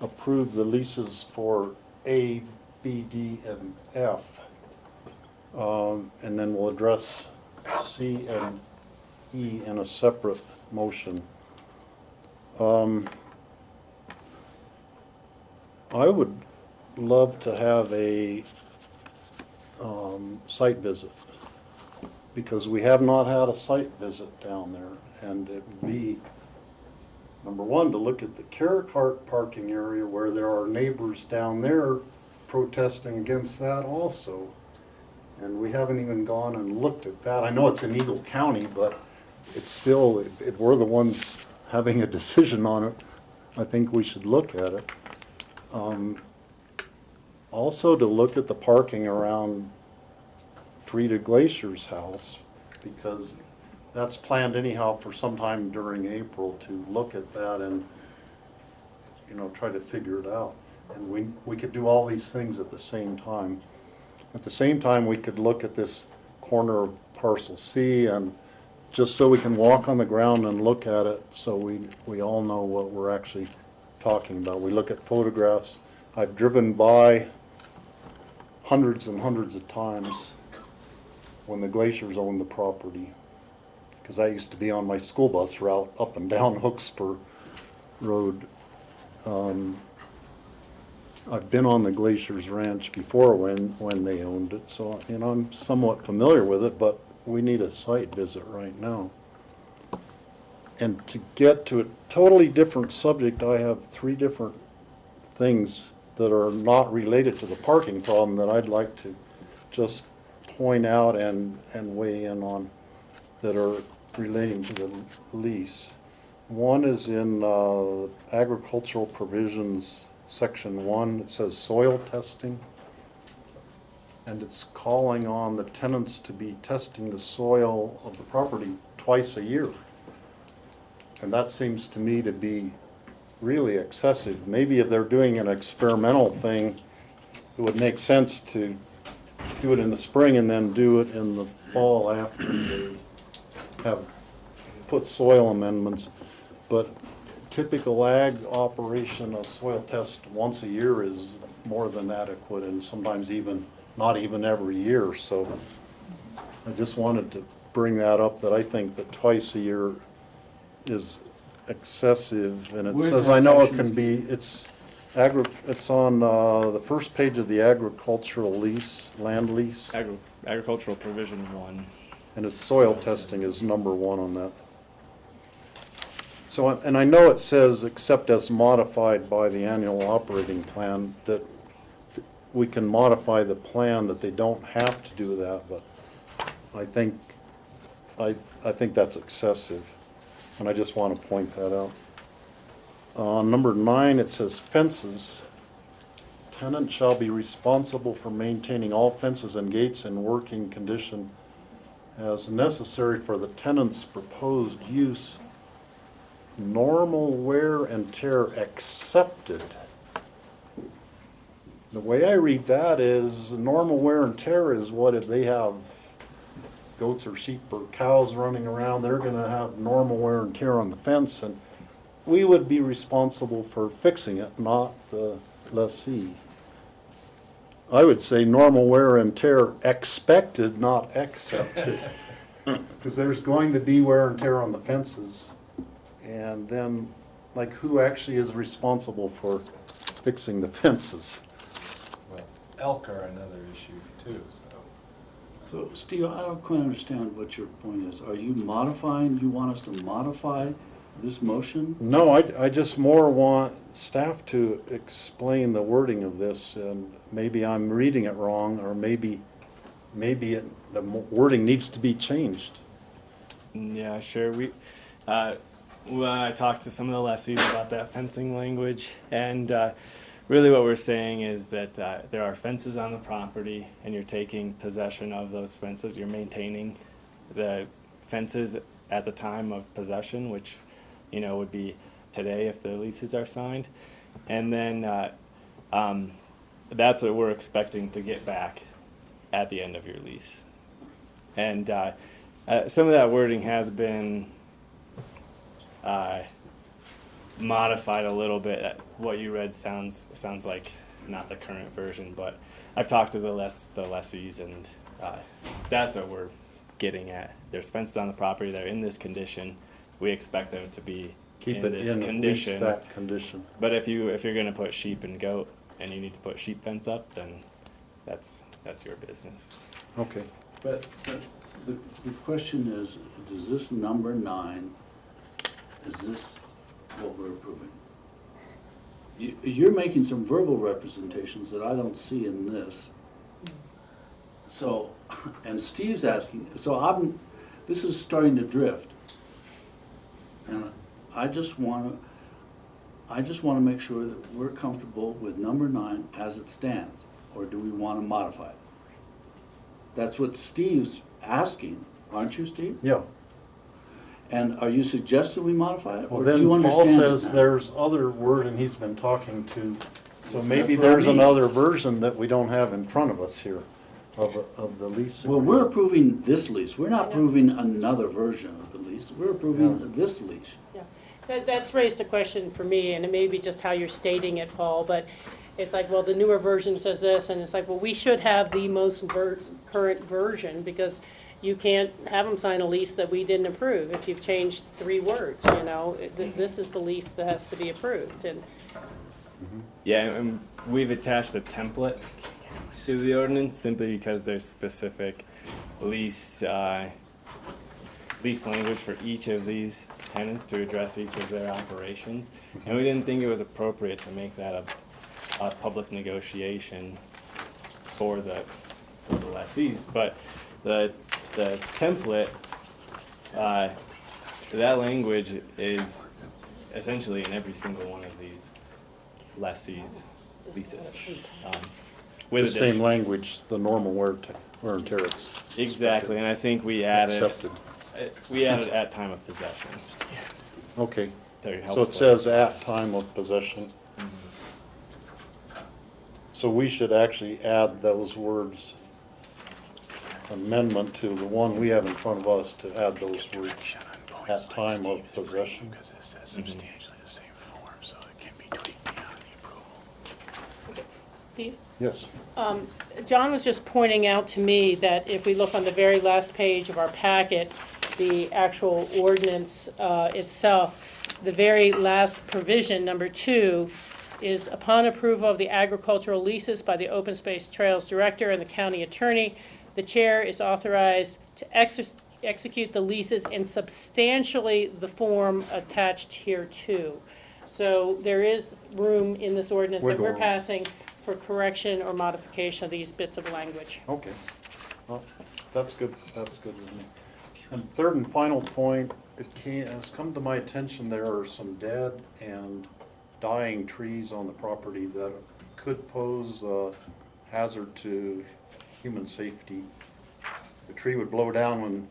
approve the leases for A, B, D, and F. And then we'll address C and E in a separate motion. I would love to have a site visit, because we have not had a site visit down there, and it would be, number one, to look at the Carrot Cart parking area where there are neighbors down there protesting against that also. And we haven't even gone and looked at that. I know it's in Eagle County, but it's still, if we're the ones having a decision on it, I think we should look at it. Also to look at the parking around Frida Glacier's house, because that's planned anyhow for sometime during April to look at that and, you know, try to figure it out. And we could do all these things at the same time. At the same time, we could look at this corner of parcel C, and just so we can walk on the ground and look at it, so we all know what we're actually talking about. We look at photographs. I've driven by hundreds and hundreds of times when the Glaciers owned the property, because I used to be on my school bus route up and down Hookspur Road. I've been on the Glaciers Ranch before when they owned it, so you know I'm somewhat familiar with it, but we need a site visit right now. And to get to a totally different subject, I have 3 different things that are not related to the parking problem that I'd like to just point out and weigh in on, that are relating to the lease. One is in agricultural provisions, section 1. It says soil testing, and it's calling on the tenants to be testing the soil of the property twice a year. And that seems to me to be really excessive. Maybe if they're doing an experimental thing, it would make sense to do it in the spring and then do it in the fall after they have put soil amendments. But typical ag operation, a soil test once a year is more than adequate, and sometimes even not even every year. So I just wanted to bring that up, that I think that twice a year is excessive. And it Where's says, that I know it section, can be, it's on the first page of the agricultural lease, land lease. Agricultural provision 1. And its soil testing is number 1 on that. So, and I know it says, except as modified by the annual operating plan, that we can modify the plan, that they don't have to do that, but I think that's excessive, and I just want to point that out. Number 9, it says fences. Tenant shall be responsible for maintaining all fences and gates in working condition as necessary for the tenant's proposed use. Normal wear and tear accepted. The way I read that is normal wear and tear is what if they have goats or sheep or cows running around, they're going to have normal wear and tear on the fence, and we would be responsible for fixing it, not the lessee. I would say normal wear and tear expected, not accepted. Because there's going to be wear and tear on the fences. And then, like, who actually is responsible for fixing the fences? Well, elk are another issue too, so. So, Steve, I don't quite understand what your point is. Are you modifying, you want us to modify this motion? No, I just more want staff to explain the wording of this, and maybe I'm reading it wrong, or maybe the wording needs to be changed. Yeah, sure. Well, I talked to some of the lessees about that fencing language, and really what we're saying is that there are fences on the property, and you're taking possession of those fences. You're maintaining the fences at the time of possession, which, you know, would be today if the leases are signed. And then that's what we're expecting to get back at the end of your lease. And some of that wording has been modified a little bit. What you read sounds like not the current version, but I've talked to the lessees, and that's what we're getting at. There's fences on the property that are in this condition. We expect them to be Keep in it this in at condition. least that condition. But if you're going to put sheep and goat, and you need to put sheep fence up, then that's your business. Okay. But the question is, does this number 9, is this what we're approving? You're making some verbal representations that I don't see in this. So, and Steve's asking, so this is starting to drift. And I just want to make sure that we're comfortable with number 9 as it stands, or do we want to modify it? That's what Steve's asking, aren't you, Steve? Yeah. And are you suggesting we modify it, Well, or do you then Paul understand it says now? there's other word, and he's been talking to, so maybe That's what I there's mean. another version that we don't have in front of us here of the lease Well, agreement. we're approving this lease. We're not approving another version of the lease. We're approving this lease. Yeah, that's raised a question for me, and it may be just how you're stating it, Paul, but it's like, well, the newer version says this, and it's like, well, we should have the most current version, because you can't have them sign a lease that we didn't approve if you've changed 3 words, you know. This is the lease that has to be approved, and Yeah, and we've attached a template to the ordinance simply because there's specific lease language for each of these tenants to address each of their operations, and we didn't think it was appropriate to make that a public negotiation for the lessees. But the template, that language is essentially in every single one of these lessees leases. With The same language, the normal wear and tear. Exactly, and I think we added Accepted. At time of possession. Okay. To help So it with- says at time of possession. So we should actually add those words, amendment to the one we have in front of us, to add those words at time of possession. Steve? Yes. John was just pointing out to me that if we look on the very last page of our packet, the actual ordinance itself, the very last provision, number 2, is upon approval of the agricultural leases by the Open Space Trails Director and the County Attorney, the Chair is authorized to execute the leases in substantially the form attached hereto. So there is room in this ordinance that we're Wiggle room. passing for correction or modification of these bits of language. Okay. Well, that's good. That's good with me. And third and final point, has come to my attention there are some dead and dying trees on the property that could pose a hazard to human safety. The tree would blow down when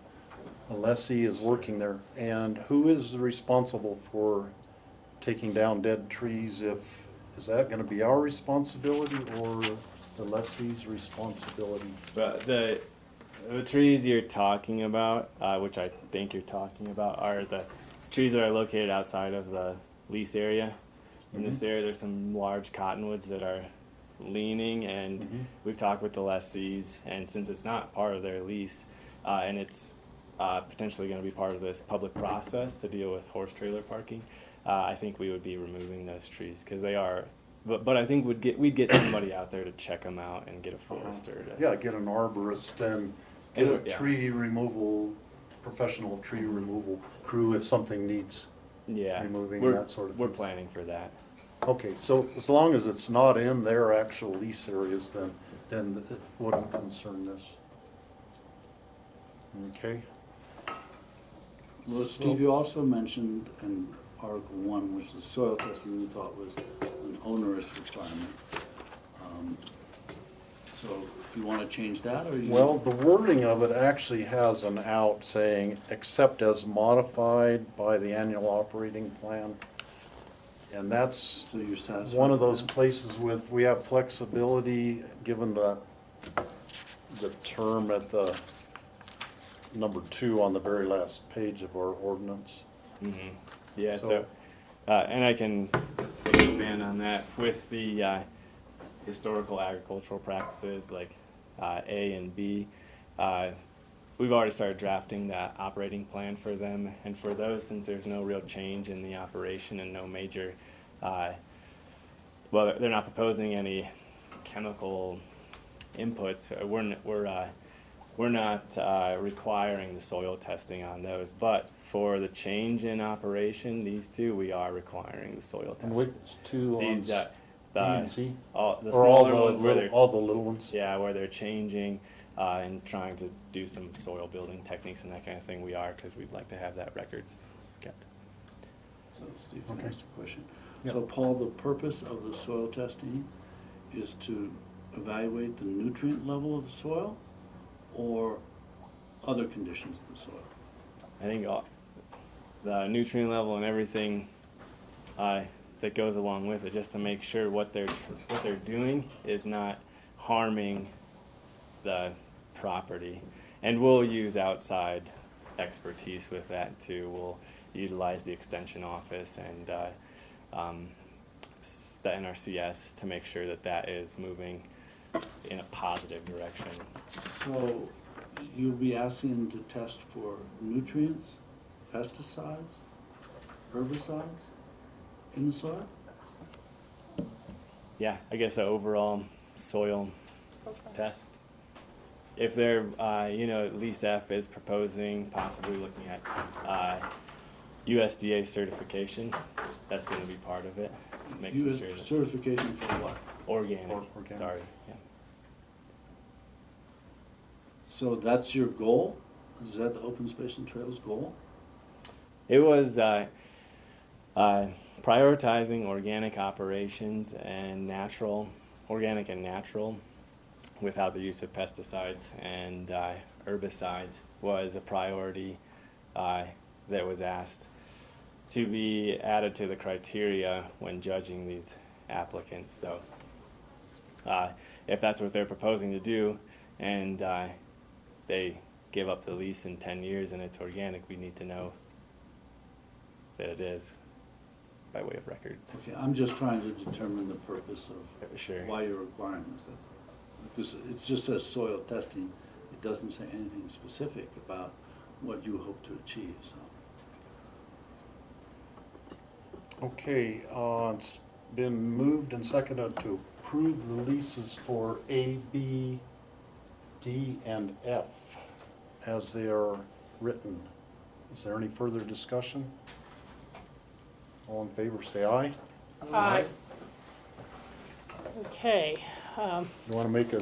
a lessee is working there. And who is responsible for taking down dead trees? Is that going to be our responsibility or the lessee's responsibility? But the trees you're talking about, which I think you're talking about, are the trees that are located outside of the lease area. In this area, there's some large cottonwoods that are leaning, and we've talked with the lessees, and since it's not part of their lease, and it's potentially going to be part of this public process to deal with horse trailer parking, I think we would be removing those trees because they are. But I think we'd get somebody out there to check them out and get a forester. To, Yeah, get an arborist and get a yeah. tree removal, professional tree removal crew if something needs removing, that sort of thing. We're planning for that. Okay, so as long as it's not in their actual lease areas, then it wouldn't concern this. Okay. Well, Steve, you also mentioned in Article 1, which is soil testing, you thought was an onerous requirement. So do you want to change that, or you? Well, the wording of it actually has an out saying, except as modified by the annual operating plan. And that's so you're satisfied one of with those that? places we have flexibility, given the term at the number 2 on the very last page of our ordinance. Mm-hmm. Yeah, so and I can expand on that with the historical agricultural practices like A and B. We've already started drafting the operating plan for them, and for those, since there's no real change in the operation and no major, well, they're not proposing any chemical inputs. We're not requiring the soil testing on those, but for the change in operation, these two, we are requiring the soil testing. And which two These, ones? B and C? All the Or smaller ones where they're all the little ones? Yeah, where they're changing and trying to do some soil building techniques and that kind of thing. We are, because we'd like to have that record kept. So Steve, can I Okay. ask a question? Yeah. So Paul, the purpose of the soil testing is to evaluate the nutrient level of the soil or other conditions of the soil? I think the nutrient level and everything that goes along with it, just to make sure what they're doing is not harming the property. And we'll use outside expertise with that too. We'll utilize the extension office and the NRCS to make sure that that is moving in a positive direction. So you'll be asking them to test for nutrients, pesticides, herbicides in the soil? Yeah, I guess an overall soil test. If they're, Lease F is proposing possibly looking at USDA certification, that's going to be part of it. Making sure that certification for what? Organic. Organic. Sorry. Yeah. So that's your goal? Is that the Open Space and Trails goal? It was prioritizing organic operations and organic and natural, without the use of pesticides and herbicides, was a priority that was asked to be added to the criteria when judging these applicants. So if that's what they're proposing to do, and they give up the lease in 10 years and it's organic, we need to know that it is by way of records. Okay, I'm just trying to determine the purpose of Sure. why you're requiring this. That's all. Because it just says soil testing. It doesn't say anything specific about what you hope to achieve. So. Okay, it's been moved and seconded to approve the leases for A, B, D, and F as they are written. Is there any further discussion? All in favor, say aye. Aye. Okay. You want to make a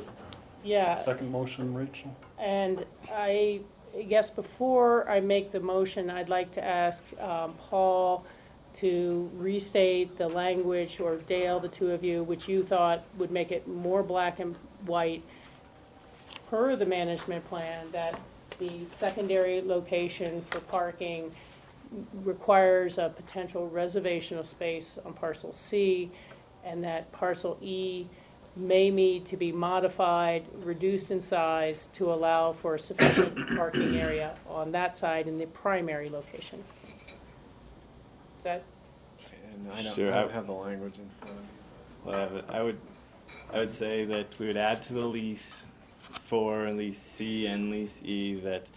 second motion, Rachel? And I guess before I make the motion, I'd like to ask Paul to restate the language, or Dale, the two of you, which you thought would make it more black and white per the management plan, that the secondary location for parking requires a potential reservation of space on parcel C, and that parcel E may need to be modified, reduced in size to allow for sufficient parking area on that side in the primary location. Is that? And I don't, Sure. I don't have the language in front of me. Well, I would I would say that we would add to the lease for lease C and lease E that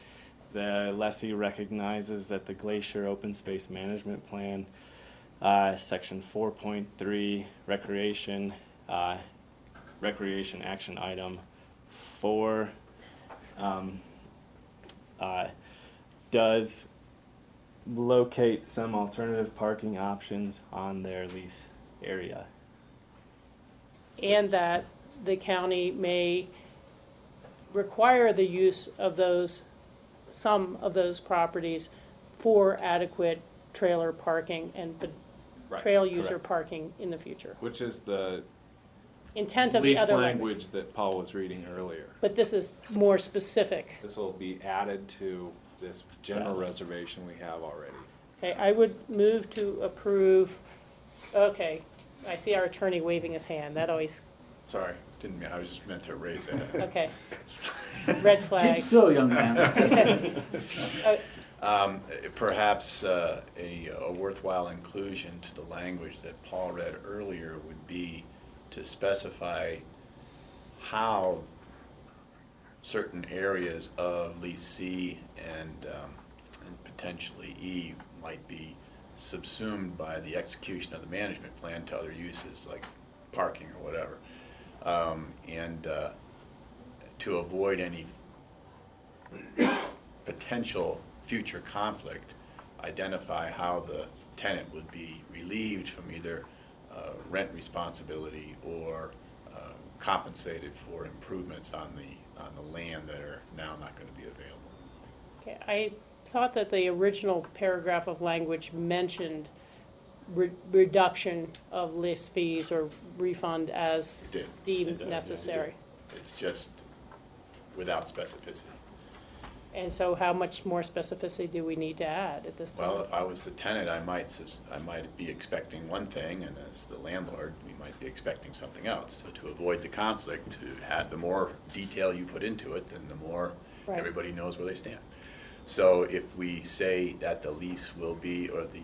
the lessee recognizes that the Glacier Open Space Management Plan, section 4.3, recreation action item 4, does locate some alternative parking options on their lease area. And that the county may require the use of some of those properties for adequate trailer parking and trail user correct. parking in the future. Which is the Intent of the lease other language that Paul was reading earlier. But this is more specific. This will be added to this general reservation we have already. Okay, I would move to approve, okay, I see our attorney waving his hand, that always, Sorry, didn't mean, I was just meant to raise it. okay. Red flag. Keep still, young man. Perhaps a worthwhile inclusion to the language that Paul read earlier would be to specify how certain areas of lease C and potentially E might be subsumed by the execution of the management plan to other uses like parking or whatever. To avoid any potential future conflict, identify how the tenant would be relieved from either rent responsibility or compensated for improvements on the land that are now not going to be available. Okay, I thought that the original paragraph of language mentioned reduction of list fees or refund as deemed necessary. It's just without specificity. And so how much more specificity do we need to add at this time? Well, if I was the tenant, I might be expecting one thing, and as the landlord, we might be expecting something else. So to avoid the conflict, the more detail you put into it, then the more everybody knows where they stand. So if we say that the lease will be, or the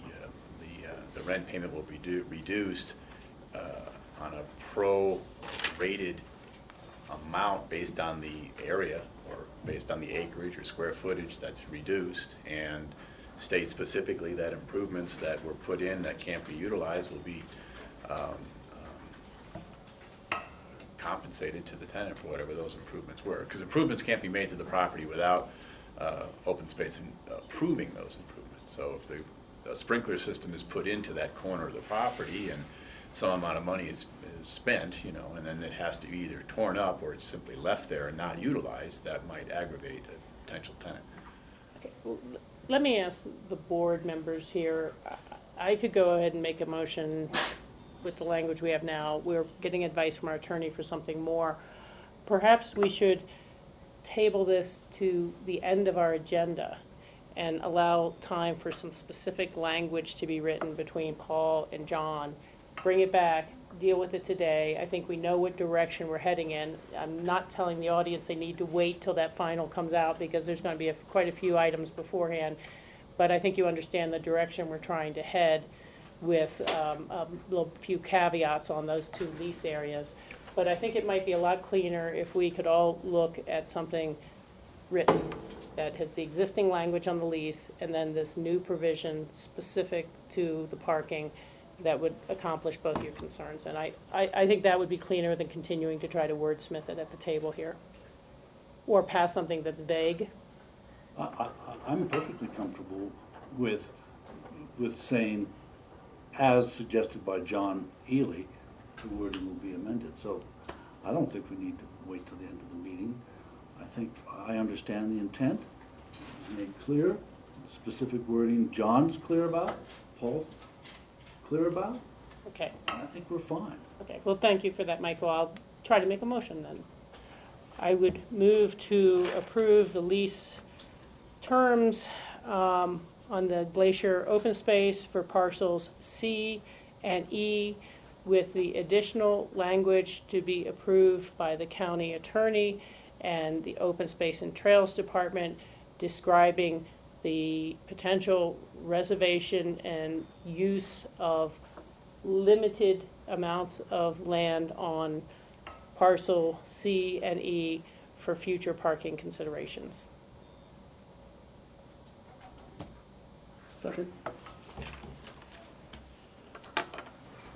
rent payment will be reduced on a pro-rated amount based on the area or based on the acreage or square footage that's reduced, and state specifically that improvements that were put in that can't be utilized will be compensated to the tenant for whatever those improvements were. Because improvements can't be made to the property without open space and approving those improvements. So if a sprinkler system is put into that corner of the property and some amount of money is spent, and then it has to be either torn up or it's simply left there and not utilized, that might aggravate a potential tenant. Okay, well, let me ask the board members here. I could go ahead and make a motion with the language we have now. We're getting advice from our attorney for something more. Perhaps we should table this to the end of our agenda and allow time for some specific language to be written between Paul and John. Bring it back, deal with it today. I think we know what direction we're heading in. I'm not telling the audience they need to wait till that final comes out because there's going to be quite a few items beforehand. But I think you understand the direction we're trying to head with a few caveats on those two lease areas. But I think it might be a lot cleaner if we could all look at something written that has the existing language on the lease and then this new provision specific to the parking that would accomplish both your concerns. And I think that would be cleaner than continuing to try to wordsmith it at the table here. Or pass something that's vague. I'm perfectly comfortable with saying, as suggested by John Ely, the wording will be amended. So I don't think we need to wait till the end of the meeting. I think I understand the intent. It's made clear. Specific wording John's clear about, Paul's clear about. Okay. I think we're fine. Okay, well, thank you for that, Michael. I'll try to make a motion then. I would move to approve the lease terms on the Glacier open space for parcels C and E with the additional language to be approved by the county attorney and the Open Space and Trails Department describing the potential reservation and use of limited amounts of land on parcel C and E for future parking considerations. Second.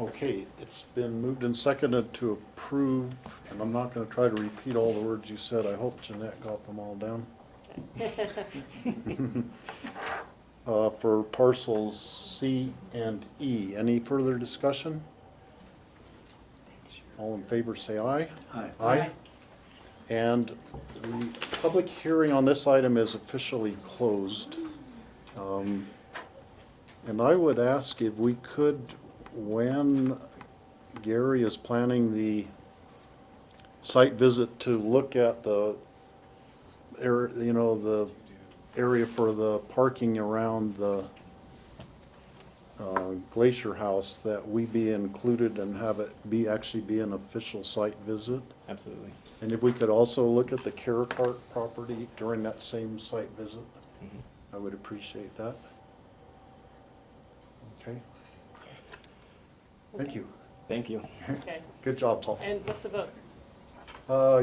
Okay, it's been moved and seconded to approve, and I'm not gonna try to repeat all the words you said. I hope Jeanette got them all down. For parcels C and E. Any further discussion? All in favor say aye. Aye. Aye. And the public hearing on this item is officially closed. And I would ask if we could, when Gary is planning the site visit to look at the area, you know, the area for the parking around the Glacier House, that we be included and have it actually be an official site visit. Absolutely. And if we could also look at the Caracart property during that same site visit, I would appreciate that. Okay. Thank you. Thank you. Okay. Good job, Paul. And what's the vote?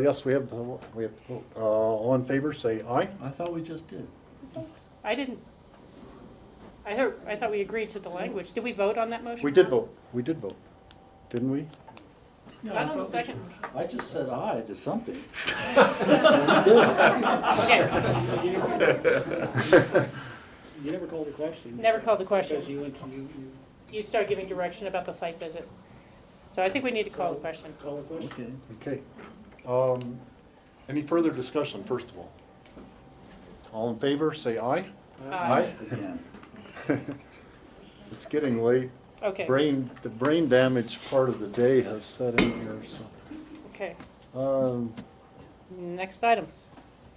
Yes, we have to vote. All in favor, say aye. I thought we just did. I didn't. I thought we agreed to the language. Did we vote on that motion? We did vote. We did vote. Didn't we? Not on the second. I just said aye to something. You never called the question. Never called the question. Because you went to, You start giving direction about the site visit. So I think we need to call the question. call the question? Okay. Any further discussion, first of all? All in favor, say aye. Aye. Again. It's getting late. Okay. The brain damage part of the day has set in here, so. Okay. Um, Next item.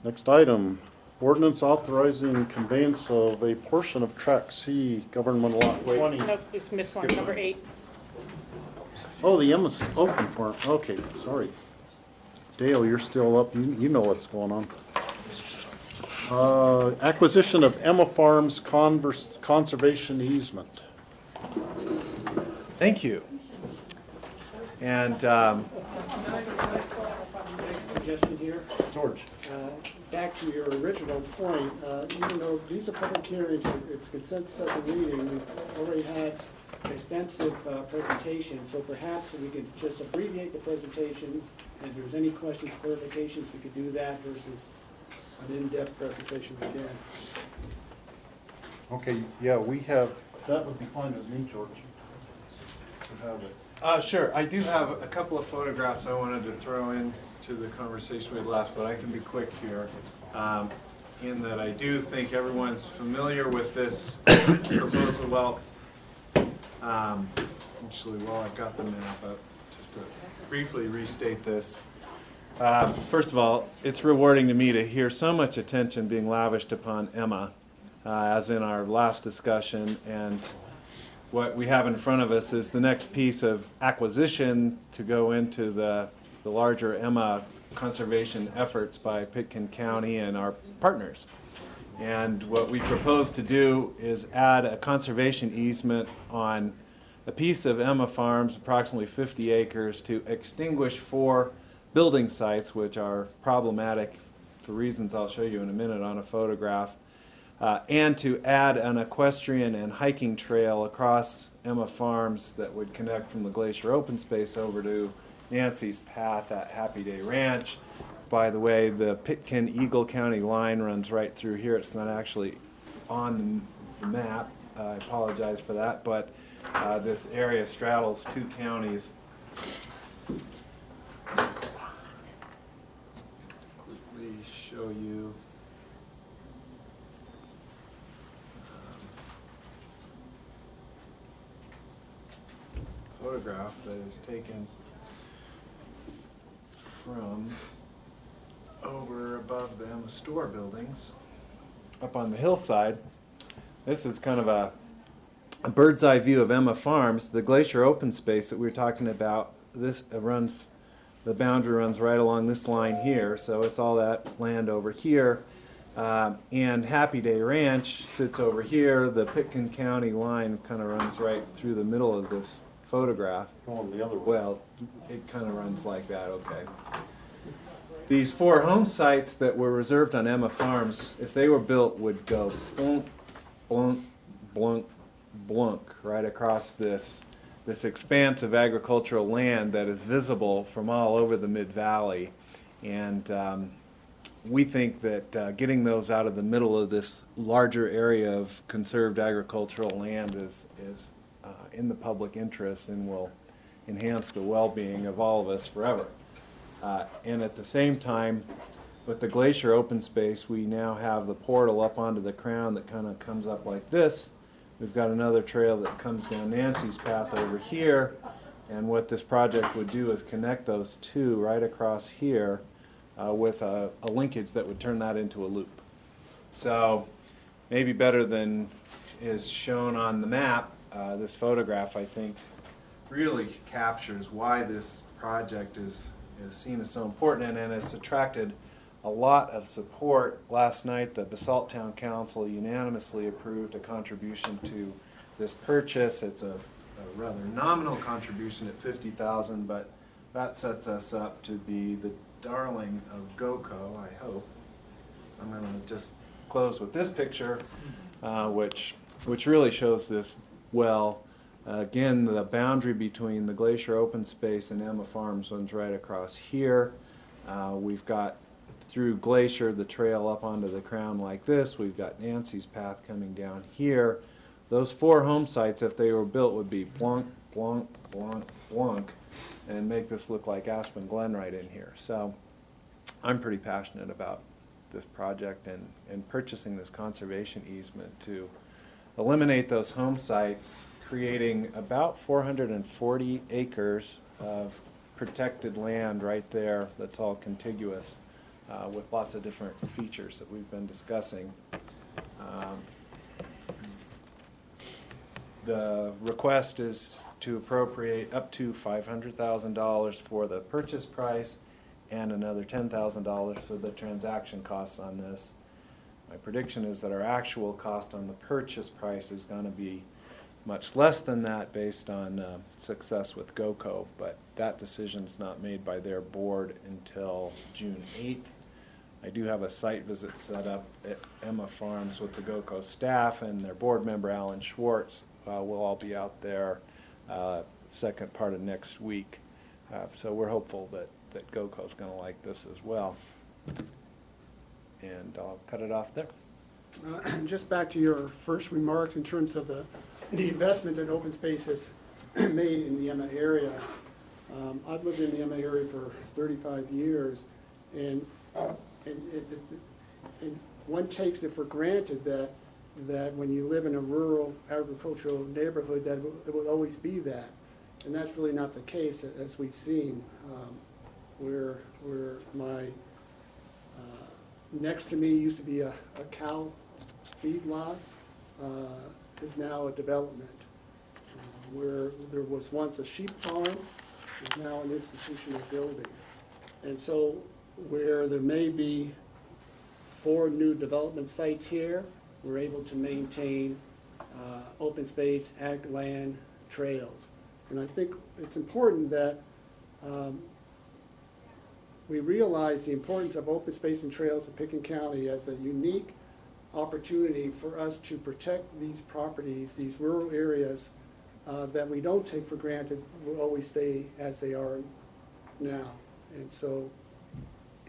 Next item, ordinance authorizing conveyance of a portion of track C, government lot 20. Nope, just missed one, number 8. Oh, the Emma's open for, okay, sorry. Dale, you're still up, you know what's going on. Acquisition of Emma Farms conservation easement. Thank you. And Suggestion here. George. Back to your original point, even though these are public hearings, it's consent second reading, we've already had extensive presentations, so perhaps we could just abbreviate the presentations, and if there's any questions, clarifications, we could do that versus an in-depth presentation again. Okay, yeah, we have, that would be fine with me, George. To have it. sure, I do have a couple of photographs I wanted to throw in to the conversation we had last, but I can be quick here. In that I do think everyone's familiar with this proposal. Well, actually, while I've got the map up, just to briefly restate this. First of all, it's rewarding to me to hear so much attention being lavished upon Emma, as in our last discussion, and what we have in front of us is the next piece of acquisition to go into the larger Emma conservation efforts by Pitkin County and our partners. And what we propose to do is add a conservation easement on a piece of Emma Farms, approximately 50 acres, to extinguish 4 building sites which are problematic for reasons I'll show you in a minute on a photograph, and to add an equestrian and hiking trail across Emma Farms that would connect from the Glacier open space over to Nancy's Path at Happy Day Ranch. By the way, the Pitkin-Eagle County line runs right through here. It's not actually on the map. I apologize for that, but this area straddles 2 counties. Quickly show you. Photograph that is taken from over above the Emma Store buildings up on the hillside. This is kind of a bird's eye view of Emma Farms. The Glacier open space that we were talking about, this runs, the boundary runs right along this line here, so it's all that land over here. And Happy Day Ranch sits over here. The Pitkin County line kind of runs right through the middle of this photograph. Going the other way. Well, it kind of runs like that, okay. These 4 home sites that were reserved on Emma Farms, if they were built, would go blunk, blunk, blunk, blunk right across this expanse of agricultural land that is visible from all over the Mid-Valley. And we think that getting those out of the middle of this larger area of conserved agricultural land is in the public interest and will enhance the well-being of all of us forever. And at the same time, with the glacier open space, we now have the portal up onto the crown that kind of comes up like this. We've got another trail that comes down Nancy's path over here, and what this project would do is connect those two right across here with a linkage that would turn that into a loop. So maybe better than is shown on the map, this photograph, I think, really captures why this project is seen as so important, and it's attracted a lot of support. Last night, the Basalt Town Council unanimously approved a contribution to this purchase. It's a rather nominal contribution at $50,000, but that sets us up to be the darling of GOCO, I hope. I'm going to just close with this picture, which really shows this well. Again, the boundary between the Glacier Open Space and Emma Farms runs right across here. We've got through Glacier the trail up onto the crown like this. We've got Nancy's path coming down here. Those 4 home sites, if they were built, would be blunk, blunk, blunk, blunk, and make this look like Aspen Glen right in here. So I'm pretty passionate about this project and purchasing this conservation easement to eliminate those home sites, creating about 440 acres of protected land right there that's all contiguous with lots of different features that we've been discussing. The request is to appropriate up to $500,000 for the purchase price and another $10,000 for the transaction costs on this. My prediction is that our actual cost on the purchase price is going to be much less than that based on success with GOCO, but that decision's not made by their board until June 8th. I do have a site visit set up at Emma Farms with the GOCO staff, and their board member Alan Schwartz will all be out there second part of next week. So we're hopeful that GOCO's going to like this as well. And I'll cut it off there. Just back to your first remarks in terms of the investment that open space has made in the Emma area. I've lived in the Emma area for 35 years, and one takes it for granted that when you live in a rural agricultural neighborhood that it will always be that. And that's really not the case, as we've seen, where my next to me used to be a cow feedlot, is now a development. Where there was once a sheep farm, is now an institutional building. And so where there may be 4 new development sites here, we're able to maintain open space, ag land, trails. And I think it's important that we realize the importance of open space and trails in Pickens County as a unique opportunity for us to protect these properties, these rural areas that we don't take for granted will always stay as they are now. And so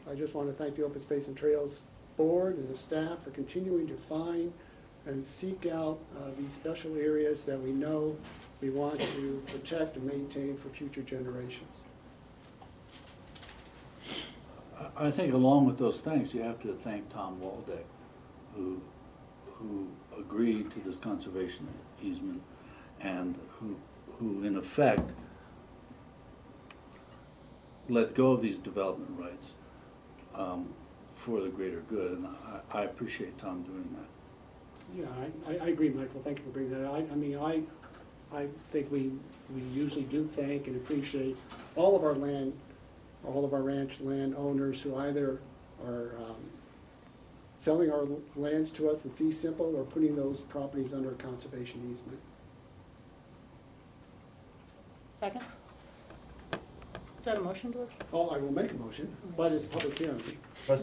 I just want to thank the Open Space and Trails Board and the staff for continuing to find and seek out these special areas that we know we want to protect and maintain for future generations. I think along with those thanks, you have to thank Tom Waldeck, who agreed to this conservation easement and who in effect let go of these development rights for the greater good, and I appreciate Tom doing that. Yeah, I agree, Michael. Thank you for bringing that up. I mean, I think we usually do thank and appreciate all of our ranch land owners who either are selling our lands to us in fee simple or putting those properties under a conservation easement. Second? Is that a motion, George? Oh, I will make a motion, but it's a public hearing.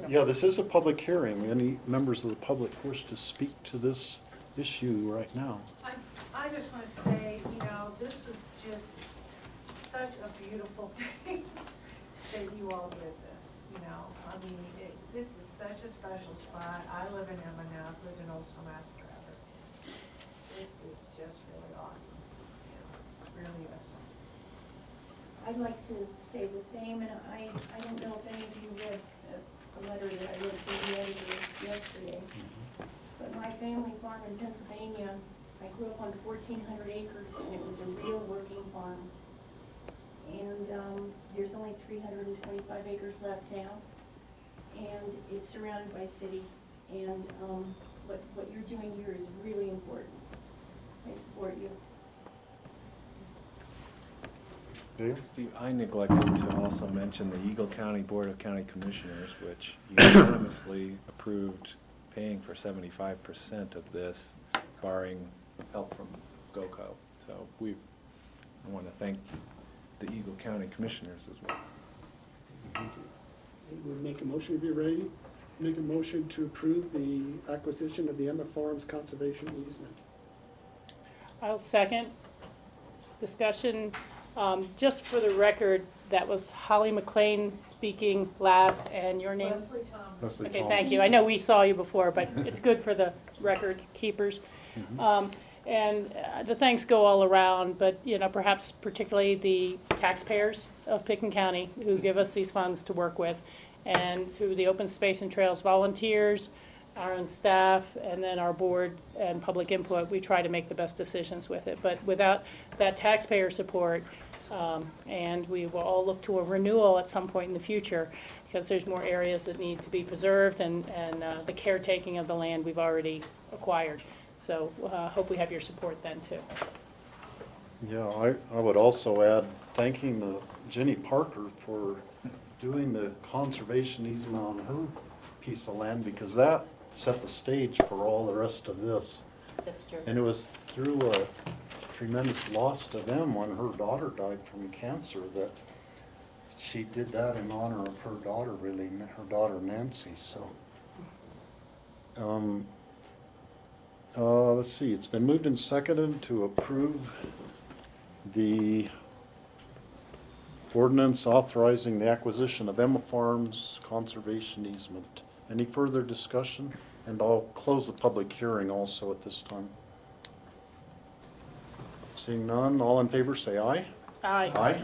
Yeah, this is a public hearing. Any members of the public wish to speak to this issue right now? I just want to say, this was just such a beautiful thing that you all did this, I mean, this is such a special spot. I live in Emma now, I've lived in Old Stone Mass forever. This is just really awesome. It really is. I'd like to say the same, and I don't know if any of you read a letter that I wrote to the editor yesterday, but my family farm in Pennsylvania, I grew up on 1,400 acres, and it was a real working farm. And there's only 325 acres left now, and it's surrounded by city. And what you're doing here is really important. I support you. Steve, I neglected to also mention the Eagle County Board of County Commissioners, which unanimously approved paying for 75% of this, barring help from GOCO. So I want to thank the Eagle County Commissioners as well. We'll make a motion if you're ready. Make a motion to approve the acquisition of the Emma Farms Conservation Easement. I'll second. Discussion. Just for the record, that was Holly McLean speaking last, and your name? Leslie Thomas. Leslie Okay, Thomas. thank you. I know we saw you before, but it's good for the record keepers. And the thanks go all around, but perhaps particularly the taxpayers of Picken County who give us these funds to work with, and through the Open Space and Trails volunteers, our own staff, and then our board and public input, we try to make the best decisions with it. But without that taxpayer support, and we will all look to a renewal at some point in the future, because there's more areas that need to be preserved, and the caretaking of the land we've already acquired. So hope we have your support then too. Yeah, I would also add thanking the Jenny Parker for doing the conservation easement on her piece of land, because that set the stage for all the rest of this. That's true. And it was through a tremendous loss to them when her daughter died from cancer that she did that in honor of her daughter, really, her daughter Nancy. So, let's see, it's been moved and seconded to approve the ordinance authorizing the acquisition of Emma Farms Conservation Easement. Any further discussion? And I'll close the public hearing also at this time. Seeing none, all in favor say aye. Aye. Aye.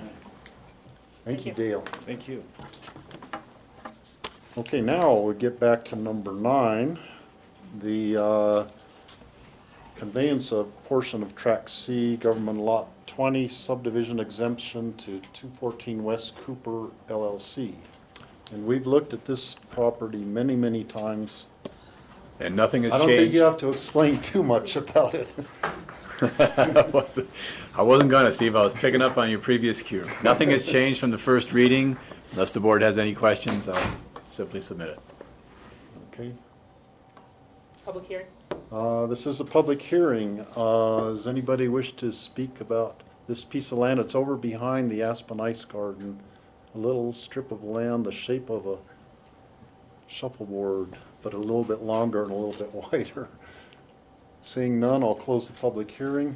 Thank you, Dale. Thank you. Okay, now we get back to number 9, the conveyance of portion of Tract C, Government Lot 20, subdivision exemption to 214 West Cooper LLC. And we've looked at this property many, many times. And nothing has changed. I don't think you have to explain too much about it. I wasn't going to, Steve. I was picking up on your previous cue. Nothing has changed from the first reading. Unless the board has any questions, I'll simply submit it. Okay. Public hearing? This is a public hearing. Does anybody wish to speak about this piece of land? It's over behind the Aspen Ice Garden. A little strip of land the shape of a shuffleboard, but a little bit longer and a little bit wider. Seeing none, I'll close the public hearing.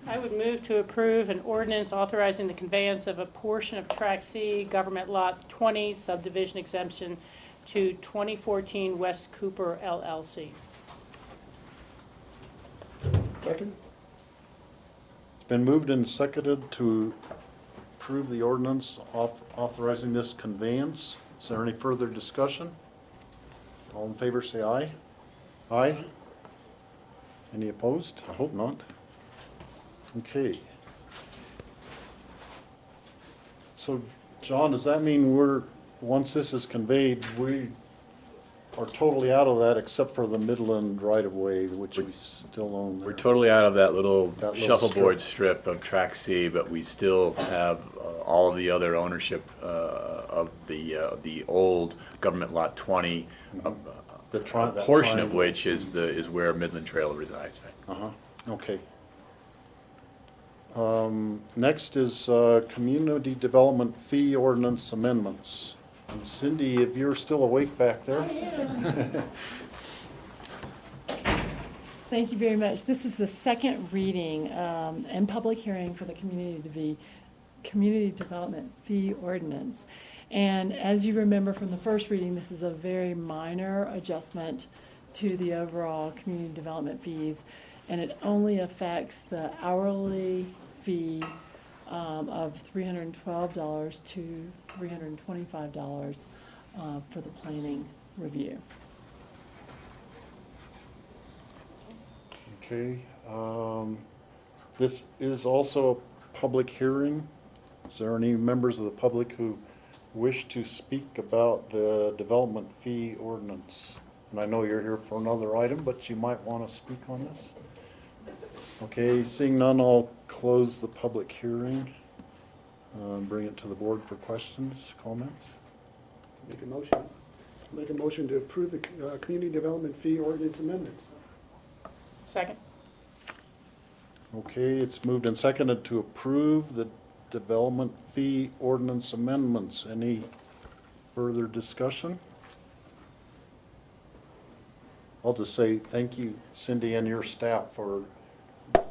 I would move to approve an ordinance authorizing the conveyance of a portion of Tract C, Government Lot 20, subdivision exemption to 2014 West Cooper LLC. Second? It's been moved and seconded to approve the ordinance authorizing this conveyance. Is there any further discussion? All in favor say aye. Aye. Any opposed? I hope not. Okay. So, John, does that mean once this is conveyed, we are totally out of that except for the Midland right-of-way, which we still own there? We're totally out of that little shuffleboard strip strip of Tract C, but we still have all of the other ownership of the old Government Lot 20, a portion of which is where Midland Trail resides. Uh-huh. Okay. Next is community development fee ordinance amendments. And Cindy, if you're still awake back there. Thank you very much. This is the second reading and public hearing for the community development fee ordinance. And as you remember from the first reading, this is a very minor adjustment to the overall community development fees, and it only affects the hourly fee of $312 to $325 for the planning review. Okay, this is also a public hearing. Is there any members of the public who wish to speak about the development fee ordinance? And I know you're here for another item, but you might want to speak on this. Okay, seeing none, I'll close the public hearing. Bring it to the board for questions, comments. Make a motion. Make a motion to approve the community development fee ordinance amendments. Second. Okay, it's moved and seconded to approve the development fee ordinance amendments. Any further discussion? I'll just say thank you, Cindy, and your staff for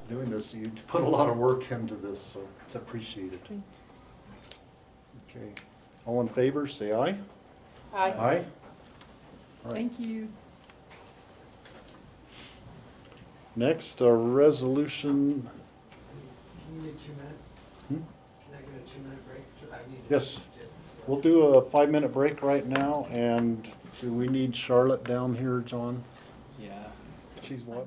doing this. You put a lot of work into this, so it's appreciated. Okay, all in favor, say aye. Aye. Aye. All right. Thank you. Next, a resolution. Can you get 2 minutes? Hmm? Can I get a 2-minute break? Yes. We'll do a 5-minute break right now, and do we need Charlotte down here, John? Yeah. She's what?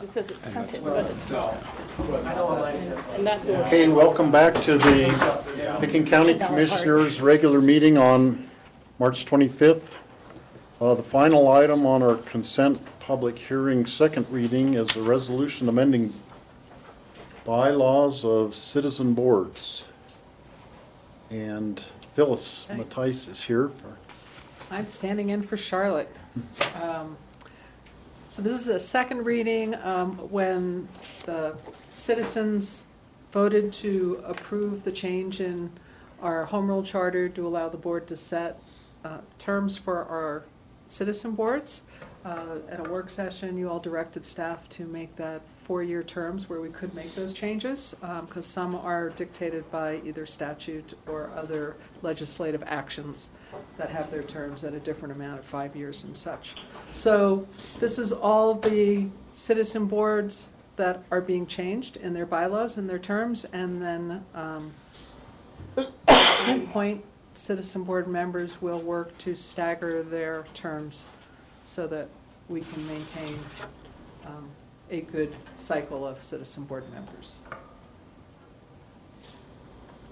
It says it's And sent that's it, the- but it's not. And that door. Okay, welcome back to the Pickens County Commissioners' regular meeting on March 25th. The final item on our consent public hearing second reading is a resolution amending bylaws of citizen boards. And Phyllis Matthijs is here. I'm standing in for Charlotte. So this is a second reading when the citizens voted to approve the change in our home rule charter to allow the board to set terms for our citizen boards. At a work session, you all directed staff to make that 4-year terms where we could make those changes, because some are dictated by either statute or other legislative actions that have their terms at a different amount of 5 years and such. So this is all the citizen boards that are being changed in their bylaws and their terms, and then appoint citizen board members will work to stagger their terms so that we can maintain a good cycle of citizen board members.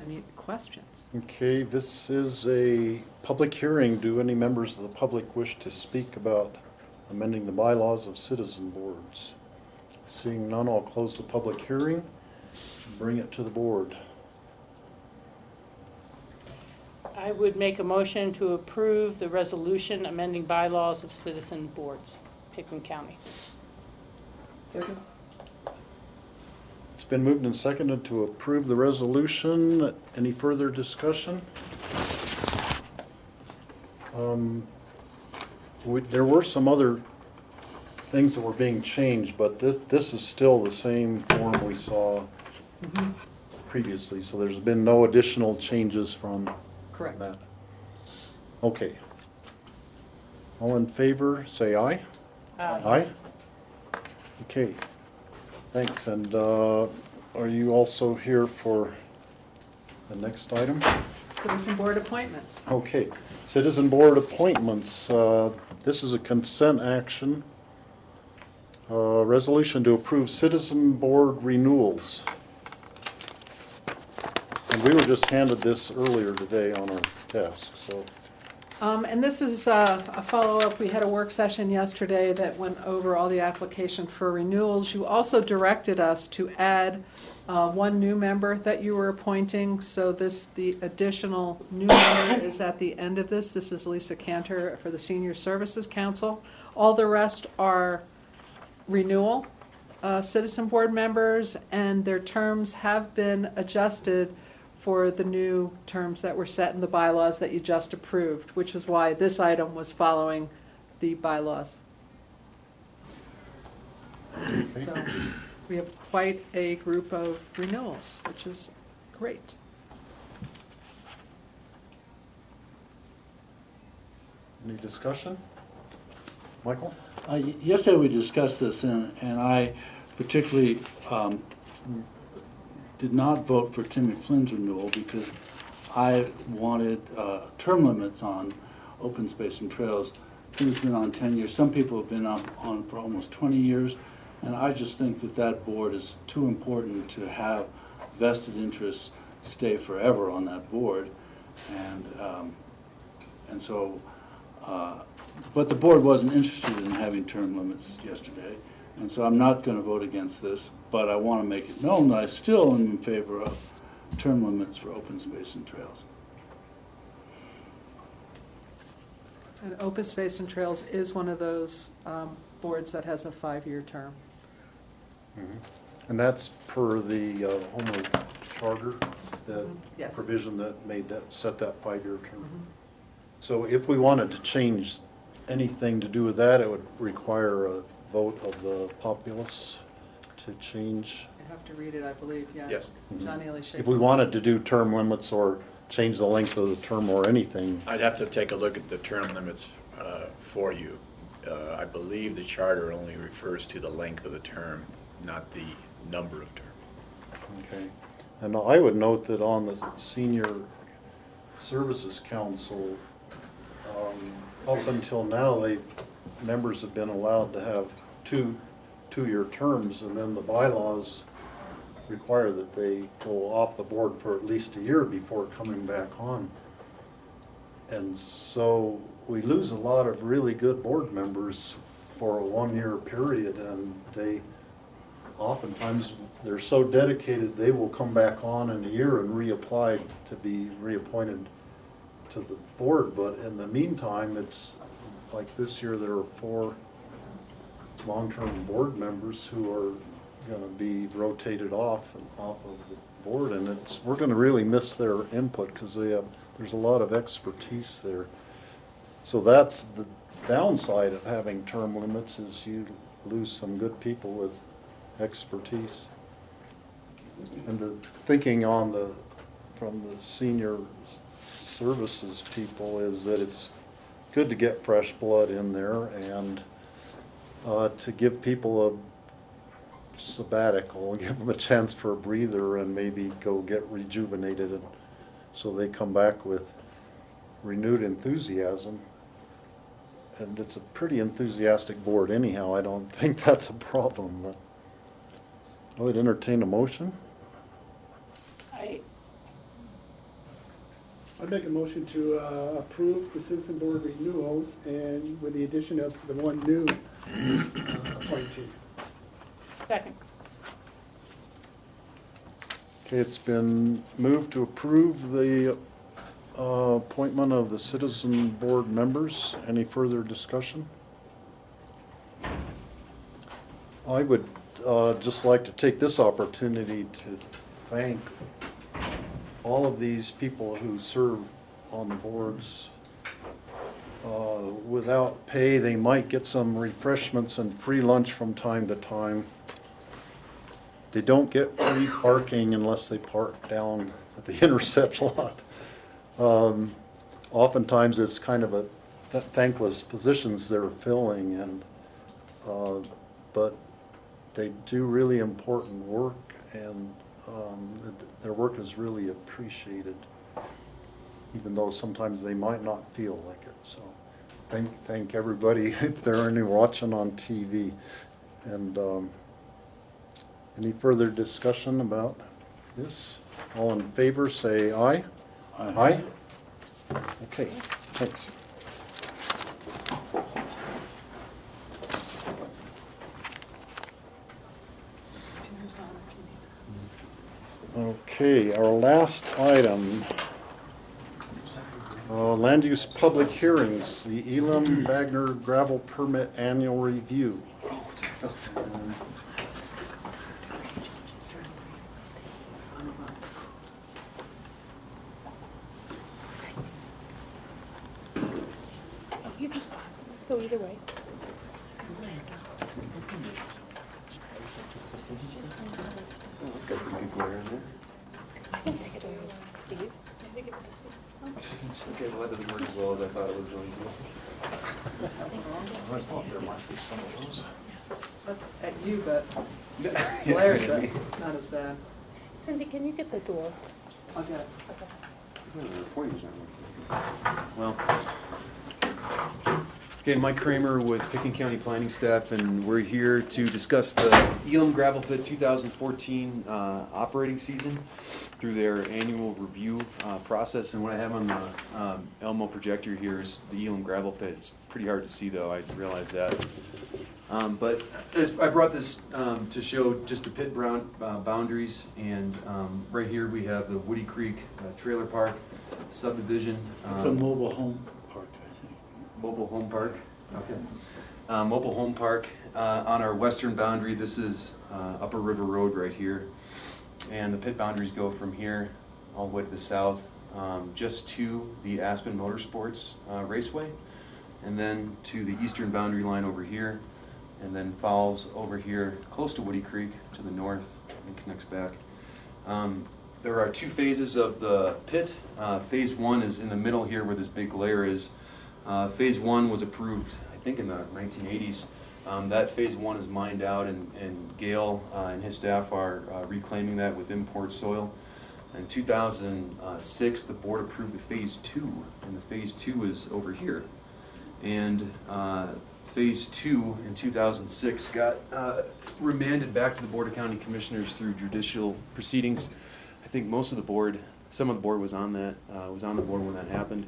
Any questions? Okay, this is a public hearing. Do any members of the public wish to speak about amending the bylaws of citizen boards? Seeing none, I'll close the public hearing and bring it to the board. I would make a motion to approve the resolution amending bylaws of citizen boards, Pickens County. Second? It's been moved and seconded to approve the resolution. Any further discussion? There were some other things that were being changed, but this is still the same form we saw previously, so there's been no additional changes from Correct. that. Okay. All in favor, say aye. Aye. Okay. Thanks. And are you also here for the next item? Citizen board appointments. Okay. Citizen board appointments. This is a consent action. Resolution to approve citizen board renewals. And we were just handed this earlier today on our desk, so. And this is a follow-up. We had a work session yesterday that went over all the application for renewals. You also directed us to add one new member that you were appointing. So the additional new member is at the end of this. This is Lisa Cantor for the Senior Services Council. All the rest are renewal citizen board members, and their terms have been adjusted for the new terms that were set in the bylaws that you just approved, which is why this item was following the bylaws. So we have quite a group of renewals, which is great. Any discussion? Michael? Yesterday we discussed this, and I particularly did not vote for Timmy Flynn's renewal because I wanted term limits on open space and trails. Timmy's been on 10 years. Some people have been on for almost 20 years, and I just think that that board is too important to have vested interests stay forever on that board. And so, but the board wasn't interested in having term limits yesterday. And so I'm not going to vote against this, but I want to make it known that I still am in favor of term limits for open space and trails. And Open Space and Trails is one of those boards that has a 5-year term. And that's per the home rule charter, the Yes. provision that made that, set that 5-year term. So if we wanted to change anything to do with that, it would require a vote of the populace to change. You have to read it, I believe, yeah. Yes. John Ely Schaefer. If we wanted to do term limits or change the length of the term or anything. I'd have to take a look at the term limits for you. I believe the charter only refers to the length of the term, not the number of terms. Okay. And I would note that on the Senior Services Council, up until now, members have been allowed to have two two-year terms, and then the bylaws require that they go off the board for at least a year before coming back on. And so we lose a lot of really good board members for a one-year period, and they oftentimes, they're so dedicated, they will come back on in a year and reapply to be reappointed to the board. But in the meantime, it's like this year, there are 4 long-term board members who are going to be rotated off of the board, and we're going to really miss their input because there's a lot of expertise there. So that's the downside of having term limits, is you lose some good people with expertise. And the thinking from the senior services people is that it's good to get fresh blood in there, and to give people a sabbatical, give them a chance for a breather and maybe go get rejuvenated, and so they come back with renewed enthusiasm. And it's a pretty enthusiastic board anyhow. I don't think that's a problem. But I would entertain a motion. I make a motion to approve the citizen board renewals, and with the addition of the one new appointee. Second. Okay, it's been moved to approve the appointment of the citizen board members. Any further discussion? I would just like to take this opportunity to thank all of these people who serve on the boards. Without pay, they might get some refreshments and free lunch from time to time. They don't get free parking unless they park down at the intercept lot. Oftentimes it's kind of a thankless positions they're filling, and but they do really important work, and their work is really appreciated, even though sometimes they might not feel like it. So thank everybody if there are any watching on TV. And any further discussion about this? All in favor say aye. Aye. Okay, thanks. Okay, our last item, land use public hearings, the Elam Wagner gravel permit annual review. You can go either way. It's got some good glare in there. I can take it away, Steve. I think it was Okay, well, that doesn't work as well as I thought it was going to. I thought there might be some of those. That's at you, but glares, but not as bad. Cindy, can you get the door? I'll get it. Well, again, Mike Kramer with Pickens County Planning Staff, and we're here to discuss the Elam Gravel Pit 2014 operating season through their annual review process. And what I have on the Elmo projector here is the Elam Gravel Pit. It's pretty hard to see, though, I realize that. But I brought this to show just the pit boundaries, and right here we have the Woody Creek Trailer Park subdivision. It's a mobile home park, I think. Mobile home park, okay. Mobile home park on our western boundary. This is Upper River Road right here. And the pit boundaries go from here all the way to the south, just to the Aspen Motorsports Raceway, and then to the eastern boundary line over here, and then falls over here close to Woody Creek to the north and connects back. There are 2 phases of the pit. Phase 1 is in the middle here where this big layer is. Phase 1 was approved, I think, in the 1980s. That phase 1 is mined out, and Gail and his staff are reclaiming that with import soil. In 2006, the board approved the phase 2, and the phase 2 is over here. And Phase 2 in 2006 got remanded back to the Board of County Commissioners through judicial proceedings. I think most of the board, some of the board was on that, was on the board when that happened.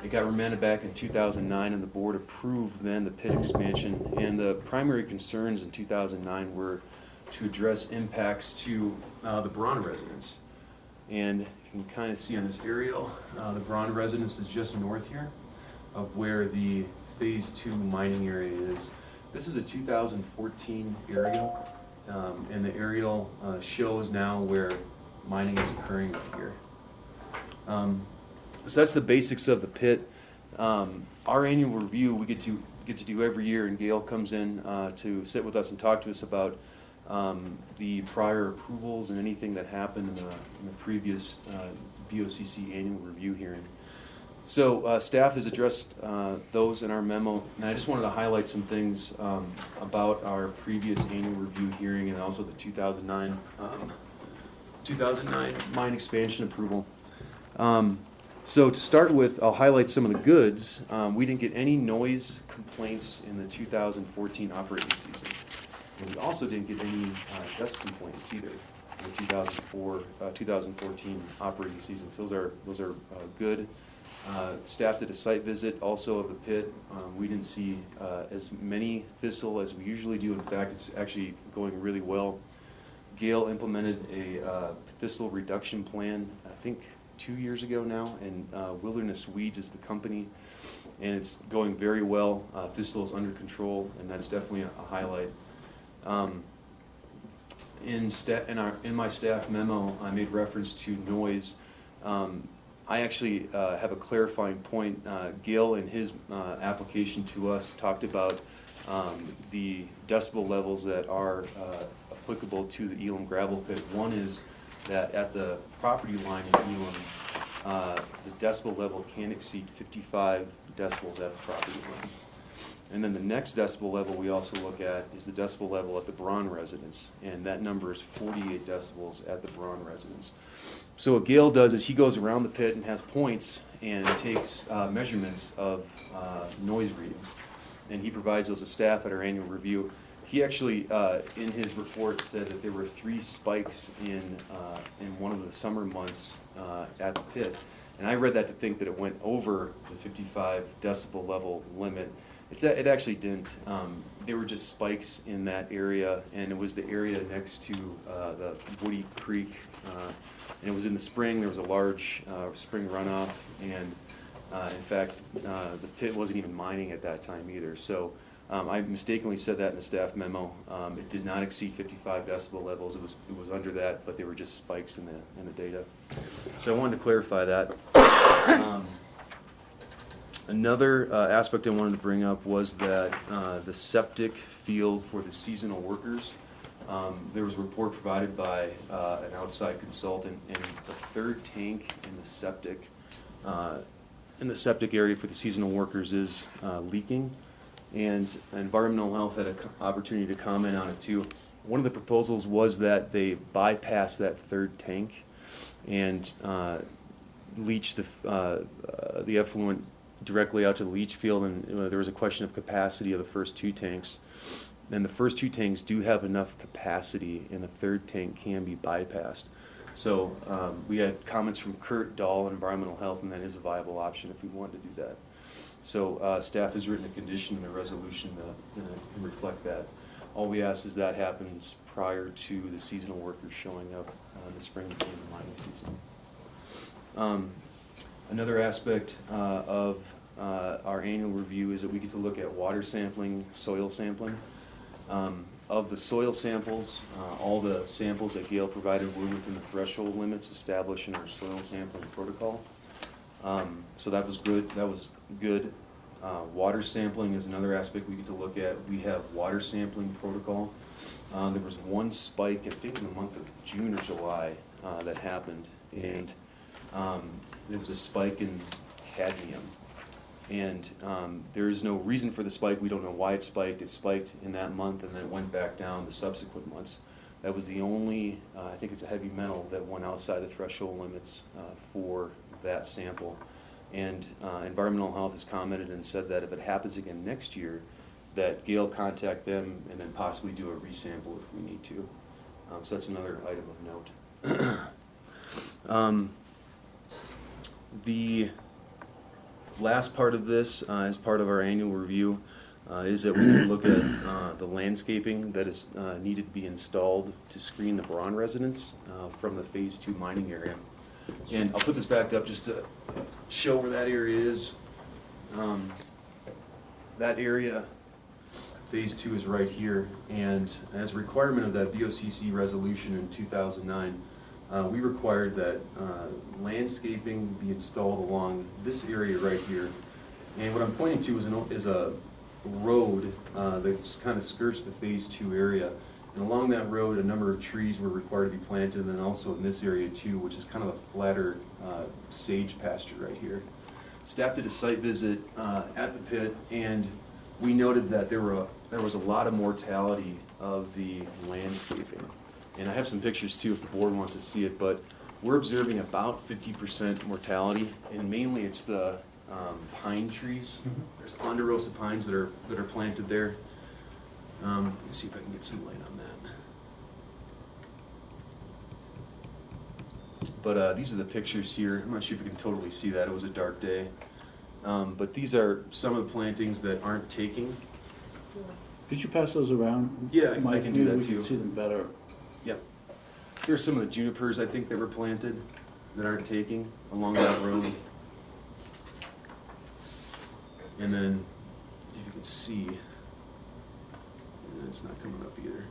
It got remanded back in 2009, and the board approved then the pit expansion. And the primary concerns in 2009 were to address impacts to the Braun residence. And you can kind of see on this aerial, the Braun residence is just north here of where the Phase 2 mining area is. This is a 2014 aerial, and the aerial shows now where mining is occurring right here. So that's the basics of the pit. Our annual review we get to do every year, and Gail comes in to sit with us and talk to us about the prior approvals and anything that happened in the previous BOCC annual review hearing. So staff has addressed those in our memo, and I just wanted to highlight some things about our previous annual review hearing and also the 2009 mine expansion approval. So to start with, I'll highlight some of the goods. We didn't get any noise complaints in the 2014 operating season. And we also didn't get any dust complaints either in the 2014 operating season. So those are good. Staff did a site visit also of the pit. We didn't see as many thistle as we usually do. In fact, it's actually going really well. Gail implemented a thistle reduction plan, I think 2 years ago now, and Wilderness Weeds is the company, and it's going very well. Thistle is under control, and that's definitely a highlight. In my staff memo, I made reference to noise. I actually have a clarifying point. Gail, in his application to us, talked about the decibel levels that are applicable to the Elam gravel pit. One is that at the property line in Elam, the decibel level can exceed 55 decibels at the property line. And then the next decibel level we also look at is the decibel level at the Braun residence, and that number is 48 decibels at the Braun residence. So what Gail does is he goes around the pit and has points and takes measurements of noise readings, and he provides those to staff at our annual review. He actually, in his report, said that there were 3 spikes in one of the summer months at the pit, and I read that to think that it went over the 55 decibel level limit. It actually didn't. There were just spikes in that area, and it was the area next to the Woody Creek, and it was in the spring. There was a large spring runoff, and in fact, the pit wasn't even mining at that time either. So I mistakenly said that in the staff memo. It did not exceed 55 decibel levels. It was under that, but they were just spikes in the data. So I wanted to clarify that. Another aspect I wanted to bring up was that the septic field for the seasonal workers, there was a report provided by an outside consultant, and the third tank in the septic area for the seasonal workers is leaking, and environmental health had an opportunity to comment on it too. One of the proposals was that they bypass that third tank and leach the effluent directly out to the leach field, and there was a question of capacity of the first 2 tanks. And the first 2 tanks do have enough capacity, and the third tank can be bypassed. So we had comments from Kurt Dahl in Environmental Health, and that is a viable option if we wanted to do that. So staff has written a condition in the resolution to reflect that. All we ask is that happens prior to the seasonal workers showing up in the spring and the mining season. Another aspect of our annual review is that we get to look at water sampling, soil sampling. Of the soil samples, all the samples that Gail provided were within the threshold limits established in our soil sampling protocol. So that was good. Water sampling is another aspect we get to look at. We have water sampling protocol. There was one spike, I think in the month of June or July, that happened, and there was a spike in cadmium, and there is no reason for the spike. We don't know why it spiked. It spiked in that month, and then it went back down the subsequent months. That was the only, I think it's a heavy metal that went outside the threshold limits for that sample. And environmental health has commented and said that if it happens again next year, that Gail contact them and then possibly do a resample if we need to. So that's another item of note. The last part of this, as part of our annual review, is that we need to look at the landscaping that is needed to be installed to screen the Braun residents from the Phase 2 mining area. And I'll put this back up just to show where that area is. That area, Phase 2, is right here, and as a requirement of that BOCC resolution in 2009, we required that landscaping be installed along this area right here. And what I'm pointing to is a road that's kind of skirts the Phase 2 area. And along that road, a number of trees were required to be planted, and then also in this area too, which is kind of a flatter sage pasture right here. Staff did a site visit at the pit, and we noted that there was a lot of mortality of the landscaping. And I have some pictures too if the board wants to see it, but we're observing about 50% mortality, and mainly it's the pine trees. There's ponderosa pines that are planted there. Let me see if I can get some light on that. But these are the pictures here. I'm not sure if you can totally see that. It was a dark day. But these are some of the plantings that aren't taking. Could you pass those around? Yeah, I Mike, can do that maybe too. we can see them better. Yep. Here's some of the junipers, I think, that were planted that aren't taking along that road. And then, if you can see, it's not coming up either.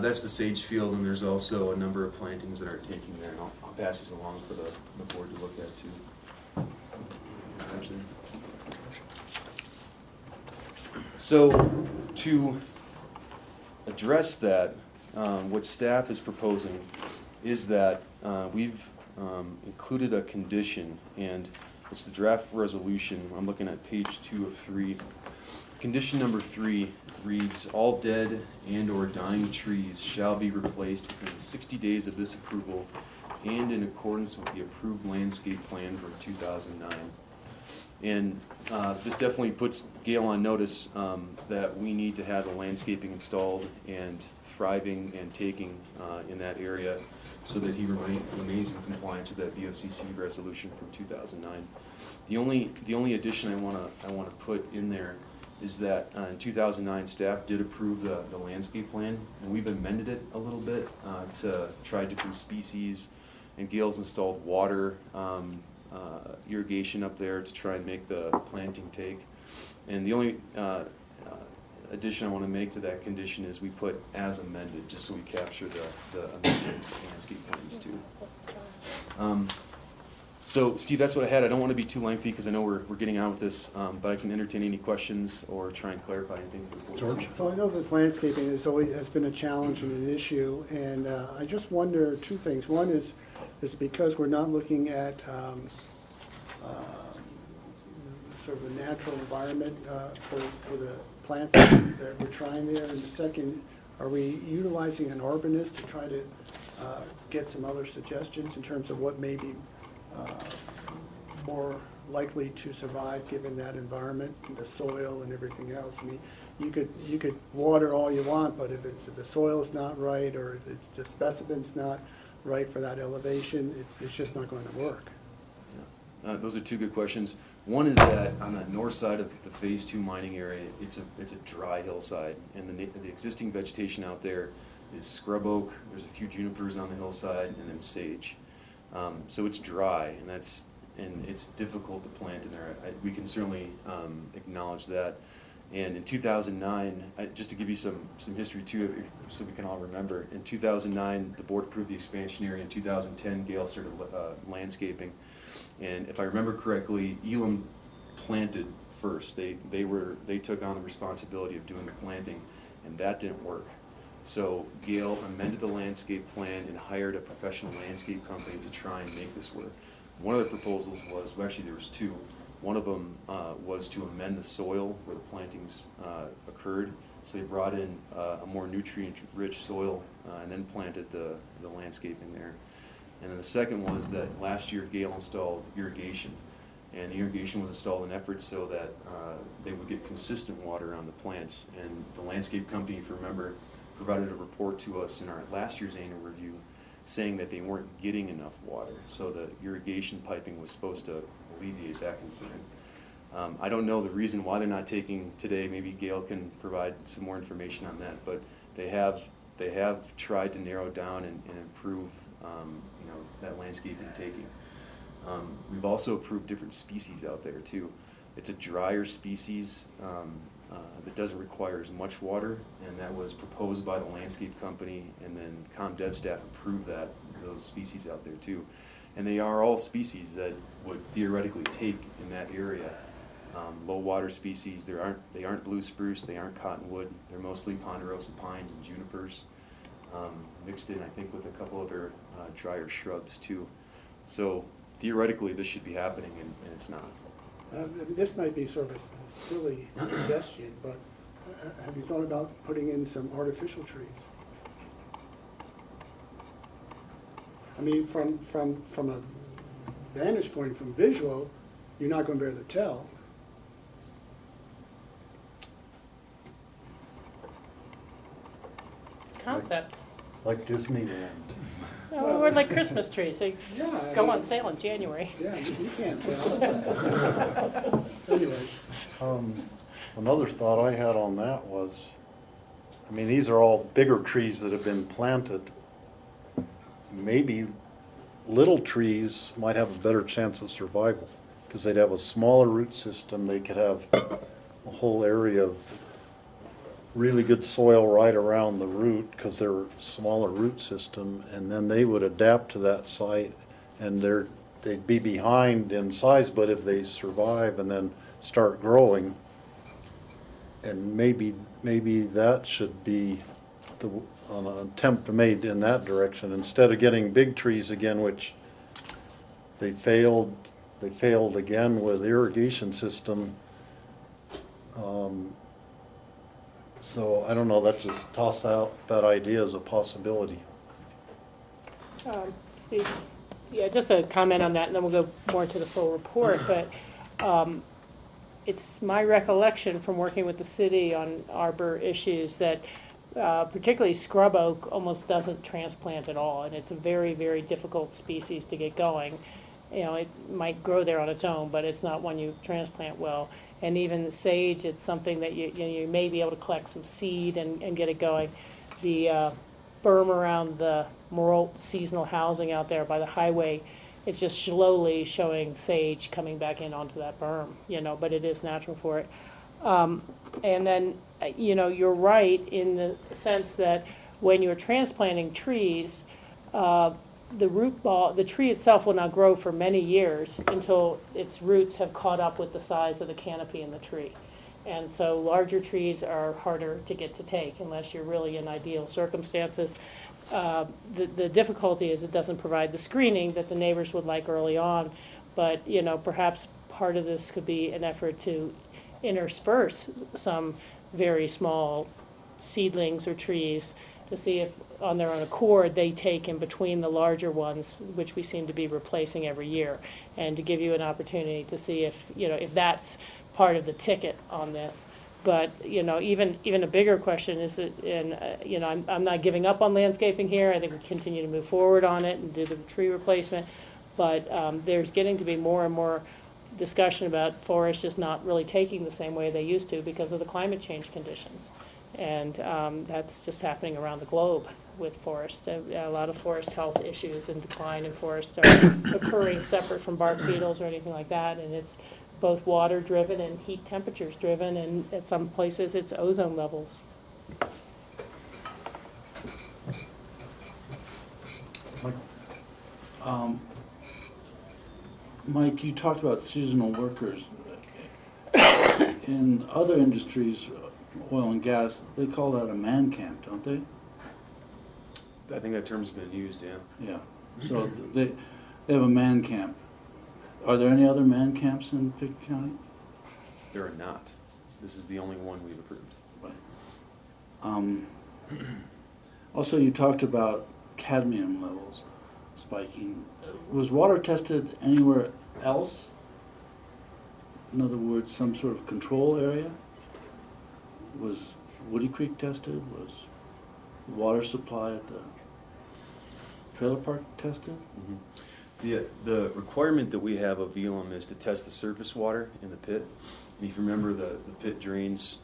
That's the sage field, and there's also a number of plantings that aren't taking there. And I'll pass these along for the board to look at too. Actually. So, to address that, what staff is proposing is that we've included a condition, and it's the draft resolution. I'm looking at page 2 of 3. Condition number 3 reads, all dead and or dying trees shall be replaced within 60 days of this approval and in accordance with the approved landscape plan from 2009. And this definitely puts Gail on notice that we need to have the landscaping installed and thriving and taking in that area so that he remains in compliance with that BOCC resolution from 2009. The only addition I want to put in there is that in 2009 staff did approve the landscape plan, and we've amended it a little bit to try different species, and Gail's installed water irrigation up there to try and make the planting take. And the only addition I want to make to that condition is we put as amended, just so we capture the amended landscape plans too. So Steve, that's what I had. I don't want to be too lengthy because I know we're getting on with this, but I can entertain any questions or try and clarify anything. George? So I know this landscaping has been a challenge and an issue, and I just wonder two things. One is because we're not looking at sort of the natural environment for the plants that we're trying there, and the second, are we utilizing an arborist to try to get some other suggestions in terms of what may be more likely to survive given that environment, the soil and everything else? I mean, you could water all you want, but if the soil's not right or it's the specimen's not right for that elevation, it's just not going to work. Yeah. Those are two good questions. One is that on the north side of the Phase 2 mining area, it's a dry hillside, and the existing vegetation out there is scrub oak. There's a few junipers on the hillside, and then sage. So it's dry, and it's difficult to plant in there. We can certainly acknowledge that. And in 2009, just to give you some history too, so we can all remember, in 2009, the board approved the expansion area. In 2010, Gail started landscaping. And if I remember correctly, Elam planted first. They took on the responsibility of doing the planting, and that didn't work. So Gail amended the landscape plan and hired a professional landscape company to try and make this work. One of the proposals was, well, actually there was two. One of them was to amend the soil where the plantings occurred. So they brought in a more nutrient-rich soil and then planted the landscaping there. And then the second was that last year Gail installed irrigation. And the irrigation was installed in efforts so that they would get consistent water on the plants. And the landscape company, if you remember, provided a report to us in our last year's annual review saying that they weren't getting enough water. So the irrigation piping was supposed to alleviate that concern. I don't know the reason why they're not taking today. Maybe Gail can provide some more information on that. But they have tried to narrow down and improve that landscaping taking. We've also approved different species out there too. It's a drier species that doesn't require as much water, and that was proposed by the landscape company, and then ComDev staff approved those species out there too. And they are all species that would theoretically take in that area. Low water species. They aren't blue spruce. They aren't cottonwood. They're mostly ponderosa pines and junipers, mixed in I think with a couple other drier shrubs too. So theoretically this should be happening, and it's not. This might be sort of a silly suggestion, but have you thought about putting in some artificial trees? I mean, from a vantage point, from visual, you're not going to be able to tell. Concept. Like Disneyland. No, we're like Christmas trees. They go on sale in January. Yeah, you can't tell. Anyway. Another thought I had on that was, I mean, these are all bigger trees that have been planted. Maybe little trees might have a better chance of survival because they'd have a smaller root system. They could have a whole area of really good soil right around the root because they're a smaller root system, and then they would adapt to that site, and they'd be behind in size, but if they survive and then start growing, and maybe that should be an attempt made in that direction instead of getting big trees again, which they failed again with irrigation system. So I don't know, let's just toss out that idea as a possibility. Steve, yeah, just a comment on that, and then we'll go more into the full report. But it's my recollection from working with the city on arbor issues that particularly scrub oak almost doesn't transplant at all, and it's a very, very difficult species to get going. You know, it might grow there on its own, but it's not one you transplant well. And even the sage, it's something that you may be able to collect some seed and get it going. The berm around the Moralt seasonal housing out there by the highway, it's just slowly showing sage coming back in onto that berm, but it is natural for it. And then, you're right in the sense that when you're transplanting trees, the tree itself will not grow for many years until its roots have caught up with the size of the canopy in the tree. And so larger trees are harder to get to take unless you're really in ideal circumstances. The difficulty is it doesn't provide the screening that the neighbors would like early on, but perhaps part of this could be an effort to intersperse some very small seedlings or trees to see if on their own accord they take in between the larger ones, which we seem to be replacing every year, and to give you an opportunity to see if that's part of the ticket on this. But even a bigger question is that, and I'm not giving up on landscaping here. I think we continue to move forward on it and do the tree replacement. But there's getting to be more and more discussion about forests just not really taking the same way they used to because of the climate change conditions. And that's just happening around the globe with forests. A lot of forest health issues and decline in forests are occurring separate from bark beetles or anything like that. And it's both water driven and heat temperatures driven, and at some places it's ozone levels. Michael. Mike, you talked about seasonal workers. In other industries, oil and gas, they call that a man camp, don't they? I think that term's been used, yeah. Yeah. So they have a man camp. Are there any other man camps in Pickett County? There are not. This is the only one we've approved. Right. Also, you talked about cadmium levels spiking. Was water tested anywhere else In other words, some sort of control area? Was Woody Creek tested? Was the water supply at the trailer park tested? The requirement that we have of Elam is to test the surface water in the pit. And if you remember, the pit drains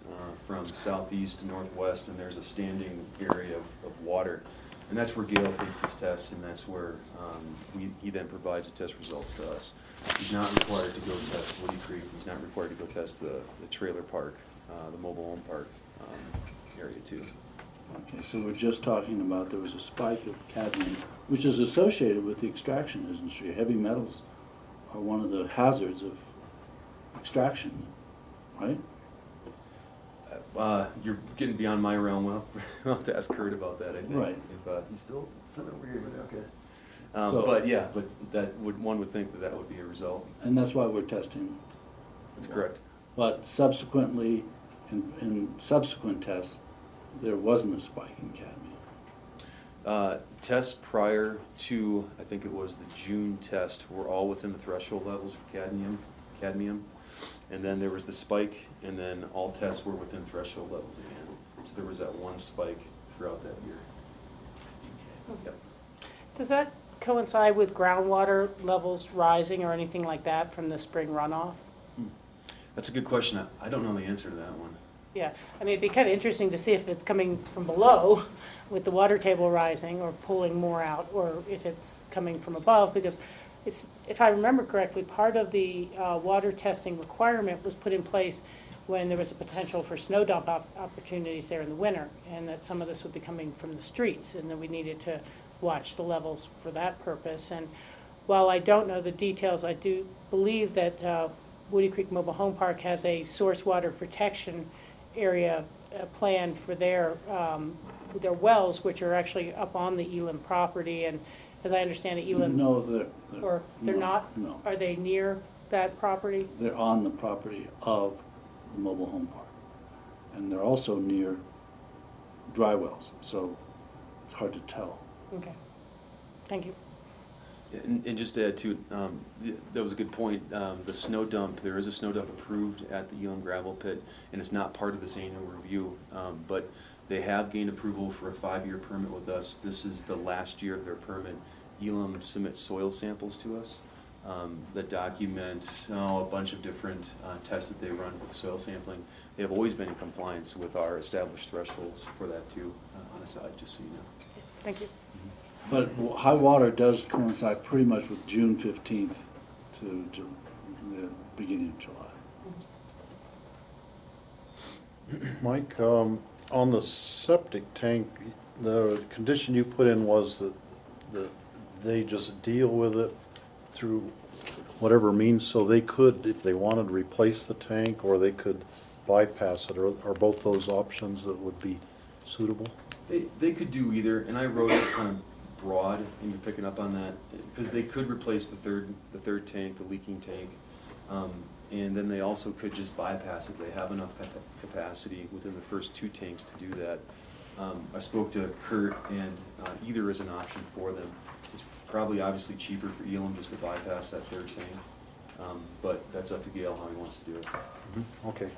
from southeast to northwest, and there's a standing area of water. And that's where Gale takes his tests, and that's where he then provides the test results to us. He's not required to go test Woody Creek. He's not required to go test the trailer park, the mobile home park area too. Okay, so we're just talking about there was a spike of cadmium, which is associated with the extraction industry. Heavy metals are one of the hazards of extraction, right? You're getting beyond my realm. We'll have to ask Kurt about that, I think. Right. If he's still sitting over here, but okay. So- But yeah, but one would think that would be a result. And that's why we're testing. That's correct. But subsequently, in subsequent tests, there wasn't a spike in cadmium. Tests prior to, I think it was the June test, were all within the threshold levels for cadmium. And then there was the spike, and then all tests were within threshold levels again. So there was that one spike throughout that year. Yep. Does that coincide with groundwater levels rising or anything like that from the spring runoff? That's a good question. I don't know the answer to that one. Yeah, I mean, it'd be kind of interesting to see if it's coming from below with the water table rising or pulling more out, or if it's coming from above, because it's, if I remember correctly, part of the water testing requirement was put in place when there was a potential for snow dump opportunities there in the winter, and that some of this would be coming from the streets, and that we needed to watch the levels for that purpose. And while I don't know the details, I do believe that Woody Creek Mobile Home Park has a source water protection area plan for their wells, which are actually up on the Elam property. And as I understand it, Elam... No, they're not? No. Are they near that property? They're on the property of the mobile home park. And they're also near dry wells, so it's hard to tell. Okay. Thank you. And just to add to it, that was a good point. The snow dump, there is a snow dump approved at the Elam gravel pit, and it's not part of this annual review, but they have gained approval for a 5-year permit with us. This is the last year of their permit. Elam submits soil samples to us that document a bunch of different tests that they run with soil sampling. They have always been in compliance with our established thresholds for that too, on the side, just so you know. Thank you. But high water does coincide pretty much with June 15th to the beginning of July. Mike, on the septic tank, the condition you put in was that they just deal with it through whatever means, so they could, if they wanted to replace the tank, or they could bypass it. Are both those options that would be suitable? They could do either, and I wrote it kind of broad, and you're picking up on that, because they could replace the third tank, the leaking tank, and then they also could just bypass it. They have enough capacity within the first 2 tanks to do that. I spoke to Kurt, and either is an option for them. It's probably obviously cheaper for Elam just to bypass that 3rd tank, but that's up to Gale how he wants to do it. Okay.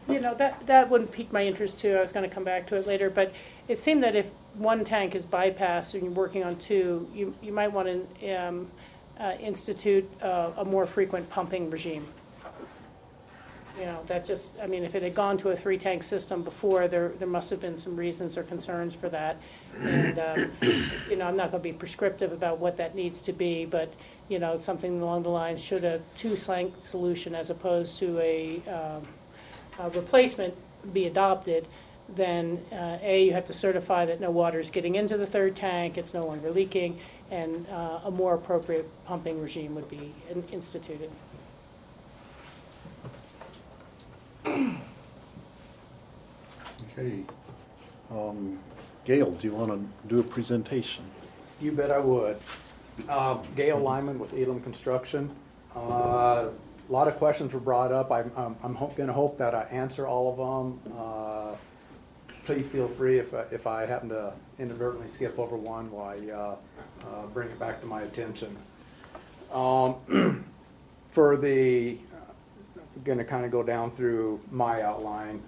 You know, that wouldn't pique my interest too. I was going to come back to it later, but it seemed that if one tank is bypassed and you're working on 2, you might want to institute a more frequent pumping regime. You know, that just, I mean, if it had gone to a 3-tank system before, there must have been some reasons or concerns for that. And, you know, I'm not going to be prescriptive about what that needs to be, but, you know, something along the lines, should a 2-tank solution as opposed to a replacement be adopted, then A, you have to certify that no water is getting into the 3rd tank, it's no longer leaking, and a more appropriate pumping regime would be instituted. Okay. Gail, do you want to do a presentation? You bet I would. Gail Lyman with Elam Construction. A lot of questions were brought up. I'm going to hope that I answer all of them. Please feel free if I happen to inadvertently skip over one, why bring it back to my attention. For the going to kind of go down through my outline,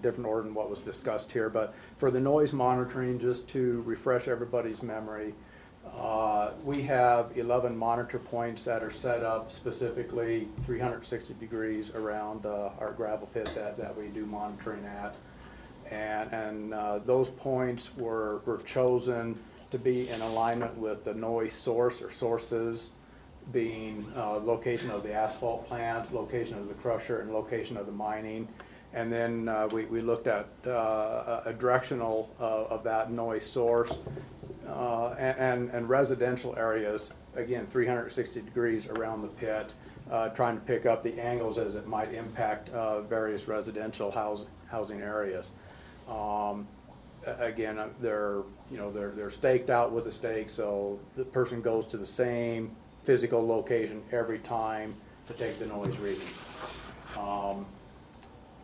different order than what was discussed here. But for the noise monitoring, just to refresh everybody's memory, we have 11 monitor points that are set up specifically 360 degrees around our gravel pit that we do monitoring at. And those points were chosen to be in alignment with the noise source or sources, being location of the asphalt plant, location of the crusher, and location of the mining. And then we looked at a directional of that noise source and residential areas, again, 360 degrees around the pit, trying to pick up the angles as it might impact various residential housing areas. Again, they're staked out with a stake, so the person goes to the same physical location every time to take the noise reading.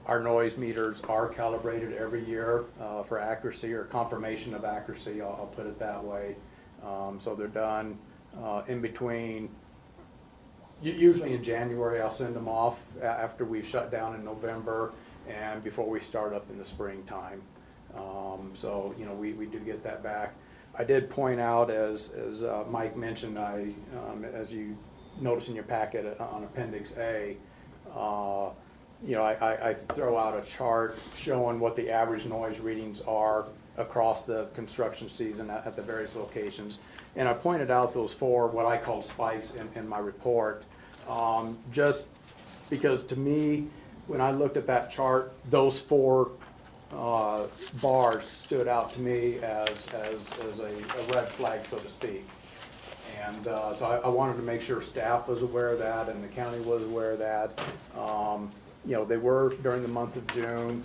Our noise meters are calibrated every year for accuracy or confirmation of accuracy, I'll put it that way. So they're done in between, usually in January. I'll send them off after we've shut down in November and before we start up in the springtime. So, we do get that back. I did point out, as Mike mentioned, as you notice in your packet on Appendix A, I throw out a chart showing what the average noise readings are across the construction season at the various locations. And I pointed out those four, what I call spikes in my report, just because to me, when I looked at that chart, those four bars stood out to me as a red flag, so to speak. And so I wanted to make sure staff was aware of that and the county was aware of that. They were during the month of June.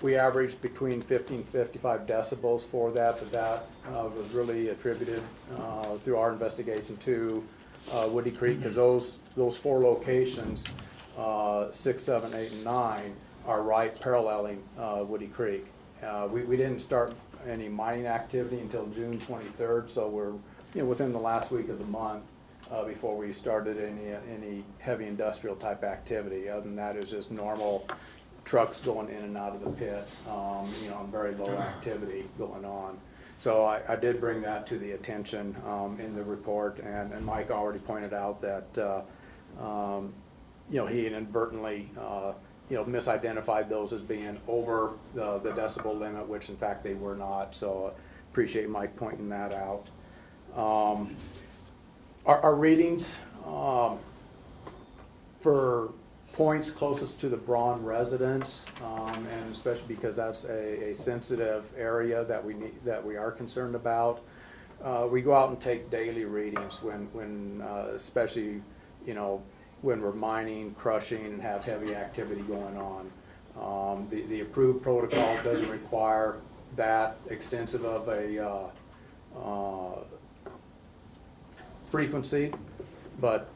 We averaged between 50 and 55 decibels for that, but that was really attributed through our investigation to Woody Creek, because those four locations, 6, 7, 8, and 9, are right paralleling Woody Creek. We didn't start any mining activity until June 23rd, so we're within the last week of the month before we started any heavy industrial type activity. Other than that, it was just normal trucks going in and out of the pit, very low activity going on. So I did bring that to the attention in the report, and Mike already pointed out that he inadvertently misidentified those as being over the decibel limit, which in fact they were not. So appreciate Mike pointing that out. Our readings for points closest to the Braun residence, and especially because that's a sensitive area that we are concerned about. We go out and take daily readings when especially when we're mining, crushing, and have heavy activity going on. The approved protocol doesn't require that extensive of a frequency, but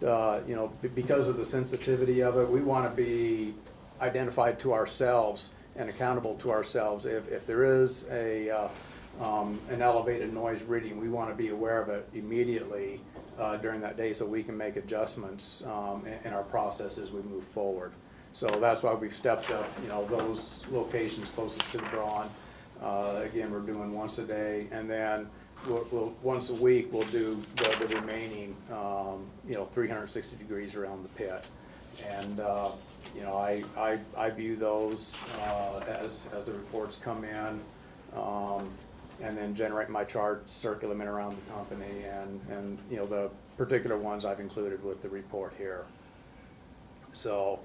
because of the sensitivity of it, we want to be identified to ourselves and accountable to ourselves. If there is an elevated noise reading, we want to be aware of it immediately during that day so we can make adjustments in our process as we move forward. So that's why we've stepped up those locations closest to the Braun. Again, we're doing once a day, and then we'll once a week we'll do the remaining 360 degrees around the pit. And I view those as the reports come in, and then generate my charts, circulate them around the company, and the particular ones I've included with the report here. So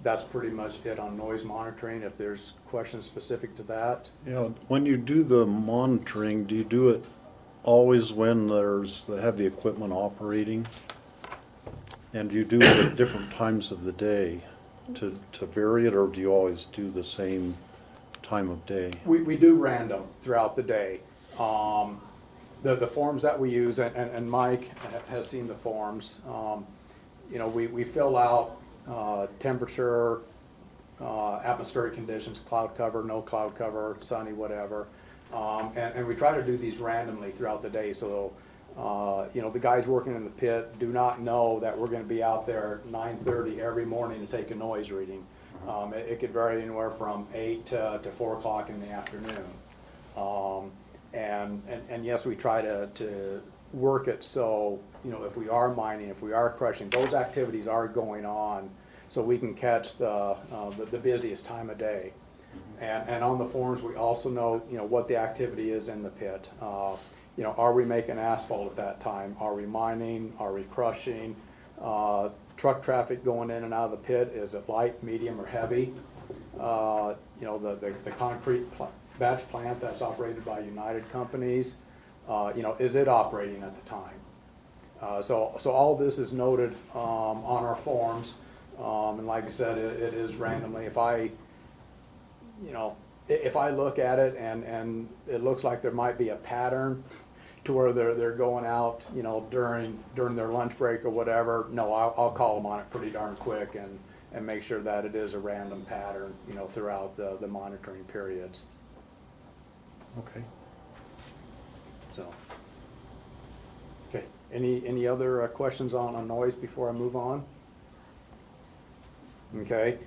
that's pretty much it on noise monitoring. If there's questions specific to that. When you do the monitoring, do you do it always when there's the heavy equipment operating? And do you do it at different times of the day to vary it, or do you always do the same time of day? We do random throughout the day. The forms that we use, and Mike has seen the forms, we fill out temperature, atmospheric conditions, cloud cover, no cloud cover, sunny, whatever. And we try to do these randomly throughout the day. So You know, the guys working in the pit do not know that we're going to be out there at 9:30 every morning to take a noise reading. It could vary anywhere from 8 to 4 o'clock in the afternoon. And yes, we try to work it so, you know, if we are mining, if we are crushing, those activities are going on so we can catch the busiest time of day. And on the forms, we also know, you know, what the activity is in the pit. You know, are we making asphalt at that time? Are we mining? Are we crushing? Truck traffic going in and out of the pit, is it light, medium, or heavy? You know, the concrete batch plant that's operated by United Companies, you know, is it operating at the time? So all this is noted on our forms, and like I said, it is randomly. If I look at it and it looks like there might be a pattern to where they're going out, you know, during their lunch break or whatever, no, I'll call them on it pretty darn quick and make sure that it is a random pattern, you know, throughout the monitoring periods. Okay. So, okay, any other questions on noise before I move on? Okay,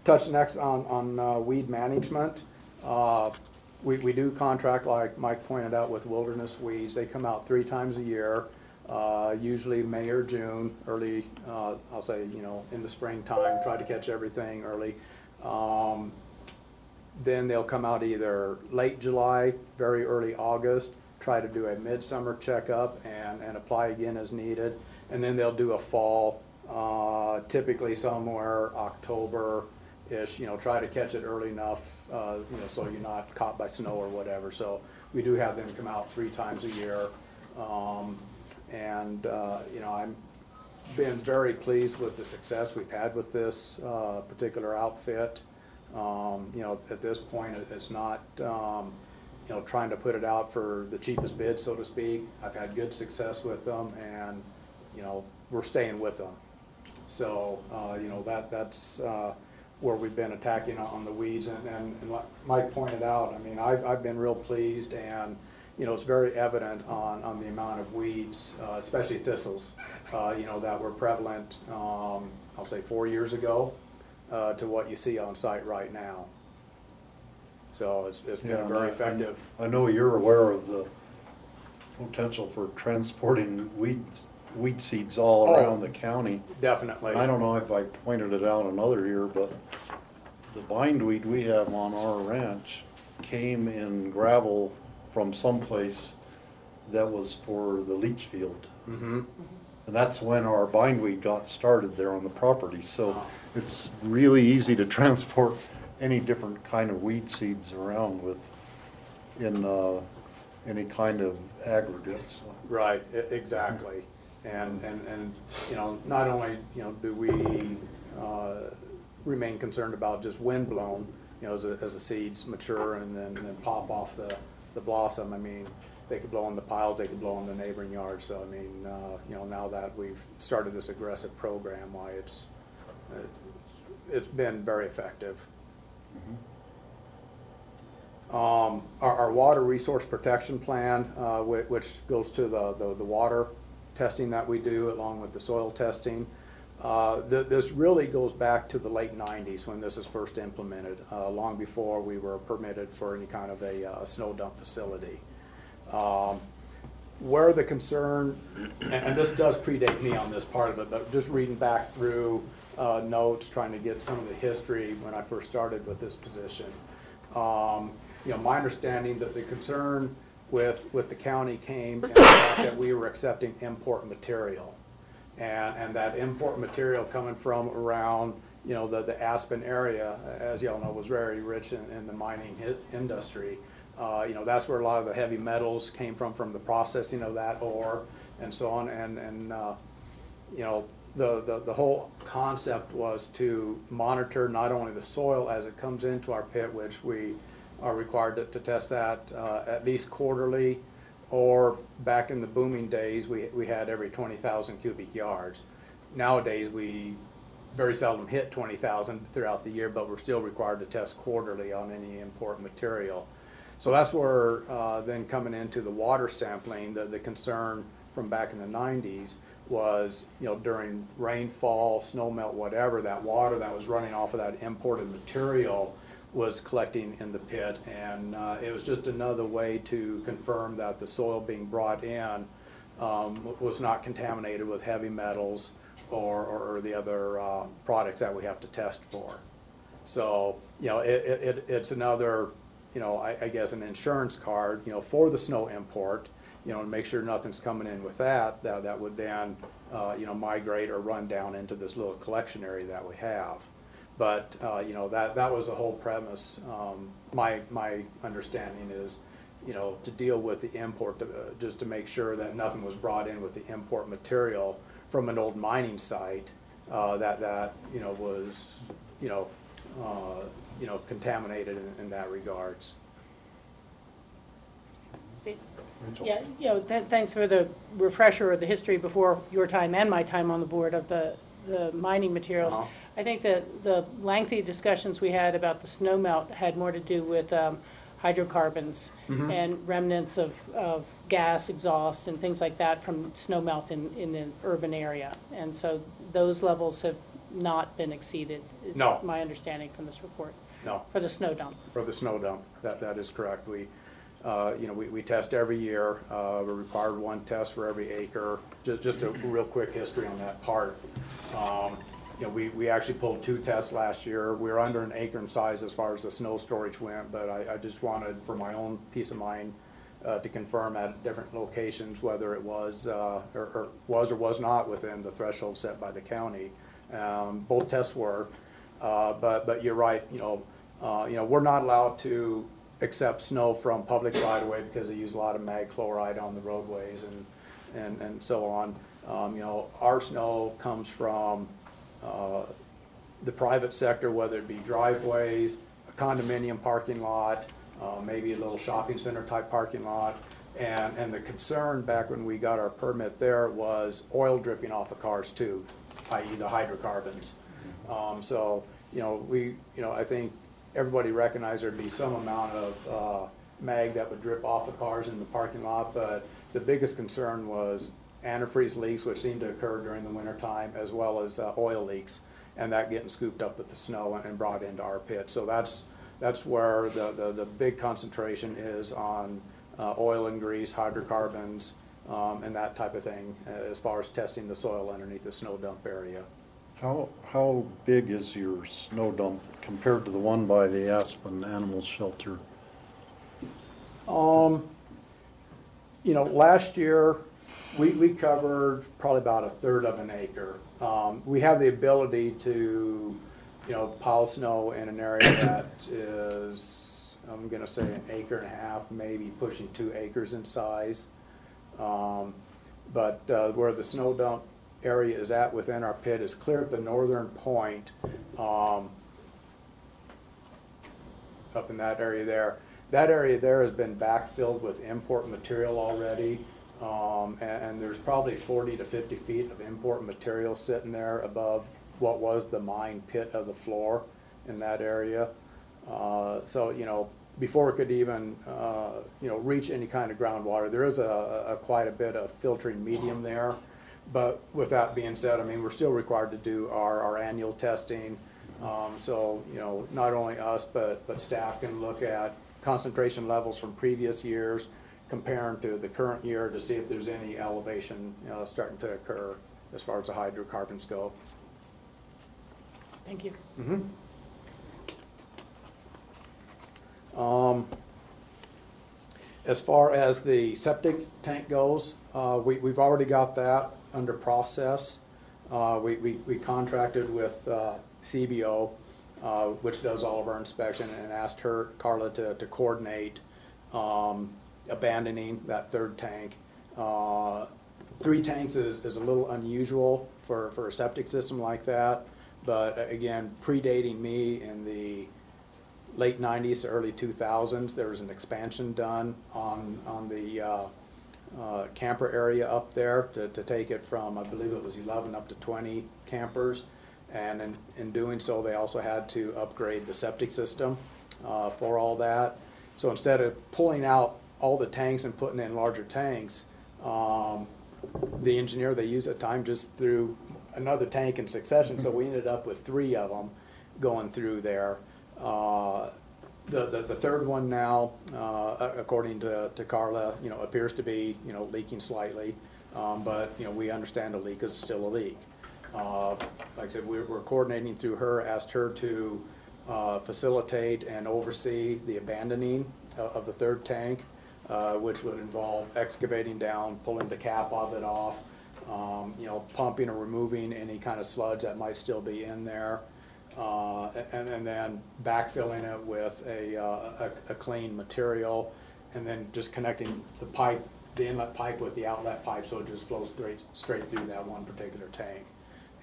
touch next on weed management. We do contract, like Mike pointed out, with wilderness weeds. They come out 3 times a year, usually May or June, early, I'll say, you know, in the springtime, try to catch everything early. Then they'll come out either late July, very early August, try to do a midsummer checkup and apply again as needed. And then they'll do a fall, typically somewhere October-ish, you know, try to catch it early enough, you know, so you're not caught by snow or whatever. So we do have them come out 3 times a year. You know, I'm been very pleased with the success we've had with this particular outfit. You know, at this point, it's not, you know, trying to put it out for the cheapest bid, so to speak. I've had good success with them, and, you know, we're staying with them. So, you know, that's where we've been attacking on the weeds. And like Mike pointed out, I mean, I've been real pleased, and, you know, it's very evident on the amount of weeds, especially thistles, you know, that were prevalent, I'll say 4 years ago. To what you see on site right now. So it's been very effective. I know you're aware of the potential for transporting weed seeds all around the county. Definitely. And I don't know if I pointed it out another year, but the bindweed we have on our ranch came in gravel from someplace that was for the leach field. Mm-hmm. And that's when our bindweed got started there on the property. So it's really easy to transport any different kind of weed seeds around with in any kind of aggregates. Right, exactly. And you know, not only, you know, do we remain concerned about just wind blown, you know, as the seeds mature and then pop off the blossom. I mean, they could blow in the piles, they could blow in the neighboring yards. So, I mean, you know, now that we've started this aggressive program, why it's been very effective. Mm-hmm. Our water resource protection plan, which goes to the water testing that we do along with the soil testing, this really goes back to the late 90s when this is first implemented, long before we were permitted for any kind of a snow dump facility. Where the concern, and this does predate me on this part of it, but just reading back through notes, trying to get some of the history when I first started with this position. You know, my understanding that the concern with the county came in the fact that we were accepting import material. And that import material coming from around, you know, the Aspen area, as y'all know, was very rich in the mining industry. You know, that's where a lot of the heavy metals came from the processing of that ore and so on. And you know, the whole concept was to monitor not only the soil as it comes into our pit, which we are required to test that at least quarterly, or back in the booming days, we had every 20,000 cubic yards. Nowadays, we very seldom hit 20,000 throughout the year, but we're still required to test quarterly on any import material. So that's where then coming into the water sampling, the concern from back in the 90s was, during rainfall, snow melt, whatever, that water that was running off of that imported material was collecting in the pit, and it was just another way to confirm that the soil being brought in was not contaminated with heavy metals or the other products that we have to test for. So, it's another, I guess an insurance card, for the snow import, to make sure nothing's coming in with that would then, migrate or run down into this little collection area that we have. But, that was the whole premise. My understanding is, to deal with the import, just to make sure that nothing was brought in with the import material from an old mining site that was, contaminated in that regards. Steve? Yeah, thanks for the refresher of the history before your time and my time on the board of the mining materials. I think that the lengthy discussions we had about the snow melt had more to do with hydrocarbons and remnants of gas exhaust and things like that from snow melt in the urban area. And so those levels have not been exceeded, is my understanding from this report. No. For the snow dump. For the snow dump, that is correct. We test every year. We're required one test for every acre. Just a real quick history on that part. We actually pulled 2 tests last year. We were under an acre in size as far as the snow storage went, but I just wanted, for my own peace of mind, to confirm at different locations whether it was or was not within the threshold set by the county. Both tests were, but you're right. We're not allowed to accept snow from public right-of-way because they use a lot of mag chloride on the roadways and so on. Our snow comes from the private sector, whether it be driveways, a condominium parking lot, maybe a little shopping center type parking lot. And the concern back when we got our permit there was oil dripping off of cars too, i.e. the hydrocarbons. I think everybody recognized there'd be some amount of mag that would drip off of cars in the parking lot, but the biggest concern was antifreeze leaks, which seemed to occur during the winter time, as well as oil leaks, and that getting scooped up with the snow and brought into our pit. So that's where the big concentration is on oil and grease, hydrocarbons, and that type of thing, as far as testing the soil underneath the snow dump area. How big is your snow dump compared to the one by the Aspen Animal Shelter? Last year we covered probably about 1/3 of an acre. We have the ability to, pile snow in an area that is, I'm going to say 1.5 acres, maybe pushing 2 acres in size. But where the snow dump area is at within our pit is clear at the northern point, up in that area there. That area there has been backfilled with import material already, and there's probably 40 to 50 feet of import material sitting there above what was the mine pit of the floor in that area. Before it could even reach any kind of groundwater, there is quite a bit of filtering medium there. But with that being said, we're still required to do our annual testing. Not only us, but staff can look at concentration levels from previous years, comparing to the current year to see if there's any elevation starting to occur as far as the hydrocarbons go. Thank you. As far as the septic tank goes, we've already got that under process. We contracted with CBO, which does all of our inspection, and asked Carla to coordinate abandoning that 3rd tank. 3 tanks is a little unusual for a septic system like that, but again, predating me in the late 90s to early 2000s, there was an expansion done on the camper area up there to take it from, I believe it was 11 up to 20 campers, and in doing so they also had to upgrade the septic system for all that. So instead of pulling out all the tanks and putting in larger tanks, the engineer they used at the time just threw another tank in succession, so we ended up with 3 of them going through there. The third one now, according to Carla, appears to be, leaking slightly, but, we understand a leak is still a leak. Like I said, we're coordinating through her, asked her to facilitate and oversee the abandoning of the third tank, which would involve excavating down, pulling the cap of it off, pumping or removing any kind of sludge that might still be in there, and then backfilling it with a clean material, and then just connecting the pipe, the inlet pipe with the outlet pipe, so it just flows straight through that one particular tank.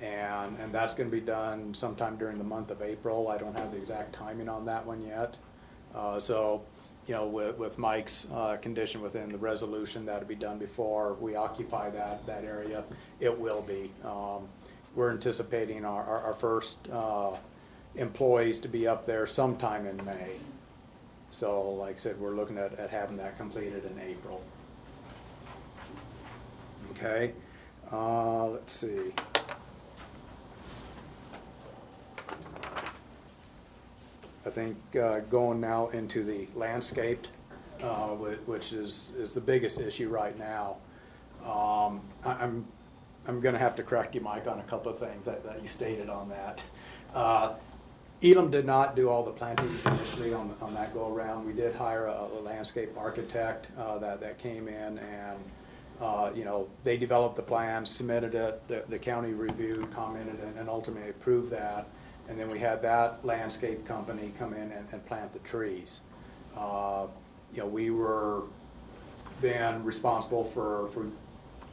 And that's going to be done sometime during the month of April. I don't have the exact timing on that one yet. So, with Mike's condition within the resolution, that'll be done before we occupy that area. It will be. We're anticipating our first employees to be up there sometime in May. So, like I said, we're looking at having that completed in April. Okay. Let's see. I think going now into the landscaped, which is the biggest issue right now. I'm going to have to correct you, Mike, on a couple of things that you stated on that. Elam did not do all the planting initially on that go around. We did hire a landscape architect that came in, and they developed the plan, submitted it. The county reviewed, commented, and ultimately approved that. And then we had that landscape company come in and plant the trees. We were then responsible for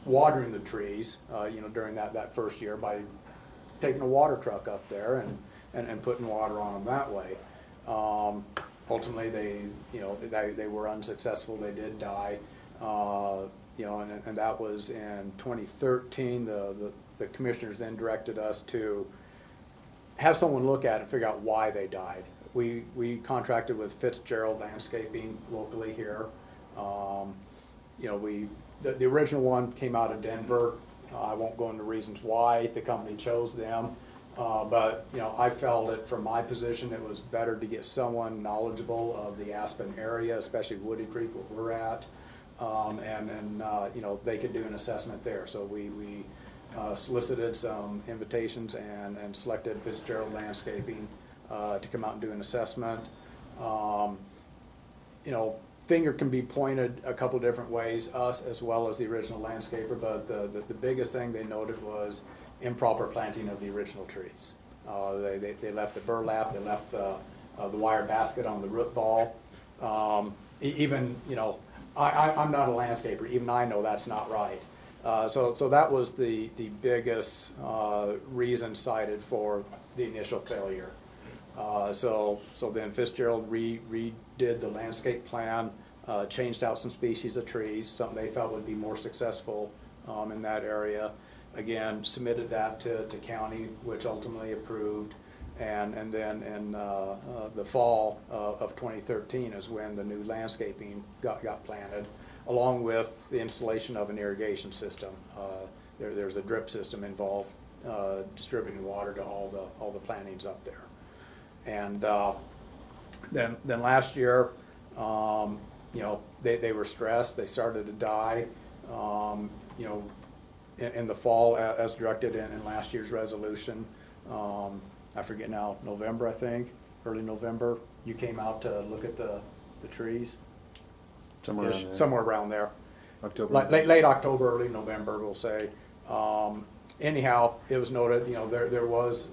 watering the trees, during that first year by taking a water truck up there and putting water on them that way. Ultimately, they were unsuccessful. They did die. And that was in 2013. The commissioners then directed us to have someone look at it and figure out why they died. We contracted with Fitzgerald Landscaping locally here. The original one came out of Denver. I won't go into reasons why the company chose them, but I felt that from my position it was better to get someone knowledgeable of the Aspen area, especially Woody Creek, where we're at, and they could do an assessment there. So we solicited some invitations and selected Fitzgerald Landscaping to come out and do an assessment. Finger can be pointed a couple different ways, us as well as the original landscaper, but the biggest thing they noted was improper planting of the original trees. They left the burlap, they left the wire basket on the root ball. I'm not a landscaper, even I know that's not right. So that was the biggest reason cited for the initial failure. So then Fitzgerald redid the landscape plan, changed out some species of trees, something they felt would be more successful in that area. Again, submitted that to county, which ultimately approved. And then in the fall of 2013 is when the new landscaping got planted, along with the installation of an irrigation system. There's a drip system involved, distributing water to all the plantings up there. And then last year, they were stressed. They started to die. In the fall, as directed in last year's resolution. I forget now, November, I think, early November. You came out to look at the trees. Somewhere around there. October. Late October, early November, we'll say. Anyhow, it was noted, there was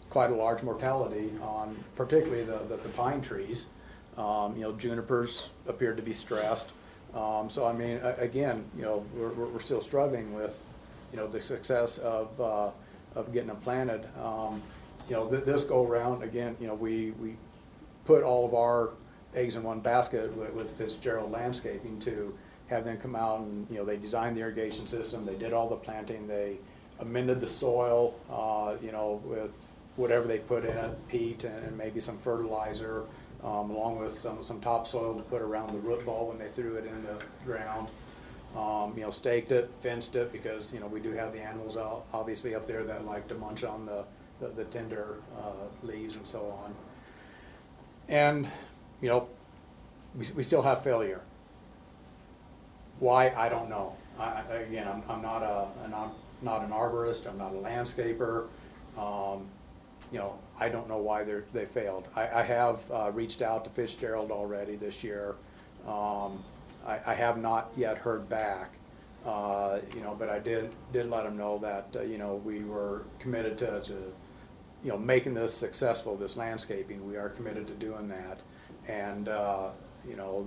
quite a large mortality on particularly the pine trees. Junipers appeared to be stressed. So I mean, again, we're still struggling with, the success of getting them planted. This go around again, we put all of our eggs in one basket with Fitzgerald Landscaping to have them come out and, they designed the irrigation system, they did all the planting, they amended the soil, with whatever they put in it, peat and maybe some fertilizer, along with some topsoil to put around the root ball when they threw it in the ground. You know, staked it, fenced it, because, you know, we do have the animals obviously up there that like to munch on the tender leaves and so on. And, you know, we still have failure. Why? I don't know. Again, I'm not an arborist. I'm not a landscaper. You know, I don't know why they failed. I have reached out to Fitzgerald already this year. I have not yet heard back. You know, but I did let them know that you know, we were committed to you know, making this successful. This landscaping, we are committed to doing that. And you know,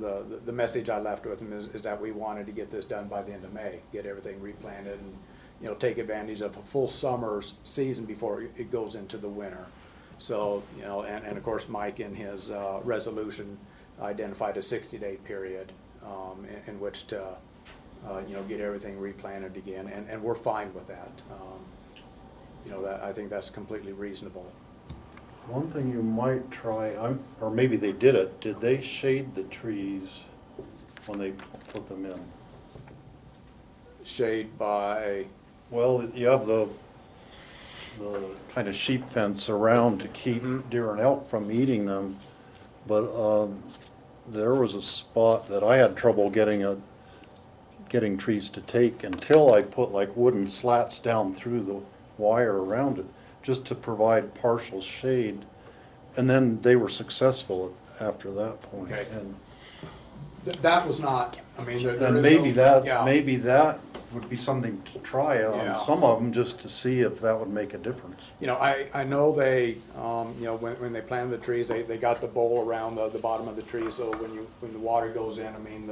the message I left with them is that we wanted to get this done by the end of May, get everything replanted, and, you know, take advantage of a full summer's season before it goes into the winter. So, you know, and of course Mike in his resolution identified a 60-day period in which to, you know, get everything replanted again, and we're fine with that. You know, I think that's completely reasonable. One thing you might try, or maybe they did it, did they shade the trees when they put them in? Shade by? Well, you have the kind of sheep fence around to keep deer and elk from eating them, but there was a spot that I had trouble getting trees to take until I put like wooden slats down through the wire around it, just to provide partial shade, and then they were successful after that point. Okay. And that was not, I mean, then maybe that would be something to try on some of them, just to see if that would make a difference. You know, I know they, you know, when they planted the trees, they got the bowl around the bottom of the tree, so when the water goes in, I mean,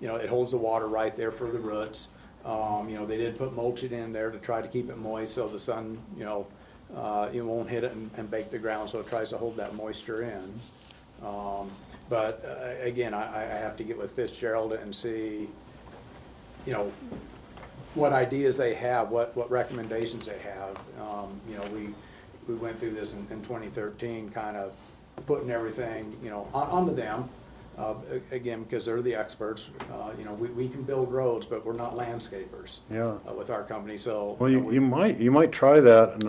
you know, it holds the water right there for the roots. You know, they did put mulching in there to try to keep it moist, so the sun, you know, it won't hit it and bake the ground, so it tries to hold that moisture in. But again, I have to get with Fitzgerald and see, you know, what ideas they have, what recommendations they have. You know, we went through this in 2013, kind of putting everything, you know, onto them. Again, because they're the experts. You know, we can build roads, but we're not landscapers. Yeah. With our company, so. Well, you might try that,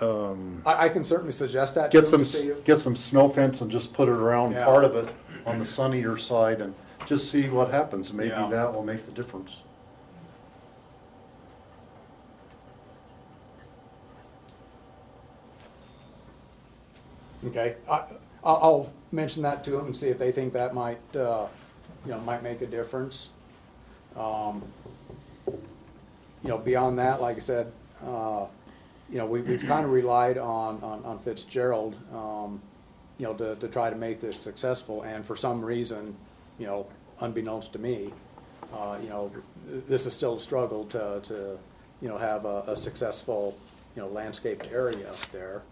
and I can certainly suggest that. Get some snow fence and just put it around part of it on the sunnier side, and just see what happens. Maybe that will make the difference. Okay, I'll mention that to them and see if they think that might, you know, might make a difference. You know, beyond that, like I said, you know, we've kind of relied on Fitzgerald, you know, to try to make this successful, and for some reason, you know, unbeknownst to me, you know, this is still a struggle to you know, have a successful, you know, landscaped area up there.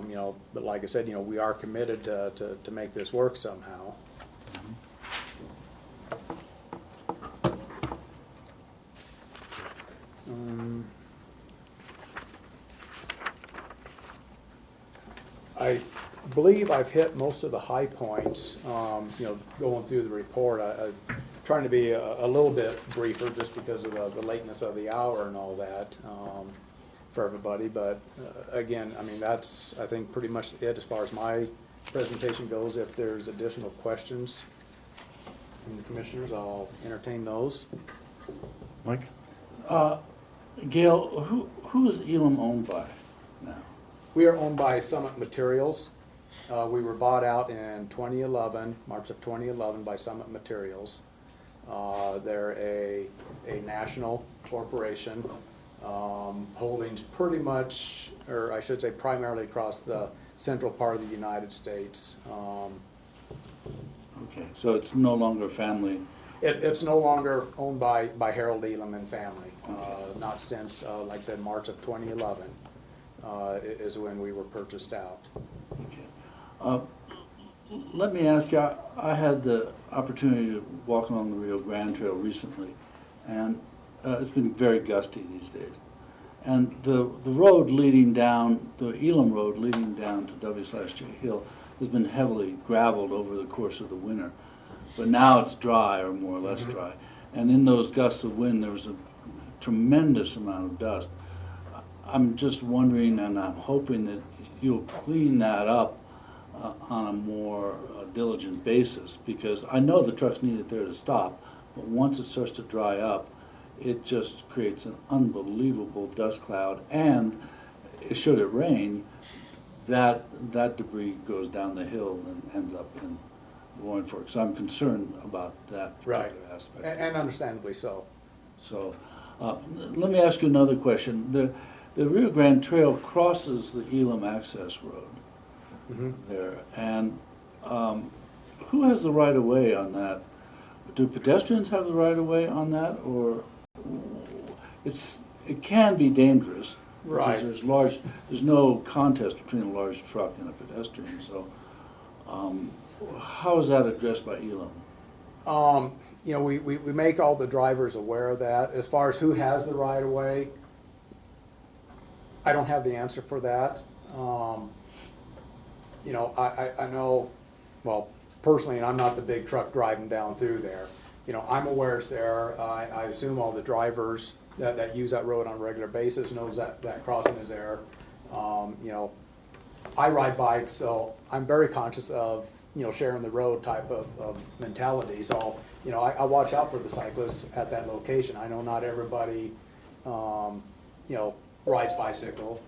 You know, but like I said, you know, we are committed to make this work somehow. I believe I've hit most of the high points, you know, going through the report. I'm trying to be a little bit briefer just because of the lateness of the hour and all that. For everybody, but again, I mean, that's, I think, pretty much it as far as my presentation goes. If there's additional questions from the commissioners, I'll entertain those. Mike? Gail, who is Elam owned by now? We are owned by Summit Materials. We were bought out in 2011, March of 2011, by Summit Materials. They're a national corporation. Holdings pretty much, or I should say primarily across the central part of the United States. Okay, so it's no longer family? It's no longer owned by Harold Elam and family. Not since, like I said, March of 2011 is when we were purchased out. Okay. Let me ask you, I had the opportunity to walk along the Rio Grande Trail recently, and it's been very gusty these days. And the road leading down, the Elam Road leading down to W/J Hill, has been heavily gravelled over the course of the winter. But now it's dry, or more or less dry. And in those gusts of wind, there was a tremendous amount of dust. I'm just wondering, and I'm hoping that you'll clean that up on a more diligent basis, because I know the trucks need it there to stop, but once it starts to dry up, it just creates an unbelievable dust cloud, and should it rain, that debris goes down the hill and ends up in Roaring Fork. So I'm concerned about that particular aspect. And understandably so. So let me ask you another question. The Rio Grande Trail crosses the Elam Access Road there, and who has the right of way on that? Do pedestrians have the right of way on that, or it can be dangerous? Right. Because there's no contest between a large truck and a pedestrian. So how is that addressed by Elam? You know, we make all the drivers aware of that. As far as who has the right of way, I don't have the answer for that. You know, I know, well, personally, and I'm not the big truck driving down through there, you know, I'm aware it's there. I assume all the drivers that use that road on a regular basis knows that crossing is there. You know, I ride bikes, so I'm very conscious of, you know, sharing the road type of mentality. So, you know, I watch out for the cyclists at that location. I know not everybody, you know, rides bicycle.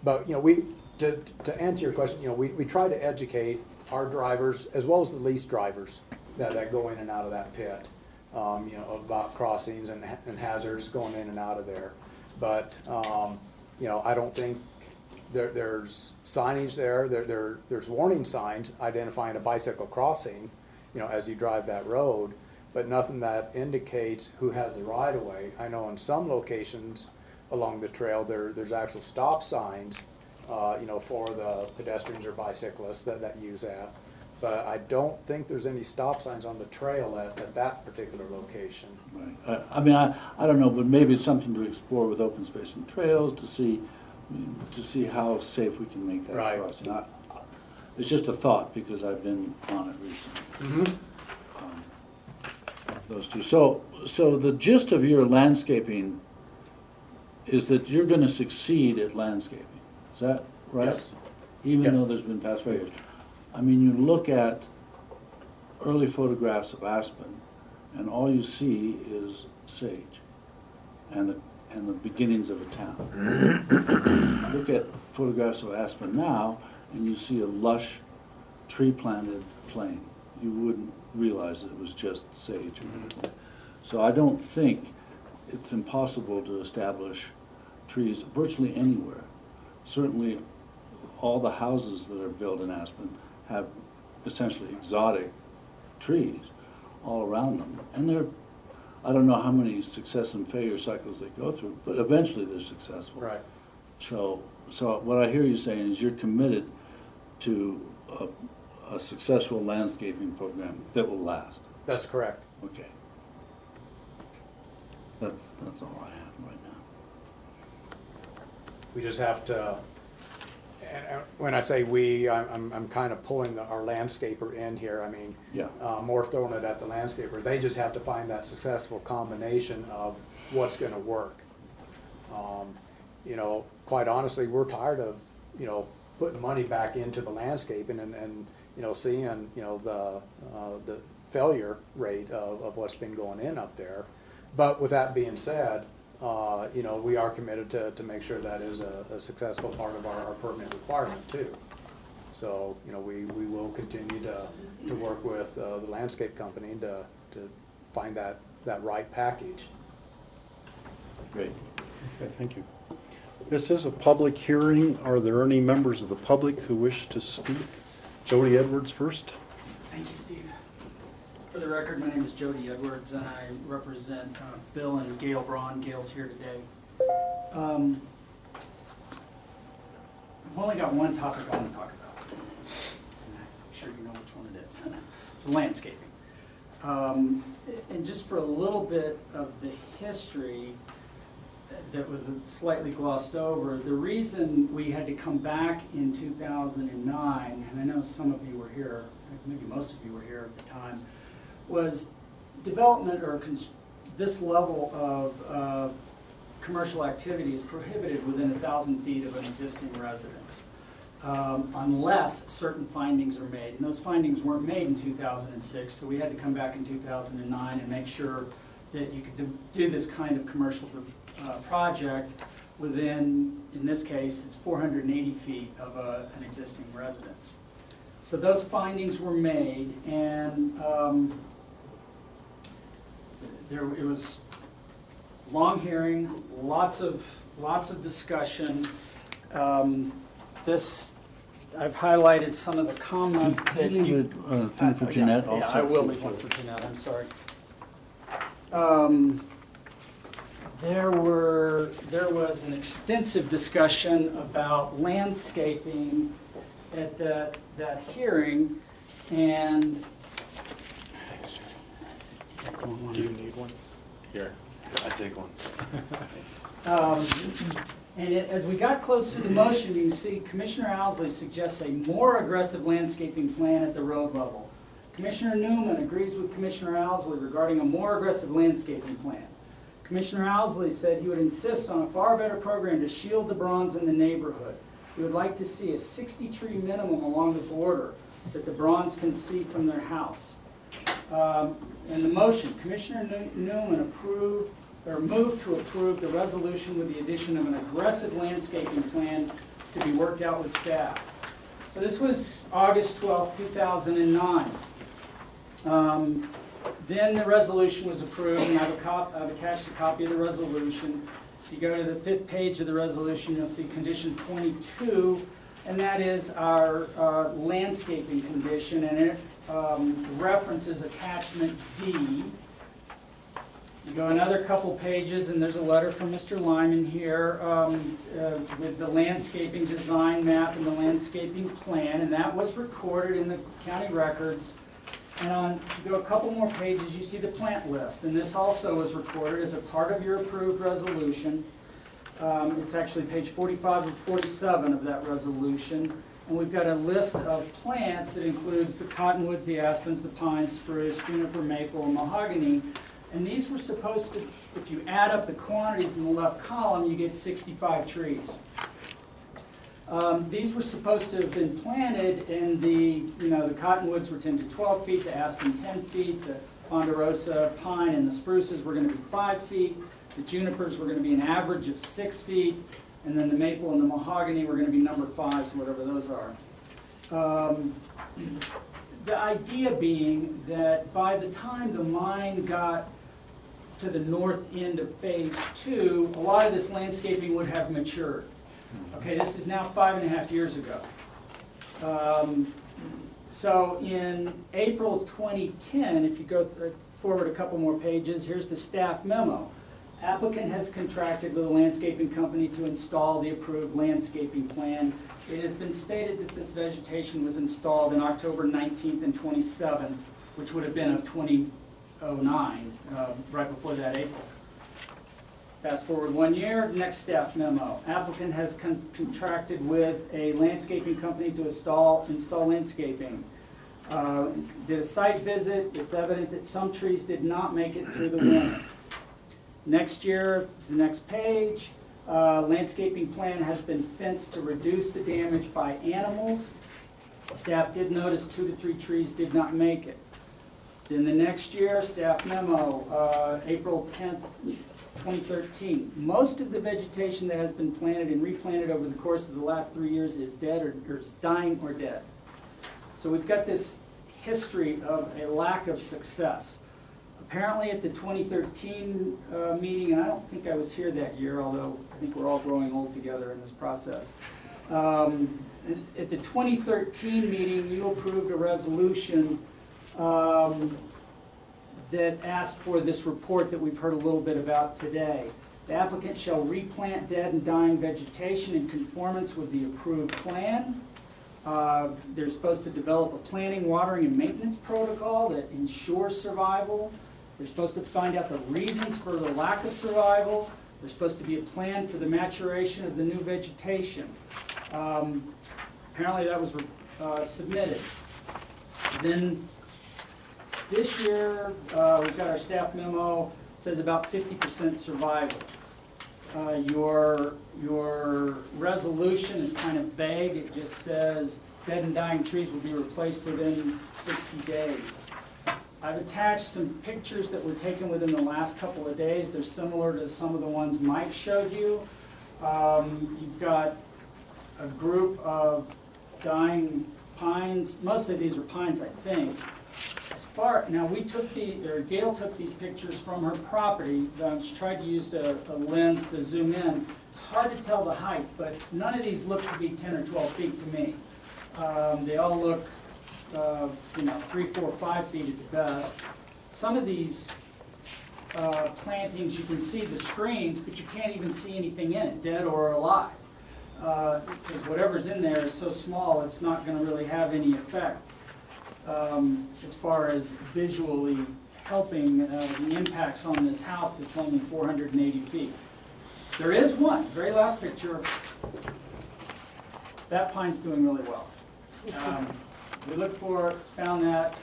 But, you know, to answer your question, you know, we try to educate our drivers as well as the lease drivers that go in and out of that pit, you know, about crossings and hazards going in and out of there. But, you know, I don't think there's signage there. There's warning signs identifying a bicycle crossing, you know, as you drive that road, but nothing that indicates who has the right of way. I know in some locations along the trail there's actual stop signs, you know, for the pedestrians or bicyclists that use that. But I don't think there's any stop signs on the trail at that particular location. Right. I mean, I don't know, but maybe it's something to explore with open space and trails to see how safe we can make that crossing. It's just a thought because I've been on it recently. Those two. So the gist of your landscaping is that you're going to succeed at landscaping. Is that right? Yes. Even though there's been past failures. I mean, you look at early photographs of Aspen, and all you see is sage and the beginnings of a town. Look at photographs of Aspen now, and you see a lush, tree-planted plain. You wouldn't realize it was just sage. So I don't think it's impossible to establish trees virtually anywhere. Certainly, all the houses that are built in Aspen have essentially exotic trees all around them. And I don't know how many success and failure cycles they go through, but eventually they're successful. Right. So what I hear you saying is you're committed to a successful landscaping program that will last. That's correct. Okay. That's all I have right now. We just have to, and when I say we, I'm kind of pulling our landscaper in here. I mean, more throwing it at the landscaper. They just have to find that successful combination of what's going to work. You know, quite honestly, we're tired of, you know, putting money back into the landscaping and you know, seeing, you know, the failure rate of what's been going in up there. But with that being said, you know, we are committed to make sure that is a successful part of our permit requirement too. So, you know, we will continue to work with the landscape company to find that right package. Great. Okay, thank you. This is a public hearing. Are there any members of the public who wish to speak? Jody Edwards first. Thank you, Steve. For the record, my name is Jody Edwards, and I represent Bill and Gail Braun. Gail's here today. I've only got one topic I want to talk about. And I'm sure you know which one it is. It's landscaping. And just for a little bit of the history, that was slightly glossed over. The reason we had to come back in 2009, and I know some of you were here, maybe most of you were here at the time, was development or this level of commercial activity is prohibited within 1,000 feet of an existing residence, unless certain findings are made. And those findings weren't made in 2006, so we had to come back in 2009 and make sure that you could do this kind of commercial project within, in this case, it's 480 feet of an existing residence. So those findings were made, and it was long hearing, lots of discussion. I've highlighted some of the comments that Could you leave a thing for Jeanette also? Yeah, I will leave one for Jeanette, I'm sorry. There was an extensive discussion about landscaping at that hearing, and Do you need one? Here, I take one. And as we got close to the motion, you can see Commissioner Owsley suggests a more aggressive landscaping plan at the road level. Commissioner Newman agrees with Commissioner Owsley regarding a more aggressive landscaping plan. Commissioner Owsley said he would insist on a far better program to shield the bronze in the neighborhood. He would like to see a 60-tree minimum along the border that the bronze can see from their house. In the motion, Commissioner Newman moved to approve the resolution with the addition of an aggressive landscaping plan to be worked out with staff. So this was August 12, 2009. Then the resolution was approved, and I've attached a copy of the resolution. If you go to the 5th page of the resolution, you'll see condition 22, and that is our landscaping condition, and it references attachment D. You go another couple pages, and there's a letter from Mr. Lyman here with the landscaping design map and the landscaping plan, and that was recorded in the county records. And if you go a couple more pages, you see the plant list, and this also was recorded as a part of your approved resolution. It's actually page 45 and 47 of that resolution. And we've got a list of plants that includes the cottonwoods, the aspens, the pines, spruce, juniper, maple, and mahogany. And these were supposed to, if you add up the quantities in the left column, you get 65 trees. These were supposed to have been planted in the cottonwoods were 10 to 12 feet, the aspen 10 feet, the ponderosa pine and the spruces were going to be 5 feet, the junipers were going to be an average of 6 feet, and then the maple and the mahogany were going to be number 5s, whatever those are. The idea being that by the time the mine got to the north end of phase 2, a lot of this landscaping would have matured. Okay, this is now 5.5 years ago. So in April of 2010, if you go forward a couple more pages, here's the staff memo. Applicant has contracted with a landscaping company to install the approved landscaping plan. It has been stated that this vegetation was installed in October 19th and 27th, which would have been of 2009, right before that April. Fast forward 1 year, next staff memo. Applicant has contracted with a landscaping company to install landscaping. Did a site visit. It's evident that some trees did not make it through the winter. Next year is the next page. Landscaping plan has been fenced to reduce the damage by animals. Staff did notice 2 to 3 trees did not make it. Then the next year, staff memo, April 10th, 2013. Most of the vegetation that has been planted and replanted over the course of the last 3 years is dead or is dying or dead. So we've got this history of a lack of success. Apparently at the 2013 meeting, and I don't think I was here that year, although I think we're all growing old together in this process. At the 2013 meeting, you approved a resolution that asked for this report that we've heard a little bit about today. The applicant shall replant dead and dying vegetation in conformance with the approved plan. They're supposed to develop a planting, watering, and maintenance protocol that ensures survival. They're supposed to find out the reasons for the lack of survival. There's supposed to be a plan for the maturation of the new vegetation. Apparently that was submitted. Then this year, we've got our staff memo, says about 50% survival. Your resolution is kind of vague. It just says dead and dying trees will be replaced within 60 days. I've attached some pictures that were taken within the last couple of days. They're similar to some of the ones Mike showed you. You've got a group of dying pines. Most of these are pines, I think. Now Gail took these pictures from her property. She tried to use a lens to zoom in. It's hard to tell the height, but none of these look to be 10 or 12 feet to me. They all look, 3, 4, 5 feet at the best. Some of these plantings, you can see the screens, but you can't even see anything in it, dead or alive. Because whatever's in there is so small, it's not going to really have any effect. As far as visually helping the impacts on this house that's only 480 feet. There is one, very last picture. That pine's doing really well. We looked for it, found that.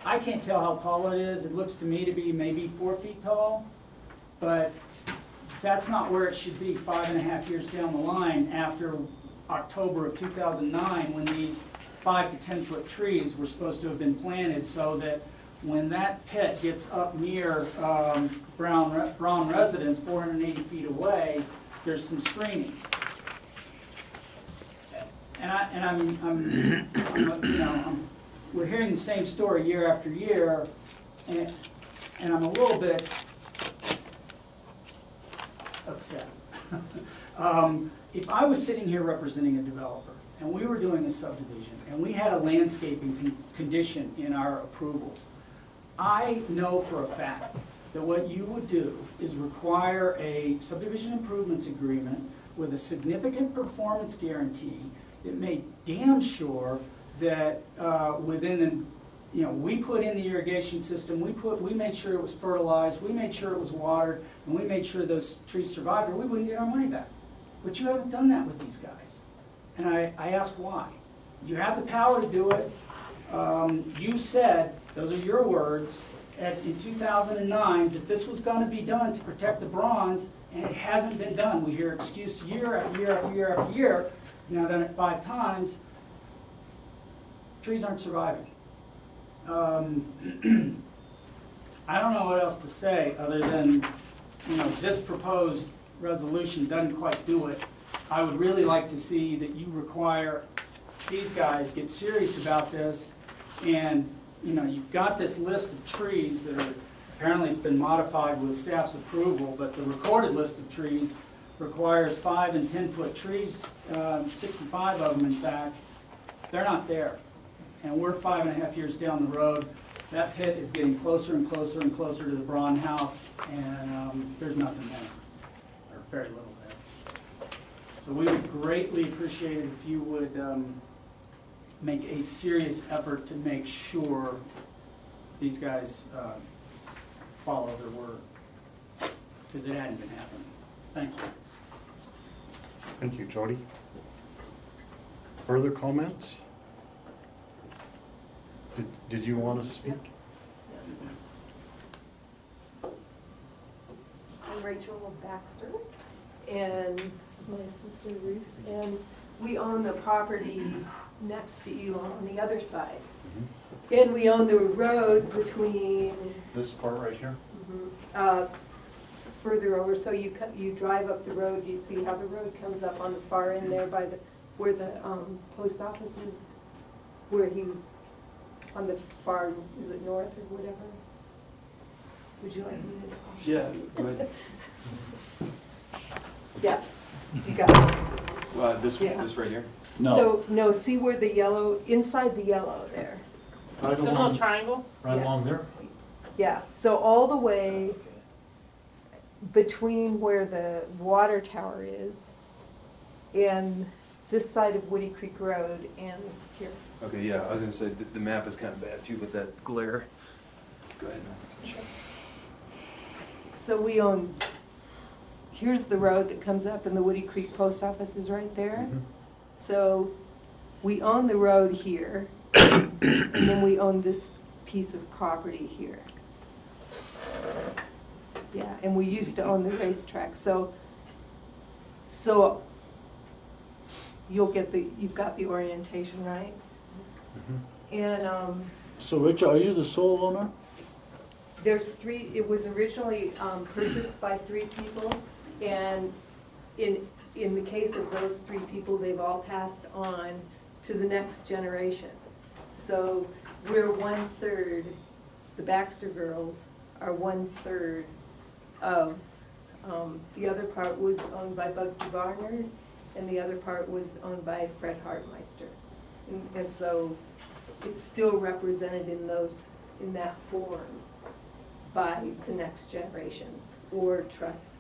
I can't tell how tall it is. It looks to me to be maybe 4 feet tall, but that's not where it should be 5.5 years down the line after October of 2009 when these 5 to 10 foot trees were supposed to have been planted so that when that pit gets up near Brown residence, 480 feet away, there's some screening. We're hearing the same story year after year, and I'm a little bit upset. If I was sitting here representing a developer, and we were doing a subdivision, and we had a landscaping condition in our approvals, I know for a fact that what you would do is require a subdivision improvements agreement with a significant performance guarantee that made damn sure that within the, we put in the irrigation system, we made sure it was fertilized, we made sure it was watered, and we made sure those trees survived, or we wouldn't get our money back. But you haven't done that with these guys. And I ask why. You have the power to do it. You said, those are your words, in 2009 that this was going to be done to protect the bronze, and it hasn't been done. We hear excuse year after year after year after year. Now done it 5 times. Trees aren't surviving. I don't know what else to say other than, this proposed resolution doesn't quite do it. I would really like to see that you require these guys get serious about this, and you've got this list of trees that are, apparently it's been modified with staff's approval, but the recorded list of trees requires 5 and 10 foot trees, 65 of them in fact. They're not there, and we're 5.5 years down the road. That pit is getting closer and closer and closer to the Braun house, and there's nothing there, or very little there. So we would greatly appreciate it if you would make a serious effort to make sure these guys follow their word, because it hadn't been happening. Thank you. Thank you, Jody. Further comments? Did you want to speak? I'm Rachel Baxter, and this is my sister Ruth, and we own the property next to you on the other side. And we own the road between... This part right here? Further over, so you drive up the road, you see how the road comes up on the far end there by where the post office is, where he was on the far, is it north or whatever? Would you like me to? Yeah, go ahead. Yes, you got it. This right here? No. So, no, see where the yellow, inside the yellow there. The little triangle? Right along there? Yeah, so all the way between where the water tower is and this side of Woody Creek Road and here. Okay, yeah, I was going to say the map is kind of bad too with that glare. Go ahead. So we own here's the road that comes up and the Woody Creek Post Office is right there. So we own the road here, and then we own this piece of property here. Yeah, and we used to own the racetrack, so you've got the orientation, right? And So Rich, are you the sole owner? there's three, it was originally purchased by 3 people, and in the case of those 3 people, they've all passed on to the next generation. So we're 1/3, the Baxter girls are 1/3 of, the other part was owned by Bugsy Barnard, and the other part was owned by Fred Hartmeister. And so it's still represented in that form by the next generations, or trusts.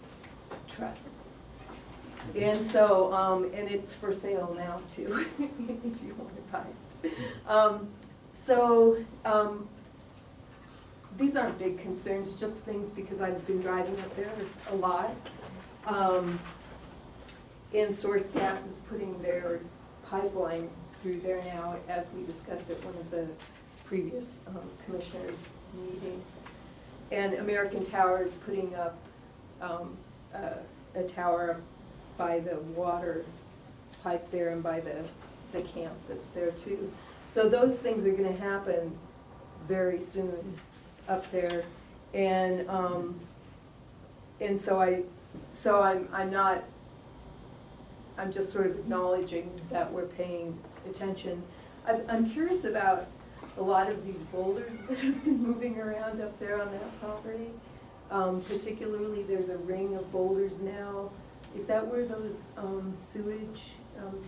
And so, and it's for sale now too, if you want to buy it. These aren't big concerns, just things because I've been driving up there a lot. And Source Gas is putting their pipeline through there now, as we discussed at one of the previous commissioners' meetings. And American Tower is putting up a tower by the water pipe there and by the camp that's there too. So those things are going to happen very soon up there, and so I'm just sort of acknowledging that we're paying attention. I'm curious about a lot of these boulders that have been moving around up there on that property. Particularly, there's a ring of boulders now. Is that where those sewage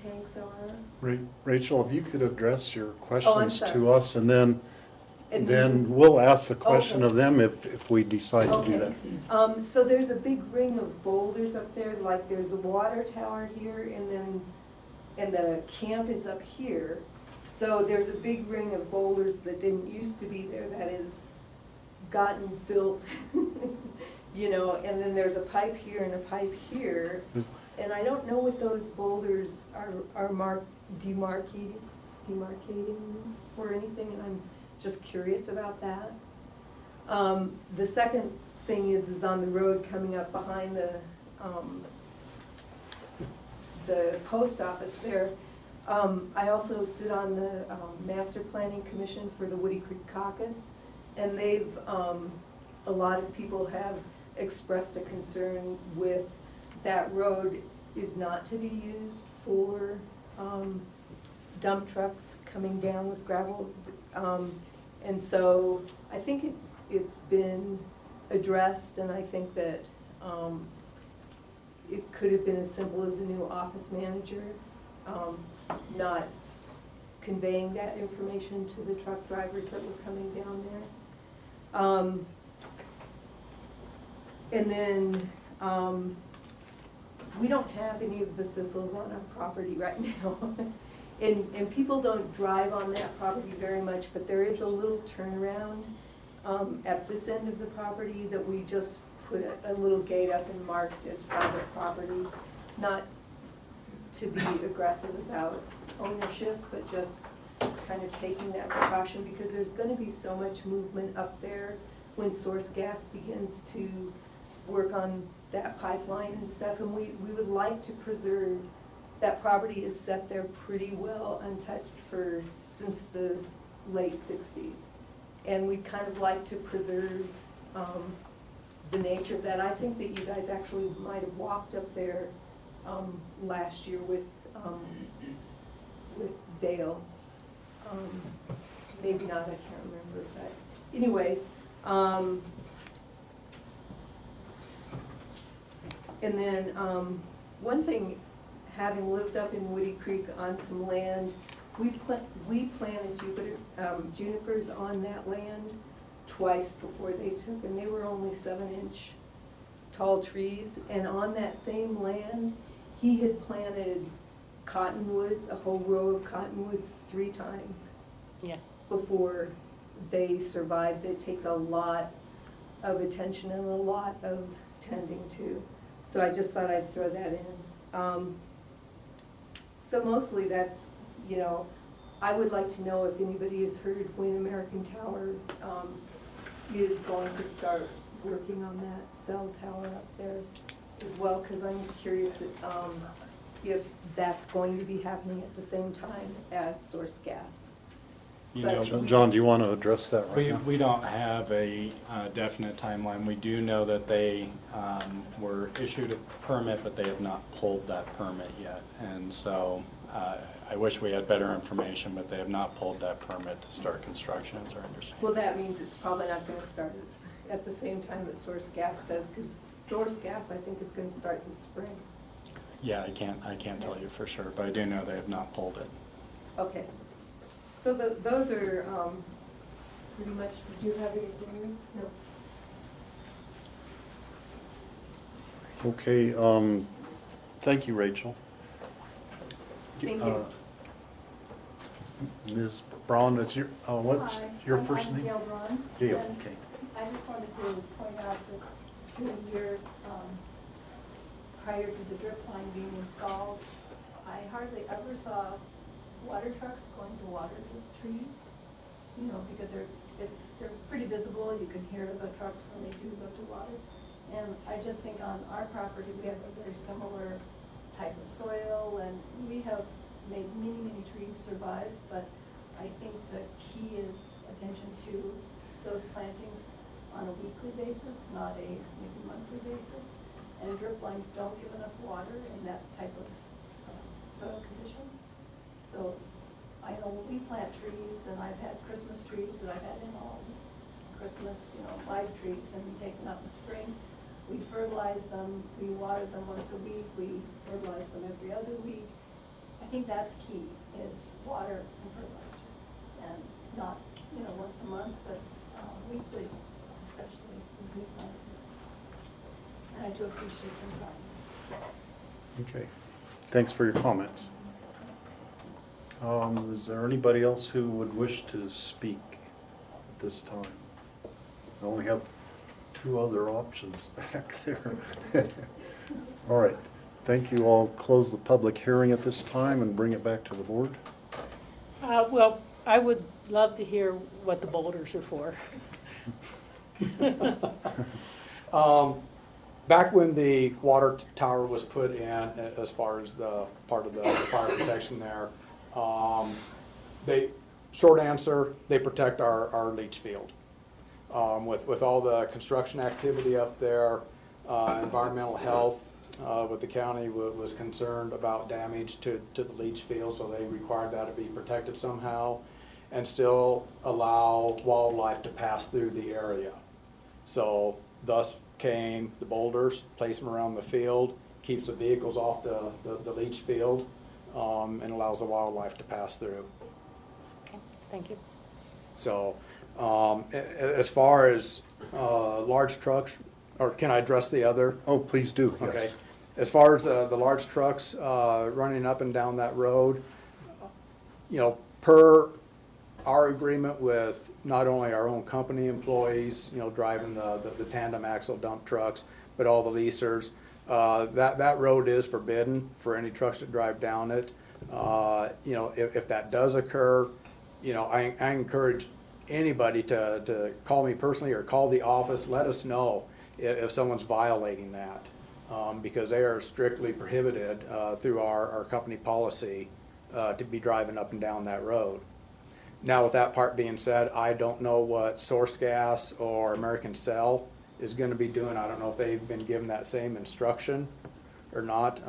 tanks are? Rachel, if you could address your questions sorry. to us, and then And we'll ask the question Okay. of them if we decide to do that. So there's a big ring of boulders up there, like there's a water tower here, and the camp is up here. So there's a big ring of boulders that didn't used to be there that has gotten built, you know, and then there's a pipe here and a pipe here. And I don't know what those boulders are demarcating or anything, and I'm just curious about that. The second thing is on the road coming up behind the post office there. I also sit on the Master Planning Commission for the Woody Creek Caucus, and a lot of people have expressed a concern with that road is not to be used for dump trucks coming down with gravel. And so I think it's been addressed, and I think that it could have been as simple as a new office manager, not conveying that information to the truck drivers that were coming down there. And then we don't have any of the thistles on our property right now. And people don't drive on that property very much, but there is a little turnaround at this end of the property that we just put a little gate up and marked as private property, not to be aggressive about ownership, but just kind of taking that precaution, because there's going to be so much movement up there when Source Gas begins to work on that pipeline and stuff, and we would like to preserve that property. Is set there pretty well untouched since the late 60s, and we'd kind of like to preserve the nature of that. I think that you guys actually might have walked up there last year with Dale. Maybe not, I can't remember, but anyway. And then one thing, having lived up in Woody Creek on some land, we planted junipers on that land twice before they took, and they were only 7-inch tall trees. And on that same land, he had planted cottonwoods, a whole row of cottonwoods, 3 times before they survived. It takes a lot of attention and a lot of tending to. So I just thought I'd throw that in. So mostly that's, you know, I would like to know if anybody has heard when American Tower is going to start working on that cell tower up there as well, because I'm curious if that's going to be happening at the same time as source gas. You know, John, do you want to address that right now? we don't have a definite timeline. We do know that they were issued a permit, but they have not pulled that permit yet. And so I wish we had better information, but they have not pulled that permit to start construction, as our understanding. Well, that means it's probably not going to start at the same time that source gas does, because source gas, I think, is going to start this spring. Yeah, I can't tell you for sure, but I do know they have not pulled it. Okay. So those are pretty much, did you have anything? No. Okay, thank you, Rachel. Thank you. Ms. Braun, what's your first I'm name? Gail Braun. Gail, And okay. I just wanted to point out that 2 years prior to the drip line being installed, I hardly ever saw water trucks going to water the trees, you know, because they're pretty visible. You can hear the trucks when they do go to water. And I just think on our property, we have a very similar type of soil, and we have made many trees survive, but I think the key is attention to those plantings on a weekly basis, not a maybe monthly basis. And drip lines don't give enough water in that type of soil conditions. So I know when we plant trees, and I've had Christmas trees that I've had in all Christmas, you know, live trees, and we take them out in the spring. We fertilize them, we water them once a week, we fertilize them every other week. I think that's key, is water and fertilizer. And not, you know, once a month, but weekly, especially with new plantings. And I do appreciate them trying. Okay, thanks for your comments. Is there anybody else who would wish to speak at this time? I only have 2 other options back there. All right, thank you. I'll close the public hearing at this time and bring it back to the board. Well, I would love to hear what the boulders are for. Back when the water tower was put in, as far as the part of the fire protection there, short answer, they protect our leach field. With all the construction activity up there, environmental health, with the county was concerned about damage to the leach field, so they required that to be protected somehow, and still allow wildlife to pass through the area. So thus came the boulders, place them around the field, keeps the vehicles off the leach field, and allows the wildlife to pass through. Okay, thank you. So as far as large trucks, or can I address the other? Oh, please do, yes. Okay. As far as the large trucks running up and down that road, you know, per our agreement with not only our own company employees, you know, driving the tandem axle dump trucks, but all the leasers, that road is forbidden for any trucks that drive down it. You know, if that does occur, you know, I encourage anybody to call me personally or call the office, let us know if someone's violating that, because they are strictly prohibited through our company policy to be driving up and down that road. Now, with that part being said, I don't know what Source Gas or American Cell is going to be doing. I don't know if they've been given that same instruction or not.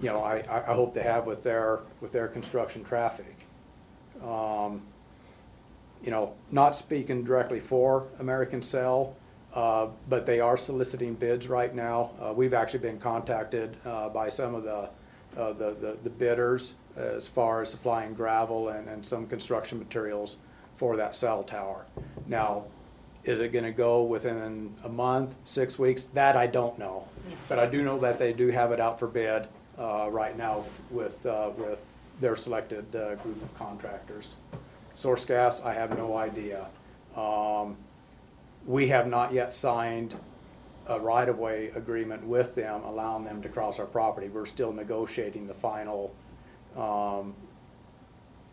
You know, I hope they have with their construction traffic. You know, not speaking directly for American Cell, but they are soliciting bids right now. We've actually been contacted by some of the bidders as far as supplying gravel and some construction materials for that cell tower. Now, is it going to go within a month, 6 weeks? That I don't know. But I do know that they do have it out for bid right now with their selected group of contractors. Source Gas, I have no idea. We have not yet signed a right-of-way agreement with them, allowing them to cross our property. We're still negotiating the final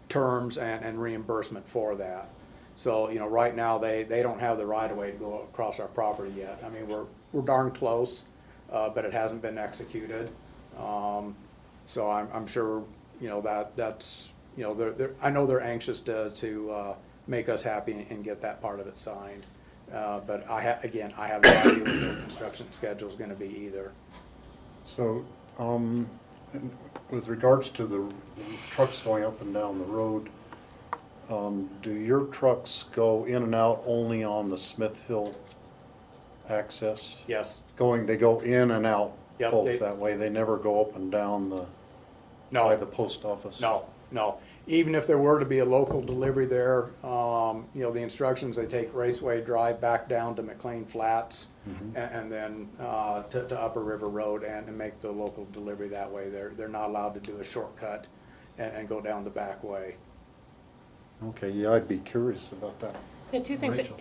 terms and reimbursement for that. So, you know, right now, they don't have the right-of-way to go across our property yet. I mean, we're darn close, but it hasn't been executed. So I'm sure, you know, that's, you know, I know they're anxious to make us happy and get that part of it signed. But again, I have no idea what their construction schedule is going to be either. So, with regards to the trucks going up and down the road, do your trucks go in and out only on the Smith Hill access? Yes. They go in and out both Yep, that way? They never go up and down by the post office? No. Even if there were to be a local delivery there, you know, the instructions, they take Raceway Drive back down to McLean Flats and then to Upper River Road and make the local delivery that way. They're not allowed to do a shortcut and go down the back way. Okay, yeah, I'd be curious about that. Yeah, two things. Rachel.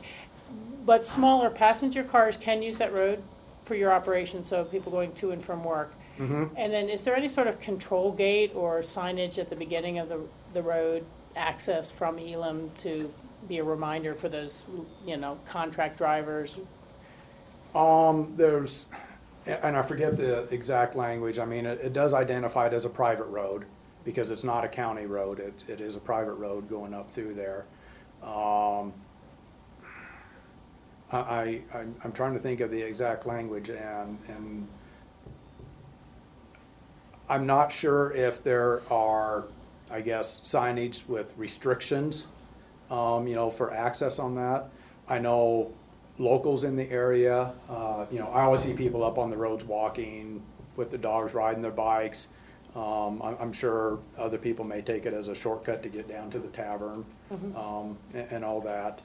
But smaller passenger cars can use that road for your operation, so people going to and from work. And then is there any sort of control gate or signage at the beginning of the road access from Elam to be a reminder for those, you know, contract drivers? There's, and I forget the exact language, I mean, it does identify it as a private road because it's not a county road, it is a private road going up through there. I'm trying to think of the exact language, and I'm not sure if there are, I guess, signage with restrictions, you know, for access on that. I know locals in the area, you know, I always see people up on the roads walking with the dogs, riding their bikes. I'm sure other people may take it as a shortcut to get down to the tavern, and all that.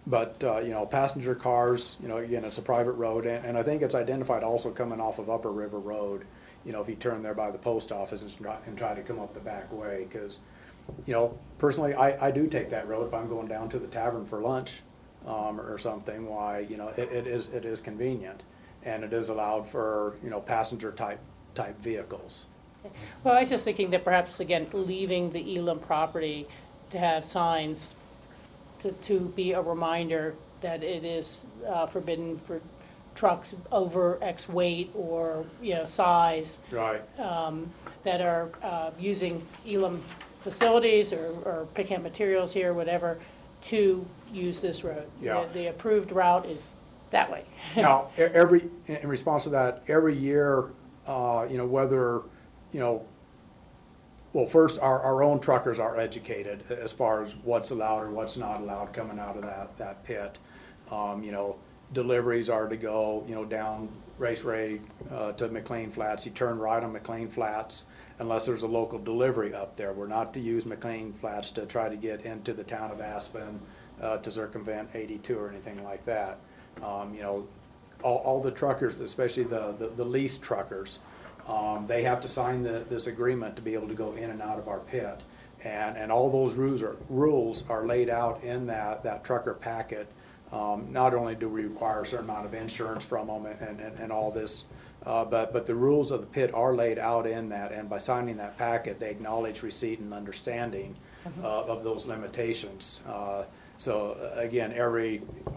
But, you know, passenger cars, you know, again, it's a private road, and I think it's identified also coming off of Upper River Road, you know, if you turn there by the post office and try to come up the back way, because, you know, personally, I do take that road if I'm going down to the tavern for lunch, or something. Why, you know, it is convenient, and it is allowed for, you know, passenger type vehicles. Well, I was just thinking that perhaps, again, leaving the Elam property to have signs to be a reminder that it is forbidden for trucks over X weight or, you know, size. Right. That are using Elam facilities or picking up materials here, whatever, to use this road. Yeah. The approved route is that way. Now, in response to that, every year, you know, whether, you know, well, first, our own truckers are educated as far as what's allowed or what's not allowed coming out of that pit. You know, deliveries are to go, you know, down Raceway to McLean Flats. You turn right on McLean Flats unless there's a local delivery up there. We're not to use McLean Flats to try to get into the town of Aspen to circumvent 82 or anything like that. You know, all the truckers, especially the leased truckers, they have to sign this agreement to be able to go in and out of our pit. And all those rules are laid out in that trucker packet. Not only do we require a certain amount of insurance from them and all this, but the rules of the pit are laid out in that, and by signing that packet, they acknowledge receipt and understanding of those limitations. So again,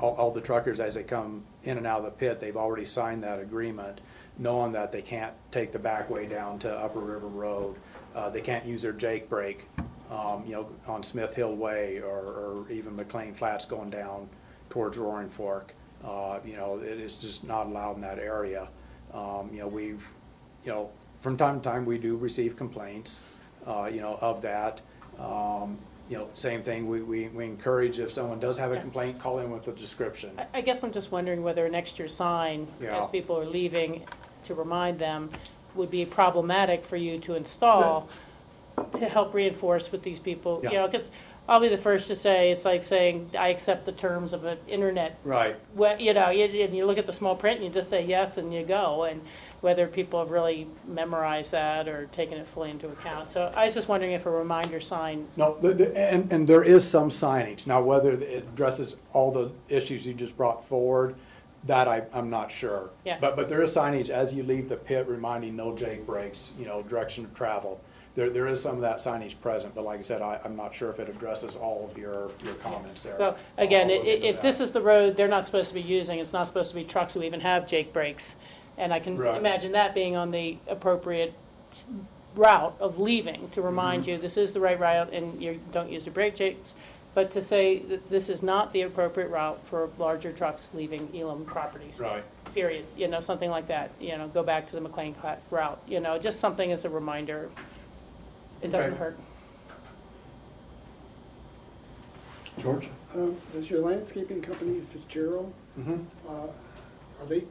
all the truckers, as they come in and out of the pit, they've already signed that agreement, knowing that they can't take the back way down to Upper River Road. They can't use their Jake brake, you know, on Smith Hill Way or even McLean Flats going down towards Roaring Fork. You know, it is just not allowed in that area. You know, you know, from time to time we do receive complaints, you know, of that. You know, same thing, we encourage, if someone does have a complaint, call in with a description. I guess I'm just wondering whether an extra sign, Yeah. as people are leaving, to remind them, would be problematic for you to install to help reinforce with these people. Yeah. You know, because I'll be the first to say, it's like saying, I accept the terms of an internet. Right. Well, you know, and you look at the small print and you just say yes and you go, and whether people have really memorized that or taken it fully into account. So I was just wondering if a reminder sign. No, and there is some signage. Now, whether it addresses all the issues you just brought forward, That I'm not sure. Yeah. But there is signage as you leave the pit reminding no Jake breaks, direction of travel. There is some of that signage present, but like I said, I'm not sure if it addresses all of your comments there. Well, again, I'll look into if that. this is the road they're not supposed to be using, it's not supposed to be trucks who even have Jake brakes. And I can Right. imagine that being on the appropriate route of leaving to remind you this is the right route and you don't use your brake jakes. But to say that this is not the appropriate route for larger trucks leaving Elam properties. Right. Period. Something like that. Go back to the McLean route. Just something as a reminder. It doesn't Okay. hurt. George? Does your landscaping company, Fitzgerald, are they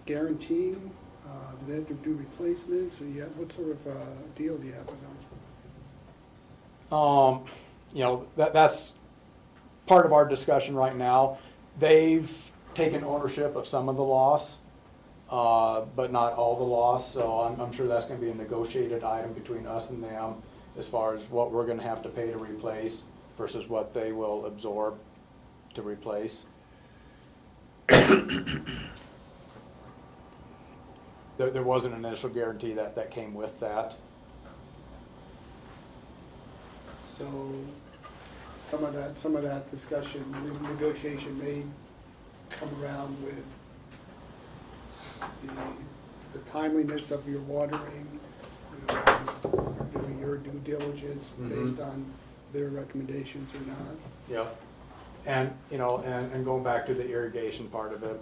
guaranteeing, do they have to do replacements, or what sort of deal do you have with them? That's part of our discussion right now. They've taken ownership of some of the loss, but not all the loss, so I'm sure that's going to be a negotiated item between us and them as far as what we're going to have to pay to replace versus what they will absorb to replace. There was an initial guarantee that came with that. So some of that discussion, negotiation may come around with the timeliness of your watering, doing your due diligence based on their recommendations or not. Yeah. And, and going back to the irrigation part of it,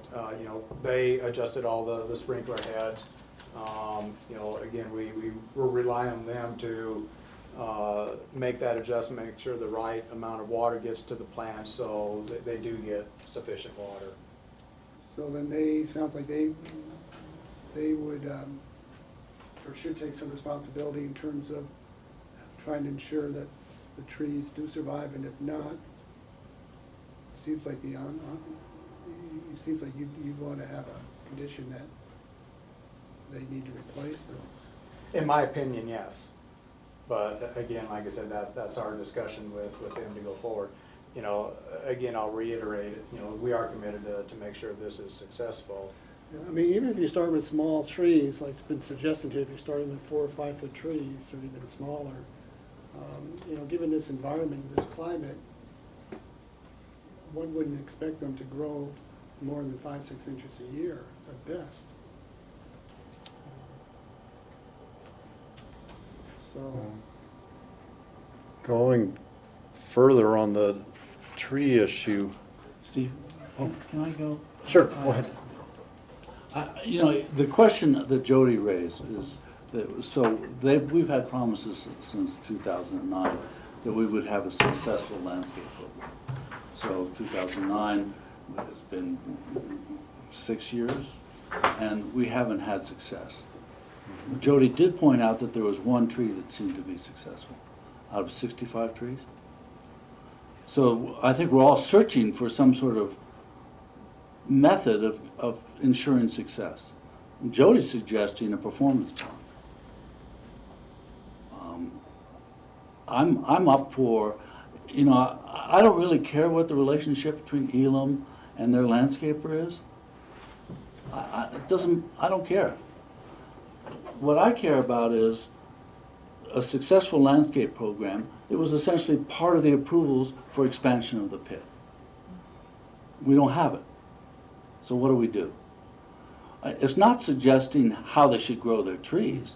they adjusted all the sprinkler heads. Again, we're relying on them to make that adjustment, make sure the right amount of water gets to the plants so that they do get sufficient water. So then sounds like they would, or should take some responsibility in terms of trying to ensure that the trees do survive, and if not, it seems like you'd want to have a condition that they need to replace those. In my opinion, yes. But again, like I said, that's our discussion with them to go forward. Again, I'll reiterate, we are committed to make sure this is successful. Yeah, I mean, even if you start with small trees, like it's been suggested here, if you're starting with 4 or 5 foot trees, or even smaller, given this environment, this climate, one wouldn't expect them to grow more than 5-6 inches a year at best. So, Going further on the tree issue. Steve, can I go? Sure, go ahead. The question that Jody raised is that, we've had promises since 2009 that we would have a successful landscape program. So 2009 has been 6 years, and we haven't had success. Jody did point out that there was one tree that seemed to be successful out of 65 trees. So I think we're all searching for some sort of method of ensuring success. Jody's suggesting a performance bond. I'm up for, I don't really care what the relationship between Elam and their landscaper is. I don't care. What I care about is a successful landscape program. It was essentially part of the approvals for expansion of the pit. We don't have it. So what do? It's not suggesting how they should grow their trees.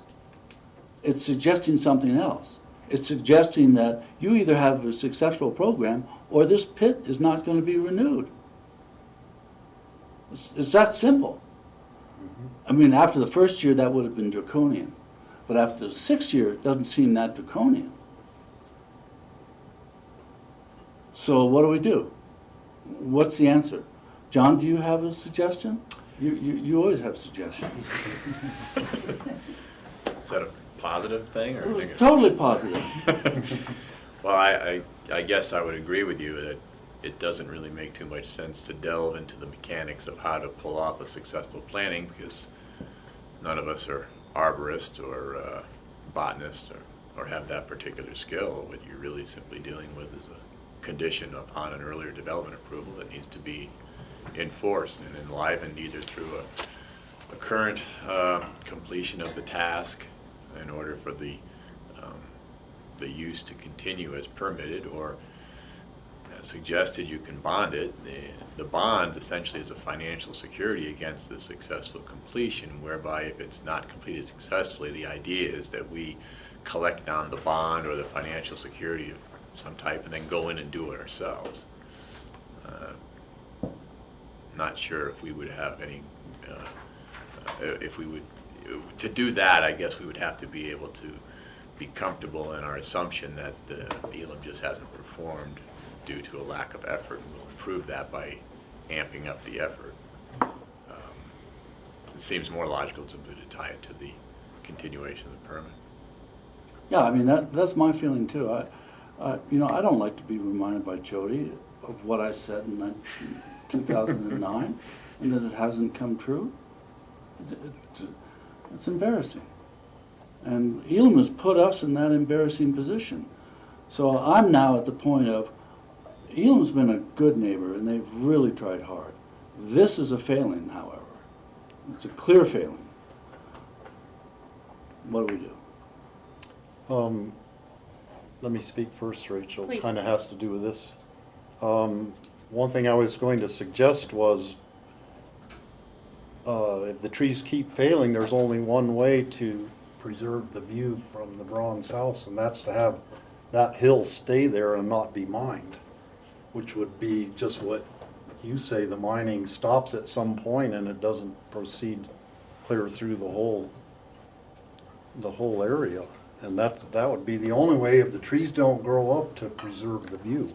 It's suggesting something else. It's suggesting that you either have a successful program or this pit is not going to be renewed. It's that simple. I mean, after the first year, that would have been draconian. But after the 6th year, it doesn't seem that draconian. So what do? What's the answer? John, do you have a suggestion? You always have suggestions. Is that a positive thing or negative? Totally positive. Well, I guess I would agree with you that it doesn't really make too much sense to delve into the mechanics of how to pull off a successful planting, because none of us are arborists or botanists or have that particular skill. What you're really simply dealing with is a condition upon an earlier development approval that needs to be enforced and enlivened either through a current completion of the task in order for the use to continue as permitted, or as suggested, you can bond it. The bond essentially is a financial security against the successful completion, whereby if it's not completed successfully, the idea is that we collect down the bond or the financial security of some type and then go in and do it ourselves. Not sure if we would have any, if we would, to do that, I guess we would have to be able to be comfortable in our assumption that the Elam just hasn't performed due to a lack of effort, and we'll improve that by amping up the effort. It seems more logical simply to tie it to the continuation of the permit. Yeah, I mean, that's my feeling too. You know, I don't like to be reminded by Jody of what I said in 2009 and that it hasn't come true. It's embarrassing. And Elam has put us in that embarrassing position. So I'm now at the point of, Elam's been a good neighbor and they've really tried hard. This is a failing, however. It's a clear failing. What do we do? Let me speak first, Rachel. Please. Kind of has to do with this. One thing I was going to suggest was if the trees keep failing, there's only one way to preserve the view from the Braun's house, and that's to have that hill stay there and not be mined, which would be just what you say, the mining stops at some point and it doesn't proceed clear through the whole area. And that would be the only way if the trees don't grow up to preserve the view.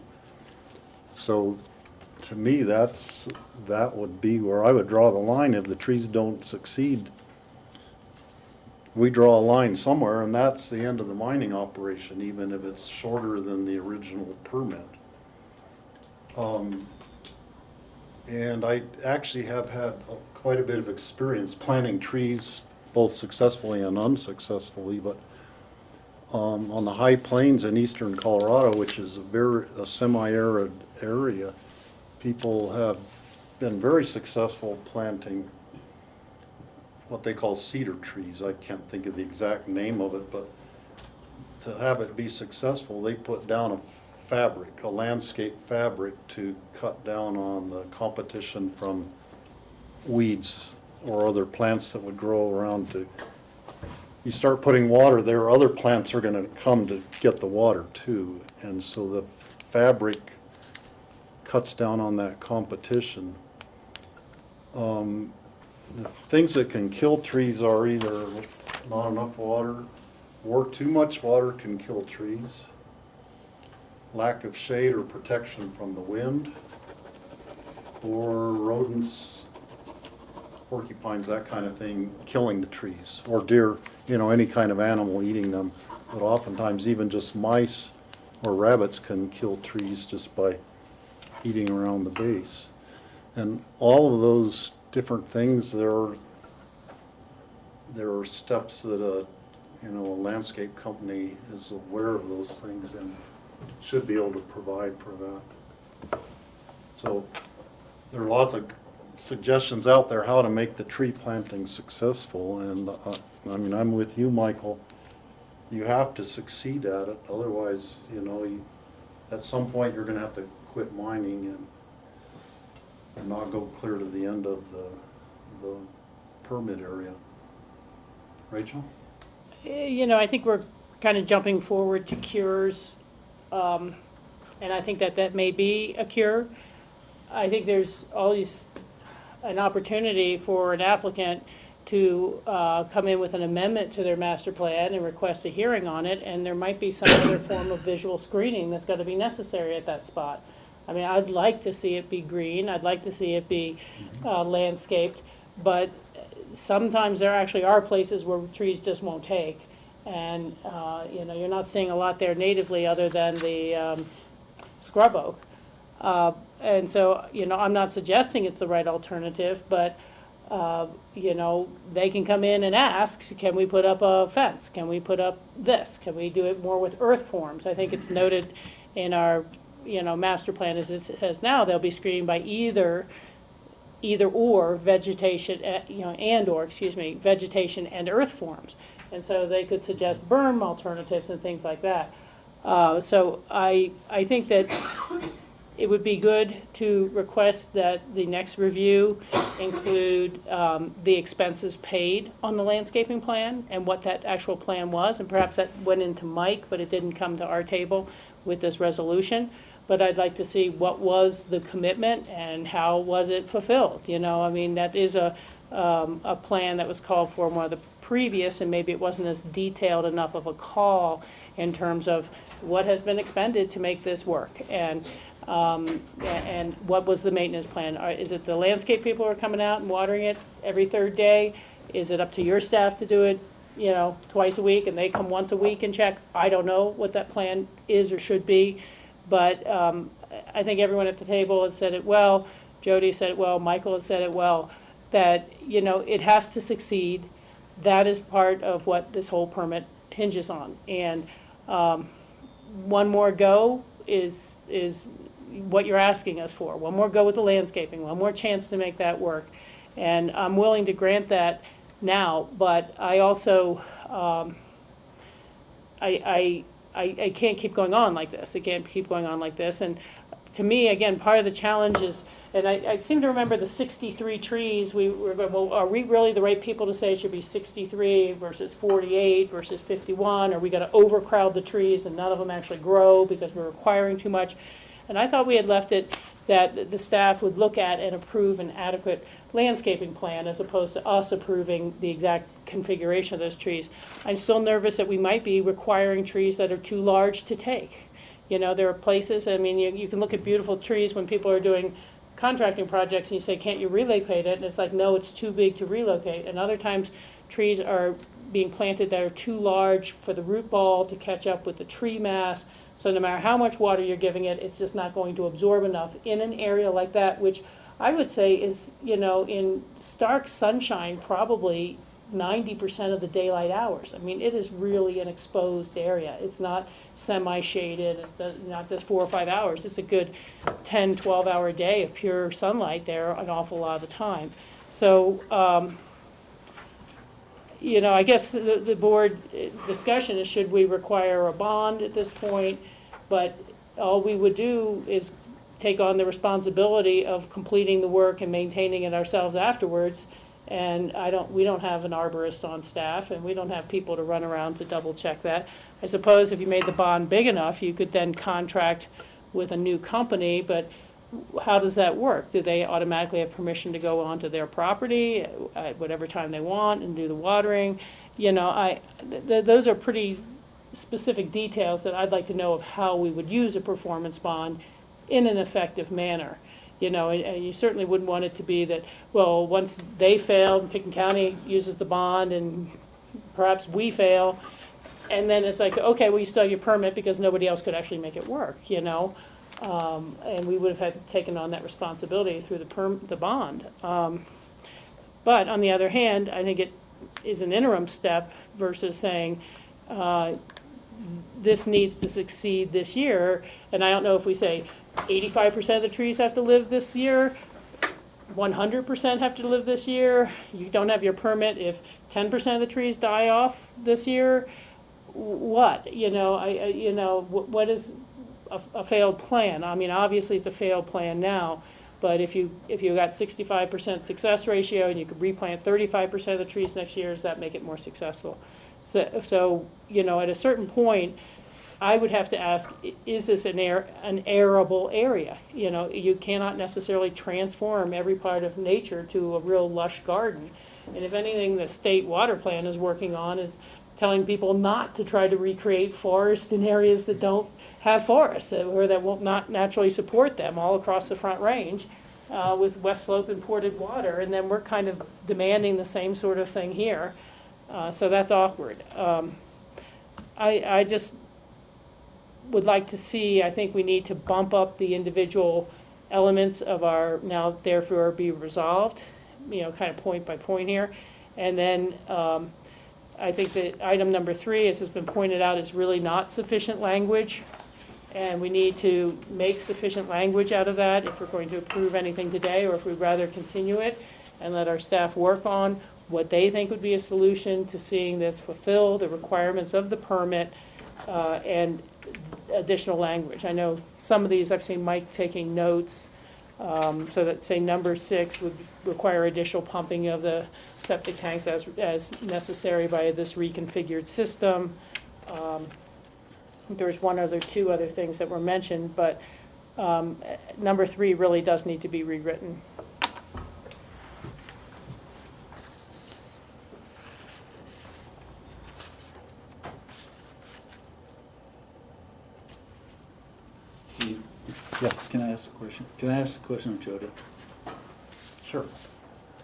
So to me, that would be where I would draw the line. If the trees don't succeed, we draw a line somewhere, and that's the end of the mining operation, even if it's shorter than the original permit. And I actually have had quite a bit of experience planting trees, both successfully and unsuccessfully, but on the high plains in eastern Colorado, which is a semi-arid area, people have been very successful planting what they call cedar trees. I can't think of the exact name of it, but to have it be successful, they put down a landscape fabric to cut down on the competition from weeds or other plants that would grow around. You start putting water there, other plants are going to come to get the water too. And so the fabric cuts down on that competition. The things that can kill trees are either not enough water, or too much water can kill trees, lack of shade or protection from the wind, or rodents, porcupines, that kind of thing, killing the trees, or deer, any kind of animal eating them. But oftentimes even just mice or rabbits can kill trees just by eating around the base. And all of those different things, there are steps that a landscape company is aware of those things and should be able to provide for that. So there are lots of suggestions out there how to make the tree planting successful, and I'm with you, Michael. You have to succeed at it, otherwise, at some point you're going to have to quit mining and not go clear to the end of the permit area. Rachel? I think we're kind of jumping forward to cures, and I think that may be a cure. I think there's always an opportunity for an applicant to come in with an amendment to their master plan and request a hearing on it, and there might be some other form of visual screening that's going to be necessary at that spot. I mean, I'd like to see it be green, I'd like to see it be landscaped, but sometimes there actually are places where trees just won't take, and you're not seeing a lot there natively other than the scrub oak. And so, I'm not suggesting it's the right alternative, but, they can come in and ask, can we put up a fence? Can we put up this? Can we do it more with earth forms? I think it's noted in our, master plan as it says now, they'll be screened by either either or vegetation, vegetation and earth forms. And so they could suggest berm alternatives and things like that. So I think that it would be good to request that the next review include the expenses paid on the landscaping plan and what that actual plan was, and perhaps that went into Mike, but it didn't come to our table with this resolution. But I'd like to see what was the commitment and how was it fulfilled. I mean, that is a plan that was called for in one of the previous, and maybe it wasn't as detailed enough of a call in terms of what has been expended to make this work, and what was the maintenance plan. Is it the landscape people who are coming out and watering it every third day? Is it up to your staff to do it, twice a week, and they come once a week and check? I don't know what that plan is or should be, but I think everyone at the table has said it well. Jody said it well. Michael has said it well. That it has to succeed. That is part of what this whole permit hinges on. And one more go is what you're asking us for. One more go with the landscaping. One more chance to make that work. And I'm willing to grant that now. But I also I can't keep going on like this. I can't keep going on like this. And to me, again, part of the challenge is, and I seem to remember the 63 trees, we were going, well, are we really the right people to say it should be 63 versus 48 versus 51? Are we going to overcrowd the trees and none of them actually grow because we're requiring too much? And I thought we had left it that the staff would look at and approve an adequate landscaping plan as opposed to us approving the exact configuration of those trees. I'm still nervous that we might be requiring trees that are too large to take. There are places, I mean, you can look at beautiful trees when people are doing contracting projects and you say, can't you relocate it? And it's like, no, it's too big to relocate. And other times trees are being planted that are too large for the root ball to catch up with the tree mass. So no matter how much water you're giving it, it's just not going to absorb enough in an area like that, which I would say is, in stark sunshine, probably 90% of the daylight hours. I mean, it is really an exposed area. It's not semi-shaded. It's not just 4 or 5 hours. It's a good 10, 12-hour day of pure sunlight there an awful lot of the time. So, I guess the board discussion is, should we require a bond at this point? But all we would do is take on the responsibility of completing the work and maintaining it ourselves afterwards. And we don't have an arborist on staff, and we don't have people to run around to double check that. I suppose if you made the bond big enough, you could then contract with a new company, but how does that work? Do they automatically have permission to go onto their property at whatever time they want and do the watering? Those are pretty specific details that I'd like to know of how we would use a performance bond in an effective manner. And you certainly wouldn't want it to be that, well, once they fail, Pickens County uses the bond and perhaps we fail, and then it's like, okay, well, you still have your permit because nobody else could actually make it work, and we would have had taken on that responsibility through the bond. But on the other hand, I think it is an interim step versus saying this needs to succeed this year, and I don't know if we say 85% of the trees have to live this year, 100% have to live this year, you don't have your permit if 10% of the trees die off this year, what? What is a failed plan? I mean, obviously it's a failed plan now, but if you got 65% success ratio and you could replant 35% of the trees next year, does that make it more successful? So at a certain point, I would have to ask, is this an arable area? You cannot necessarily transform every part of nature to a real lush garden. And if anything, the state water plan is working on is telling people not to try to recreate forests in areas that don't have forests or that will not naturally support them all across the Front Range with West Slope imported water. And then we're kind of demanding the same sort of thing here. So that's awkward. I just would like to see, I think we need to bump up the individual elements of our now therefore be resolved, kind of point by point here. And then I think that item number 3, as has been pointed out, is really not sufficient language. And we need to make sufficient language out of that if we're going to approve anything today, or if we'd rather continue it and let our staff work on what they think would be a solution to seeing this fulfill the requirements of the permit, and additional language. I know some of these, I've seen Mike taking notes, so that, say, number 6 would require additional pumping of the septic tanks as necessary by this reconfigured system. There was two other things that were mentioned, but number 3 really does need to be rewritten. Yeah, can I ask a question? Can I ask a question of Jody? Sure.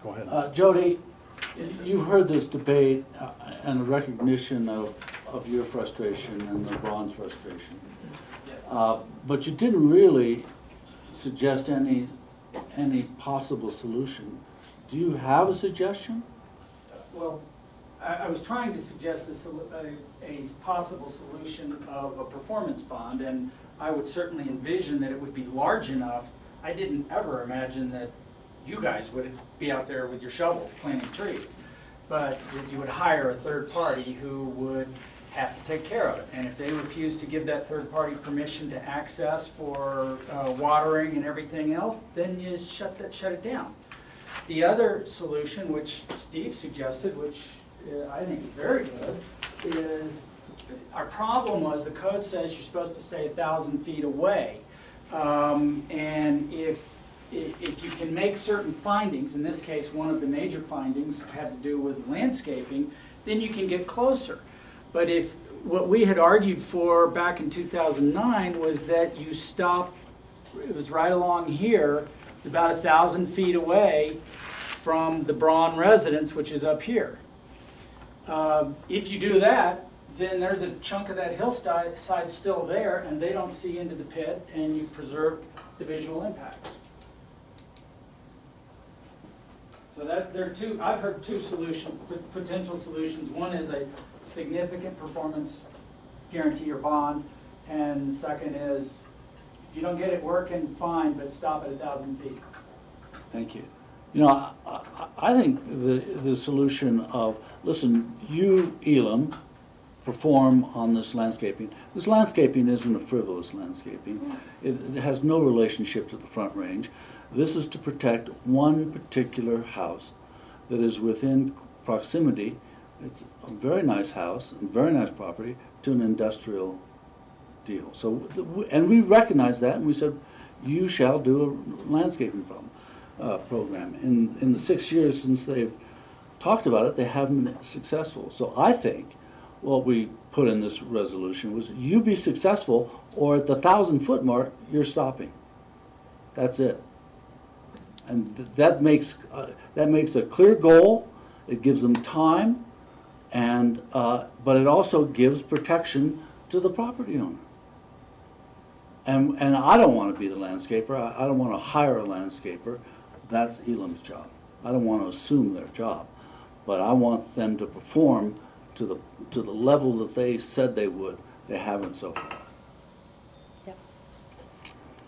Go ahead. Jody, you've heard this debate and the recognition of your frustration and LeBron's frustration. But you didn't really suggest any possible solution. Do you have a suggestion? Well, I was trying to suggest a possible solution of a performance bond, and I would certainly envision that it would be large enough. I didn't ever imagine that you guys would be out there with your shovels planting trees, but that you would hire a third party who would have to take care of it. And if they refuse to give that third party permission to access for watering and everything else, then you shut it down. The other solution, which Steve suggested, which I think is very good, is our problem was the code says you're supposed to stay 1,000 feet away. And if you can make certain findings, in this case one of the major findings had to do with landscaping, then you can get closer. But if what we had argued for back in 2009 was that you stop, it was right along here, about 1,000 feet away from the Braun residence, which is up here. If you do that, then there's a chunk of that hillside still there, and they don't see into the pit, and you preserve the visual impacts. So there are two. I've heard two potential solutions. One is a significant performance guarantee or bond, and the second is if you don't get it working, fine, but stop at 1,000 feet. Thank you. You know, I think the solution of, listen, you, Elam, perform on this landscaping. This landscaping isn't a frivolous landscaping. It has no relationship to the Front Range. This is to protect one particular house that is within proximity. It's a very nice house and very nice property to an industrial deal. So, and we recognize that, and we said, you shall do a landscaping program. In the 6 years since they've talked about it, they haven't been successful. So I think what we put in this resolution was you be successful, or at the 1,000-foot mark, you're stopping. That's it. And that makes a clear goal. It gives them time, and but it also gives protection to the property owner. And I don't want to be the landscaper. I don't want to hire a landscaper. That's Elam's job. I don't want to assume their job, but I want them to perform to the level that they said they would. They haven't so far. Yeah.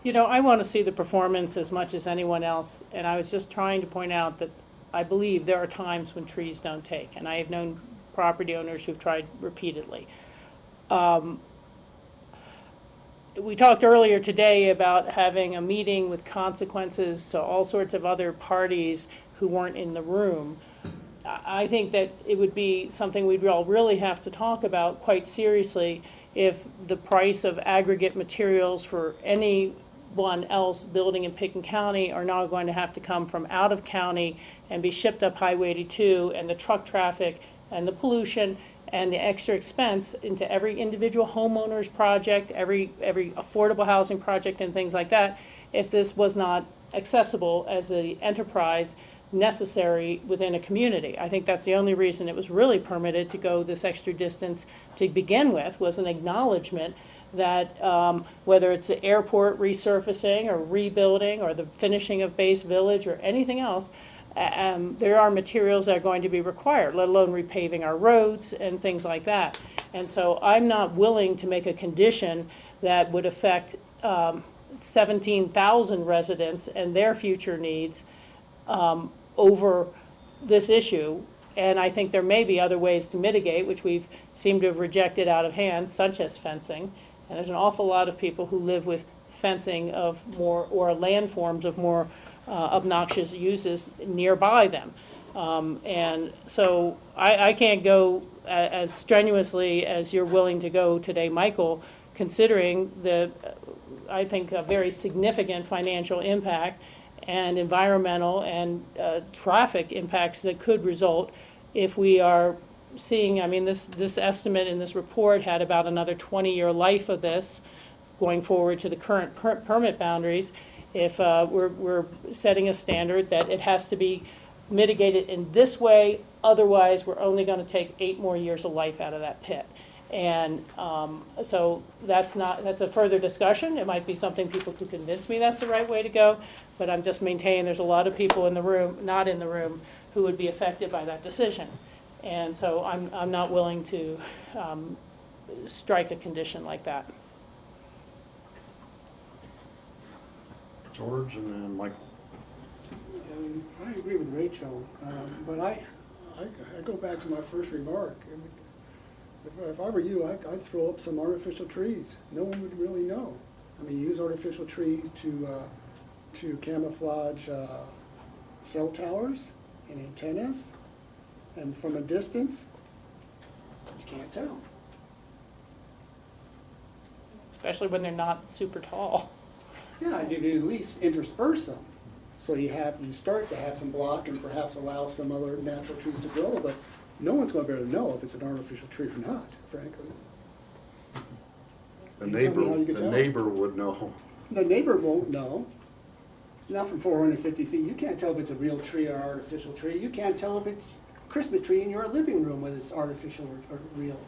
You know, I want to see the performance as much as anyone else, and I was just trying to point out that I believe there are times when trees don't take, and I have known property owners who've tried repeatedly. We talked earlier today about having a meeting with consequences to all sorts of other parties who weren't in the room. I think that it would be something we'd all really have to talk about quite seriously if the price of aggregate materials for anyone else building in Pickens County are now going to have to come from out of county and be shipped up Highway 82, and the truck traffic and the pollution and the extra expense into every individual homeowner's project, every affordable housing project and things like that, if this was not accessible as an enterprise necessary within a community. I think that's the only reason it was really permitted to go this extra distance to begin with, was an acknowledgement that whether it's the airport resurfacing or rebuilding or the finishing of Base Village or anything else, there are materials that are going to be required, let alone repaving our roads and things like that. And so I'm not willing to make a condition that would affect 17,000 residents and their future needs over this issue. And I think there may be other ways to mitigate, which we've seemed to have rejected out of hand, such as fencing. And there's an awful lot of people who live with fencing of more, or landforms of more obnoxious uses nearby them. And so I can't go as strenuously as you're willing to go today, Michael, considering the, I think, a very significant financial impact and environmental and traffic impacts that could result if we are seeing, I mean, this estimate in this report had about another 20-year life of this going forward to the current permit boundaries. If we're setting a standard that it has to be mitigated in this way, otherwise we're only going to take 8 more years of life out of that pit. And so that's a further discussion. It might be something people could convince me that's the right way to go, but I'm just maintaining there's a lot of people in the room, not in the room, who would be affected by that decision. And so I'm not willing to strike a condition like that. George and then Michael. I agree with Rachel, but I go back to my first remark. If I were you, I'd throw up some artificial trees. No one would really know. I mean, use artificial trees to camouflage cell towers and antennas, and from a distance, you can't tell. Especially when they're not super tall. Yeah, you can at least intersperse them. So you start to have some block and perhaps allow some other natural trees to grow, but no one's going to be able to know if it's an artificial tree or not, frankly. The neighbor would know. The neighbor won't know. Not from 450 feet. You can't tell if it's a real tree or artificial tree. You can't tell if it's a Christmas tree in your living room, whether it's artificial or real.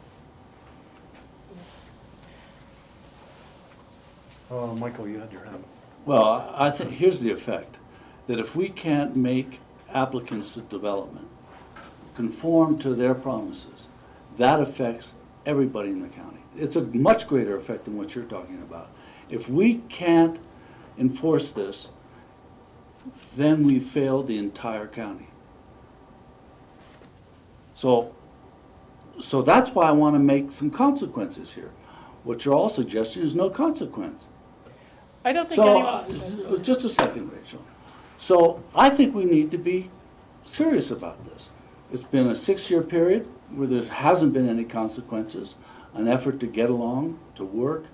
Michael, you had your hand. Well, I think here's the effect, that if we can't make applicants to development conform to their promises, that affects everybody in the county. It's a much greater effect than what you're talking about. If we can't enforce this, then we've failed the entire county. So that's why I want to make some consequences here. What you're all suggesting is no consequence. I don't think anyone... Just a second, Rachel. So I think we need to be serious about this. It's been a 6-year period where there hasn't been any consequences, an effort to get along, to work,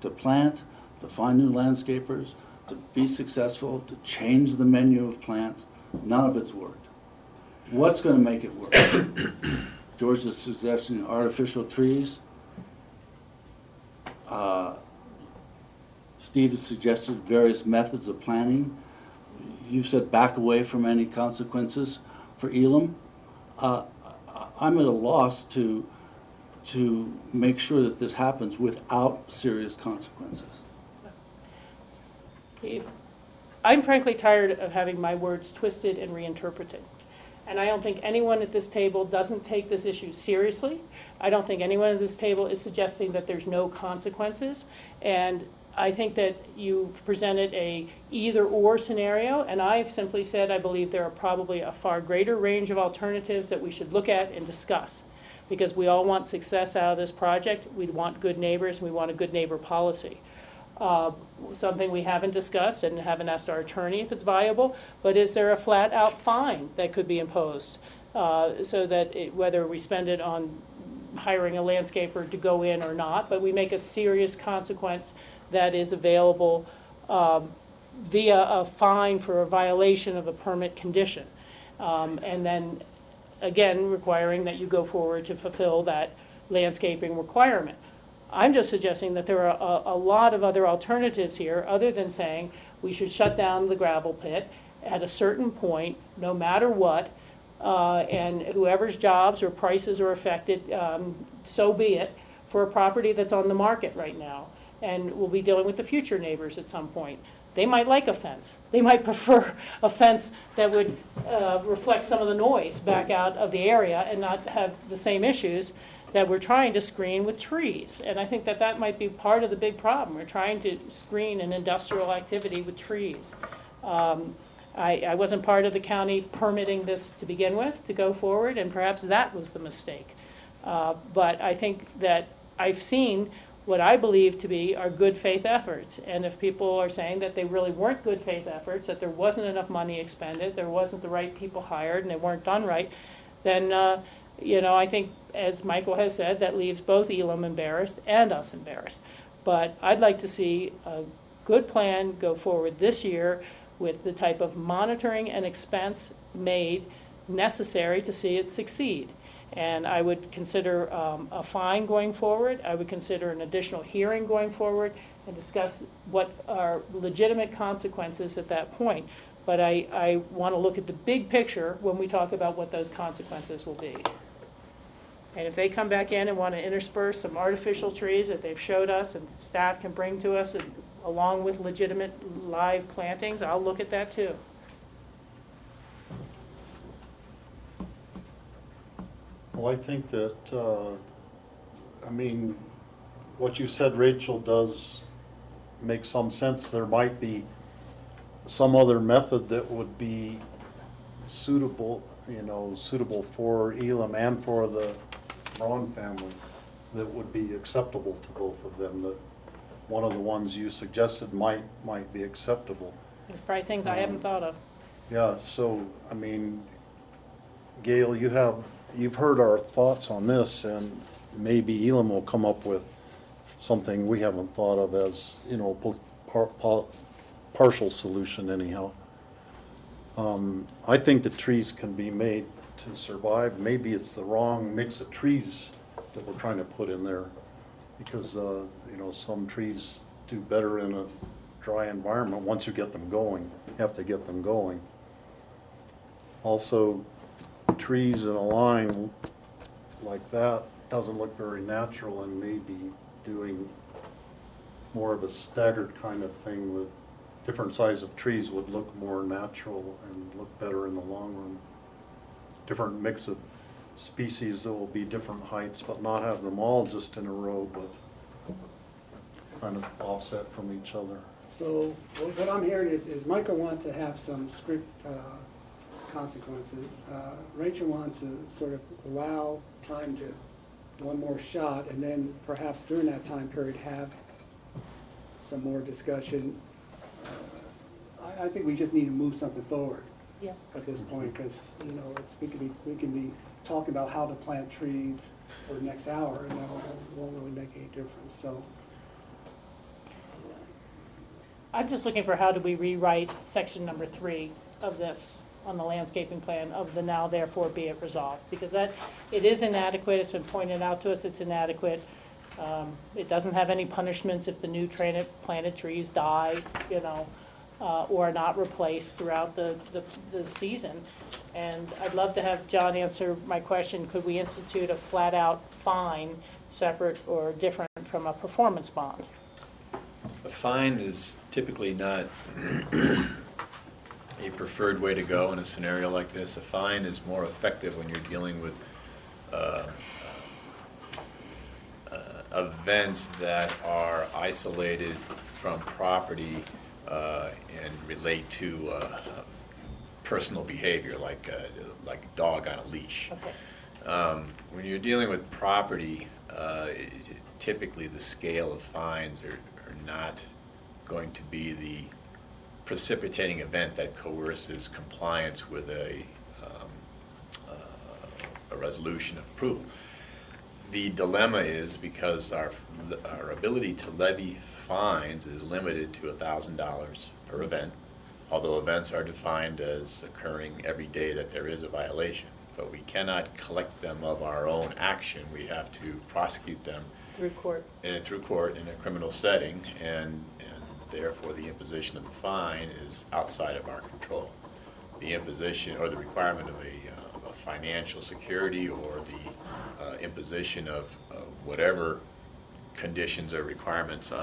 to plant, to find new landscapers, to be successful, to change the menu of plants. None of it's worked. What's going to make it work? George is suggesting artificial trees. Steve has suggested various methods of planning. You've said back away from any consequences for Elam. I'm at a loss to make sure that this happens without serious consequences. Steve, I'm frankly tired of having my words twisted and reinterpreted. And I don't think anyone at this table doesn't take this issue seriously. I don't think anyone at this table is suggesting that there's no consequences. And I think that you've presented a either-or scenario, and I've simply said I believe there are probably a far greater range of alternatives that we should look at and discuss, because we all want success out of this project. We want good neighbors, and we want a good neighbor policy. Something we haven't discussed and haven't asked our attorney if it's viable, but is there a flat-out fine that could be imposed so that whether we spend it on hiring a landscaper to go in or not, but we make a serious consequence that is available via a fine for a violation of a permit condition. And then, again, requiring that you go forward to fulfill that landscaping requirement. I'm just suggesting that there are a lot of other alternatives here other than saying we should shut down the gravel pit at a certain point, no matter what, and whoever's jobs or prices are affected, so be it, for a property that's on the market right now. And we'll be dealing with the future neighbors at some point. They might like a fence. They might prefer a fence that would reflect some of the noise back out of the area and not have the same issues that we're trying to screen with trees. And I think that that might be part of the big problem. We're trying to screen an industrial activity with trees. I wasn't part of the county permitting this to begin with, to go forward, and perhaps that was the mistake. But I think that I've seen what I believe to be are good faith efforts. And if people are saying that they really weren't good faith efforts, that there wasn't enough money expended, there wasn't the right people hired, and they weren't done right, then I think, as Michael has said, that leaves both Elam embarrassed and us embarrassed. But I'd like to see a good plan go forward this year with the type of monitoring and expense made necessary to see it succeed. And I would consider a fine going forward. I would consider an additional hearing going forward and discuss what are legitimate consequences at that point. But I want to look at the big picture when we talk about what those consequences will be. And if they come back in and want to intersperse some artificial trees that they've showed us and staff can bring to us, and, along with legitimate live plantings, I'll look at that too. Well, I think that, what you said, Rachel, does make some sense. There might be some other method that would be suitable for Elam and for the Braun family, that would be acceptable to both of them. That one of the ones you suggested might be acceptable. There's probably things I haven't thought of. Yeah, so, Gail, you've heard our thoughts on this, and maybe Elam will come up with something we haven't thought of as, partial solution anyhow. I think the trees can be made to survive. Maybe it's the wrong mix of trees that we're trying to put in there, because, some trees do better in a dry environment. Once you get them going, you have to get them going. Also, trees in a line like that doesn't look very natural, and maybe doing more of a staggered kind of thing with different size of trees would look more natural and look better in the long run. Different mix of species that will be different heights, but not have them all just in a row, but kind of offset from each other. So what I'm hearing is Michael wants to have some strict consequences. Rachel wants to sort of allow time to one more shot, and then perhaps during that time period have some more discussion. I think we just need to move something forward at this point, because we can be talking about how to plant trees for the next hour, and that won't really make any difference. So I'm just looking for how do we rewrite section number 3 of this on the landscaping plan of the now therefore be it resolved, because it is inadequate. It's been pointed out to us it's inadequate. It doesn't have any punishments if the new planted trees die, or are not replaced throughout the season. And I'd love to have John answer my question, could we institute a flat out fine separate or different from a performance bond? A fine is typically not a preferred way to go in a scenario like this. A fine is more effective when you're dealing with events that are isolated from property and relate to personal behavior, like a dog on a leash. Okay. When you're dealing with property, typically the scale of fines are not going to be the precipitating event that coerces compliance with a resolution of approval. The dilemma is because our ability to levy fines is limited to $1,000 per event, although events are defined as occurring every day that there is a violation. But we cannot collect them of our own action. We have to prosecute them through court in a criminal setting, and therefore the imposition of the fine is outside of our control. The imposition or the requirement of a financial security, or the imposition of whatever conditions or requirements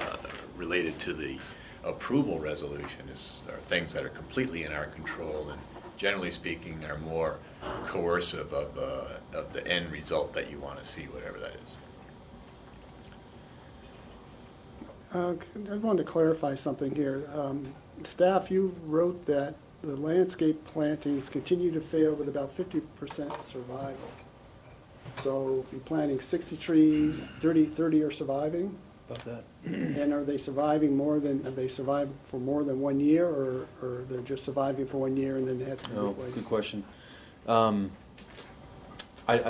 related to the approval resolution are things that are completely in our control and generally speaking, are more coercive of the end result that you want to see, whatever that is. I wanted to clarify something here. Staff, you wrote that the landscape plantings continue to fail with about 50% survival. So if you're planting 60 trees, 30 are surviving? About that. And are they surviving have they survived for more than 1 year, or they're just surviving for 1 year and then they have to be replaced? Good question. I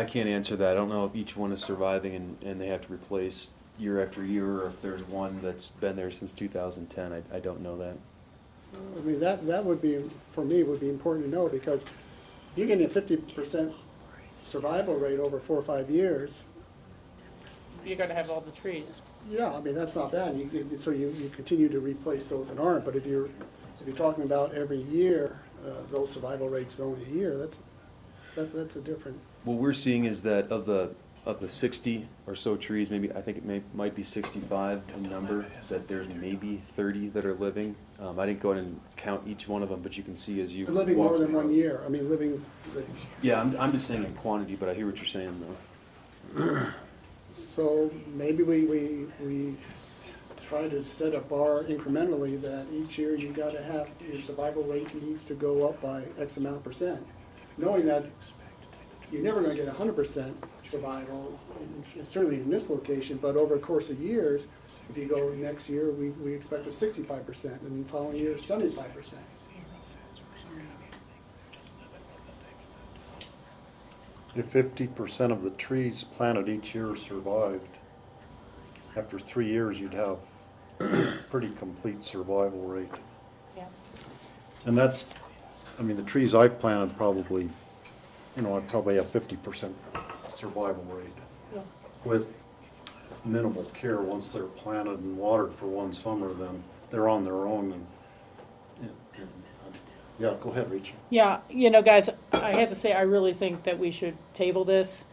can't answer that. I don't know if each one is surviving and they have to replace year after year, or if there's one that's been there since 2010. I don't know that. I mean, that would be, for me, would be important to know, because if you're getting a 50% survival rate over 4 or 5 years, You're going to have all the trees. yeah, I mean, that's not bad. So you continue to replace those that aren't. But if you're talking about every year, those survival rates of only a year, that's a different. What we're seeing is that of the 60 or so trees, maybe I think it might be 65 in number, that there's maybe 30 that are living. I didn't go in and count each one of them, but you can see as you So living walk more than through. 1 year. I mean, living. Yeah, I'm just saying in quantity, but I hear what you're saying though. So maybe we try to set a bar incrementally that each year you've got to have, your survival rate needs to go up by X amount percent. Knowing that you're never going to get 100% survival, certainly in this location, but over the course of years, if you go next year, we expect a 65%, and the following year, 75%. If 50% of the trees planted each year survived, after 3 years, you'd have pretty complete survival rate. Yeah. And that's, I mean, the trees I've planted probably, I probably have 50% survival rate. Yeah. With minimal care, once they're planted and watered for one summer, then they're on their own. Yeah, go ahead, Rachel. Yeah, guys, I have to say, I really think that we should table this.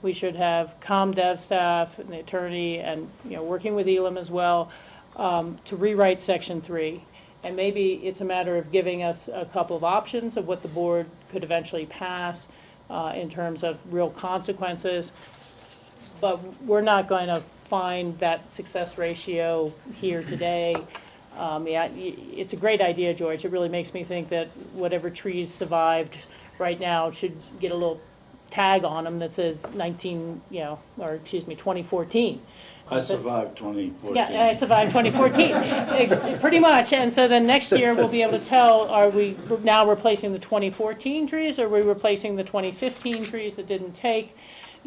We should have ComDev staff and the attorney and, working with Elam as well, to rewrite Section 3. And maybe it's a matter of giving us a couple of options of what the board could eventually pass in terms of real consequences. But we're not going to find that success ratio here today. It's a great idea, George. It really makes me think that whatever trees survived right now should get a little tag on them that says 2014. I survived 2014. Yeah, I survived 2014, pretty much. And so then next year we'll be able to tell, are we now replacing the 2014 trees, or are we replacing the 2015 trees that didn't take,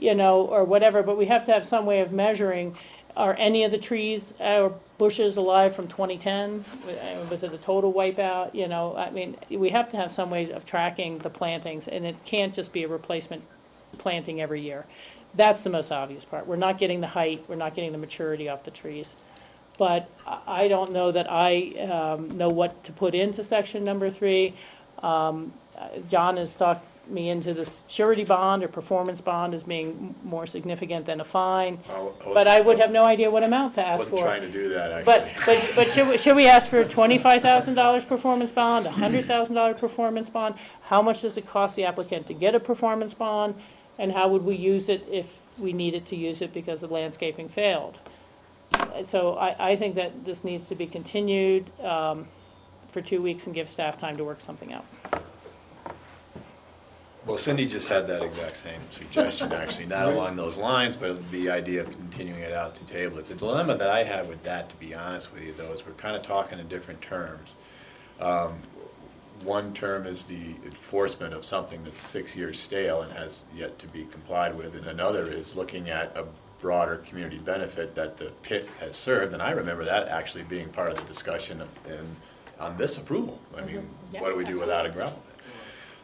or whatever. But we have to have some way of measuring, are any of the trees or bushes alive from 2010? Was it a total wipeout? I mean, we have to have some ways of tracking the plantings, and it can't just be a replacement planting every year. That's the most obvious part. We're not getting the height, we're not getting the maturity off the trees. But I don't know that I know what to put into section number 3. John has talked me into this surety bond or performance bond as being more significant than a fine. But I would have no idea what amount to ask for. I wasn't trying to do that, actually. But should we ask for a $25,000 performance bond, a $100,000 performance bond? How much does it cost the applicant to get a performance bond? And how would we use it if we needed to use it because the landscaping failed? So I think that this needs to be continued for 2 weeks and give staff time to work something out. Well, Cindy just had that exact same suggestion, actually, not along those lines, but the idea of continuing it out to table it. The dilemma that I have with that, to be honest with you, though, is we're kind of talking in different terms. One term is the enforcement of something that's 6 years stale and has yet to be complied with, and another is looking at a broader community benefit that the pit has served, and I remember that actually being part of the discussion on this approval. I mean, what do we do without a gravel pit?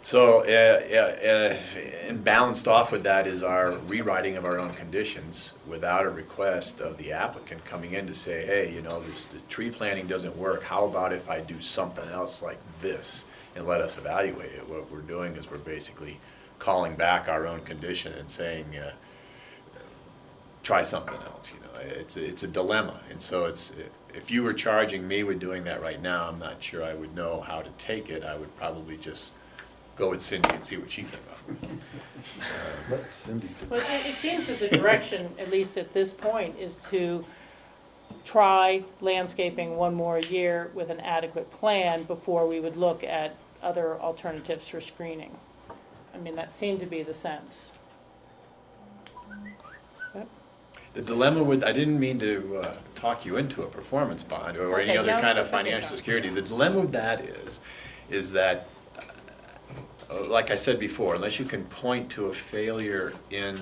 So, and balanced off with that is our rewriting of our own conditions without a request of the applicant coming in to say, hey, the tree planting doesn't work. How about if I do something else like this and let us evaluate it? What we're doing is we're basically calling back our own condition and saying, try something else. It's a dilemma, and so if you were charging me with doing that right now, I'm not sure I would know how to take it. I would probably just go with Cindy and see what she came up with. Let Cindy. Well, it seems that the direction, at least at this point, is to try landscaping one more year with an adequate plan before we would look at other alternatives for screening. I mean, that seemed to be the sense. Yep. The dilemma with, I didn't mean to talk you into a performance bond or any Okay, other no, kind of that's okay, financial John. security. The dilemma with that is that, like I said before, unless you can point to a failure in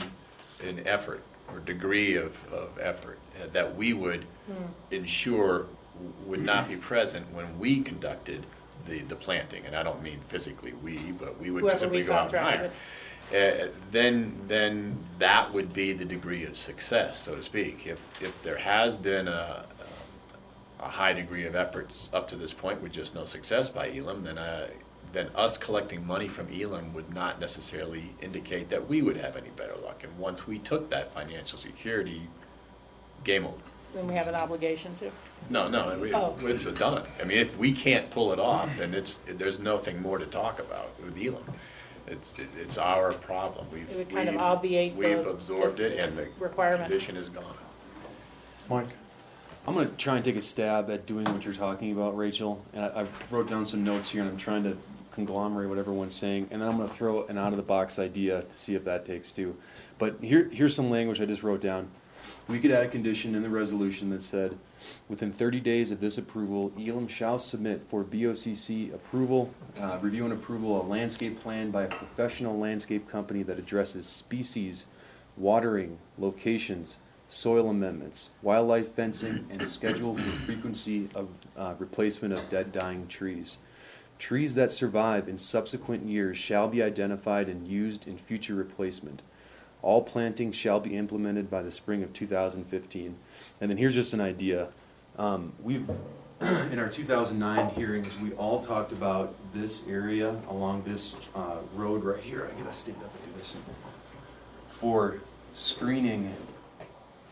effort or degree of effort that we would ensure would not be present when we conducted the planting, and I don't mean physically we, but we would Whoever simply we go out and contracted hire. Then that would be the degree of success, so to speak. If there has been a high degree of efforts up to this point with just no success by Elam, then us collecting money from Elam would not necessarily indicate that we would have any better luck. And once we took that financial security, game over. Then we have an obligation to. No, Oh. it's a done. I mean, if we can't pull it off, then there's nothing more to talk about with Elam. It's our problem. It would kind of obviate we've absorbed it, and the requirement. condition is gone. Mike? I'm going to try and take a stab at doing what you're talking about, Rachel. And I wrote down some notes here, and I'm trying to conglomerate what everyone's saying. And then I'm going to throw an out-of-the-box idea to see if that takes two. But here's some language I just wrote down. We could add a condition in the resolution that said, within 30 days of this approval, Elam shall submit for BOCC approval, review and approval, a landscape plan by a professional landscape company that addresses species, watering, locations, soil amendments, wildlife fencing, and schedule for frequency of replacement of dead, dying trees. Trees that survive in subsequent years shall be identified and used in future replacement. All planting shall be implemented by the spring of 2015. And then here's just an idea. We've, in our 2009 hearings, we all talked about this area along this road right here. I gotta stand up and do this. For screening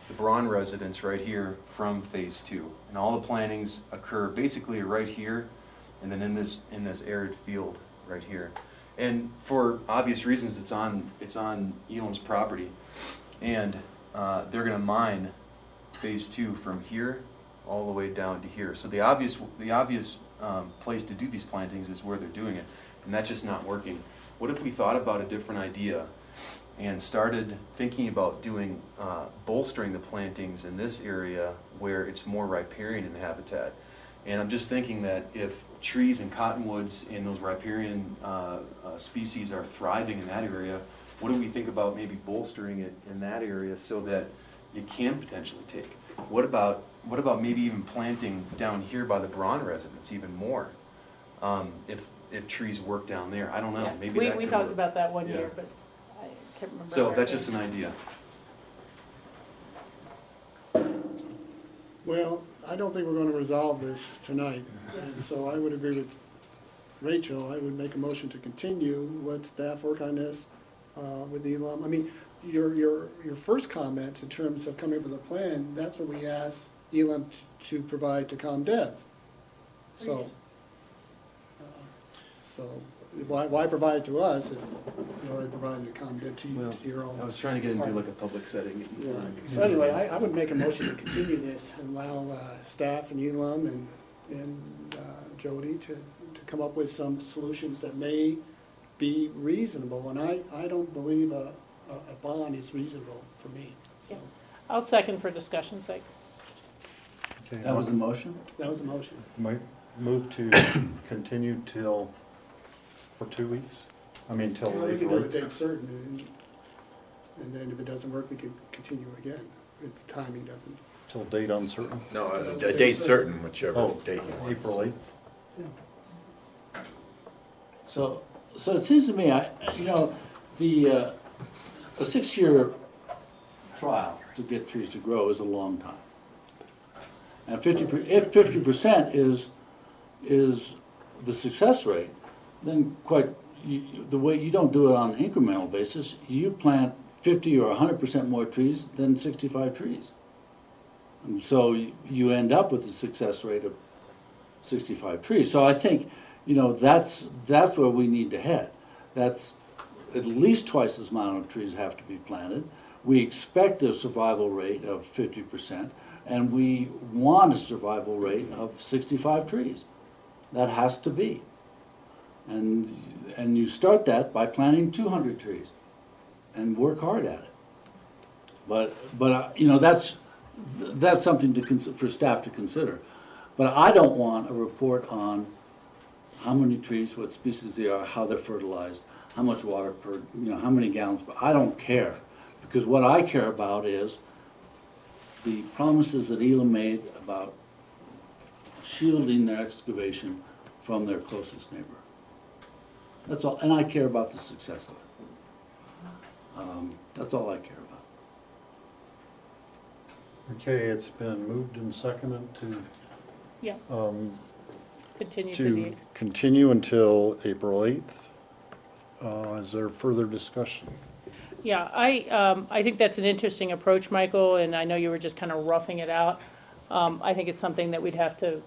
the Braun residence right here from phase 2. And all the plantings occur basically right here and then in this arid field right here. And for obvious reasons, it's on Elam's property, and they're going to mine phase 2 from here all the way down to here. So the obvious place to do these plantings is where they're doing it, and that's just not working. What if we thought about a different idea and started thinking about doing bolstering the plantings in this area where it's more riparian in habitat? And I'm just thinking that if trees and cottonwoods and those riparian species are thriving in that area, what do we think about maybe bolstering it in that area so that it can potentially take? What about maybe even planting down here by the Braun residence even more? If trees work down there, I don't know. Yeah. Maybe that we could talked work. about that one Yeah. year, but I can't remember. So exactly. that's just an idea. Well, I don't think we're going to resolve this tonight, and so I would agree with Rachel. I would make a motion to continue, let staff work on this with Elam. I mean, your first comments in terms of coming up with a plan, that's what we asked Elam to provide to ComDev. So, why provide it to us if you're already providing it to ComDev to your own? I was trying to get into like a public setting. Yeah. So anyway, I would make a motion to continue this and allow staff and Elam and Jody to come up with some solutions that may be reasonable. And I don't believe a bond is reasonable for me. So I'll second for discussion's sake. Okay, That was a motion? that was a motion. Might move to continue for 2 weeks? I mean, till Well, we can April do a 8th. date certain, and then if it doesn't work, we can continue again, if the timing doesn't. Till date uncertain? No, a date certain, whichever date you want. April 8th. So it seems to me, a 6-year trial to get trees to grow is a long time. And if 50% is the success rate, then the way you don't do it on an incremental basis, you plant 50 or 100% more trees than 65 trees. And so you end up with a success rate of 65 trees. So I think, that's where we need to head. That's at least twice as amount of trees have to be planted. We expect a survival rate of 50%, and we want a survival rate of 65 trees. That has to be. And you start that by planting 200 trees and work hard at it. But you know, that's something for staff to consider. But I don't want a report on how many trees, what species they are, how they're fertilized, how much water per, you know, how many gallons. But I don't care, because what I care about is the promises that Elam made about shielding their excavation from their closest neighbor. That's all, and I care about the success of it. That's all I care about. Okay, it's been moved and seconded to Yeah. Continue to to the, continue until April 8th. Is there further discussion? yeah, I think that's an interesting approach, Michael, and I know you were just kind of roughing it out. I think it's something that we'd have to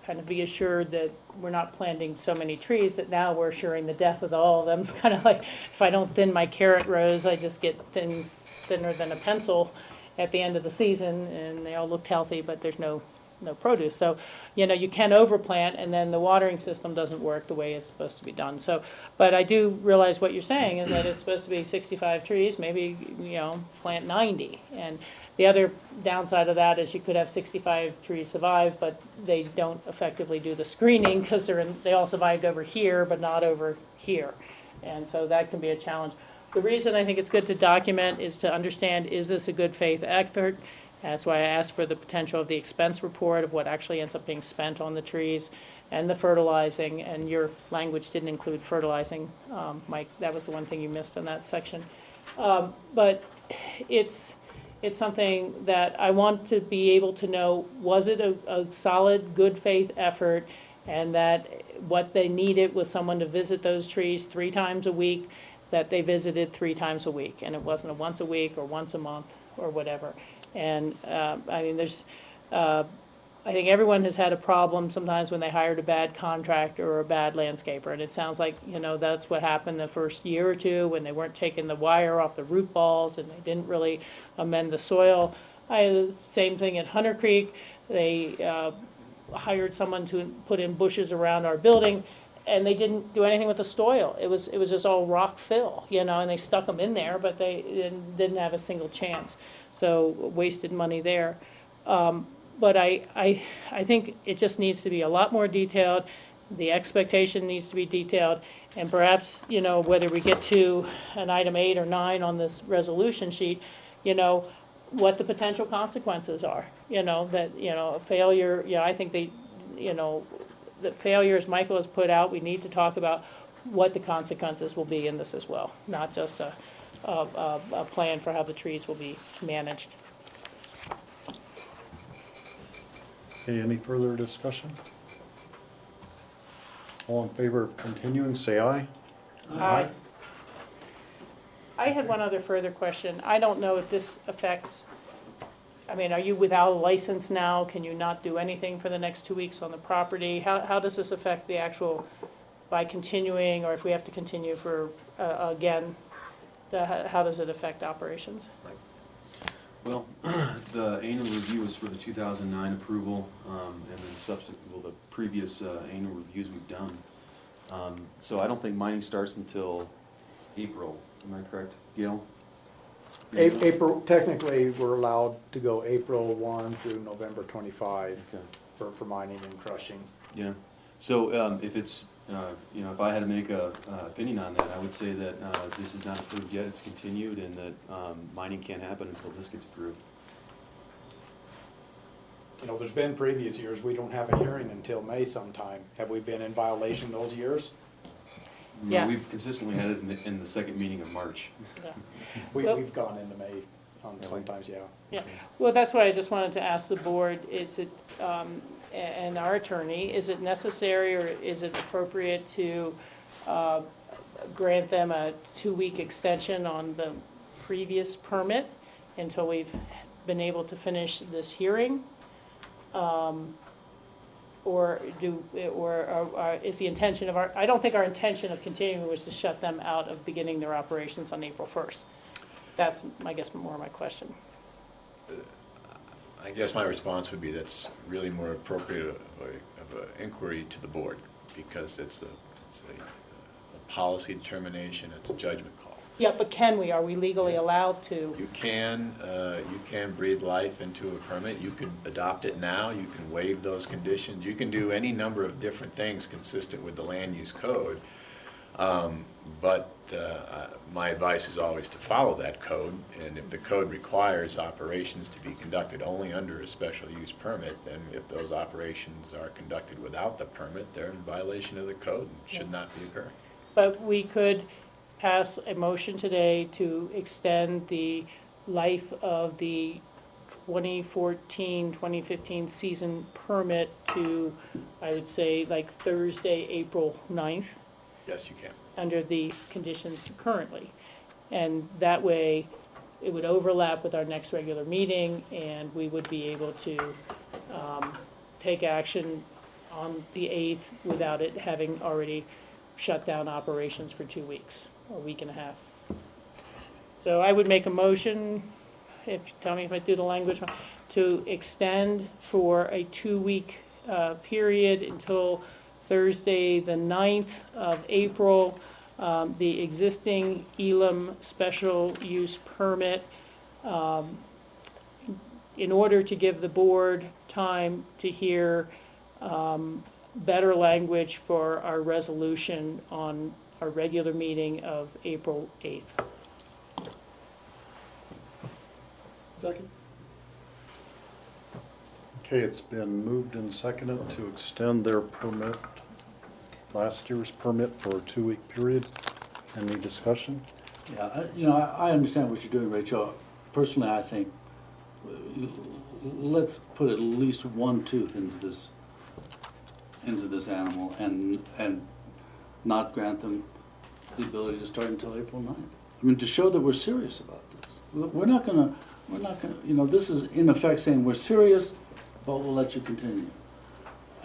kind of be assured that we're not planting so many trees that now we're assuring the death of all of them. Kind of like, if I don't thin my carrot rows, I just get thinner than a pencil at the end of the season, and they all look healthy, but there's no produce. So, you know, you can overplant, and then the watering system doesn't work the way it's supposed to be done. So, but I do realize what you're saying is that it's supposed to be 65 trees, maybe, you know, plant 90. And the other downside of that is you could have 65 trees survive, but they don't effectively do the screening because they all survived over here, but not over here. And so that can be a challenge. The reason I think it's good to document is to understand, is this a good faith effort? That's why I asked for the potential of the expense report of what actually ends up being spent on the trees and the fertilizing, and your language didn't include fertilizing, Mike. That was the one thing you missed in that section. But it's something that I want to be able to know, was it a solid, good faith effort, and that what they needed was someone to visit those trees 3 times a week, that they visited 3 times a week, and it wasn't a once a week or once a month or whatever. And I mean, I think everyone has had a problem sometimes when they hired a bad contractor or a bad landscaper, and it sounds like, you know, that's what happened the first year or two when they weren't taking the wire off the root balls and they didn't really amend the soil. I had the same thing at Hunter Creek. They hired someone to put in bushes around our building, and they didn't do anything with the soil. It was just all rock fill, you know, and they stuck them in there, but they didn't have a single chance. So wasted money there. But I think it just needs to be a lot more detailed. The expectation needs to be detailed, and perhaps, you know, whether we get to an item 8 or 9 on this resolution sheet, you know, what the potential consequences are. You know, that, you know, a failure, you know, I think you know, the failures Michael has put out, we need to talk about what the consequences will be in this as well, not just a plan for how the trees will be managed. Okay, any further discussion? All in favor of continuing, say aye. Aye. I had one other further question. I don't know if this affects, I mean, are you without a license now? Can you not do anything for the next 2 weeks on the property? How does this affect the actual, by continuing, or if we have to continue for, again, how does it affect operations? Well, the annual review was for the 2009 approval, and then subsequent, the previous annual reviews we've done. So I don't think mining starts until April. Am I correct, Gail? April, technically, we're allowed to go April 1 through November 25 for mining and crushing. Yeah. So if it's, you know, if I had to make a opinion on that, I would say that this is not approved yet, it's continued, and that mining can't happen until this gets approved. You know, there's been previous years, we don't have a hearing until May sometime. Have we been in violation those years? Yeah. We've consistently had it in the second meeting of March. Yeah. We've gone into May sometimes, yeah. Yeah, well, that's why I just wanted to ask the board, and our attorney, is it necessary or is it appropriate to grant them a 2-week extension on the previous permit until we've been able to finish this hearing? Or is the intention of I don't think our intention of continuing was to shut them out of beginning their operations on April 1st. That's, I guess, more my question. I guess my response would be that's really more appropriate of an inquiry to the board, because it's a policy determination, it's a judgment call. Yeah, but can we? Are we legally allowed to? You can breathe life into a permit. You could adopt it now. You can waive those conditions. You can do any number of different things consistent with the land use code. But my advice is always to follow that code. And if the code requires operations to be conducted only under a special use permit, then if those operations are conducted without the permit, they're in violation of the code and should not be occurring. But we could pass a motion today to extend the life of the 2014-2015 season permit to, I would say, like Thursday, April 9th. Yes, you can. Under the conditions currently. And that way, it would overlap with our next regular meeting, and we would be able to take action on the 8th without it having already shut down operations for 2 weeks. A week and a half. So I would make a motion, tell me if I do the language wrong, to extend for a 2-week period until Thursday, the 9th of April, the existing Elam special use permit, in order to give the board time to hear better language for our resolution on our regular meeting of April 8th. Second. Okay, it's been moved and seconded to extend their permit, last year's permit, for a 2-week period. Any discussion? Yeah, I understand what you're doing, Rachel. Personally, I think let's put at least one tooth into this animal and not grant them the ability to start until April 9th. I mean, to show that we're serious about this. We're not gonna, this is in effect saying we're serious, but we'll let you continue.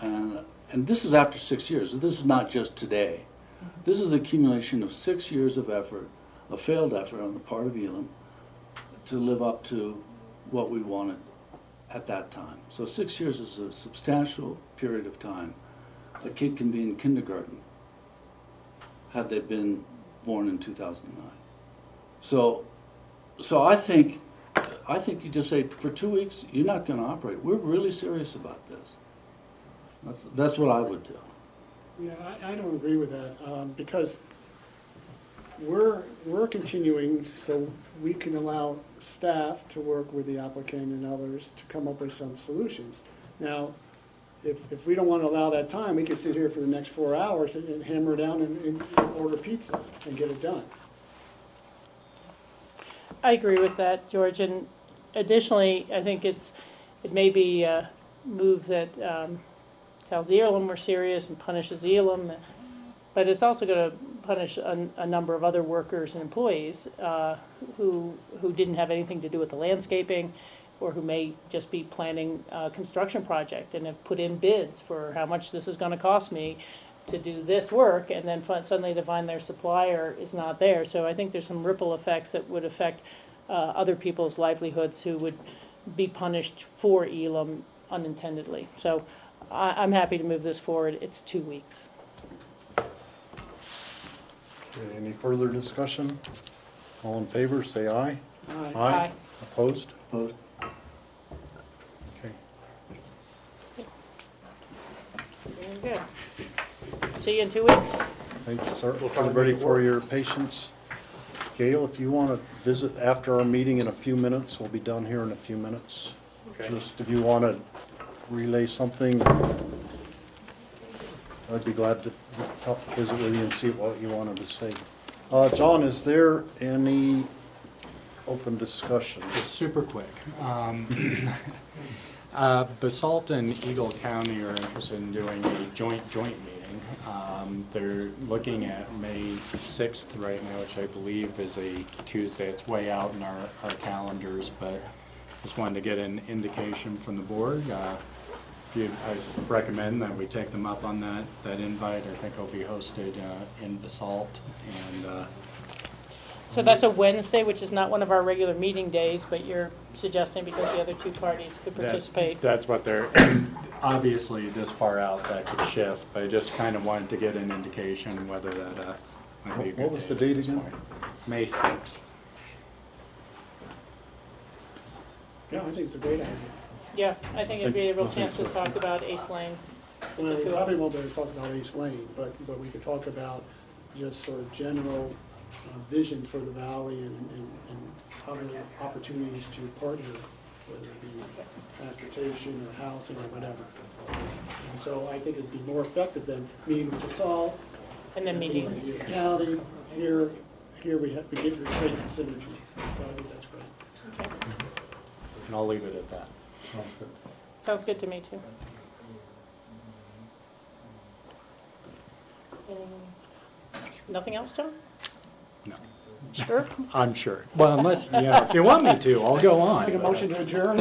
And this is after 6 years. This is not just today. This is the accumulation of 6 years of effort, a failed effort on the part of Elam to live up to what we wanted at that time. So 6 years is a substantial period of time. A kid can be in kindergarten had they been born in 2009. So I think you just say, for 2 weeks, you're not going to operate. We're really serious about this. That's what I would do. Yeah, I don't agree with that, because we're continuing so we can allow staff to work with the applicant and others to come up with some solutions. Now, if we don't want to allow that time, we can sit here for the next 4 hours and hammer down and order pizza and get it done. I agree with that, George, and additionally, I think it may be a move that tells Elam we're serious and punishes Elam, but it's also going to punish a number of other workers and employees who didn't have anything to do with the landscaping, or who may just be planning a construction project and have put in bids for how much this is going to cost me to do this work, and then suddenly they find their supplier is not there. So I think there's some ripple effects that would affect other people's livelihoods who would be punished for Elam unintendedly. So I'm happy to move this forward. It's 2 weeks. Okay, any further discussion? All in favor, say aye. Aye. Aye. Opposed? Opposed? Okay. Very good. See you in 2 weeks. Thank you, sir, everybody, for your patience. Gail, if you want to visit after our meeting in a few minutes, we'll be done here in a few minutes. Okay. Just if you want to relay something, I'd be glad to visit with you and see what you wanted to say. John, is there any open discussion? Just super quick. Basalt and Eagle County are interested in doing a joint meeting. They're looking at May 6th right now, which I believe is a Tuesday. It's way out in our calendars, but just wanted to get an indication from the board. I recommend that we take them up on that invite. I think it'll be hosted in Basalt, and So that's a Wednesday, which is not one of our regular meeting days, but you're suggesting because the other two parties could participate. That's what they're, and obviously this far out that could shift, but I just kind of wanted to get an indication whether that might be a good What was the day at date this again? point. May 6th. Yeah, I think it's a great idea. Yeah, I think it'd be a real chance to talk about Ace Lane. Well, we probably won't be able to talk about Ace Lane, but we could talk about just sort of general visions for the valley and other opportunities to partner, whether it be transportation or housing or whatever. And so I think it'd be more effective than meeting with Basalt. And then meeting with the county. Here we create some synergy. So I think that's great. Okay. And I'll leave it at that. Sounds good to me, too. Nothing else, John? No. Sure? I'm sure. Well, unless, if you want me to, I'll go on. Make a motion to adjourn.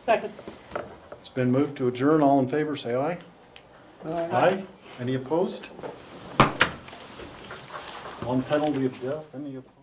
Second. It's been moved to adjourn. All in favor, say aye. Aye. Any opposed? On penalty of death, any opposed?